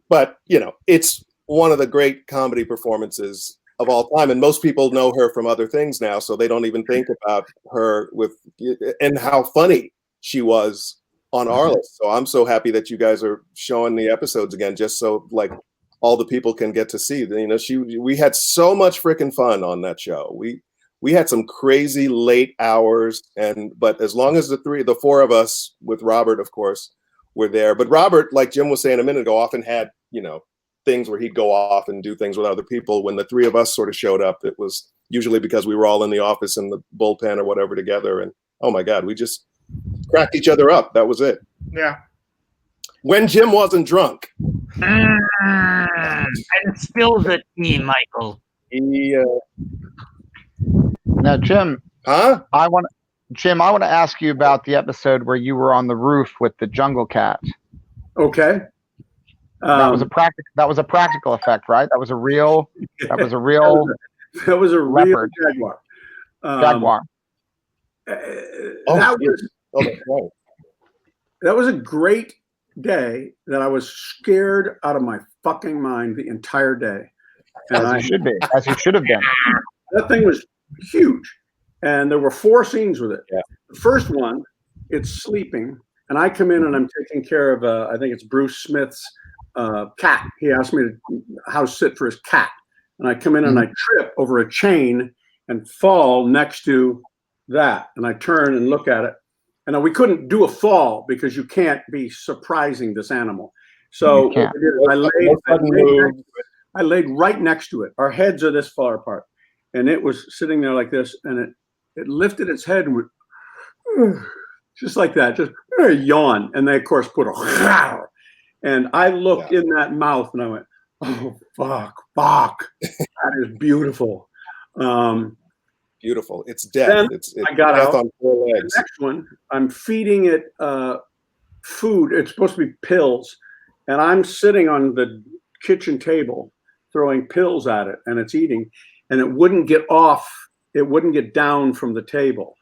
but it's one of the great comedy performances of all time, and most people know her from other things now, so they don't even think about her and how funny she was on Arless. So I'm so happy that you guys are showing the episodes again, just so like all the people can get to see. We had so much freaking fun on that show. We had some crazy late hours, but as long as the 4 of us with Robert, of course, were there. But Robert, like Jim was saying a minute ago, often had, things where he'd go off and do things with other people. When the 3 of us sort of showed up, it was usually because we were all in the office in the bullpen or whatever together. And oh my God, we just cracked each other up. That was it. Yeah. When Jim wasn't drunk. And spill the tea, Michael. Now, Jim. Huh? I want to ask you about the episode where you were on the roof with the jungle cat. Okay. That was a practical effect, right? That was a real that was a leopard. real jaguar. That was a great day that I was scared out of my fucking mind the entire day. And as you should have been. That thing was huge. And there were 4 scenes with it. Yeah. The first one, it's sleeping, and I come in and I'm taking care of I think it's Bruce Smith's cat. He asked me to house sit for his cat. And I come in and I trip over a chain and fall next to that. And I turn and look at it. And we couldn't do a fall because you can't be surprising this animal. So what I did is I laid right next to it. Our heads are this far apart. And it was sitting there like this. And it lifted its head and went, just like that, just a yawn. And they, of course, put a and I looked in that mouth and I went, oh, fuck. That is beautiful. Beautiful. It's death. It's I got death out. on 4 legs. The next one, I'm feeding it food. It's supposed to be pills. And I'm sitting on the kitchen table throwing pills at it, and it's eating. And it wouldn't get off. It wouldn't get down from the table.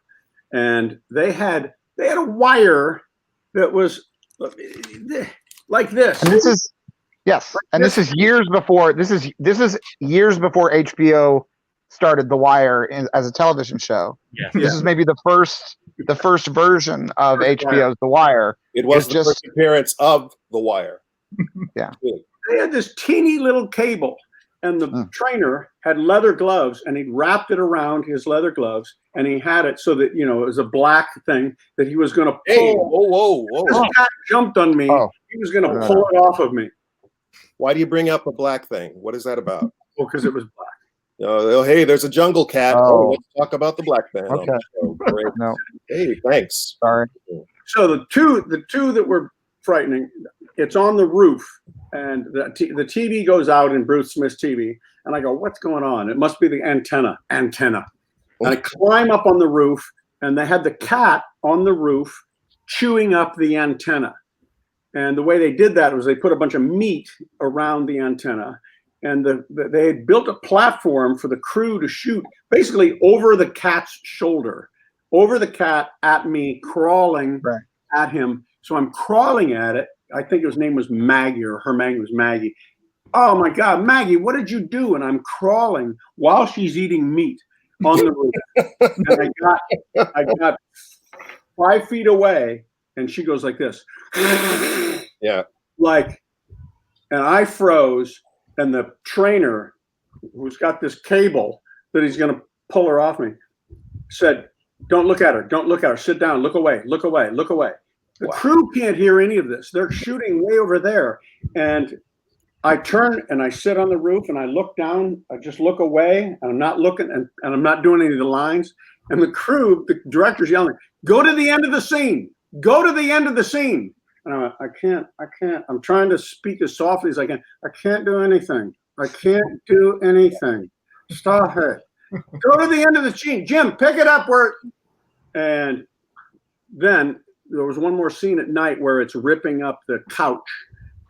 And they had a wire that was like this. And this is this is years before. This is years before HBO started The Wire as a television show. Yes. This is maybe the first version of HBO's The Wire. It was the first appearance of The Wire. Yeah. They had this teeny little cable, and the trainer had leather gloves, and he'd wrapped it around his leather gloves, and he had it so that, it was a black thing that he was going to pull. Hey, whoa. This cat jumped on me. He was going to pull it off of me. Why do you bring up a black thing? What is that about? Well, because it was black. Oh, hey, there's a jungle cat. Oh, let's talk about the black man. Okay. Great. No. Hey, thanks. Sorry. So the two that were frightening, it's on the roof, and the TV goes out in Bruce Smith's TV, and I go, what's going on? It must be the antenna. And I climb up on the roof, and they had the cat on the roof chewing up the antenna. And the way they did that was they put a bunch of meat around the antenna, and they had built a platform for the crew to shoot basically over the cat's shoulder, over the cat at me, crawling at him. So I'm crawling at it. I think his name was Maggie, or her name was Maggie. Oh my God, Maggie, what did you do? And I'm crawling while she's eating meat on the roof. And I got 5 feet away, and she goes like this. Yeah. And I froze, and the trainer, who's got this cable that he's going to pull her off me, said, don't look at her. Don't look at her. Sit down. Look away. Look away. Look away. The crew can't hear any of this. They're shooting way over there. And I turn and I sit on the roof and I look down. I just look away, and I'm not looking, and I'm not doing any of the lines. And the crew, the director's yelling, go to the end of the scene. Go to the end of the scene. And I went, I can't. I'm trying to speak as softly as I can. I can't do anything. I can't do anything. Stop it. Go to the end of the scene. Jim, pick it up where. And then there was one more scene at night where it's ripping up the couch,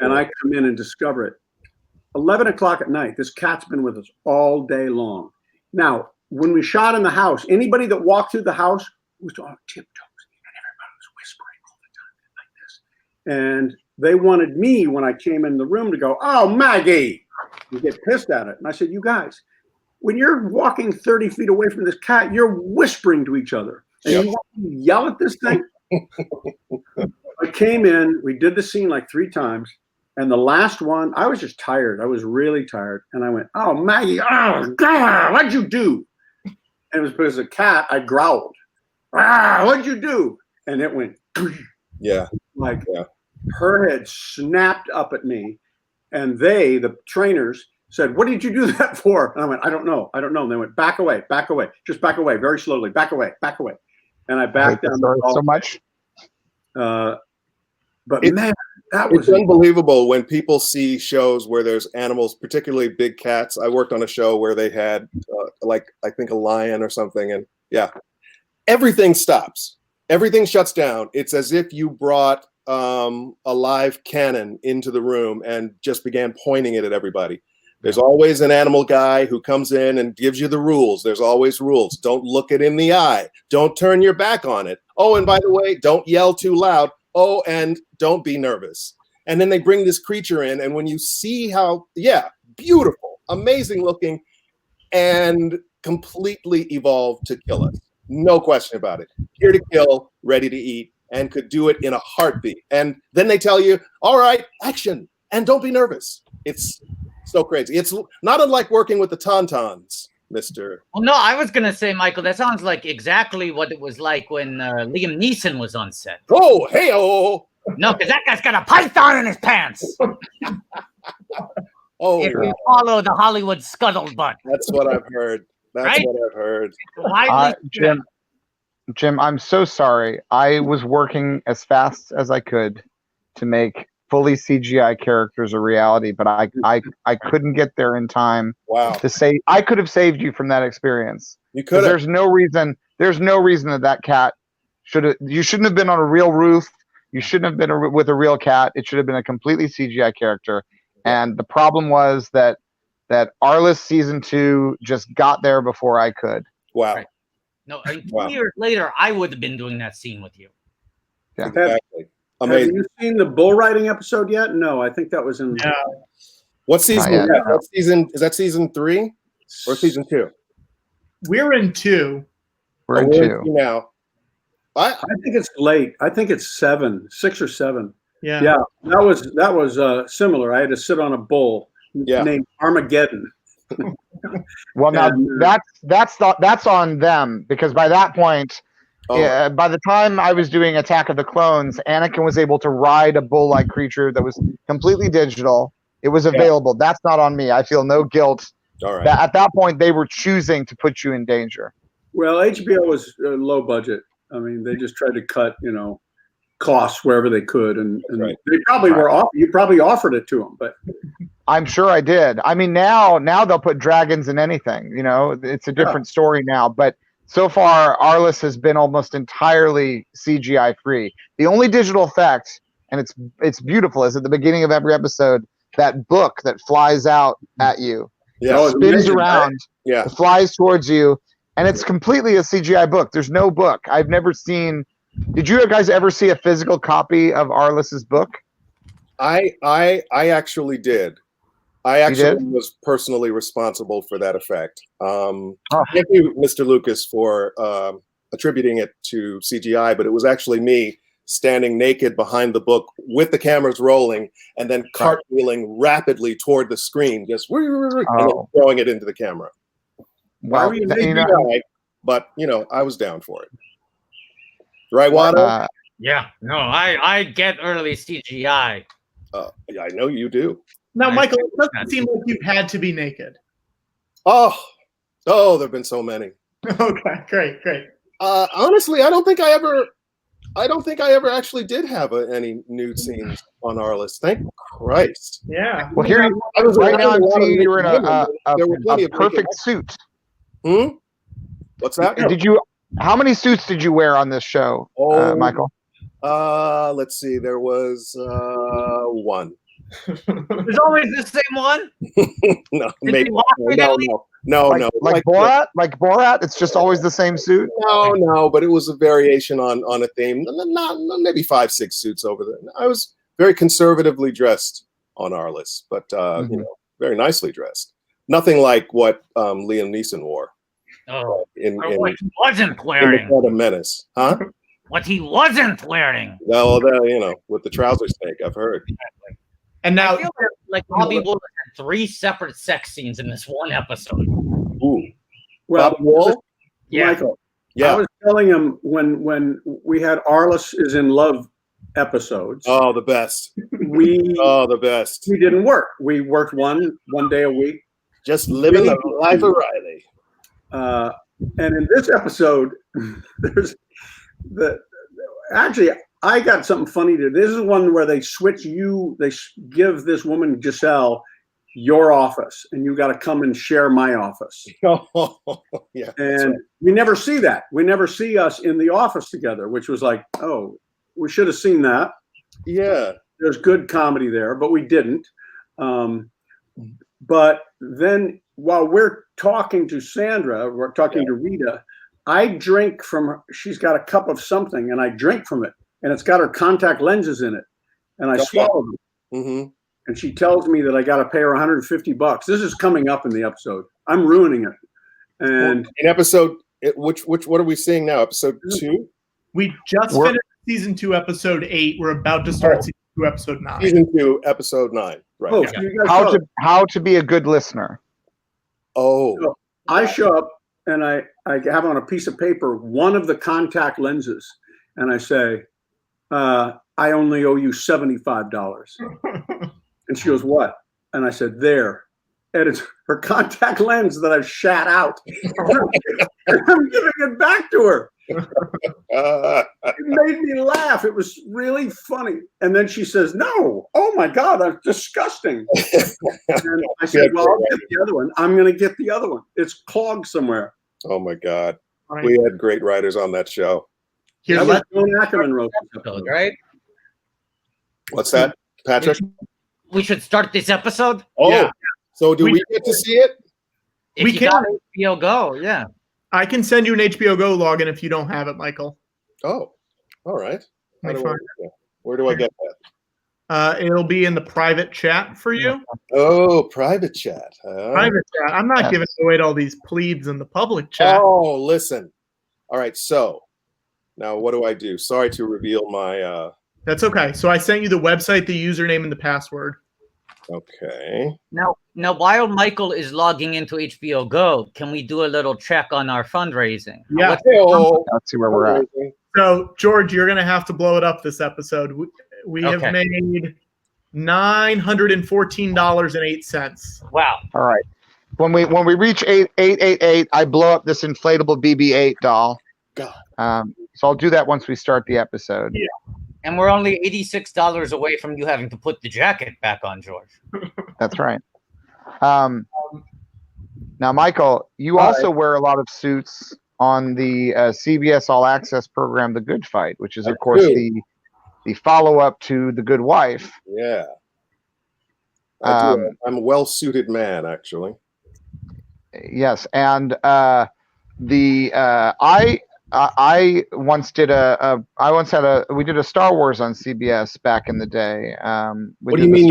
and I come in and discover it. 11 o'clock at night. This cat's been with us all day long. Now, when we shot in the house, anybody that walked through the house was on tiptoes, and everybody was whispering all the time like this. And they wanted me, when I came in the room, to go, oh, Maggie, and get pissed at it. And I said, you guys, when you're walking 30 feet away from this cat, you're whispering to each other. And you want to yell at this thing? I came in, we did the scene like 3 times. And the last one, I was just tired. I was really tired. And I went, oh, Maggie, oh, God, what'd you do? And it was because a cat, I growled. What'd you do? And it went, her head snapped up at me. And they, the trainers, said, what did you do that for? And I went, I don't know. And they went, back away, just back away, very slowly, back away. And I backed down so much. But man, it's unbelievable when people see shows where there's animals, particularly big cats. I worked on a show where they had I think a lion or something, and everything stops. Everything shuts down. It's as if you brought a live cannon into the room and just began pointing it at everybody. There's always an animal guy who comes in and gives you the rules. There's always rules. Don't look it in the eye. Don't turn your back on it. Oh, and by the way, don't yell too loud. Oh, and don't be nervous. And then they bring this creature in, and when you see how, beautiful, amazing looking, and completely evolved to kill us. No question about it. Here to kill, ready to eat, and could do it in a heartbeat. And then they tell you, all right, action. and don't be nervous. It's so crazy. It's not unlike working with the Tauntauns, Mr. Well, no, I was gonna say, Michael, that sounds like exactly what it was like when Liam Neeson was on set. Oh, hey-oh! No, because that guy's got a python in his pants. Oh, if you follow the Hollywood scuttlebutt. That's what I've heard. That's Right? what I've heard. Jim, I'm so sorry. I was working as fast as I could to make fully CGI characters a reality, but I couldn't get there in time. Wow. To say I could have saved you from that experience. You could. There's no reason that cat you shouldn't have been on a real roof. You shouldn't have been with a real cat. It should have been a completely CGI character. And the problem was that Arliss season 2 just got there before I could. Wow. Right. No, 2 years later, I would have been doing that scene with you. Yeah. Exactly. Have Amazing. you seen the bull riding episode yet? No, I think that was in. Yeah. What season? Not yet. What season is that? Season 3 or season 2? We're in 2. We're in We're 2. in 2 now. I think it's late. I think it's 6 or 7. Yeah. Yeah, that was similar. I had to sit on a bull named Armageddon. Well, now And, that's on them, because by that point, Oh. by the time I was doing Attack of the Clones, Anakin was able to ride a bull-like creature that was completely digital. It was available. That's not on me. I feel no guilt. All right. At that point, they were choosing to put you in danger. Well, HBO was low budget. I mean, they just tried to cut, costs wherever they could, and Right. they probably were you probably offered it to them, but I'm sure I did. I mean, now they'll put dragons in anything. It's a different story now. But so far, Arliss has been almost entirely CGI free. The only digital effect, and it's beautiful, is at the beginning of every episode, that book that flies out at you, Yeah. spins amazing, around, right? Yeah. it flies towards you, and it's completely a CGI book. There's no book. I've never seen. Did you guys ever see a physical copy of Arliss's book? I actually did. I actually was personally responsible for that effect. Thank you, Mr. Lucas, for attributing it to CGI, but it was actually me standing naked behind the book with the cameras rolling and then cartwheeling rapidly toward the screen, just and then throwing it into the camera. Well, But I was down for it. Right, Watto? Yeah. No, I get early CGI. Yeah, I know you do. Now, Michael, it doesn't seem like you've had to be naked. Oh, there've been so many. Okay, great. Honestly, I don't think I ever actually did have any nude scenes on Arliss. Thank Christ. Yeah. Well, here I was right now. I'm seeing you were in There were plenty a of perfect naked- suit. What's that? How many suits did you wear on this show, Michael? Let's see. There was one. There's always the same one. No, Did maybe. you walk with at least? No. Like Borat? Like Borat? It's just always the same suit? No, but it was a variation on a theme. Not maybe 5-6 suits over there. I was very conservatively dressed on Arliss, but very nicely dressed. Nothing like what Liam Neeson wore. Oh, in what he wasn't wearing. In The Menace, huh? What he wasn't wearing. Well, with the trouser snake, I've heard. And now, I feel like Bobby Wool had 3 separate sex scenes in this one episode. Ooh. Well, Bobby Wool? Yeah. Michael, Yeah. I was telling him when we had Arliss is in Love episodes. Oh, the best. The best. We didn't work. We worked one day a week. Just living the life of Riley. And in this episode, there's actually I got something funny to. This is one where they switch you. They give this woman Giselle your office, and you got to come and share my office. Oh, yeah. And we never see that. We never see us in the office together, which was like, oh, we should have seen that. Yeah. There's good comedy there, but we didn't. But then while we're talking to Sandra, we're talking to Rita, I drink from her. She's got a cup of something, and I drink from it, and it's got her contact lenses in it, and I swallow them. Mm-hmm. And she tells me that I got to pay her $150. This is coming up in the episode. I'm ruining it. And in episode, what are we seeing now? Episode 2? We just finished season 2, episode 8. We're about to start season to episode 9. Season 2, episode 9. Right. Oh, Yeah. so you guys How to be a good listener. Oh. So I show up and I have on a piece of paper one of the contact lenses, and I say, I only owe you $75. And she goes, what? And I said, there. And it's her contact lens that I've shat out. And I'm giving it back to her. It made me laugh. It was really funny. And then she says, no. Oh my God, that's disgusting. And I said, well, I'll get the other one. I'm going to get the other one. It's clogged somewhere. Oh my God. We had great writers on that show. Here's John Ackerman wrote this episode, right? What's that, Patrick? We should start this episode. Oh, Yeah. So do we get to see it? If We you can. got HBO Go, yeah. I can send you an HBO Go login if you don't have it, Michael. Oh, all right. How Let me do I find get that? Where do I get that? It'll be in the private chat for you. Oh, private chat. Private chat. I'm not giving away to all these plebes in the public chat. Oh, listen. All right. So now what do I do? Sorry to reveal my. That's okay. So I sent you the website, the username, and the password. Okay. Now, while Michael is logging into HBO Go, can we do a little check on our fundraising? Yeah. Let's see where we're at. So, George, you're going to have to blow it up this episode. We have made $914.08. Wow. All right. When we reach 888, I blow up this inflatable BB-8 doll. God. So I'll do that once we start the episode. Yeah. And we're only $86 away from you having to put the jacket back on, George. That's right. Now, Michael, you also wear a lot of suits on the CBS All Access program, The Good Fight, which is, of course, the follow-up to The Good Wife. Yeah. I'm a well-suited man, actually. Yes, and I once did we did a Star Wars on CBS back in the day. We did the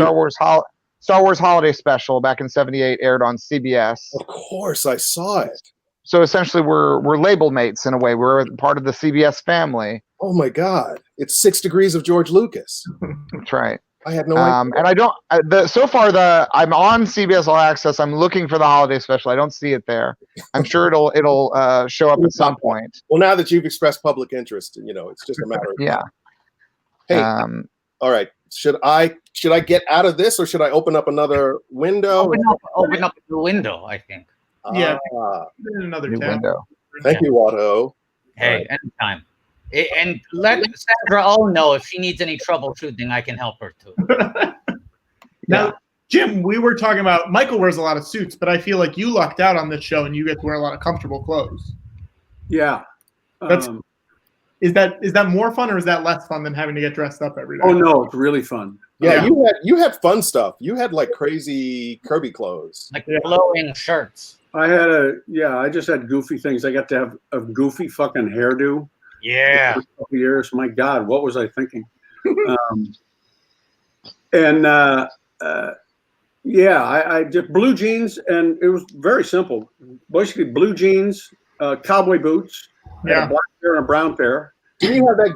Star Wars Holiday Special back in '78, aired on CBS. Of course, I saw it. So essentially, we're label mates in a way. We're part of the CBS family. Oh my God! It's 6 Degrees of George Lucas. That's right. I had no idea. And I don't. So far, I'm on CBS All Access. I'm looking for the holiday special. I don't see it there. I'm sure it'll show up at some point. Well, now that you've expressed public interest, it's just a matter of yeah. Hey, all right. Should I get out of this, or should I open up another window? Open up the window, I think. Yeah. Another New tab. window. Thank you, Watto. Hey, anytime. And let Sandra know if she needs any troubleshooting, I can help her too. Now, Jim, we were talking about Michael wears a lot of suits, but I feel like you lucked out on this show and you get to wear a lot of comfortable clothes. Yeah. Is that more fun or is that less fun than having to get dressed up every day? Oh no, it's really fun. Yeah, you had fun stuff. You had like crazy Kirby clothes, like glowing shirts. I just had goofy things. I got to have a goofy fucking hairdo. Yeah. For a couple years. My God, what was I thinking? I did blue jeans, and it was very simple. Basically, blue jeans, cowboy boots, and a black pair and a brown pair. Didn't you have that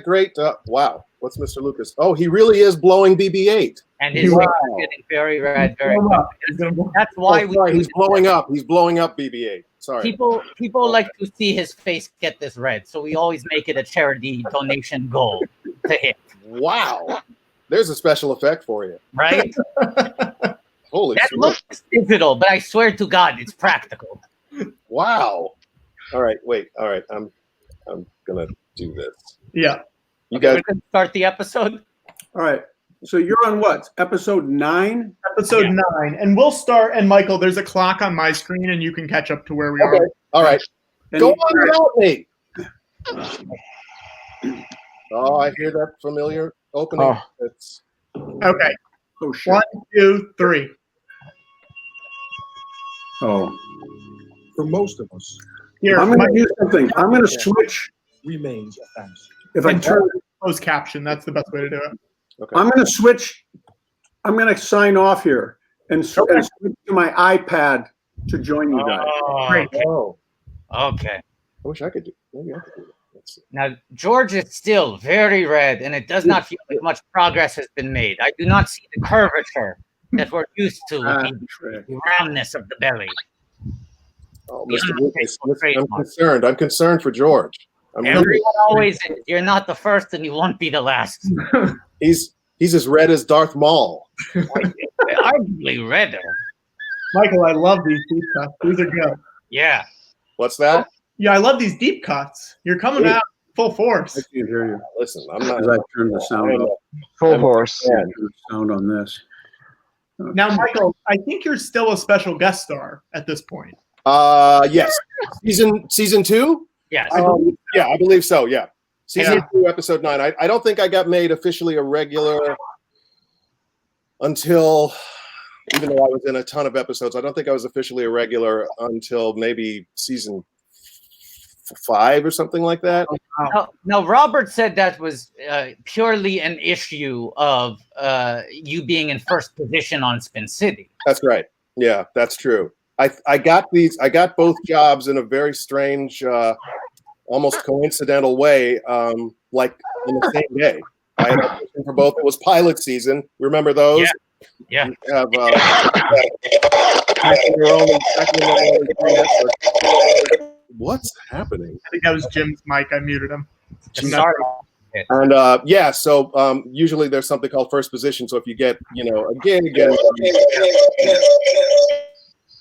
great? Wow, what's Mr. Lucas? Oh, he really is blowing BB-8, and his wings are getting very red, very quick. That's why he's blowing up. He's blowing up BB-8. Sorry. People like to see his face get this red, so we always make it a charity donation goal to hit. Wow, there's a special effect for you, right? Holy that shit. looks digital, but I swear to God, it's practical. Wow. All right, wait. All right, I'm gonna do this. Yeah. You guys we can start the episode. All right. So you're on what? Episode 9? Episode 9. And we'll start, and Michael, there's a clock on my screen, and you can catch up to where we are. All right. And Go on without me. Oh, I hear that familiar opening. Oh. It's Okay. Oh, shit. 1, 2, 3. Oh. For most of us, Here, I'm going to do something. I'm going to switch. remains offense. If I turn, closed caption, that's the best way to do it. okay. I'm going to switch. I'm going to sign off here and switch to my iPad to join you guys. Oh, Great. Oh, okay. I wish I could do. Maybe I could do that. Now, George is still very red, and it does not feel like much progress has been made. I do not see the curvature that we're used to with the roundness of the belly. Oh, Mr. Lucas, I'm concerned. I'm concerned for George. Everyone always is. You're not the first, and you won't be the last. He's as red as Darth Maul. Arguably redder. Michael, I love these deep cuts. These are good. Yeah. What's that? Yeah, I love these deep cuts. You're coming out full force. I can't hear you. Listen, I'm not. I turned the sound up. Full horse. Sound on this. Now, Michael, I think you're still a special guest star at this point. Yes. Season 2? Yes. Yeah, I believe so. Yeah. Season 2, episode 9. I don't think I got made officially a regular until, even though I was in a ton of episodes, I don't think I was officially a regular until maybe season 5 or something like that. Now, Robert said that was purely an issue of you being in first position on Spin City. That's right. Yeah, that's true. I got both jobs in a very strange, almost coincidental way, like on the same day. I had auditioned for both. It was pilot season. Remember those? Yeah. You have, what's happening? I think that was Jim's mic. I muted him. Sorry. And so usually there's something called first position. So if you get, a gig,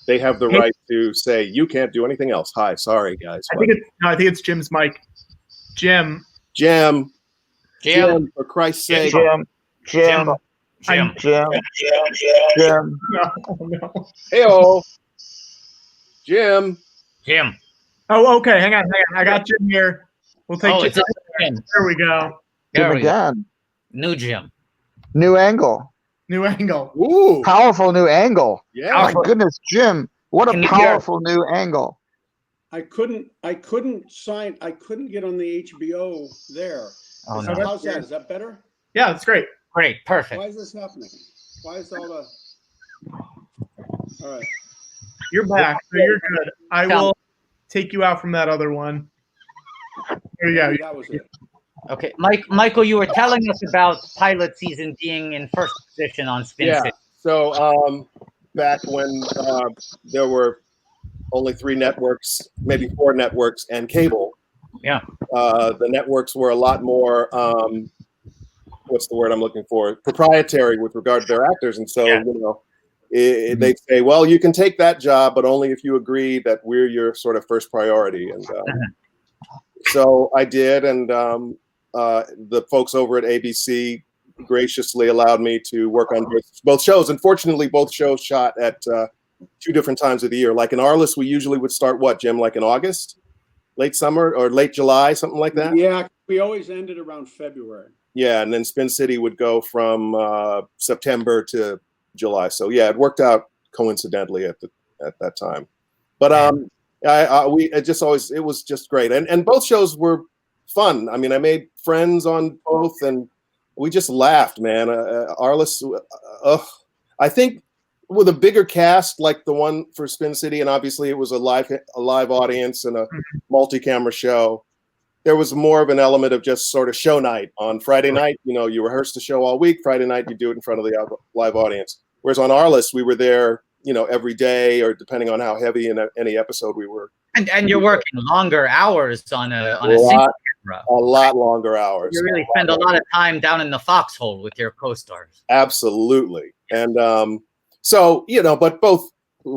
they have the right to say you can't do anything else. Hi, sorry guys. I think it's Jim's mic. Jim, for Christ's sake. Jim. No. Hey-oh. Jim. Oh, okay. Hang on. I got Jim here. We'll take Jim. There we go. Jim again. New Jim. New angle. Ooh. Powerful new angle. Yeah. Oh my goodness, Jim. What a powerful new angle. I couldn't get on the HBO there. Oh, no. How's that? Is that better? Yeah, that's great. Great. Perfect. Why is this happening? Why is all right. You're back. So you're good. I will take you out from that other one. There you go. That was it. Okay, Michael, you were telling us about pilot season being in first position on Spin City. So back when there were only 3 networks, maybe 4 networks, and cable. Yeah. The networks were a lot more. What's the word I'm looking for? Proprietary with regard to their actors, and so they'd say, "Well, you can take that job, but only if you agree that we're your sort of first priority." And so I did, and the folks over at ABC graciously allowed me to work on both shows. Unfortunately, both shows shot at 2 different times of the year. Like in Arliss, we usually would start Jim? Like in August, late summer, or late July, something like that. Yeah, we always ended around February. Yeah, and then Spin City would go from September to July. So yeah, it worked out coincidentally at that time. But it was just great, and both shows were fun. I mean, I made friends on both, and we just laughed, man. Arliss, I think with a bigger cast like the one for Spin City, and obviously it was a live audience and a multi-camera show. There was more of an element of just sort of show night on Friday night. You rehearse the show all week. Friday night, you do it in front of the live audience. Whereas on Arliss, we were there, every day, or depending on how heavy in any episode we were. And you're working longer hours on a single camera. A lot longer hours. You really spend a lot of time down in the foxhole with your co-stars. Absolutely. And but both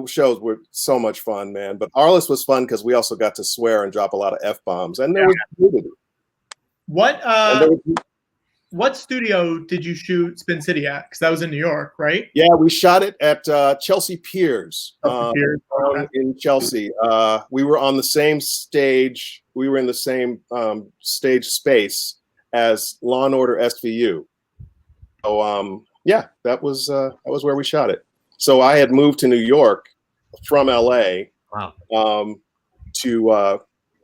shows were so much fun, man. But Arliss was fun because we also got to swear and drop a lot of F-bombs. And there was nudity. What studio did you shoot Spin City at? Because that was in New York, right? Yeah, we shot it at Chelsea Piers, in Chelsea. We were on the same stage. We were in the same stage space as Law and Order SVU. So that was where we shot it. So I had moved to New York from LA to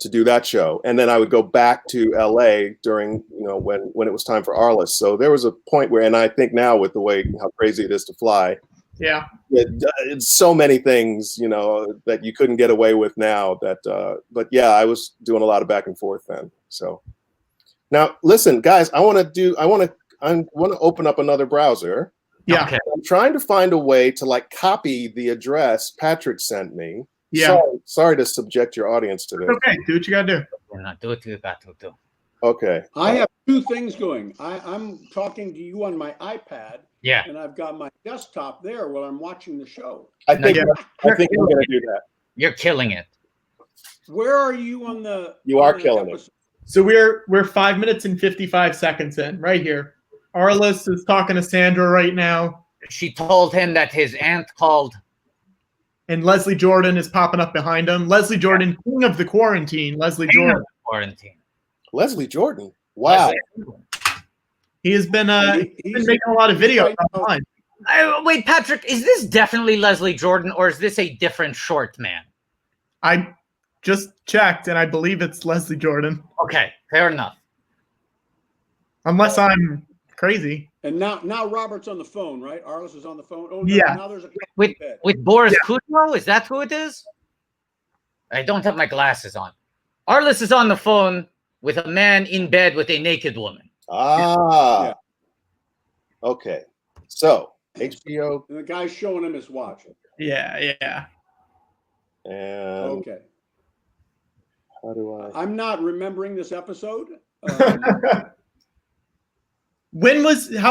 do that show, and then I would go back to LA during when it was time for Arliss. So there was a point where, and I think now with the way how crazy it is to fly, Yeah. It's so many things, you know, that you couldn't get away with now. But yeah, I was doing a lot of back and forth then. So now, listen, guys, I want to open up another browser. Yeah. Okay. I'm trying to find a way to like copy the address Patrick sent me. Yeah. Sorry to subject your audience to this. Okay, do what you gotta do. Do what you got to do. Okay. I have two things going. I'm talking to you on my iPad. Yeah. And I've got my desktop there while I'm watching the show. I think I'm going to do that. You're killing it. Where are you on the? You are killing it. So we're 5 minutes and 55 seconds in, right here. Arliss is talking to Sandra right now. She told him that his aunt called. And Leslie Jordan is popping up behind him. Leslie Jordan, king of the quarantine. Leslie Jordan. Quarantine. Leslie Jordan. Wow. He has been he's making a lot of videos online. Wait, Patrick, is this definitely Leslie Jordan or is this a different short man? I just checked and I believe it's Leslie Jordan. Okay, fair enough. Unless I'm crazy. And now Robert's on the phone, right? Arliss is on the phone. Oh, no, yeah. Now there's a with Boris Kudrow? Is that who it is? I don't have my glasses on. Arliss is on the phone with a man in bed with a naked woman. Ah. Yeah. Okay. So HBO. And the guy's showing him his watch. Yeah. And okay. How do I? I'm not remembering this episode. How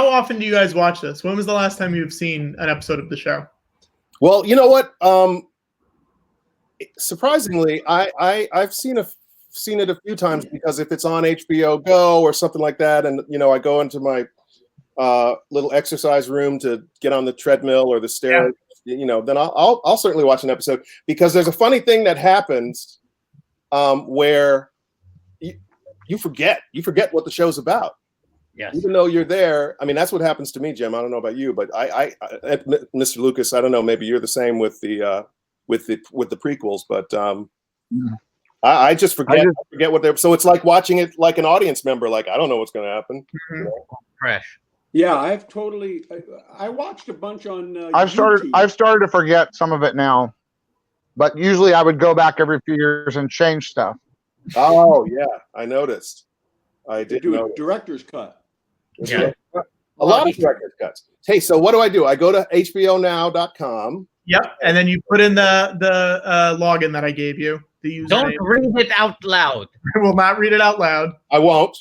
often do you guys watch this? When was the last time you've seen an episode of the show? Well, you know what? Surprisingly, I've seen it a few times because if it's on HBO Go or something like that, and you know, I go into my little exercise room to get on the treadmill or the stairs, you know, then I'll certainly watch an episode because there's a funny thing that happens where you forget what the show's about. Yes. Even though you're there, I mean, that's what happens to me, Jim. I don't know about you, but I Mr. Lucas, I don't know, maybe you're the same with the prequels, but I just forget what they're. So it's like watching it like an audience member. Like I don't know what's going to happen. Mm-hmm. You know? Fresh. Yeah, I've totally. I watched a bunch on. I've started to forget some of it now, but usually I would go back every few years and change stuff. Oh yeah, I noticed. I did do a director's cut. Yeah. A lot of director's cuts. Hey, so what do? I go to hbonow.com. Yep, and then you put in the login that I gave you. The username. Don't read it out loud. I will not read it out loud. I won't.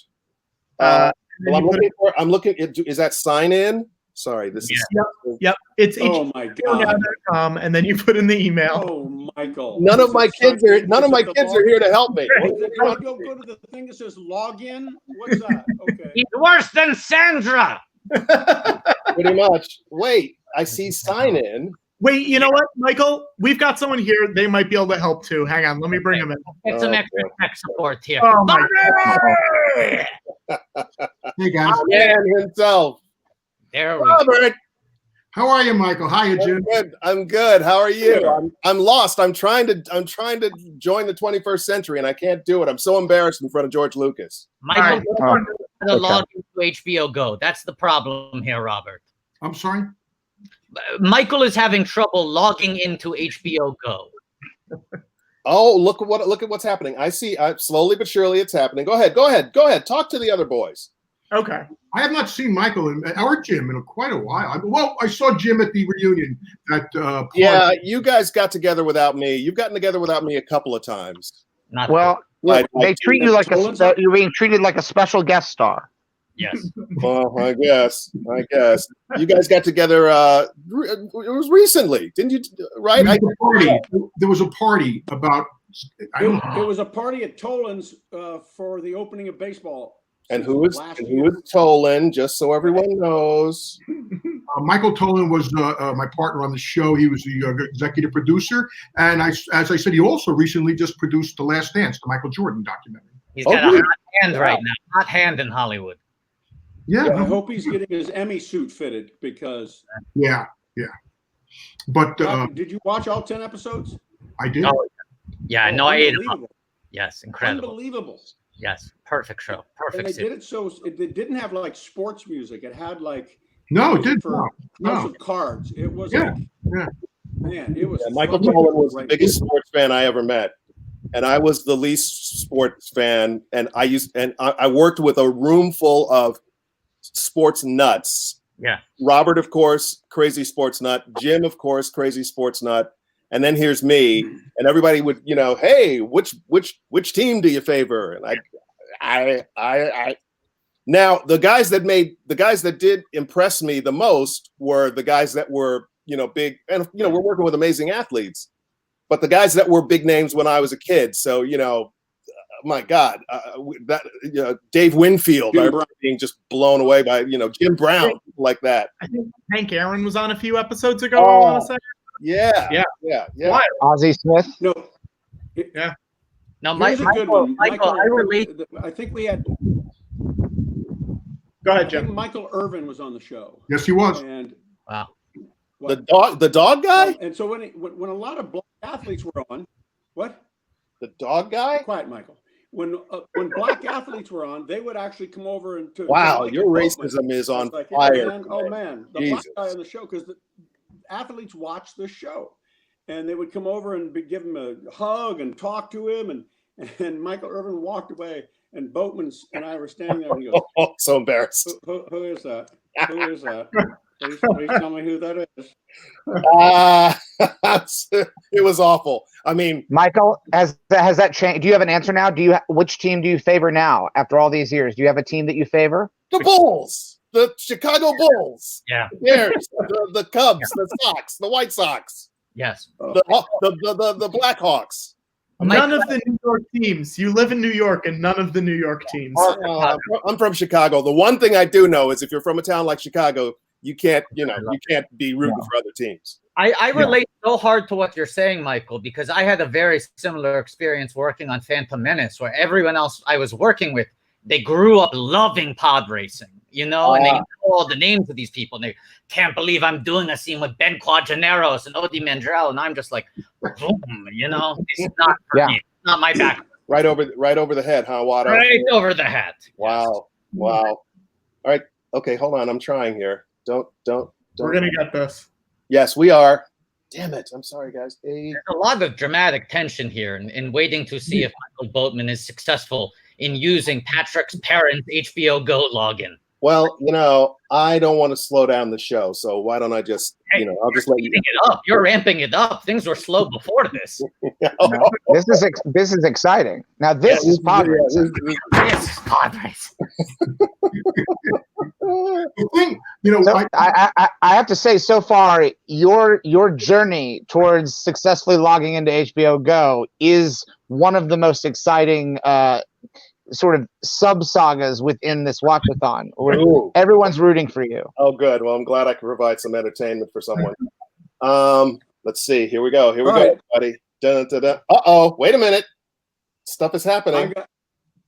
Well, I'm looking. Is that sign in? Sorry, this is. Yep. It's hbonow.com, and then you put in the email. Oh, Michael. None of my kids are here to help me. Go to the thing that says login. What's that? Okay. He's worse than Sandra. Pretty much. Wait, I see sign in. Wait, you know what, Michael? We've got someone here. They might be able to help too. Hang on, let me bring him in. Get some extra tech support here. Oh my God. Hey guys. Man himself. There we Robert. How are you, Michael? How are you, Jim? I'm good. How are you? I'm lost. I'm trying to join the 21st century and I can't do it. I'm so embarrassed in front of George Lucas. Michael, log into HBO Go. That's the problem here, Robert. I'm sorry? Michael is having trouble logging into HBO Go. Oh, look at what's happening. I see. Slowly but surely, it's happening. Go ahead. Talk to the other boys. Okay. I have not seen Michael or Jim in quite a while. I saw Jim at the reunion. Yeah, you guys got together without me. You've gotten together without me a couple of times. They treat you like you're being treated like a special guest star. Yes. Well, I guess you guys got together. It was recently, didn't you? Right? There was a party about. It was a party at Toland's for the opening of baseball. And who is Toland? Just so everyone knows. Michael Toland was my partner on the show. He was the executive producer, and as I said, he also recently just produced The Last Dance, the Michael Jordan documentary. He's got a hot hand right now. Hot hand in Hollywood. Yeah, I hope he's getting his Emmy suit fitted because. Yeah. But did you watch all 10 episodes? I did. Oh, yeah, no, I ate them. Yes, incredible. Unbelievable. Yes, perfect show. Perfect. And they did it so it didn't have like sports music. It had like it didn't. House of Cards. It was Yeah. like, man, it was. Michael fucking Tolan was the great. biggest sports fan I ever met, and I was the least sports fan. And I worked with a room full of sports nuts. Yeah. Robert, of course, crazy sports nut. Jim, of course, crazy sports nut. And then here's me, and everybody would, hey, which team do you favor? And I. Now the guys that did impress me the most were the guys that were, big, and we're working with amazing athletes, but the guys that were big names when I was a kid. So my God, Dave Winfield, I remember being just blown away by Jim Brown, people like that. I think Hank Aaron was on a few episodes ago. I want to say. Yeah. Ozzie Smith. No. Yeah. Now, Here's a good one. Michael, I relate. I think we had. Go ahead, I Jim. think Michael Irvin was on the show. Yes, he was. And Wow. The dog guy. And so when a lot of black athletes were on, what? The dog guy. Quiet, Michael. When black athletes were on, they would actually come over and wow, like your racism is on fire. Man, oh man, the black guy on the show, because the athletes watch the show, and they would come over and give him a hug and talk to him, and Michael Irvin walked away, and Boatman and I were standing there, and he goes, "Oh, so embarrassed. Who is that? Who is that? Please tell me who that is." It was awful. I mean, Michael, has that changed? Do you have an answer now? Which team do you favor now after all these years? Do you have a team that you favor? The Bulls, the Chicago Bulls. Yeah. The Bears, the Cubs, the Sox, the White Sox. Yes. The Blackhawks. None of the New York teams. You live in New York, and none of the New York teams. I'm from Chicago. The one thing I do know is if you're from a town like Chicago, you can't be rooting for other teams. I relate so hard to what you're saying, Michael, because I had a very similar experience working on Phantom Menace, where everyone else I was working with, they grew up loving pod racing, and they know all the names of these people. And they can't believe I'm doing a scene with Ben Quadrineros and Odie Mandrell, and I'm just like, boom, it's not for me. It's not my back. Right over the head, huh, Watto? Right over the head. Wow. All right. Okay, hold on. I'm trying here. Don't. We're gonna get this. Yes, we are. Damn it. I'm sorry, guys. There's a lot of dramatic tension here in waiting to see if Michael Boatman is successful in using Patrick's parents' HBO Go login. Well, I don't want to slow down the show, so why don't I just, I'll just let you. It up. You're ramping it up. Things were slow before this. This is exciting. Now this is pod racing. This is pod racing. So I have to say, so far, your journey towards successfully logging into HBO Go is one of the most exciting sort of sub-sagas within this watchathon. Everyone's rooting for you. Oh, good. Well, I'm glad I can provide some entertainment for someone. Let's see. Here we go. Buddy. Uh-oh. Wait a minute. Stuff is happening.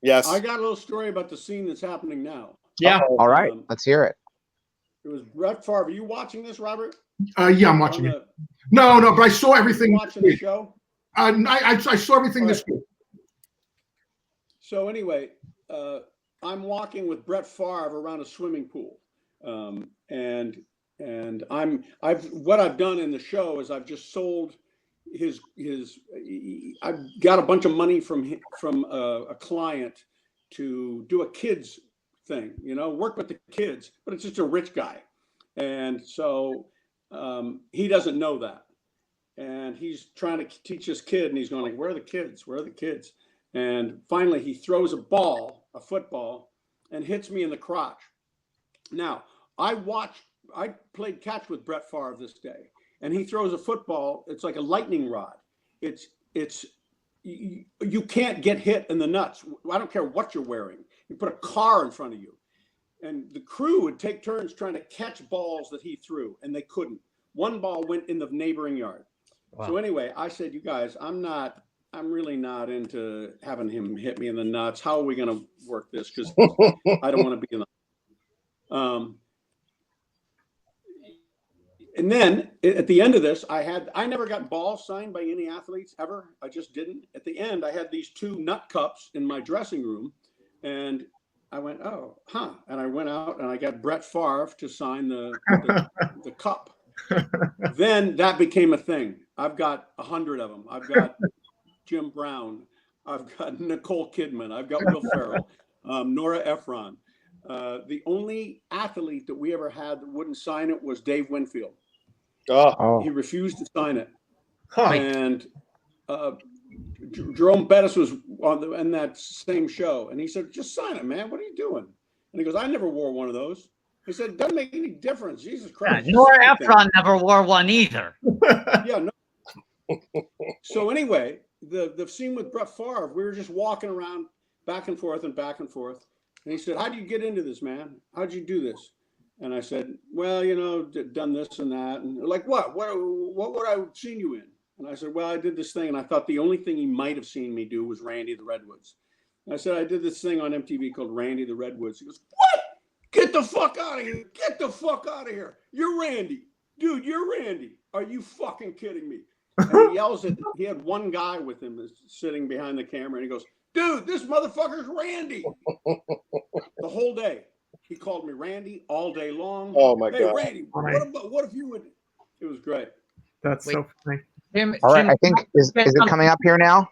Yes. I got a little story about the scene that's happening now. Yeah. All right. Let's hear it. It was Brett Favre. Are you watching this, Robert? Yeah, I'm watching it. No, but I saw everything. Watching the show? I saw everything this week. So anyway, I'm walking with Brett Favre around a swimming pool, and what I've done in the show is I've just sold I've got a bunch of money from a client to do a kids thing, work with the kids, but it's just a rich guy, and so he doesn't know that, and he's trying to teach this kid, and he's going like, "Where are the kids? Where are the kids?" And finally, he throws a football, and hits me in the crotch. Now, I played catch with Brett Favre this day, and he throws a football. It's like a lightning rod. You can't get hit in the nuts. I don't care what you're wearing. You put a car in front of you, and the crew would take turns trying to catch balls that he threw, and they couldn't. One ball went in the neighboring yard. Wow. So anyway, I said, "You guys, I'm really not into having him hit me in the nuts. How are we going to work this? Because I don't want to be in the." And then at the end of this, I never got balls signed by any athletes ever. I just didn't. At the end, I had these two nut cups in my dressing room, and I went, oh, huh. And I went out and I got Brett Favre to sign the cup. Then that became a thing. I've got 100 of them. I've got Jim Brown. I've got Nicole Kidman. I've got Will Ferrell, Nora Ephron. The only athlete that we ever had that wouldn't sign it was Dave Winfield. Oh. He refused to sign it. Huh. And Jerome Bettis was in that same show. And he said, just sign it, man. What are you doing? And he goes, I never wore one of those. He said, it doesn't make any difference. Jesus Christ. Yeah, Nora Ephron never wore one either. Yeah, no. So anyway, the scene with Brett Favre, we were just walking around back and forth and back and forth. And he said, how do you get into this, man? How'd you do this? And I said, well, you know, done this and that. And they're like, what would I have seen you in? And I said, well, I did this thing. And I thought the only thing he might have seen me do was Randy the Redwoods. And I said, I did this thing on MTV called Randy the Redwoods. He goes, what? Get the fuck out of here. Get the fuck out of here. You're Randy. Dude, you're Randy. Are you fucking kidding me? And he yells at, he had one guy with him sitting behind the camera. And he goes, dude, this motherfucker's Randy. The whole day. He called me Randy all day long. Oh my hey, God. Randy, what if you would? It was great. That's so funny. All right, I think is it coming up here now?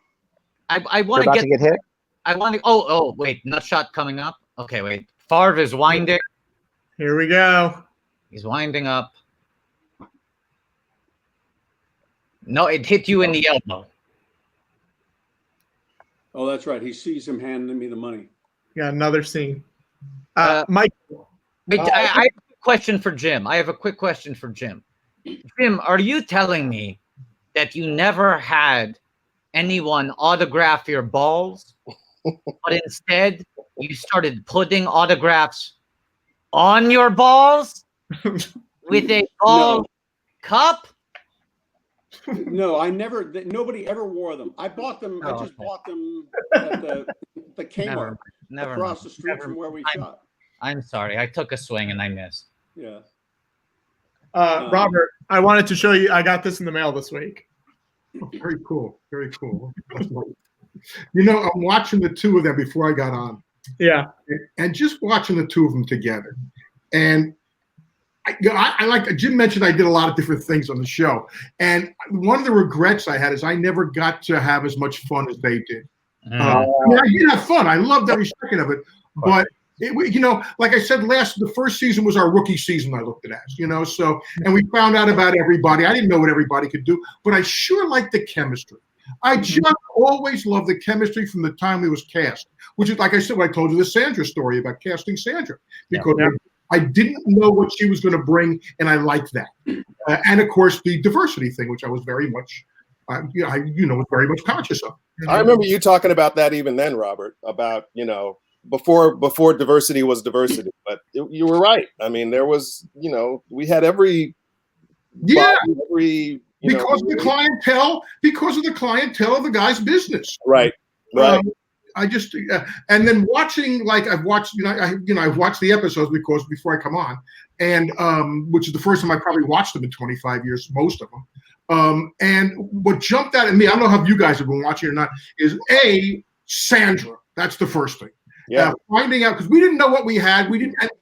I want to get hit. I want to. Oh, wait, Nutshot coming up. Okay, wait. Favre is winding. Here we go. He's winding up. No, it hit you in the elbow. Oh, that's right. He sees him handing me the money. Yeah, another scene. Mike. Wait, I have a question for Jim. I have a quick question for Jim. Jim, are you telling me that you never had anyone autograph your balls, but instead you started putting autographs on your balls with a ball cup? No, I never. Nobody ever wore them. I bought them. I just bought them at the Kmart across the street from where we shot. I'm sorry. I took a swing and I missed. Yeah. Robert, I wanted to show you. I got this in the mail this week. Oh, very cool. Very cool. You know, I'm watching the two of them before I got on. Yeah. And just watching the two of them together. And I like Jim mentioned, I did a lot of different things on the show. And one of the regrets I had is I never got to have as much fun as they did. I did have fun. I loved every second of it. But, you know, like I said, the first season was our rookie season, I looked at it as, you know. So, and we found out about everybody. I didn't know what everybody could do. But I sure liked the chemistry. I just always loved the chemistry from the time it was cast, which is, like I said, when I told you the Sandra story about casting Sandra. Because I didn't know what she was going to bring, and I liked that. And, of course, the diversity thing, which I was very much, was very much conscious of. I remember you talking about that even then, Robert, about, you know, before diversity was diversity. But you were right. I mean, there was, you know, we had every because of the clientele of the guy's business. Right. I just and then watching, like, I've watched, I've watched the episodes because before I come on, and which is the first time I probably watched them in 25 years, most of them. And what jumped out at me, I don't know if you guys have been watching or not, is Sandra. That's the first thing. Yeah. Finding out, because we didn't know what we had,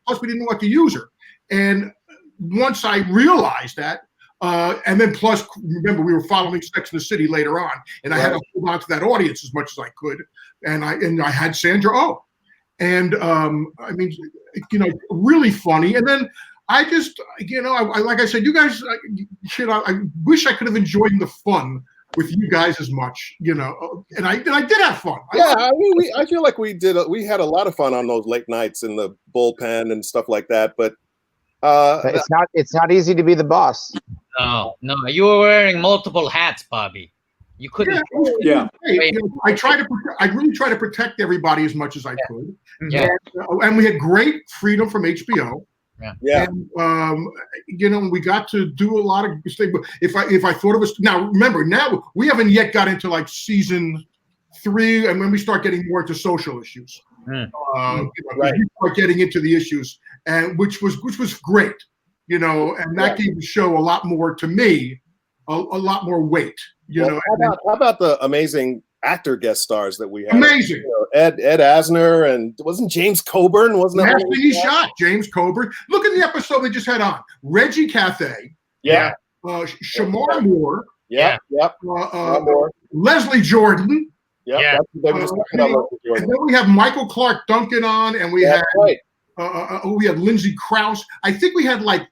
plus we didn't know what to use her. And once I realized that, and then plus, remember, we were following Sex and the City later on, and I had to hold on to that audience as much as I could. And I had Sandra Oh. And I mean, you know, really funny. And then I just, you know, I like I said, you guys, I wish I could have enjoyed the fun with you guys as much, you know, and I did have fun. I mean, I feel like we had a lot of fun on those late nights in the bullpen and stuff like that. But it's not easy to be the boss. No, you were wearing multiple hats, Bobby. You couldn't. Yeah. You know, I really try to protect everybody as much as I could. Yeah. And we had great freedom from HBO. Yeah. And, you know, we got to do a lot of mistakes. If I thought of us now, remember, now we haven't yet got into like season 3, and when we start getting more into social issues, we start getting into the issues, and which was great, you know, and that gave the show a lot more, to me, a lot more weight, you know. How about the amazing actor guest stars that we had? Amazing. You know, Ed Asner, and wasn't James Coburn? Wasn't that? Last thing he shot, James Coburn. Look at the episode they just had on. Reggie Cathay. Yeah. Shamar Moore. Yeah. Yep. Leslie Jordan. Yep. Yeah. They were just talking about Leslie Jordan. And then we have Michael Clark Duncan on, and we had Lindsay Krause. I think we had like.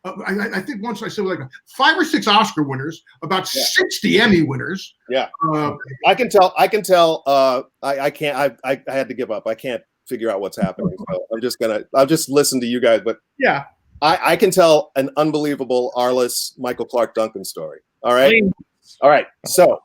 I think once I said like 5 or 6 Oscar winners, about 60 Emmy winners. Yeah, I can tell. I can't. I had to give up. I can't figure out what's happening. So I'll just listen to you guys. But yeah, I can tell an unbelievable Arliss Michael Clark Duncan story. All right. All right. So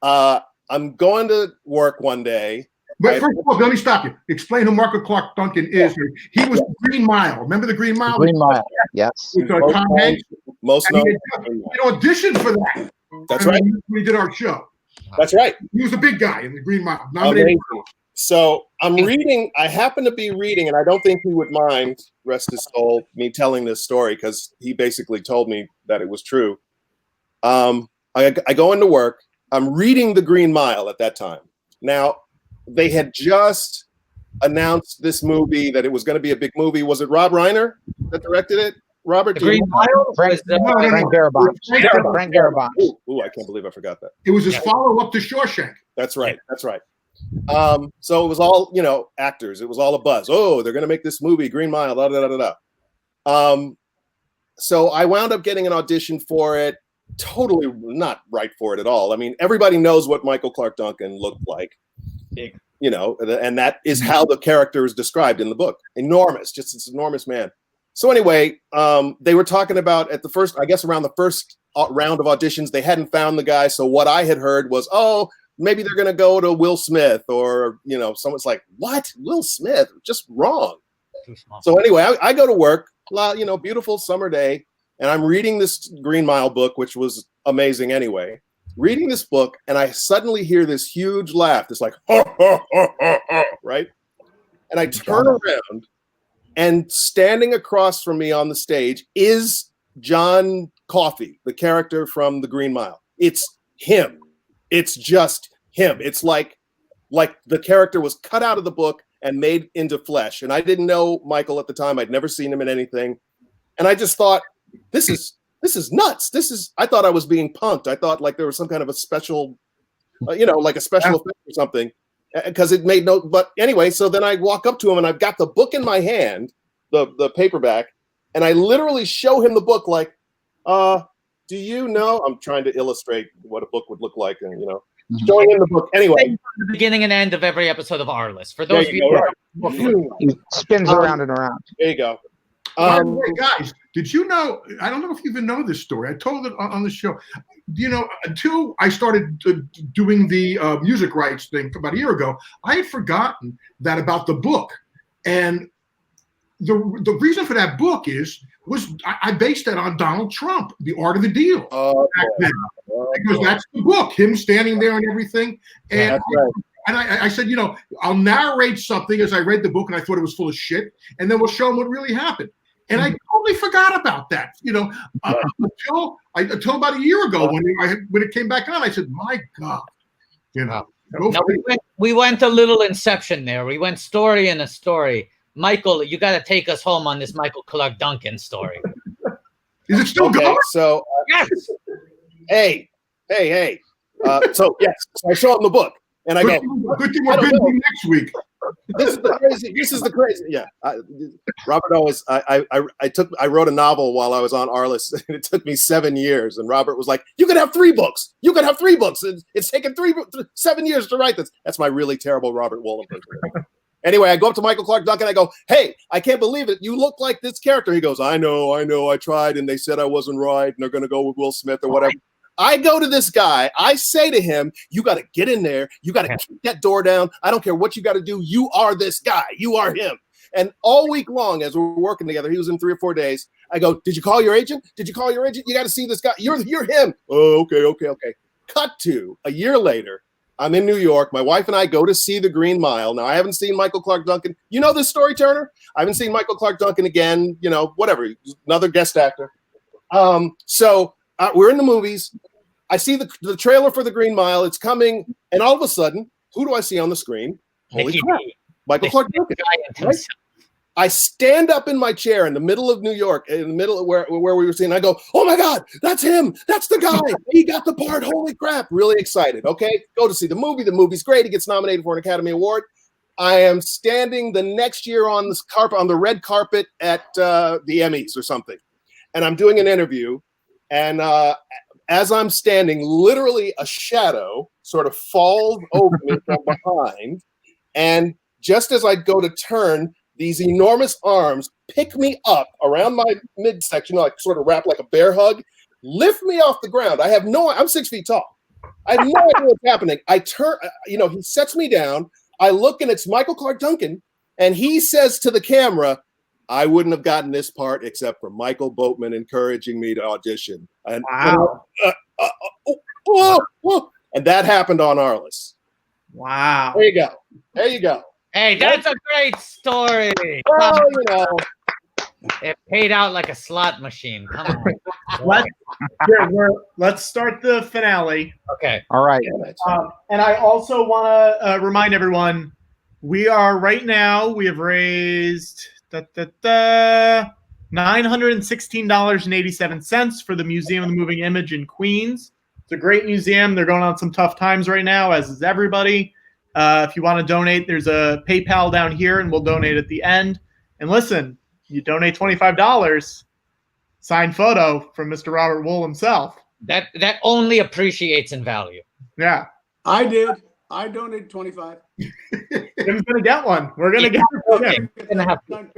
I'm going to work one day. But first of all, let me stop you. Explain who Michael Clark Duncan is. He was Green Mile. Remember the Green Mile? Green Mile, yes. With Tom Hanks. Most known. He auditioned for that. That's right. We did our show. That's right. He was the big guy in the Green Mile. Nominated. So I'm reading. I happen to be reading, and I don't think he would mind, rest his soul, me telling this story because he basically told me that it was true. I go into work. I'm reading The Green Mile at that time. Now, they had just announced this movie, that it was going to be a big movie. Was it Rob Reiner that directed it? Robert, The Green Mile? Frank Darabont. Frank Darabont. Ooh, I can't believe I forgot that. It was his follow-up to Shawshank. That's right. That's right. So it was all, actors. It was all a buzz. Oh, they're going to make this movie, Green Mile, da da da da da. So I wound up getting an audition for it. Totally not right for it at all. I mean, everybody knows what Michael Clark Duncan looked like. And that is how the character is described in the book. Enormous, just this enormous man. So anyway, they were talking about at the first, I guess around the first round of auditions, they hadn't found the guy. So what I had heard was, oh, maybe they're going to go to Will Smith, or, someone's like, what? Will Smith? Just wrong. So anyway, I go to work, beautiful summer day, and I'm reading this Green Mile book, which was amazing anyway. Reading this book, and I suddenly hear this huge laugh. It's like, right? And I turn around, and standing across from me on the stage is John Coffey, the character from The Green Mile. It's him. It's just him. It's like the character was cut out of the book and made into flesh. And I didn't know Michael at the time. I'd never seen him in anything. And I just thought, this is nuts. I thought I was being punked. I thought like there was some kind of a special, like a special effect or something, because it made no, but anyway, so then I walk up to him and I've got the book in my hand, the paperback, and I literally show him the book like, do you know, I'm trying to illustrate what a book would look like, and showing him the book. Anyway, the beginning and end of every episode of Arless. For those of you he spins around and around. There you go. Guys, did you know? I don't know if you even know this story. I told it on the show. Until I started doing the music rights thing about a year ago, I had forgotten that about the book. And the reason for that book was I based that on Donald Trump, The Art of the Deal. Because that's the book, him standing there and everything. And that's right. And I said, I'll narrate something as I read the book and I thought it was full of shit, and then we'll show them what really happened. And I totally forgot about that, until about a year ago when it came back on. I said, my God, we went a little Inception there. We went story in a story. Michael, you got to take us home on this Michael Clark Duncan story. Is it still going? So yes. Hey. So yes, so I show him the book. And I go, good thing we're busy next week. This is the crazy. Yeah. Robert always, I wrote a novel while I was on Arliss, and it took me 7 years. And Robert was like, you could have 3 books. You could have 3 books. It's taken 7 years to write this. That's my really terrible Robert Wolin. Anyway, I go up to Michael Clark Duncan. I go, hey, I can't believe it. You look like this character. He goes, I know. I tried, and they said I wasn't right, and they're going to go with Will Smith or whatever. I go to this guy. I say to him, you got to get in there. You got to kick that door down. I don't care what you got to do. You are this guy. You are him. And all week long, as we're working together, he was in 3 or 4 days. I go, did you call your agent? You got to see this guy. You're him. Oh, okay. Cut to a year later. I'm in New York. My wife and I go to see The Green Mile. Now, I haven't seen Michael Clark Duncan. You know this story, Turner? I haven't seen Michael Clark Duncan again. Whatever. Another guest actor. So we're in the movies. I see the trailer for The Green Mile. It's coming. And all of a sudden, who do I see on the screen? Holy Mickey crap! D. Michael Clark Duncan. Right? I stand up in my chair in the middle of New York, in the middle of where we were seeing. I go, "Oh my God, that's him! That's the guy! He got the part! Holy crap!" Really excited. Okay, go to see the movie. The movie's great. He gets nominated for an Academy Award. I am standing the next year on this carpet, on the red carpet at the Emmys or something, and I'm doing an interview. And as I'm standing, literally a shadow sort of falls over me from behind, and just as I go to turn, these enormous arms pick me up around my midsection, like sort of wrap like a bear hug, lift me off the ground. I'm 6 feet tall. I have no idea what's happening. I turn, he sets me down. I look and it's Michael Clark Duncan. And he says to the camera, "I wouldn't have gotten this part except for Michael Boatman encouraging me to audition." And, Wow. and that happened on Arliss. Wow. There you go. There you go. Hey, that's a great story. Well, It paid out like a slot machine. Come on. Let's start the finale. Okay. All right. And I also want to remind everyone, we have raised $916.87 for the Museum of the Moving Image in Queens. It's a great museum. They're going on some tough times right now, as is everybody. If you want to donate, there's a PayPal down here, and we'll donate at the end. And listen, you donate $25, signed photo from Mr. Robert Wool himself. That only appreciates in value. Yeah. I did. I donated 25. Jim's gonna get one. We're gonna get You're gonna have to.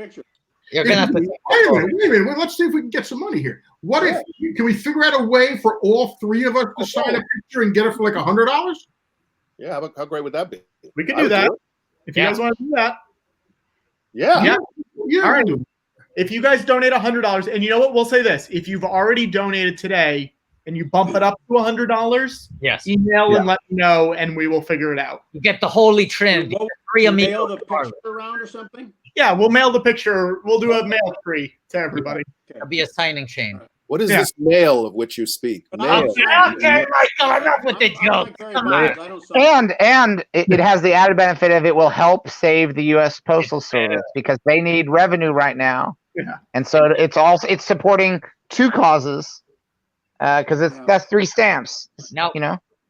You're gonna have to. Wait a minute. Well, let's see if we can get some money here. What if can we figure out a way for all three of us to sign a picture and get it for like $100? Yeah, how great would that be? We could do that. If you guys want to do that. Yeah. All right. If you guys donate $100, and you know what? We'll say this. If you've already donated today and you bump it up to $100, yes, email and let me know, and we will figure it out. You get the Holy Trinity. Mail the picture around or something? Yeah, we'll mail the picture. We'll do a mail free to everybody. It'll be a signing chain. What is this mail of which you speak? Mail. Okay, Michael, enough with the joke. Come on. And it has the added benefit of it will help save the U.S. Postal Service because they need revenue right now. Yeah. And so it's supporting two causes because that's 3 stamps. Now,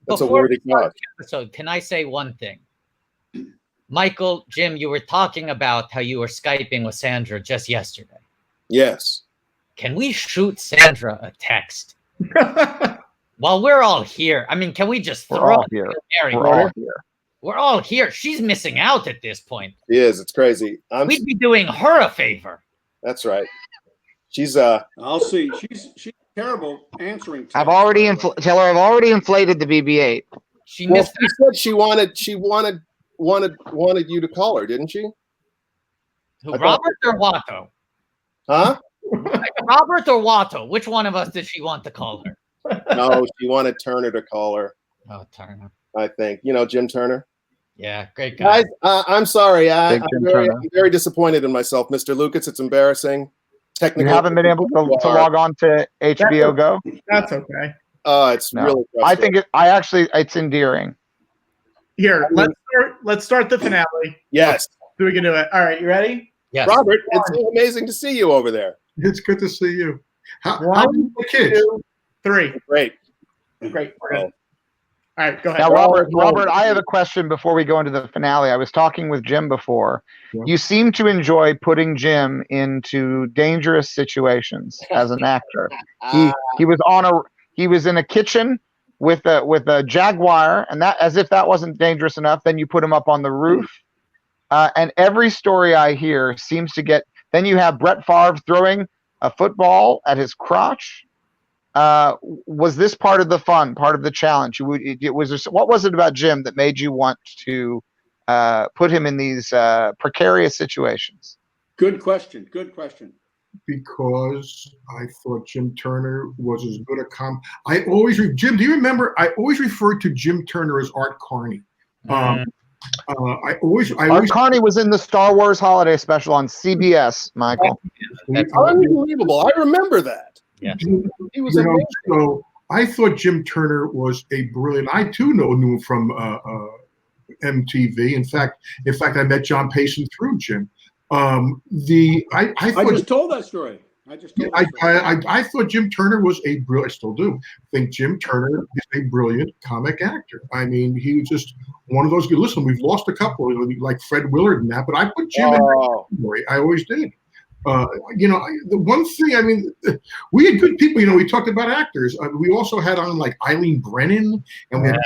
that's a worthy cause. So can I say one thing? Michael, Jim, you were talking about how you were Skyping with Sandra just yesterday. Yes. Can we shoot Sandra a text? While we're all here. I mean, can we just throw it here? We're all here. We're all here. She's missing out at this point. She is. It's crazy. We'd be doing her a favor. That's right. She's I'll see. She's terrible answering. I've already tell her I've already inflated the BB-8. She missed. She said she wanted you to call her, didn't she? Who, Robert or Watto? Huh? Robert or Watto? Which one of us did she want to call her? No, she wanted Turner to call her. Oh, Turner. I think Jim Turner. Yeah, great guy. Guys, I'm sorry. I'm Turner. very disappointed in myself, Mr. Lucas. It's embarrassing. You haven't been able to log on to HBO Go. That's okay. It's really. I think it's endearing. Here, let's start the finale. Yes. So we can do it. All right, you ready? Yes. Robert, it's so amazing to see you over there. It's good to see you. How are the kids? 2, 3. Great. Great. All right, go ahead. Now, Robert, I have a question before we go into the finale. I was talking with Jim before. Yeah. You seem to enjoy putting Jim into dangerous situations as an actor. He was in a kitchen with a jaguar, and that, as if that wasn't dangerous enough, then you put him up on the roof. And every story I hear seems to get. Then you have Brett Favre throwing a football at his crotch. Was this part of the fun, part of the challenge? What was it about Jim that made you want to put him in these precarious situations? Good question. Because I thought Jim Turner was as good a Jim, do you remember? I always referred to Jim Turner as Art Carney. Art Carney was in the Star Wars Holiday Special on CBS, Michael. That's unbelievable. I remember that. Yeah. He was amazing. So I thought Jim Turner was a brilliant. I too knew him from MTV. In fact, I met John Payson through Jim. I just told that story. I thought Jim Turner was a brilliant. I still do think Jim Turner is a brilliant comic actor. I mean, he was just one of those. Listen, we've lost a couple, like Fred Willard and that, but I put Jim in that category. I always did. The one thing, I mean, we had good people. We talked about actors. We also had on like Eileen Brennan, and we had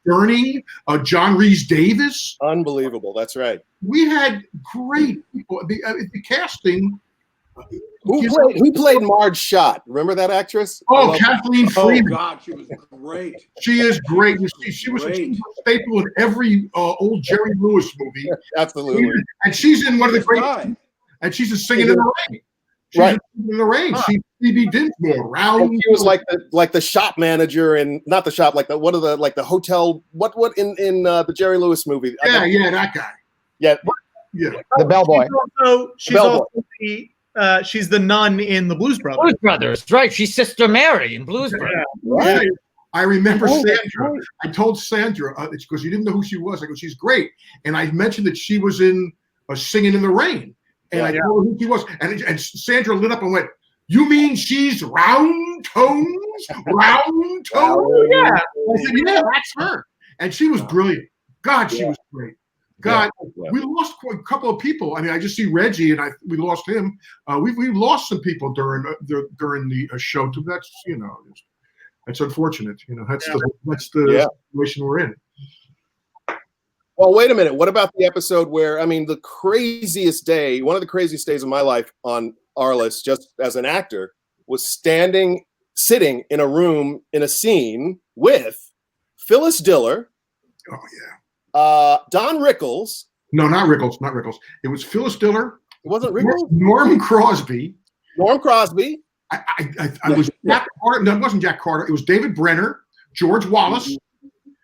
Burning, John Rhys Davis. Unbelievable. That's right. We had great people. The casting. Who played Marge Schott? Remember that actress? Oh, Kathleen Freeman. Oh God, she was great. She is great. You see, she was a staple in every old Jerry Lewis movie. Absolutely. And she's in one of the great. And she's just singing in the rain. She's in the rain. She's Phoebe Dinsmore. Round. She was like the shop manager and not the shop, like the hotel. What in the Jerry Lewis movie? Yeah, that guy. Yeah. The bellboy. She's the nun in the Blues Brothers. Blues Brothers, right? She's Sister Mary in Blues Brothers. Right. I remember Sandra. Right. I told Sandra because you didn't know who she was. I go, she's great, and I mentioned that she was in Singing in the Rain, and I told her who she was, and Sandra lit up and went, "You mean she's Round Tones? Round Tones?" Yeah. I said, "Yeah, that's her," and she was brilliant. God, she was great. God, we lost a couple of people. I mean, I just see Reggie, and we lost him. We lost some people during the show. That's that's unfortunate. That's the situation we're in. Well, wait a minute. What about the episode where one of the craziest days of my life on Arliss, just as an actor, was sitting in a room in a scene with Phyllis Diller. Oh yeah. Don Rickles. No, not Rickles. It was Phyllis Diller. It wasn't Rickles? Norm Crosby. I was Jack Carter. No, it wasn't Jack Carter. It was David Brenner, George Wallace.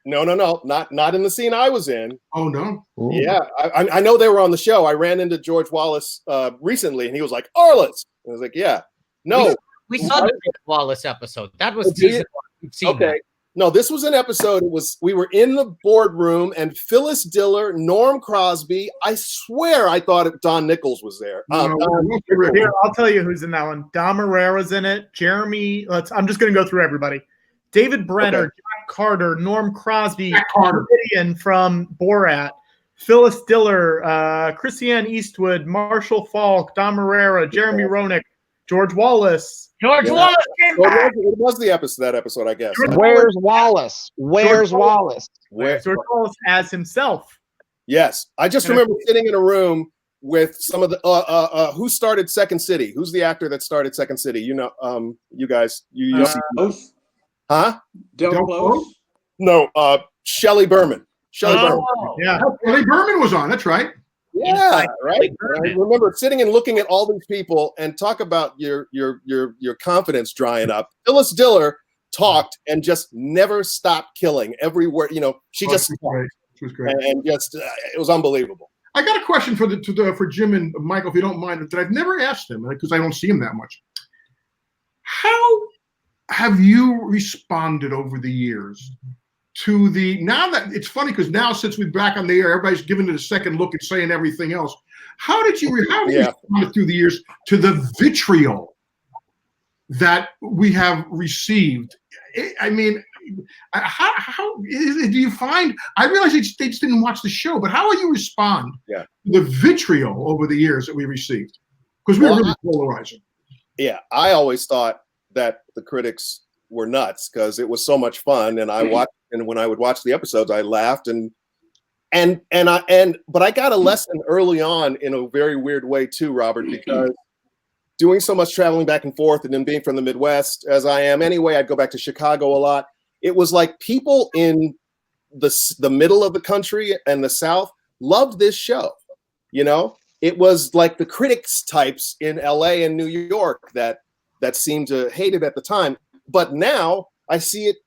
No, not in the scene I was in. Oh no. Yeah, I know they were on the show. I ran into George Wallace recently, and he was like, "Arliss." I was like, "Yeah." No, we saw the George Wallace episode. That was season 1. Okay. No, this was an episode. We were in the boardroom, and Phyllis Diller, Norm Crosby. I swear, I thought Don Nichols was there. Here, I'll tell you who's in that one. Dom Herrera's in it. Jeremy. I'm just going to go through everybody. David Brenner, Jack Carter, Norm Crosby, Gideon from Borat, Phyllis Diller, Christiane Eastwood, Marshall Falk, Dom Herrera, Jeremy Roenick, George Wallace. Wallace came back. It was that episode, I guess. Where's Wallace? Where's Wallace? George Wallace as himself. Yes. I just remember sitting in a room with some of the who started Second City? Who's the actor that started Second City? You guys. Huh? Del Close? No, Shelley Berman. Berman. Yeah. Shelley Berman was on. That's right. Yeah, right. I remember sitting and looking at all these people and talk about your confidence drying up. Phyllis Diller talked and just never stopped killing every word. She just talked. She was great. And just it was unbelievable. I got a question for Jim and Michael, if you don't mind, that I've never asked him because I don't see him that much. How have you responded over the years to now that it's funny because now since we're back on the air, everybody's giving it a second look and saying everything else. How did you respond through the years to the vitriol that we have received? I mean, how do you find? I realize they just didn't watch the show, but how will you respond to the vitriol over the years that we received? Because we were really polarizing. Yeah, I always thought that the critics were nuts because it was so much fun, and when I would watch the episodes, I laughed but I got a lesson early on in a very weird way too, Robert, because doing so much traveling back and forth and then being from the Midwest as I am anyway, I'd go back to Chicago a lot. It was like people in the middle of the country and the South loved this show. It was like the critics types in LA and New York that seemed to hate it at the time. But now I see it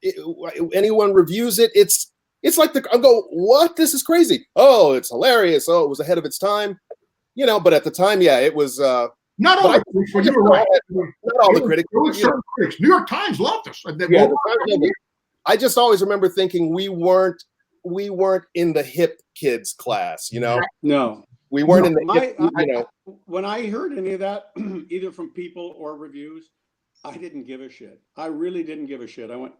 anyone reviews it, it's like I go, what? This is crazy. Oh, it's hilarious. Oh, it was ahead of its time. But at the time, it was not all the critics. You were right. Not all the critics. Certain critics. New York Times loved us. I just always remember thinking we weren't we weren't in the hip kids class, you know. No, we weren't in the hip, you know. When I heard any of that, either from people or reviews, I didn't give a shit. I really didn't give a shit. I went,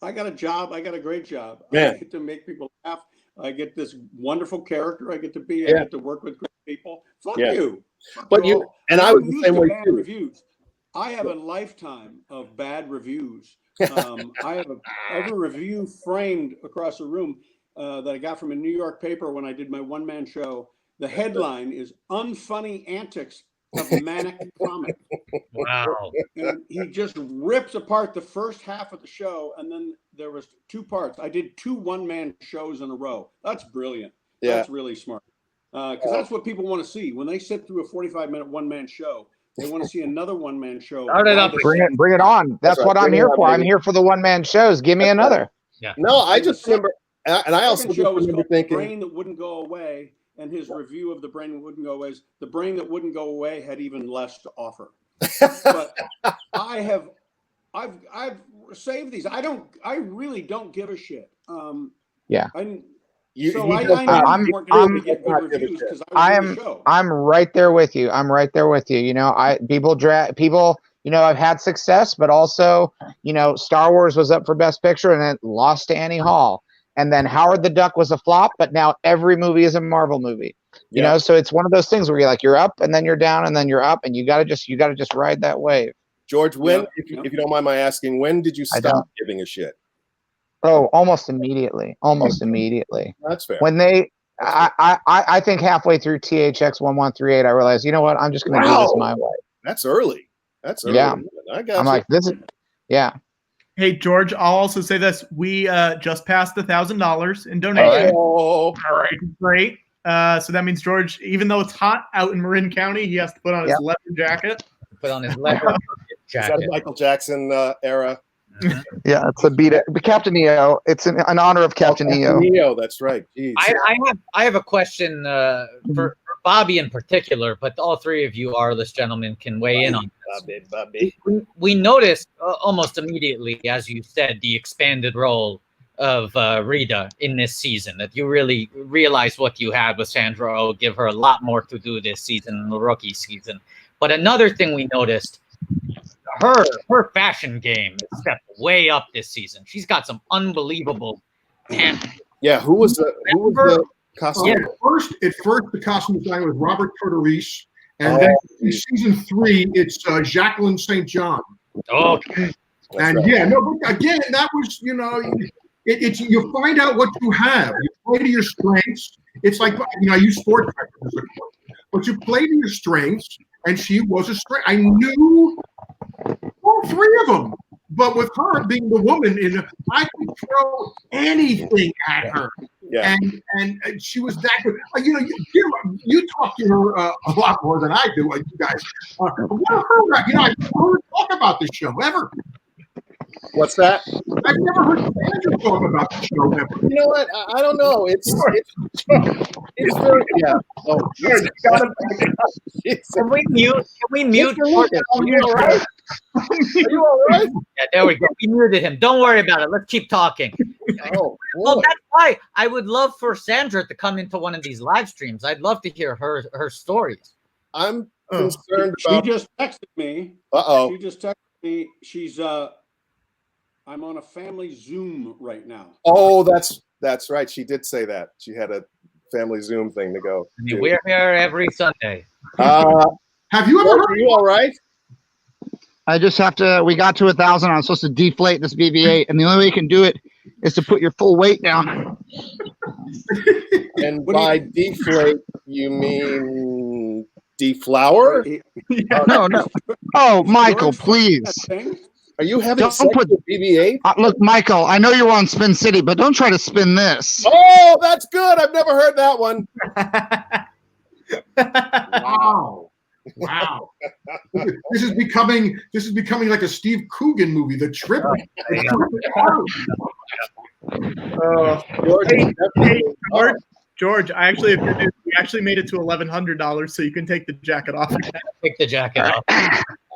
I got a job. I got a great job. Yeah. I get to make people laugh. I get this wonderful character. I get to be. Yeah. I get to work with great people. Fuck Yeah. you. But you all. and I was the used same to way bad too. reviews. I have a lifetime of bad reviews. I have a review framed across the room that I got from a New York paper when I did my one-man show. The headline is "Unfunny Antics of Manic Comic." Wow. And he just rips apart the first half of the show, and then there was 2 parts. I did 2 one-man shows in a row. That's brilliant. Yeah. That's really smart. Because that's what people want to see. When they sit through a 45-minute one-man show, they want to see another one-man show. Start it up. Bring it on. That's right. what I'm Bring it here on, for. I'm baby. here for the one-man shows. Give me another. Yeah. No, I just remember, and I also Second just show was remember called thinking, The Brain That Wouldn't Go Away, and his review of The Brain That Wouldn't Go Away is The Brain That Wouldn't Go Away had even less to offer. But I've saved these. I really don't give a shit. Yeah. I'm right there with you. I'm right there with you. You know, people, you know, I've had success, but also, you know, Star Wars was up for Best Picture and it lost to Annie Hall. And then Howard the Duck was a flop, but now every movie is a Marvel movie. You know, so it's one of those things where you're like, you're up and then you're down and then you're up, and you gotta just ride that wave. George, when, if you don't mind my asking, when did you stop giving a shit? Oh, almost immediately. Almost immediately. That's fair. When I think halfway through THX 1138, I realized, you know what, I'm just gonna do this my way. That's early. That's early. Yeah. I got I'm like, this is Hey, George, I'll also say this. We just passed $1,000 in donation. Oh, all right. Great. So that means George, even though it's hot out in Marin County, he has to put on his leather jacket. Put on his leather jacket. Is that a Michael Jackson era? Yeah, it's a beat. Captain EO. It's in honor of Captain EO. EO, that's right. Jeez. I have a question for Bobby in particular, but all 3 of you Arliss gentlemen can weigh in on this. Bobby. We noticed almost immediately, as you said, the expanded role of Rita in this season, that you really realized what you had with Sandra Oh, give her a lot more to do this season than the rookie season. But another thing we noticed, her fashion game is stepped way up this season. She's got some unbelievable talent. Yeah, who was the costume? At first, the costume designer was Robert Tortorese, and then in season 3, it's Jacqueline St. John. Okay. And but again, that was, you know, it's you find out what you have. You play to your strengths. It's like, you know, I use sports references, but you play to your strengths, and she was a strength. I knew all 3 of them, but with her being the woman, I could throw anything at her. Yeah. And she was that good. You know, you talk to her a lot more than I do, like you guys. What are her? You know, I've never heard her talk about this show ever. What's that? I've never heard Sandra talk about the show ever. You know what? I don't know. It's very, yeah. Oh, Can we mute? Are you all right? Are you all right? Yeah, there we go. We muted him. Don't worry about it. Let's keep talking. Oh, well, that's why I would love for Sandra to come into one of these live streams. I'd love to hear her stories. I'm concerned about. She just texted me. Uh-oh. She just texted me. She's I'm on a family Zoom right now. Oh, that's right. She did say that. She had a family Zoom thing to go. I mean, we're here every Sunday. Have you ever heard? Are you all right? I just have to. We got to 1,000. I'm supposed to deflate this BB-8, and the only way you can do it is to put your full weight down. And by deflate, you mean deflower? No. Oh, Michael, please. Are you having Don't sex put with BB-8? Look, Michael, I know you're on Spin City, but don't try to spin this. Oh, that's good. I've never heard that one. Wow. This is becoming like a Steve Coogan movie, The Trip. George, I actually have good news. We actually made it to $1,100, so you can take the jacket off. Take the jacket off.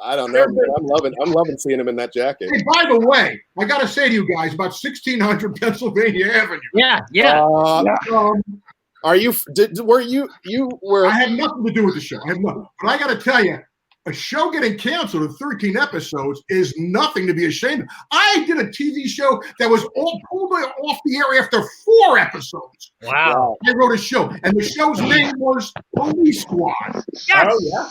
I don't know. Man. I'm loving seeing him in that jacket. Hey, by the way, I got to say to you guys about 1600 Pennsylvania Avenue. Yeah. Are you? Were you were? I had nothing to do with the show. I have nothing. But I got to tell you, a show getting canceled in 13 episodes is nothing to be ashamed of. I did a TV show that was all pulled off the air after 4 episodes. Wow. I wrote a show, and the show's name was Police Squad. Yes. Oh, yeah.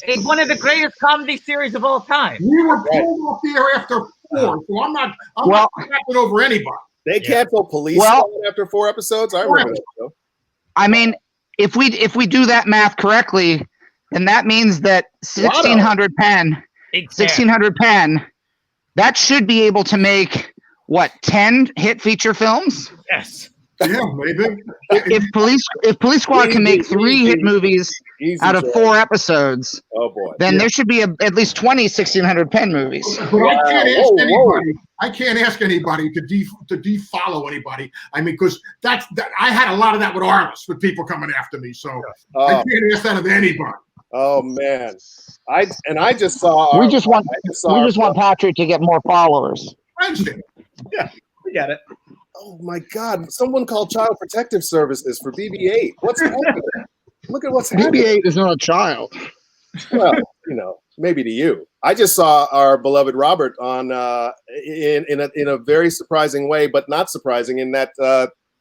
It's one of the greatest comedy series of all time. We were pulled off the air after 4, so I'm not crapping over anybody. They canceled Police Squad after 4 episodes. I remember that show. I mean, if we do that math correctly, then that means that 1600 pen, that should be able to make what 10 hit feature films? Yes. Yeah, maybe. If Police Squad can make 3 hit movies out of 4 episodes, oh boy, then there should be at least 20 1600 pen movies. But I can't ask anybody to defollow anybody. I mean, because that I had a lot of that with Arliss, with people coming after me. So I can't ask that of anybody. Oh man, I just saw. We just want Patrick to get more followers. Yeah, we got it. Oh my God! Someone called Child Protective Services for BB-8. What's happening? Look at what's happening. BB-8 is not a child. Well, maybe to you. I just saw our beloved Robert on in a very surprising way, but not surprising in that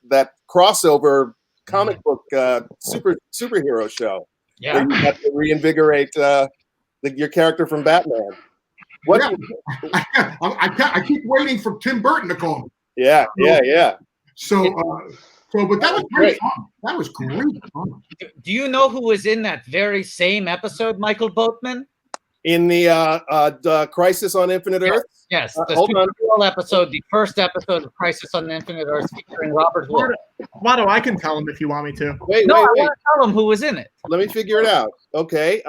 that crossover comic book superhero show. Yeah, where you have to reinvigorate your character from Batman. What? Yeah. I keep waiting for Tim Burton to call me. Yeah. So, but that was great fun. That was great fun. Do you know who was in that very same episode, Michael Boatman? In the Crisis on Infinite Earth? Yes. The Supergirl episode, the first episode of Crisis on Infinite Earth featuring Robert Wolf. Watto, I can tell him if you want me to. Wait. I want to tell him who was in it. Let me figure it out. Okay.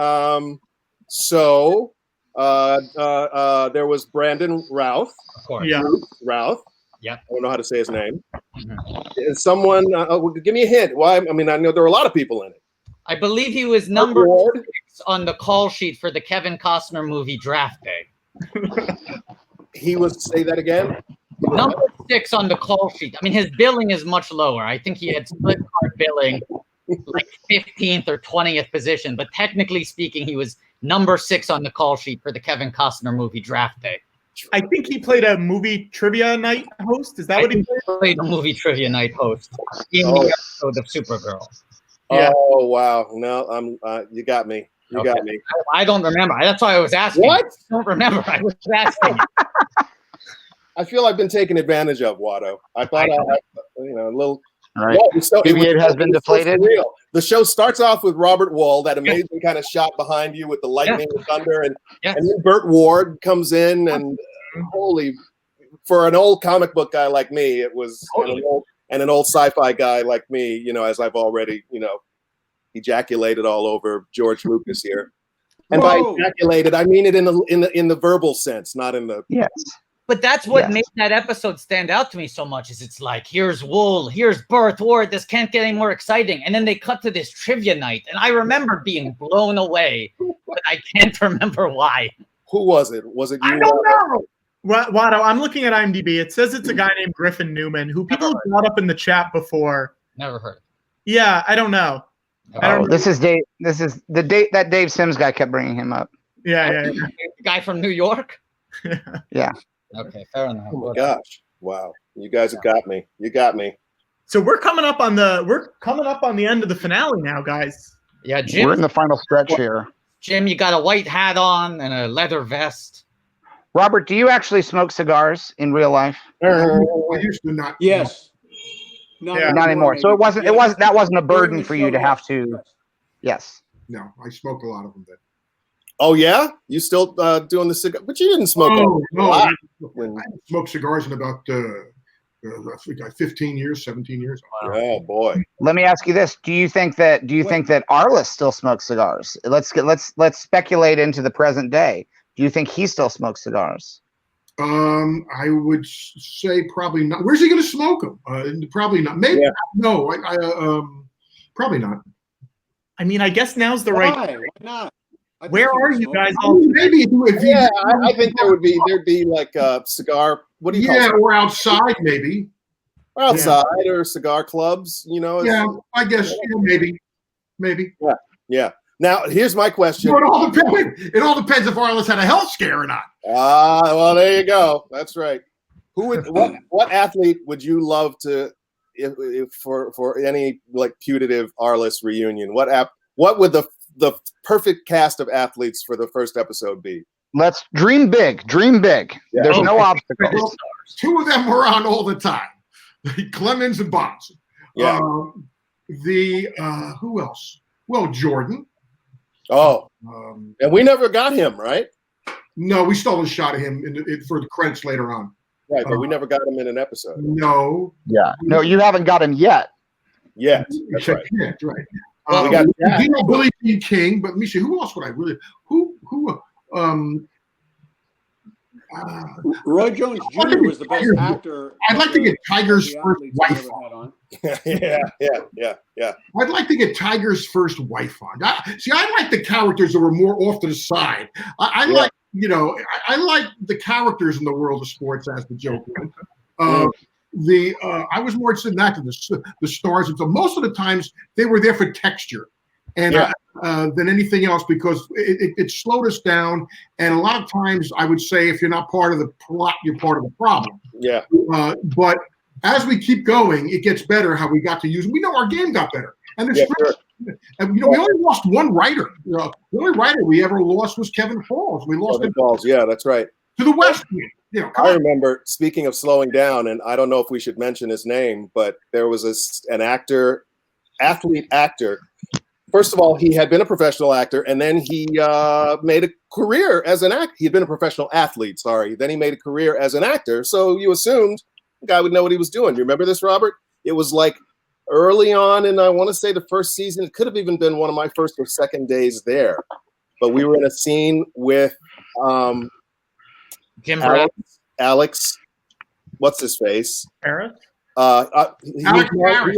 So there was Brandon Routh. Of course. Yeah. Routh. Yeah. I don't know how to say his name. Is someone give me a hint? Why? I mean, I know there are a lot of people in it. I believe he was number 6 on the call sheet for the Kevin Costner movie Draft Day. He was, say that again? Number 6 on the call sheet. I mean, his billing is much lower. I think he had split card billing, like 15th or 20th position. But technically speaking, he was number 6 on the call sheet for the Kevin Costner movie Draft Day. I think he played a movie trivia night host. Is that what he played? A movie trivia night host in the episode of Supergirl. Yeah. Oh wow! No, I'm. You got me. You got me. I don't remember. That's why I was asking. What? I don't remember. I was asking. I feel I've been taken advantage of, Watto. I thought I had, a little. All right. BB-8 has been deflated. Real. The show starts off with Robert Wall, that amazing kind of shot behind you with the lightning and thunder, and then Burt Ward comes in, and for an old comic book guy like me, it was an old sci-fi guy like me, as I've already, ejaculated all over George Lucas here. And by ejaculated, I mean it in the verbal sense, not in the But that's what made that episode stand out to me so much. Is it's like, here's Wool, here's Burt Ward. This can't get any more exciting. And then they cut to this trivia night, and I remember being blown away, but I can't remember why. Who was it? Was it you? I don't know. Watto, I'm looking at IMDb. It says it's a guy named Griffin Newman, who people have brought up in the chat before. Never heard. Yeah, I don't know. This is Dave. This is the date that Dave Sims guy kept bringing him up. Yeah. The guy from New York. Yeah. Okay, fair enough. Oh my gosh! Wow, you guys have got me. You got me. So we're coming up on the end of the finale now, guys. Yeah, Jim. We're in the final stretch here. Jim, you got a white hat on and a leather vest. Robert, do you actually smoke cigars in real life? I used to not. Yes. Not anymore. So that wasn't a burden for you to have to. Yes. No, I smoked a lot of them then. Oh yeah, you still doing the cigar? But you didn't smoke. No, I smoked cigars in about 15 years, 17 years. Oh boy. Let me ask you this: Do you think that Arless still smokes cigars? Let's speculate into the present day. Do you think he still smokes cigars? I would say probably not. Where's he going to smoke them? Probably not. Maybe no. Probably not. I mean, I guess now's the right. Why not? Where are you guys I all? mean, maybe if you, Yeah, I think there'd be like a cigar. What do you call yeah, it? or outside maybe. Outside or cigar clubs, you know. Yeah, I guess maybe. Yeah. Now here's my question. So it all depends if Arliss had a health scare or not. Well, there you go. That's right. Who would what athlete would you love to if for any like putative Arliss reunion? What would the perfect cast of athletes for the first episode be? Let's dream big. Dream big. Yeah. There's no Well, obstacles. two of them were on all the time. Clemens and Bonds. Yeah. Who else? Well, Jordan. Oh. And we never got him, right? No, we stole a shot of him for the credits later on. Right, but we never got him in an episode. No. Yeah. No, you haven't got him yet. Yes, that's right. Yeah, right. We got Jack. You know Billy Dean King, but let me see, who else would I really? Roy Jones Jr. was the best actor. I'd like to get Tiger's first wife on. Yeah. I'd like to get Tiger's first wife on. I like the characters that were more off to the side. I like, I like the characters in the world of sports as the joke went. I was more interested in that than the stars. And so most of the times they were there for texture and than anything else, because it slowed us down. And a lot of times I would say, if you're not part of the plot, you're part of the problem. Yeah. But as we keep going, it gets better how we got to use it. We know our game got better. And and we only lost one writer. The only writer we ever lost was Kevin Falls. We lost Kevin Falls, yeah, that's right. To the West. I remember, speaking of slowing down, and I don't know if we should mention his name, but there was an athlete actor. First of all, he had been a professional actor, and then he made a career as an actor. He had been a professional athlete, sorry. Then he made a career as an actor. So you assumed the guy would know what he was doing. You remember this, Robert? It was like early on, and I want to say the first season. It could have even been one of my first or second days there. But we were in a scene with Jim Alex, what's his face? Harris? Alex Harris.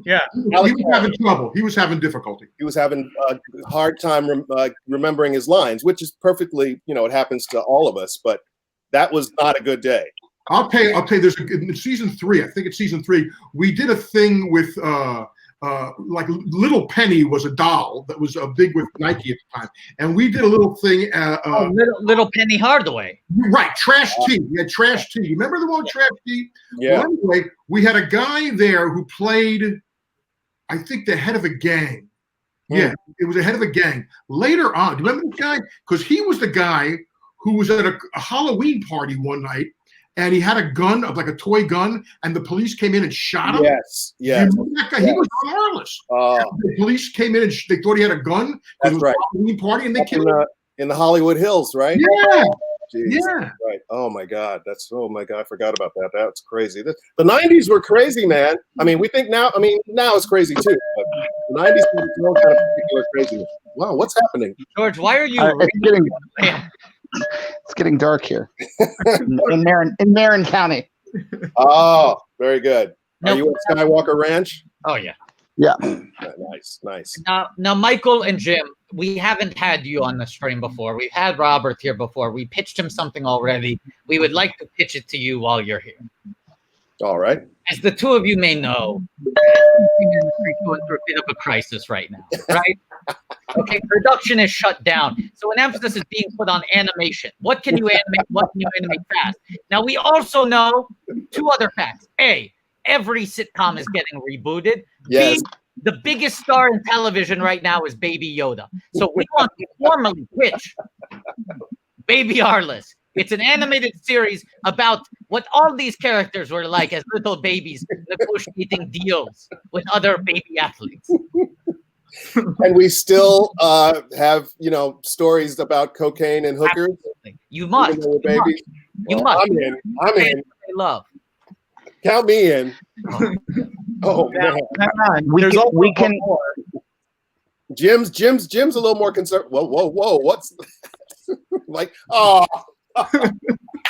Yeah. He was having trouble. He was having difficulty. He was having a hard time remembering his lines, which is perfectly, it happens to all of us, but that was not a good day. I'll tell you, there's in season 3, I think it's season 3, we did a thing with like Little Penny was a doll that was big with Nike at the time. And we did a little thing. Little Penny Hardaway. Right, Trash T. We had Trash T. You remember the one Trash T? Yeah. Well, anyway, we had a guy there who played, I think, the head of a gang. Yeah, it was the head of a gang. Later on, do you remember this guy? Because he was the guy who was at a Halloween party one night, and he had a gun, like a toy gun, and the police came in and shot him. Yes. You remember that guy? He was on Arliss. The police came in and they thought he had a gun. That's right. A Halloween party, and they killed him. In the Hollywood Hills, right? Yeah. Jeez. Yeah. Right. Oh my God. I forgot about that. That's crazy. The 90s were crazy, man. I mean, we think now it's crazy too. But the 90s was its own kind of particular craziness. Wow, what's happening? George, why are you It's getting dark here in Marin County. Oh, very good. Are you at Skywalker Ranch? Oh yeah. Yeah. Nice. Now, Michael and Jim, we haven't had you on the stream before. We've had Robert here before. We pitched him something already. We would like to pitch it to you while you're here. All right. As the two of you may know, we're going through a bit of a crisis right now, right? Okay, production is shut down. So an emphasis is being put on animation. What can you animate? What can you animate fast? Now, we also know 2 other facts. A, every sitcom is getting rebooted. Yes. B, the biggest star in television right now is Baby Yoda. So we want to formally pitch Baby Arliss. It's an animated series about what all these characters were like as little babies negotiating deals with other baby athletes. And we still have, stories about cocaine and hookers. Absolutely. You must. You must. I'm in. Love. Count me in. Oh man. We can. Jim's a little more concerned. Whoa! What's like? Oh.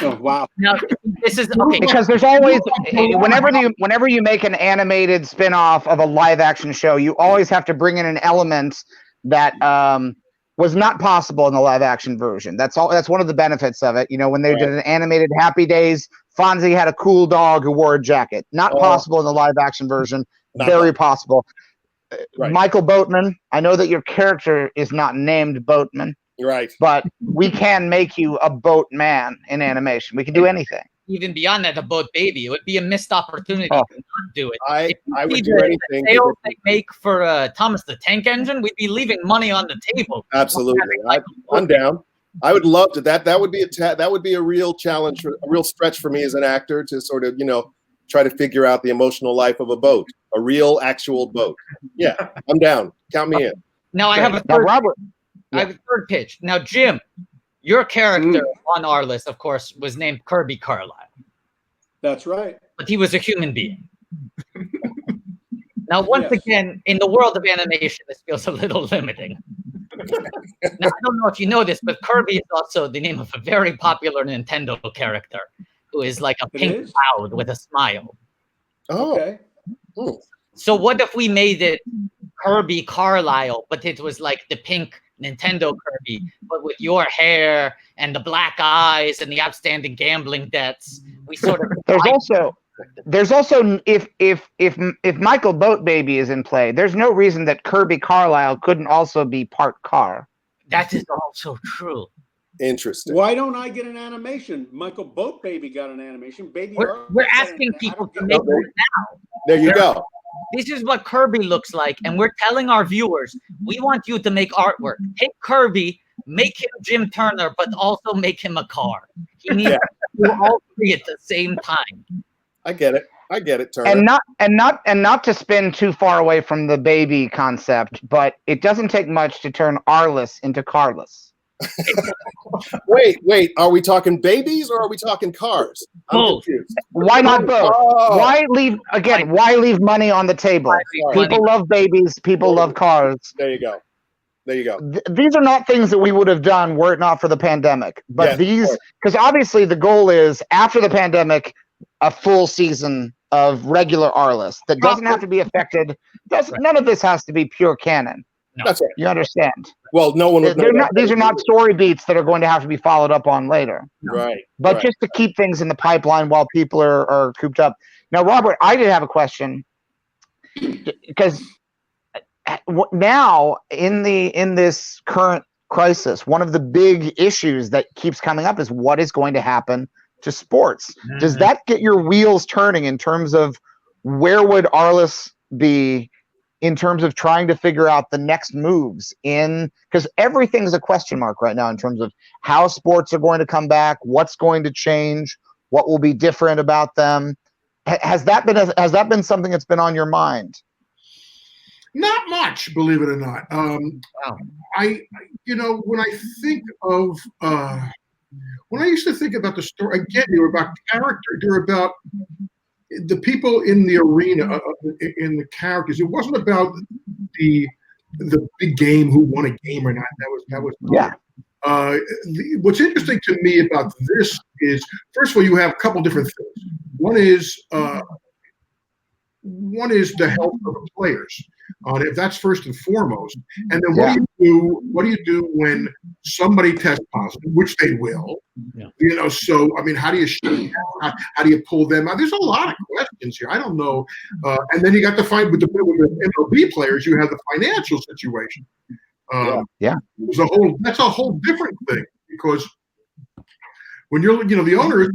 Oh wow! Now this is okay because there's always whenever you make an animated spin-off of a live action show, you always have to bring in an element that was not possible in the live action version. That's all. That's one of the benefits of it. You know, when they did an animated Happy Days, Fonzie had a cool dog who wore a jacket. Not possible in the live action version. Very possible. Michael Boatman, I know that your character is not named Boatman. Right. But we can make you a boat man in animation. We can do anything. Even beyond that, a boat baby. It would be a missed opportunity to not do it. I would do anything. The sales they make for Thomas the Tank Engine, we'd be leaving money on the table. Absolutely. I'm down. I would love to. That would be a real challenge, a real stretch for me as an actor to sort of, try to figure out the emotional life of a boat, a real actual boat. Yeah, I'm down. Count me in. Now I have a third pitch. Now, Jim, your character on Arliss, of course, was named Kirby Carlile. That's right. But he was a human being. Now, once again, in the world of animation, this feels a little limiting. Now, I don't know if you know this, but Kirby is also the name of a very popular Nintendo character who is like a pink cloud with a smile. Oh. Okay. So what if we made it Kirby Carlile, but it was like the pink Nintendo Kirby, but with your hair and the black eyes and the outstanding gambling debts? We sort of there's also if Michael Boat Baby is in play, there's no reason that Kirby Carlile couldn't also be part car. That is also true. Interesting. Why don't I get an animation? Michael Boat Baby got an animation. We're asking people to make it now. There you go. This is what Kirby looks like, and we're telling our viewers, we want you to make artwork. Take Kirby, make him Jim Turner, but also make him a car. He needs to do all three at the same time. I get it, Turner. And not to spin too far away from the baby concept, but it doesn't take much to turn Arless into Carless. Wait, are we talking babies or are we talking cars? Both. Why not both? Why leave money on the table? People love babies, people love cars. There you go. These are not things that we would have done were it not for the pandemic. But because obviously the goal is after the pandemic, a full season of regular Arliss that doesn't have to be affected. None of this has to be pure canon. No. That's right. You understand? Well, no one would know. These are not story beats that are going to have to be followed up on later. Right. But just to keep things in the pipeline while people are cooped up. Now, Robert, I did have a question because now in this current crisis, one of the big issues that keeps coming up is what is going to happen to sports. Does that get your wheels turning in terms of where would Arliss be in terms of trying to figure out the next moves because everything's a question mark right now in terms of how sports are going to come back, what's going to change, what will be different about them. Has that been something that's been on your mind? Not much, believe it or not. I when I think of when I used to think about the story, again, they were about character. They're about the people in the arena, in the characters. It wasn't about the big game, who won a game or not. That was what's interesting to me about this is, first of all, you have a couple different things. One is the health of the players. That's first and foremost. And then what do you do when somebody tests positive, which they will? Yeah. So I mean, how do you how do you pull them out? There's a lot of questions here. I don't know. And then you got to find with the MLB players, you have the financial situation. That's a whole different thing, because when the owners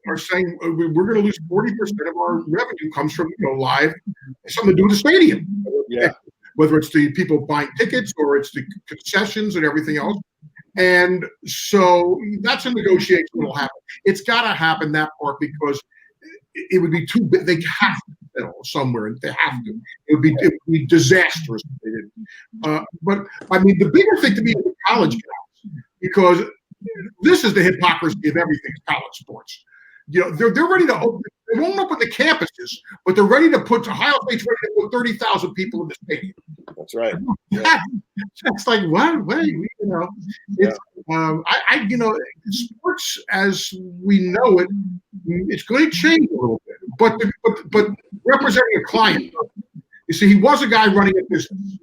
are saying we're going to lose 40% of our revenue comes from live, something to do with the stadium. Yeah. Whether it's the people buying tickets or it's the concessions and everything else. And so that's a negotiation that'll happen. It's got to happen, that part, because it would be too big. They have to settle somewhere. They have to. It would be disastrous if they didn't. But I mean, the bigger thing to me is the college guys, because this is the hypocrisy of everything college sports. They're ready to open. They won't open the campuses, but they're ready to put Ohio State's ready to put 30,000 people in the stadium. That's right. It's like what? It's, sports as we know it, it's going to change a little bit. But representing a client, you see, he was a guy running a business.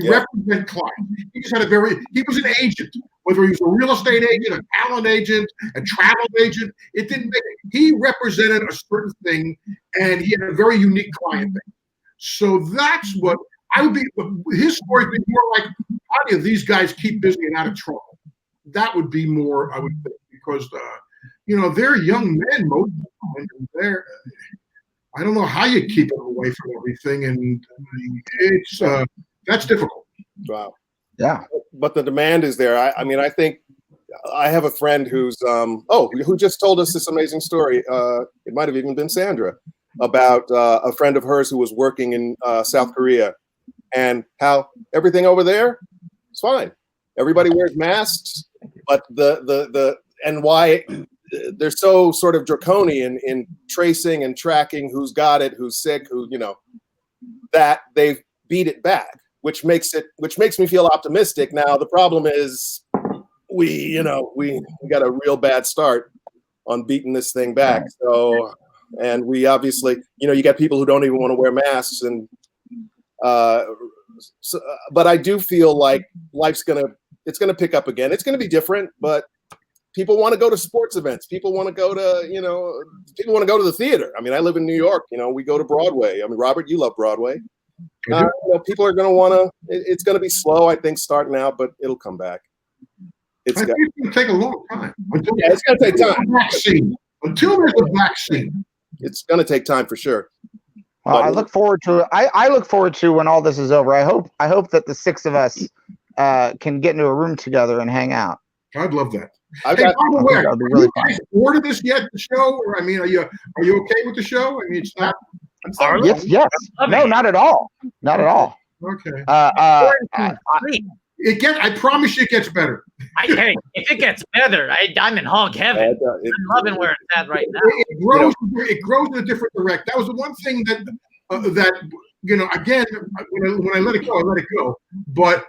He represented clients. He just had he was an agent, whether he was a real estate agent, a talent agent, a travel agent. It didn't make it. He represented a certain thing, and he had a very unique client base. So that's what I would be. His story would be more like, how do these guys keep busy and out of trouble? That would be more, I would think, because they're young men most of the time, and they're. I don't know how you keep them away from everything, and it's that's difficult. Wow. Yeah. But the demand is there. I mean, I think I have a friend who just told us this amazing story. It might have even been Sandra, about a friend of hers who was working in South Korea, and how everything over there is fine. Everybody wears masks, but and why they're so sort of draconian in tracing and tracking who's got it, who's sick, that they've beat it back, which makes me feel optimistic. Now the problem is we got a real bad start on beating this thing back. So, and we obviously, you got people who don't even want to wear masks, and but I do feel like it's gonna pick up again. It's gonna be different, but people want to go to sports events. People want to go to, people want to go to the theater. I mean, I live in New York. We go to Broadway. I mean, Robert, you love Broadway. People are going to want to. It's going to be slow, I think, starting out, but it'll come back. I think it's going to take a long time. It's going to take time. Until there's a vaccine. It's going to take time for sure. Well, I look forward to it. I look forward to when all this is over. I hope that the six of us can get into a room together and hang out. I'd love that. By the way, are you guys bored of this yet? The show, or I mean, are you okay with the show? I mean, it's not. Yes. No, not at all. Not at all. Okay. I promise you, it gets better. Hey, if it gets better, I'm in hog heaven. I'm loving where it's at right now. It grows in a different direction. That was the one thing that again, when I let it go, But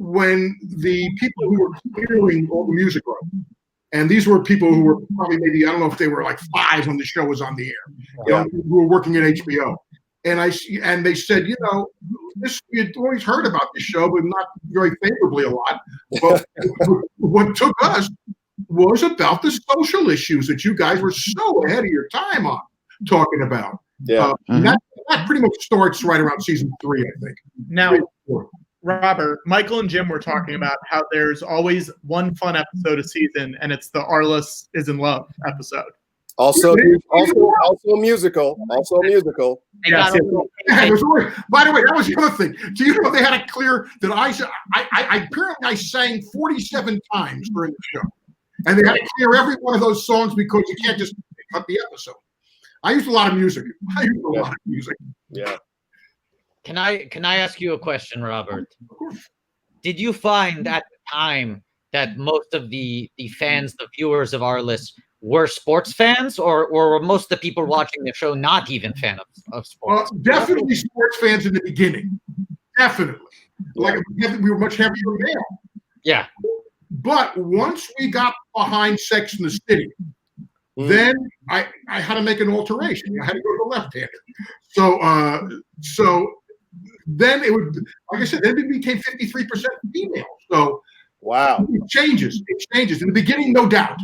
when the people who were clearing all the music wrote, and these were people who were probably maybe, I don't know if they were like 5 when the show was on the air, who were working at HBO. And they said, we'd always heard about this show, but not very favorably a lot. But what took us was about the social issues that you guys were so ahead of your time on talking about. Yeah. That pretty much starts right around season 3, I think. Now, Robert, Michael and Jim were talking about how there's always one fun episode a season, and it's the Arless is in Love episode. Also a musical. Yes. By the way, that was the other thing. Do you know they had it clear that I sang 47 times during the show, and they had to clear every one of those songs because you can't just cut the episode. I used a lot of music. Yeah. Can I ask you a question, Robert? Of course. Did you find at the time that most of the fans, the viewers of Arliss, were sports fans, or were most of the people watching the show not even fans of sports? Definitely sports fans in the beginning. Definitely. Like we were much heavier male. Yeah. But once we got behind Sex in the City, then I had to make an alteration. I had to go to the left-handed. So then it would, like I said, then it became 53% female. So wow, it changes. In the beginning, no doubt.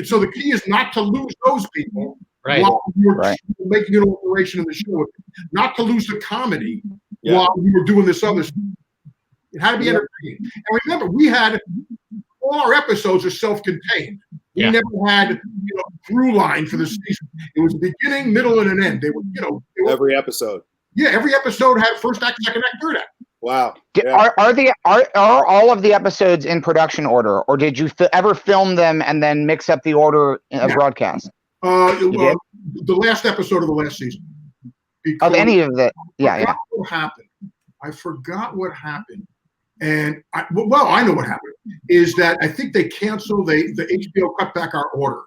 So the key is not to lose those people while you're making an alteration in the show. Not to lose the comedy while we were doing this other stuff. It had to be entertaining. And remember, we had all our episodes are self-contained. We never had through line for the season. It was a beginning, middle, and an end. They were every episode. Yeah, every episode had first act, second act, third act. Wow. Are all of the episodes in production order, or did you ever film them and then mix up the order of broadcast? The last episode of the last season. Of any of the What happened? I forgot what happened. And I know what happened is that I think they canceled. The HBO cut back our order.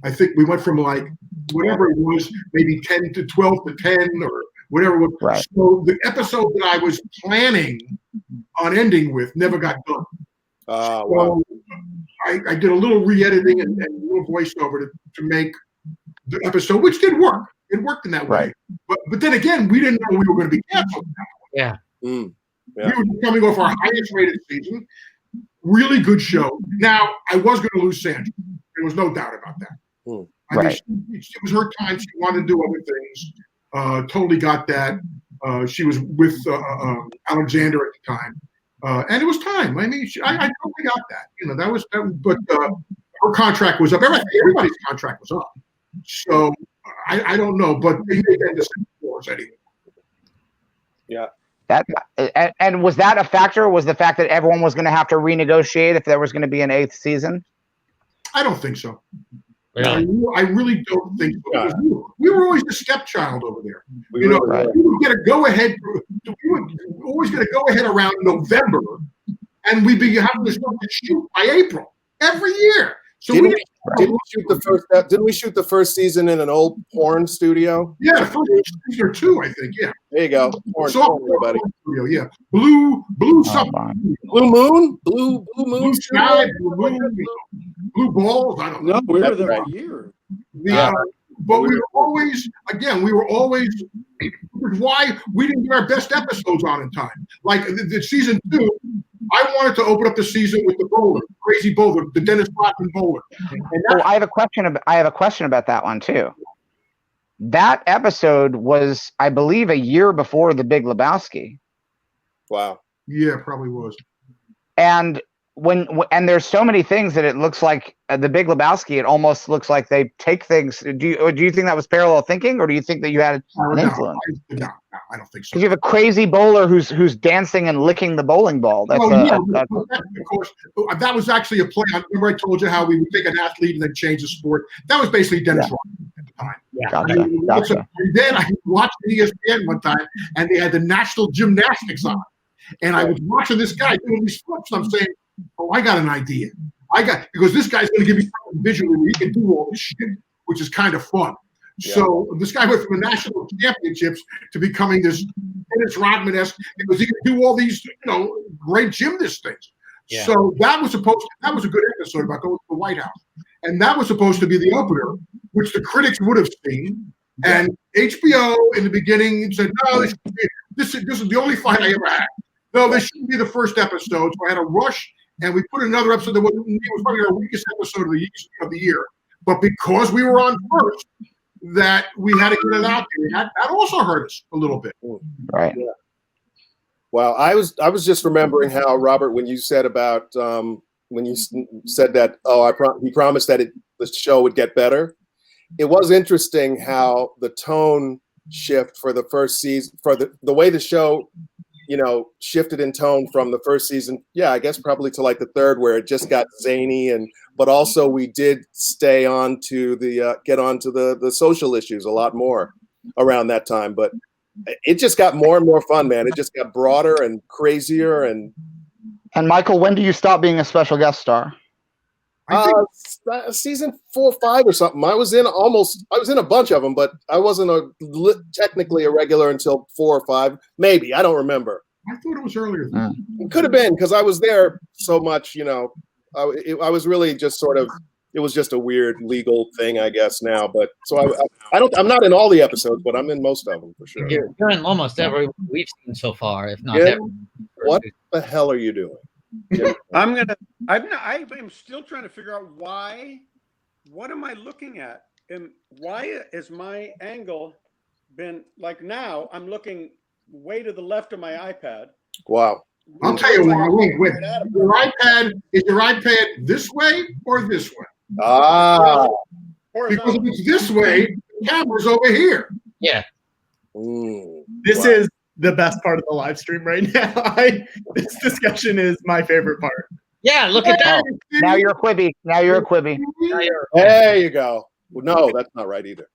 I think we went from like whatever it was, maybe 10 to 12 to 10 or whatever it was. Right. So the episode that I was planning on ending with never got done. Wow. I did a little re-editing and a little voiceover to make the episode, which did work. It worked in that way. But then again, we didn't know we were going to be canceled. Yeah. Yeah. We were coming off our highest rated season. Really good show. Now, I was going to lose Sandra. There was no doubt about that. I mean, it was her time. She wanted to do other things. Totally got that. She was with Alexander at the time. And it was time. I mean, I totally got that. You know, that was, but her contract was up. Everybody's contract was up. So I don't know, but they made that decision for us anyway. Yeah. That and was that a factor? Was the fact that everyone was going to have to renegotiate if there was going to be an 8th season? I don't think so. Really? I really don't think so. Yeah. We were always the stepchild over there. We were, right. We would get a go ahead. We were always get a go ahead around November, and we'd be having to start to shoot by April every year. So didn't we shoot the first season in an old porn studio? Yeah, the first season or 2, I think. Yeah. There you go. Porn studio, yeah. Blue something. Blue Moon? Blue Moon? Sky, Blue Balls. I don't know. No, we were there for years. But we were always, why we didn't get our best episodes on in time. Like the season 2, I wanted to open up the season with the bowler, crazy bowler, the Dennis Rodman bowler. I have a question about that one too. That episode was, I believe, a year before The Big Lebowski. Wow. Yeah, probably was. And and there's so many things that it looks like The Big Lebowski. It almost looks like they take things. Do you think that was parallel thinking, or do you think that you had an influence? No, I don't think so. Because you have a crazy bowler who's dancing and licking the bowling ball. That's of course. That was actually a play. I remember I told you how we would take an athlete and then change the sport. That was basically Dennis Rodman at the time. Yeah. Gotcha. And then I watched ESPN one time, and they had the national gymnastics on, and I was watching this guy doing these flips. And I'm saying, "Oh, I got an idea. Because this guy's going to give me something visually where he can do all this shit, which is kind of fun." Yeah. So this guy went from the national championships to becoming this Dennis Rodman-esque because he could do all these, great gymnast things. Yeah. So that was a good episode about going to the White House, and that was supposed to be the opener, which the critics would have seen. And HBO in the beginning said, "No, this is the only fight I ever had. No, this shouldn't be the first episode." So I had to rush. And we put another episode that was probably our weakest episode of the year. But because we were on first, that we had to get it out there. That also hurt us a little bit. Right. Yeah. Well, I was just remembering how, Robert, when you said about when you said that, he promised that the show would get better. It was interesting how the tone shift for the first season, for the way the show shifted in tone from the first season. Yeah, I guess probably to like the third, where it just got zany, but also we did stay on to get onto the social issues a lot more around that time. But it just got more and more fun, man. It just got broader and crazier. And Michael, when do you stop being a special guest star? Season 4 or 5 or something. I was in a bunch of them, but I wasn't technically a regular until 4 or 5, maybe. I don't remember. I thought it was earlier. It could have been because I was there so much. I was really just sort of. It was just a weird legal thing, I guess now. But so I'm not in all the episomes, but I'm in most of them for sure. You're in almost every we've seen so far, if not yeah. every. What the hell are you doing? I'm still trying to figure out why. What am I looking at? And why is my angle been like now? I'm looking way to the left of my iPad. Wow. I'll tell you why. Wait. Is your iPad this way or this way? Ah. Because if it's this way, the camera's over here. Yeah. This is the best part of the live stream right now. This discussion is my favorite part. Yeah, look at that. Now you're a Quibby. There you go. Well, no, that's not right either.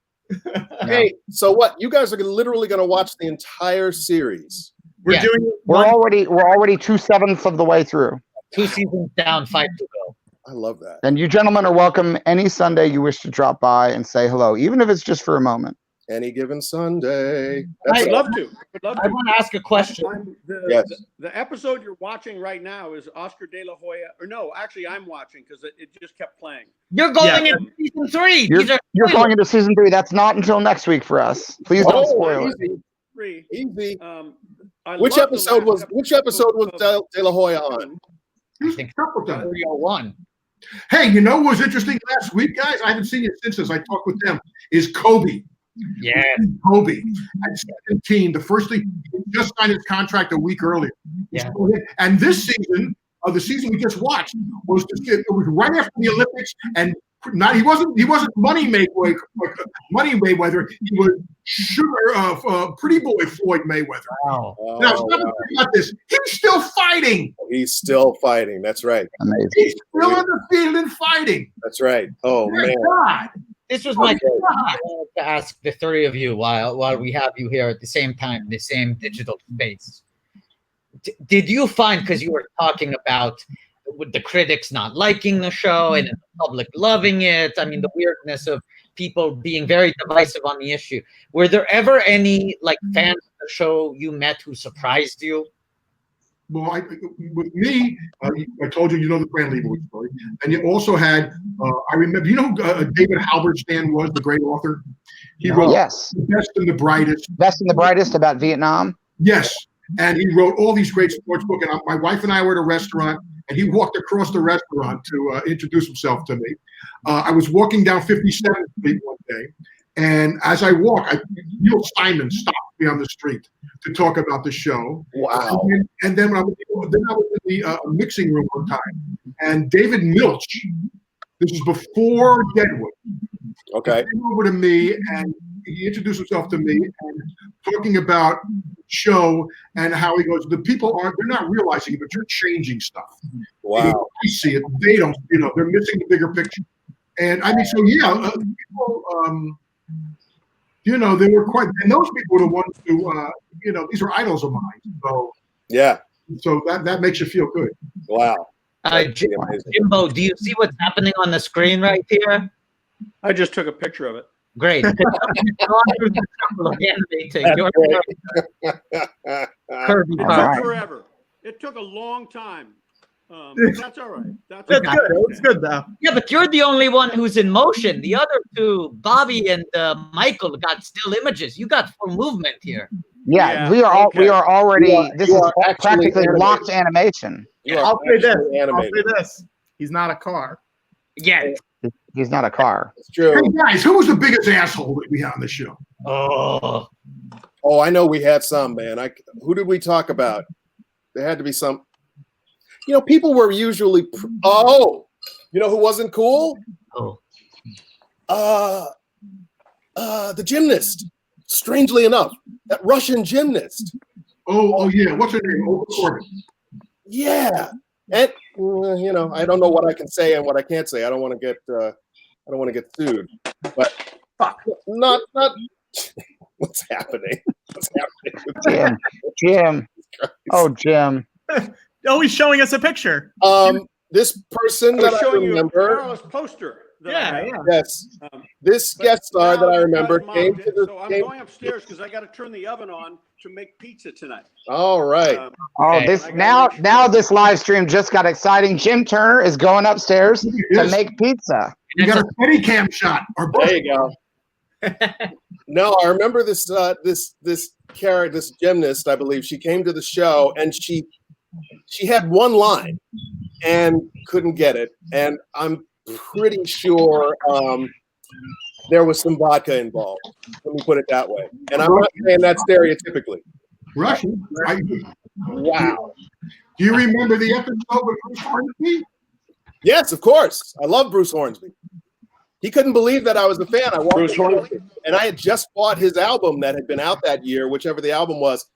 Hey, so what? You guys are literally going to watch the entire series. We're already 2/7 of the way through. 2 seasons down, 5 to go. I love that. And you gentlemen are welcome any Sunday you wish to drop by and say hello, even if it's just for a moment. Any given Sunday. I'd love to. I want to ask a question. The episode you're watching right now is Oscar De La Hoya. Or no, actually, I'm watching because it just kept playing. You're going into season 3. You're going into season 3. That's not until next week for us. Please don't spoil it. Easy. Which episode was De La Hoya on? I think couple times. 301. Hey, you know what was interesting last week, guys? I haven't seen it since as I talked with them. Is Kobe? Yeah, Kobe at 17. The first thing, he just signed his contract a week earlier. Yeah. And this season, the season we just watched, was right after the Olympics, and he wasn't Money Mayweather. He was Pretty Boy Floyd Mayweather. Wow. Now, about this, he's still fighting. He's still fighting. That's right. Amazing. He's still in the field and fighting. That's right. Oh man. God. This was my to ask the three of you while we have you here at the same time, the same digital space. Did you find, because you were talking about with the critics not liking the show and the public loving it, I mean, the weirdness of people being very divisive on the issue, were there ever any like fans of the show you met who surprised you? Well, with me, I told you know the Fran Lebowitz story, and you also had I remember, you know who David Halberstam was, the great author. He wrote Yes. The Best and the Brightest. Best and the Brightest about Vietnam. Yes, and he wrote all these great sports books. And my wife and I were at a restaurant, and he walked across the restaurant to introduce himself to me. I was walking down 57th Street one day, and as I walk, Neil Simon stopped me on the street to talk about the show. Wow. And then I was in the mixing room one time, and David Milch, this is before Deadwood, Okay. came over to me and he introduced himself to me and talking about the show and how he goes, they're not realizing it, but you're changing stuff. Wow. I see it. They don't, they're missing the bigger picture. And I mean, so yeah, people, they were quite, and those people were the ones who, these are idols of mine. So yeah. So that makes you feel good. Wow. Jimbo, do you see what's happening on the screen right here? I just took a picture of it. Great. Kirby, it took forever. It took a long time. That's all right. That's good. It's good though. Yeah, but you're the only one who's in motion. The other two, Bobby and Michael, got still images. You got full movement here. Yeah, we are already. This is practically locked animation. I'll say this. He's not a car. Yeah. He's not a car. It's true. Hey guys, who was the biggest asshole that we had on the show? Oh, I know we had some, man. Who did we talk about? There had to be some. People were usually. You know who wasn't cool? Oh. The gymnast. Strangely enough, that Russian gymnast. Oh yeah. What's her name? Yeah. And I don't know what I can say and what I can't say. I don't want to get sued. But not what's happening? What's happening? Jim. Oh, Jim. Oh, he's showing us a picture. This person that I remember. Carl's poster. Yes. This guest star that I remember came to the. So I'm going upstairs because I got to turn the oven on to make pizza tonight. All right. Now this live stream just got exciting. Jim Turner is going upstairs to make pizza. You got a steady cam shot. There you go. No, I remember this gymnast, I believe. She came to the show and she had one line and couldn't get it. And I'm pretty sure there was some vodka involved. Let me put it that way. And I'm not saying that stereotypically. Russian. Wow. Do you remember the episode with Bruce Hornsby? Yes, of course. I love Bruce Hornsby. He couldn't believe that I was a fan. I walked in, and I had just bought his album that had been out that year, whichever the album was.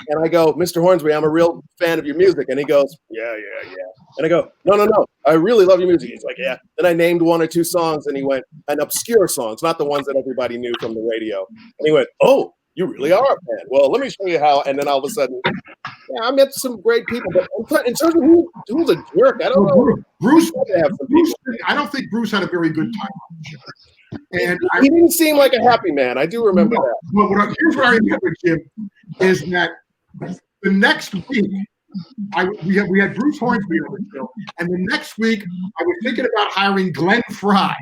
And I go, Mr. Hornsby, I'm a real fan of your music. And he goes, yeah. And I go, no, I really love your music. He's like, yeah. Then I named one or two songs, and he went, and obscure songs, not the ones that everybody knew from the radio. And he went, oh, you really are a fan. Well, let me show you how. And then all of a sudden, I met some great people. But in terms of who's a jerk, I don't know. Bruce, I don't think Bruce had a very good time on the show. And he didn't seem like a happy man. I do remember that. But here's what I remember, Jim, is that the next week, we had Bruce Hornsby on the show, and the next week I was thinking about hiring Glenn Fry.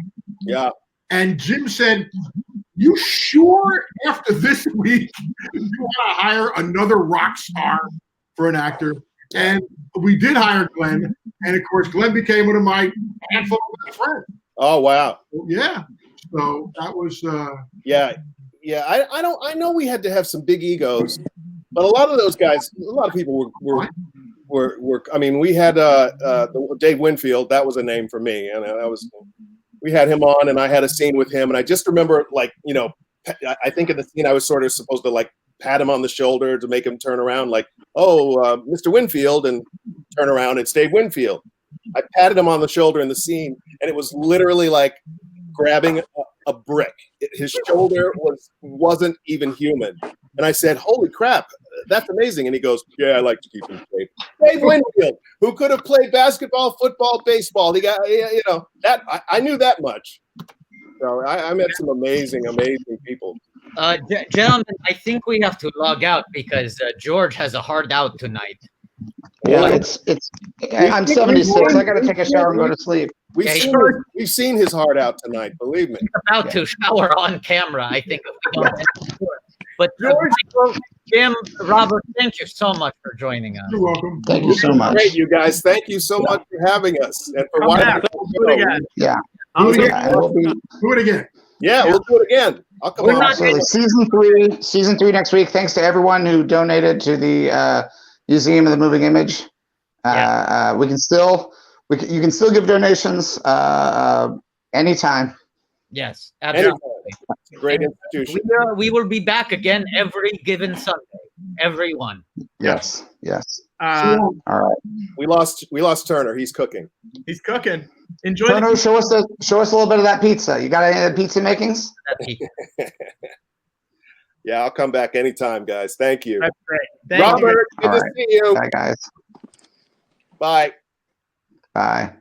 Yeah. And Jim said, You sure after this week you want to hire another rock star for an actor? And we did hire Glenn, and of course Glenn became one of my handful of best friends. Oh wow. Yeah. So that was Yeah. I know we had to have some big egos, but a lot of those guys, a lot of people were I mean, we had Dave Winfield, that was a name for me, and we had him on, and I had a scene with him, and I just remember, like, you know, I think in the scene I was sort of supposed to like pat him on the shoulder to make him turn around, like, oh, Mr. Winfield, and turn around, it's Dave Winfield. I patted him on the shoulder in the scene, and it was literally like grabbing a brick. His shoulder wasn't even human. And I said, holy crap, that's amazing. And he goes, yeah, I like to keep him safe. Dave Winfield, who could have played basketball, football, baseball. He got, you know, that I knew that much. So I met some amazing people. Gentlemen, I think we have to log out because George has a hard out tonight. Yeah, I'm 76. I got to take a shower and go to sleep. We've seen his heart out tonight. Believe me. He's about to shower on camera. I think. But George, Jim, Robert, thank you so much for joining us. You're welcome. Thank you so much. Great, you guys. Thank you so much for having us and for watching. Do it again. Yeah. Do it Yeah, and we'll be, Do it again. Yeah, we'll do it again. I'll come on. absolutely. Season three next week. Thanks to everyone who donated to the Museum of the Moving Image. You can still give donations anytime. Yes, absolutely. Great institution. We will be back again every given Sunday. Everyone. Yes. All right. We lost Turner. He's cooking. He's cooking. Enjoy. Turner, show us a little bit of that pizza. You got any of the pizza makings? Yeah, I'll come back anytime, guys. Thank you. That's great. Robert, good to see you. Bye, guys. Bye. Bye.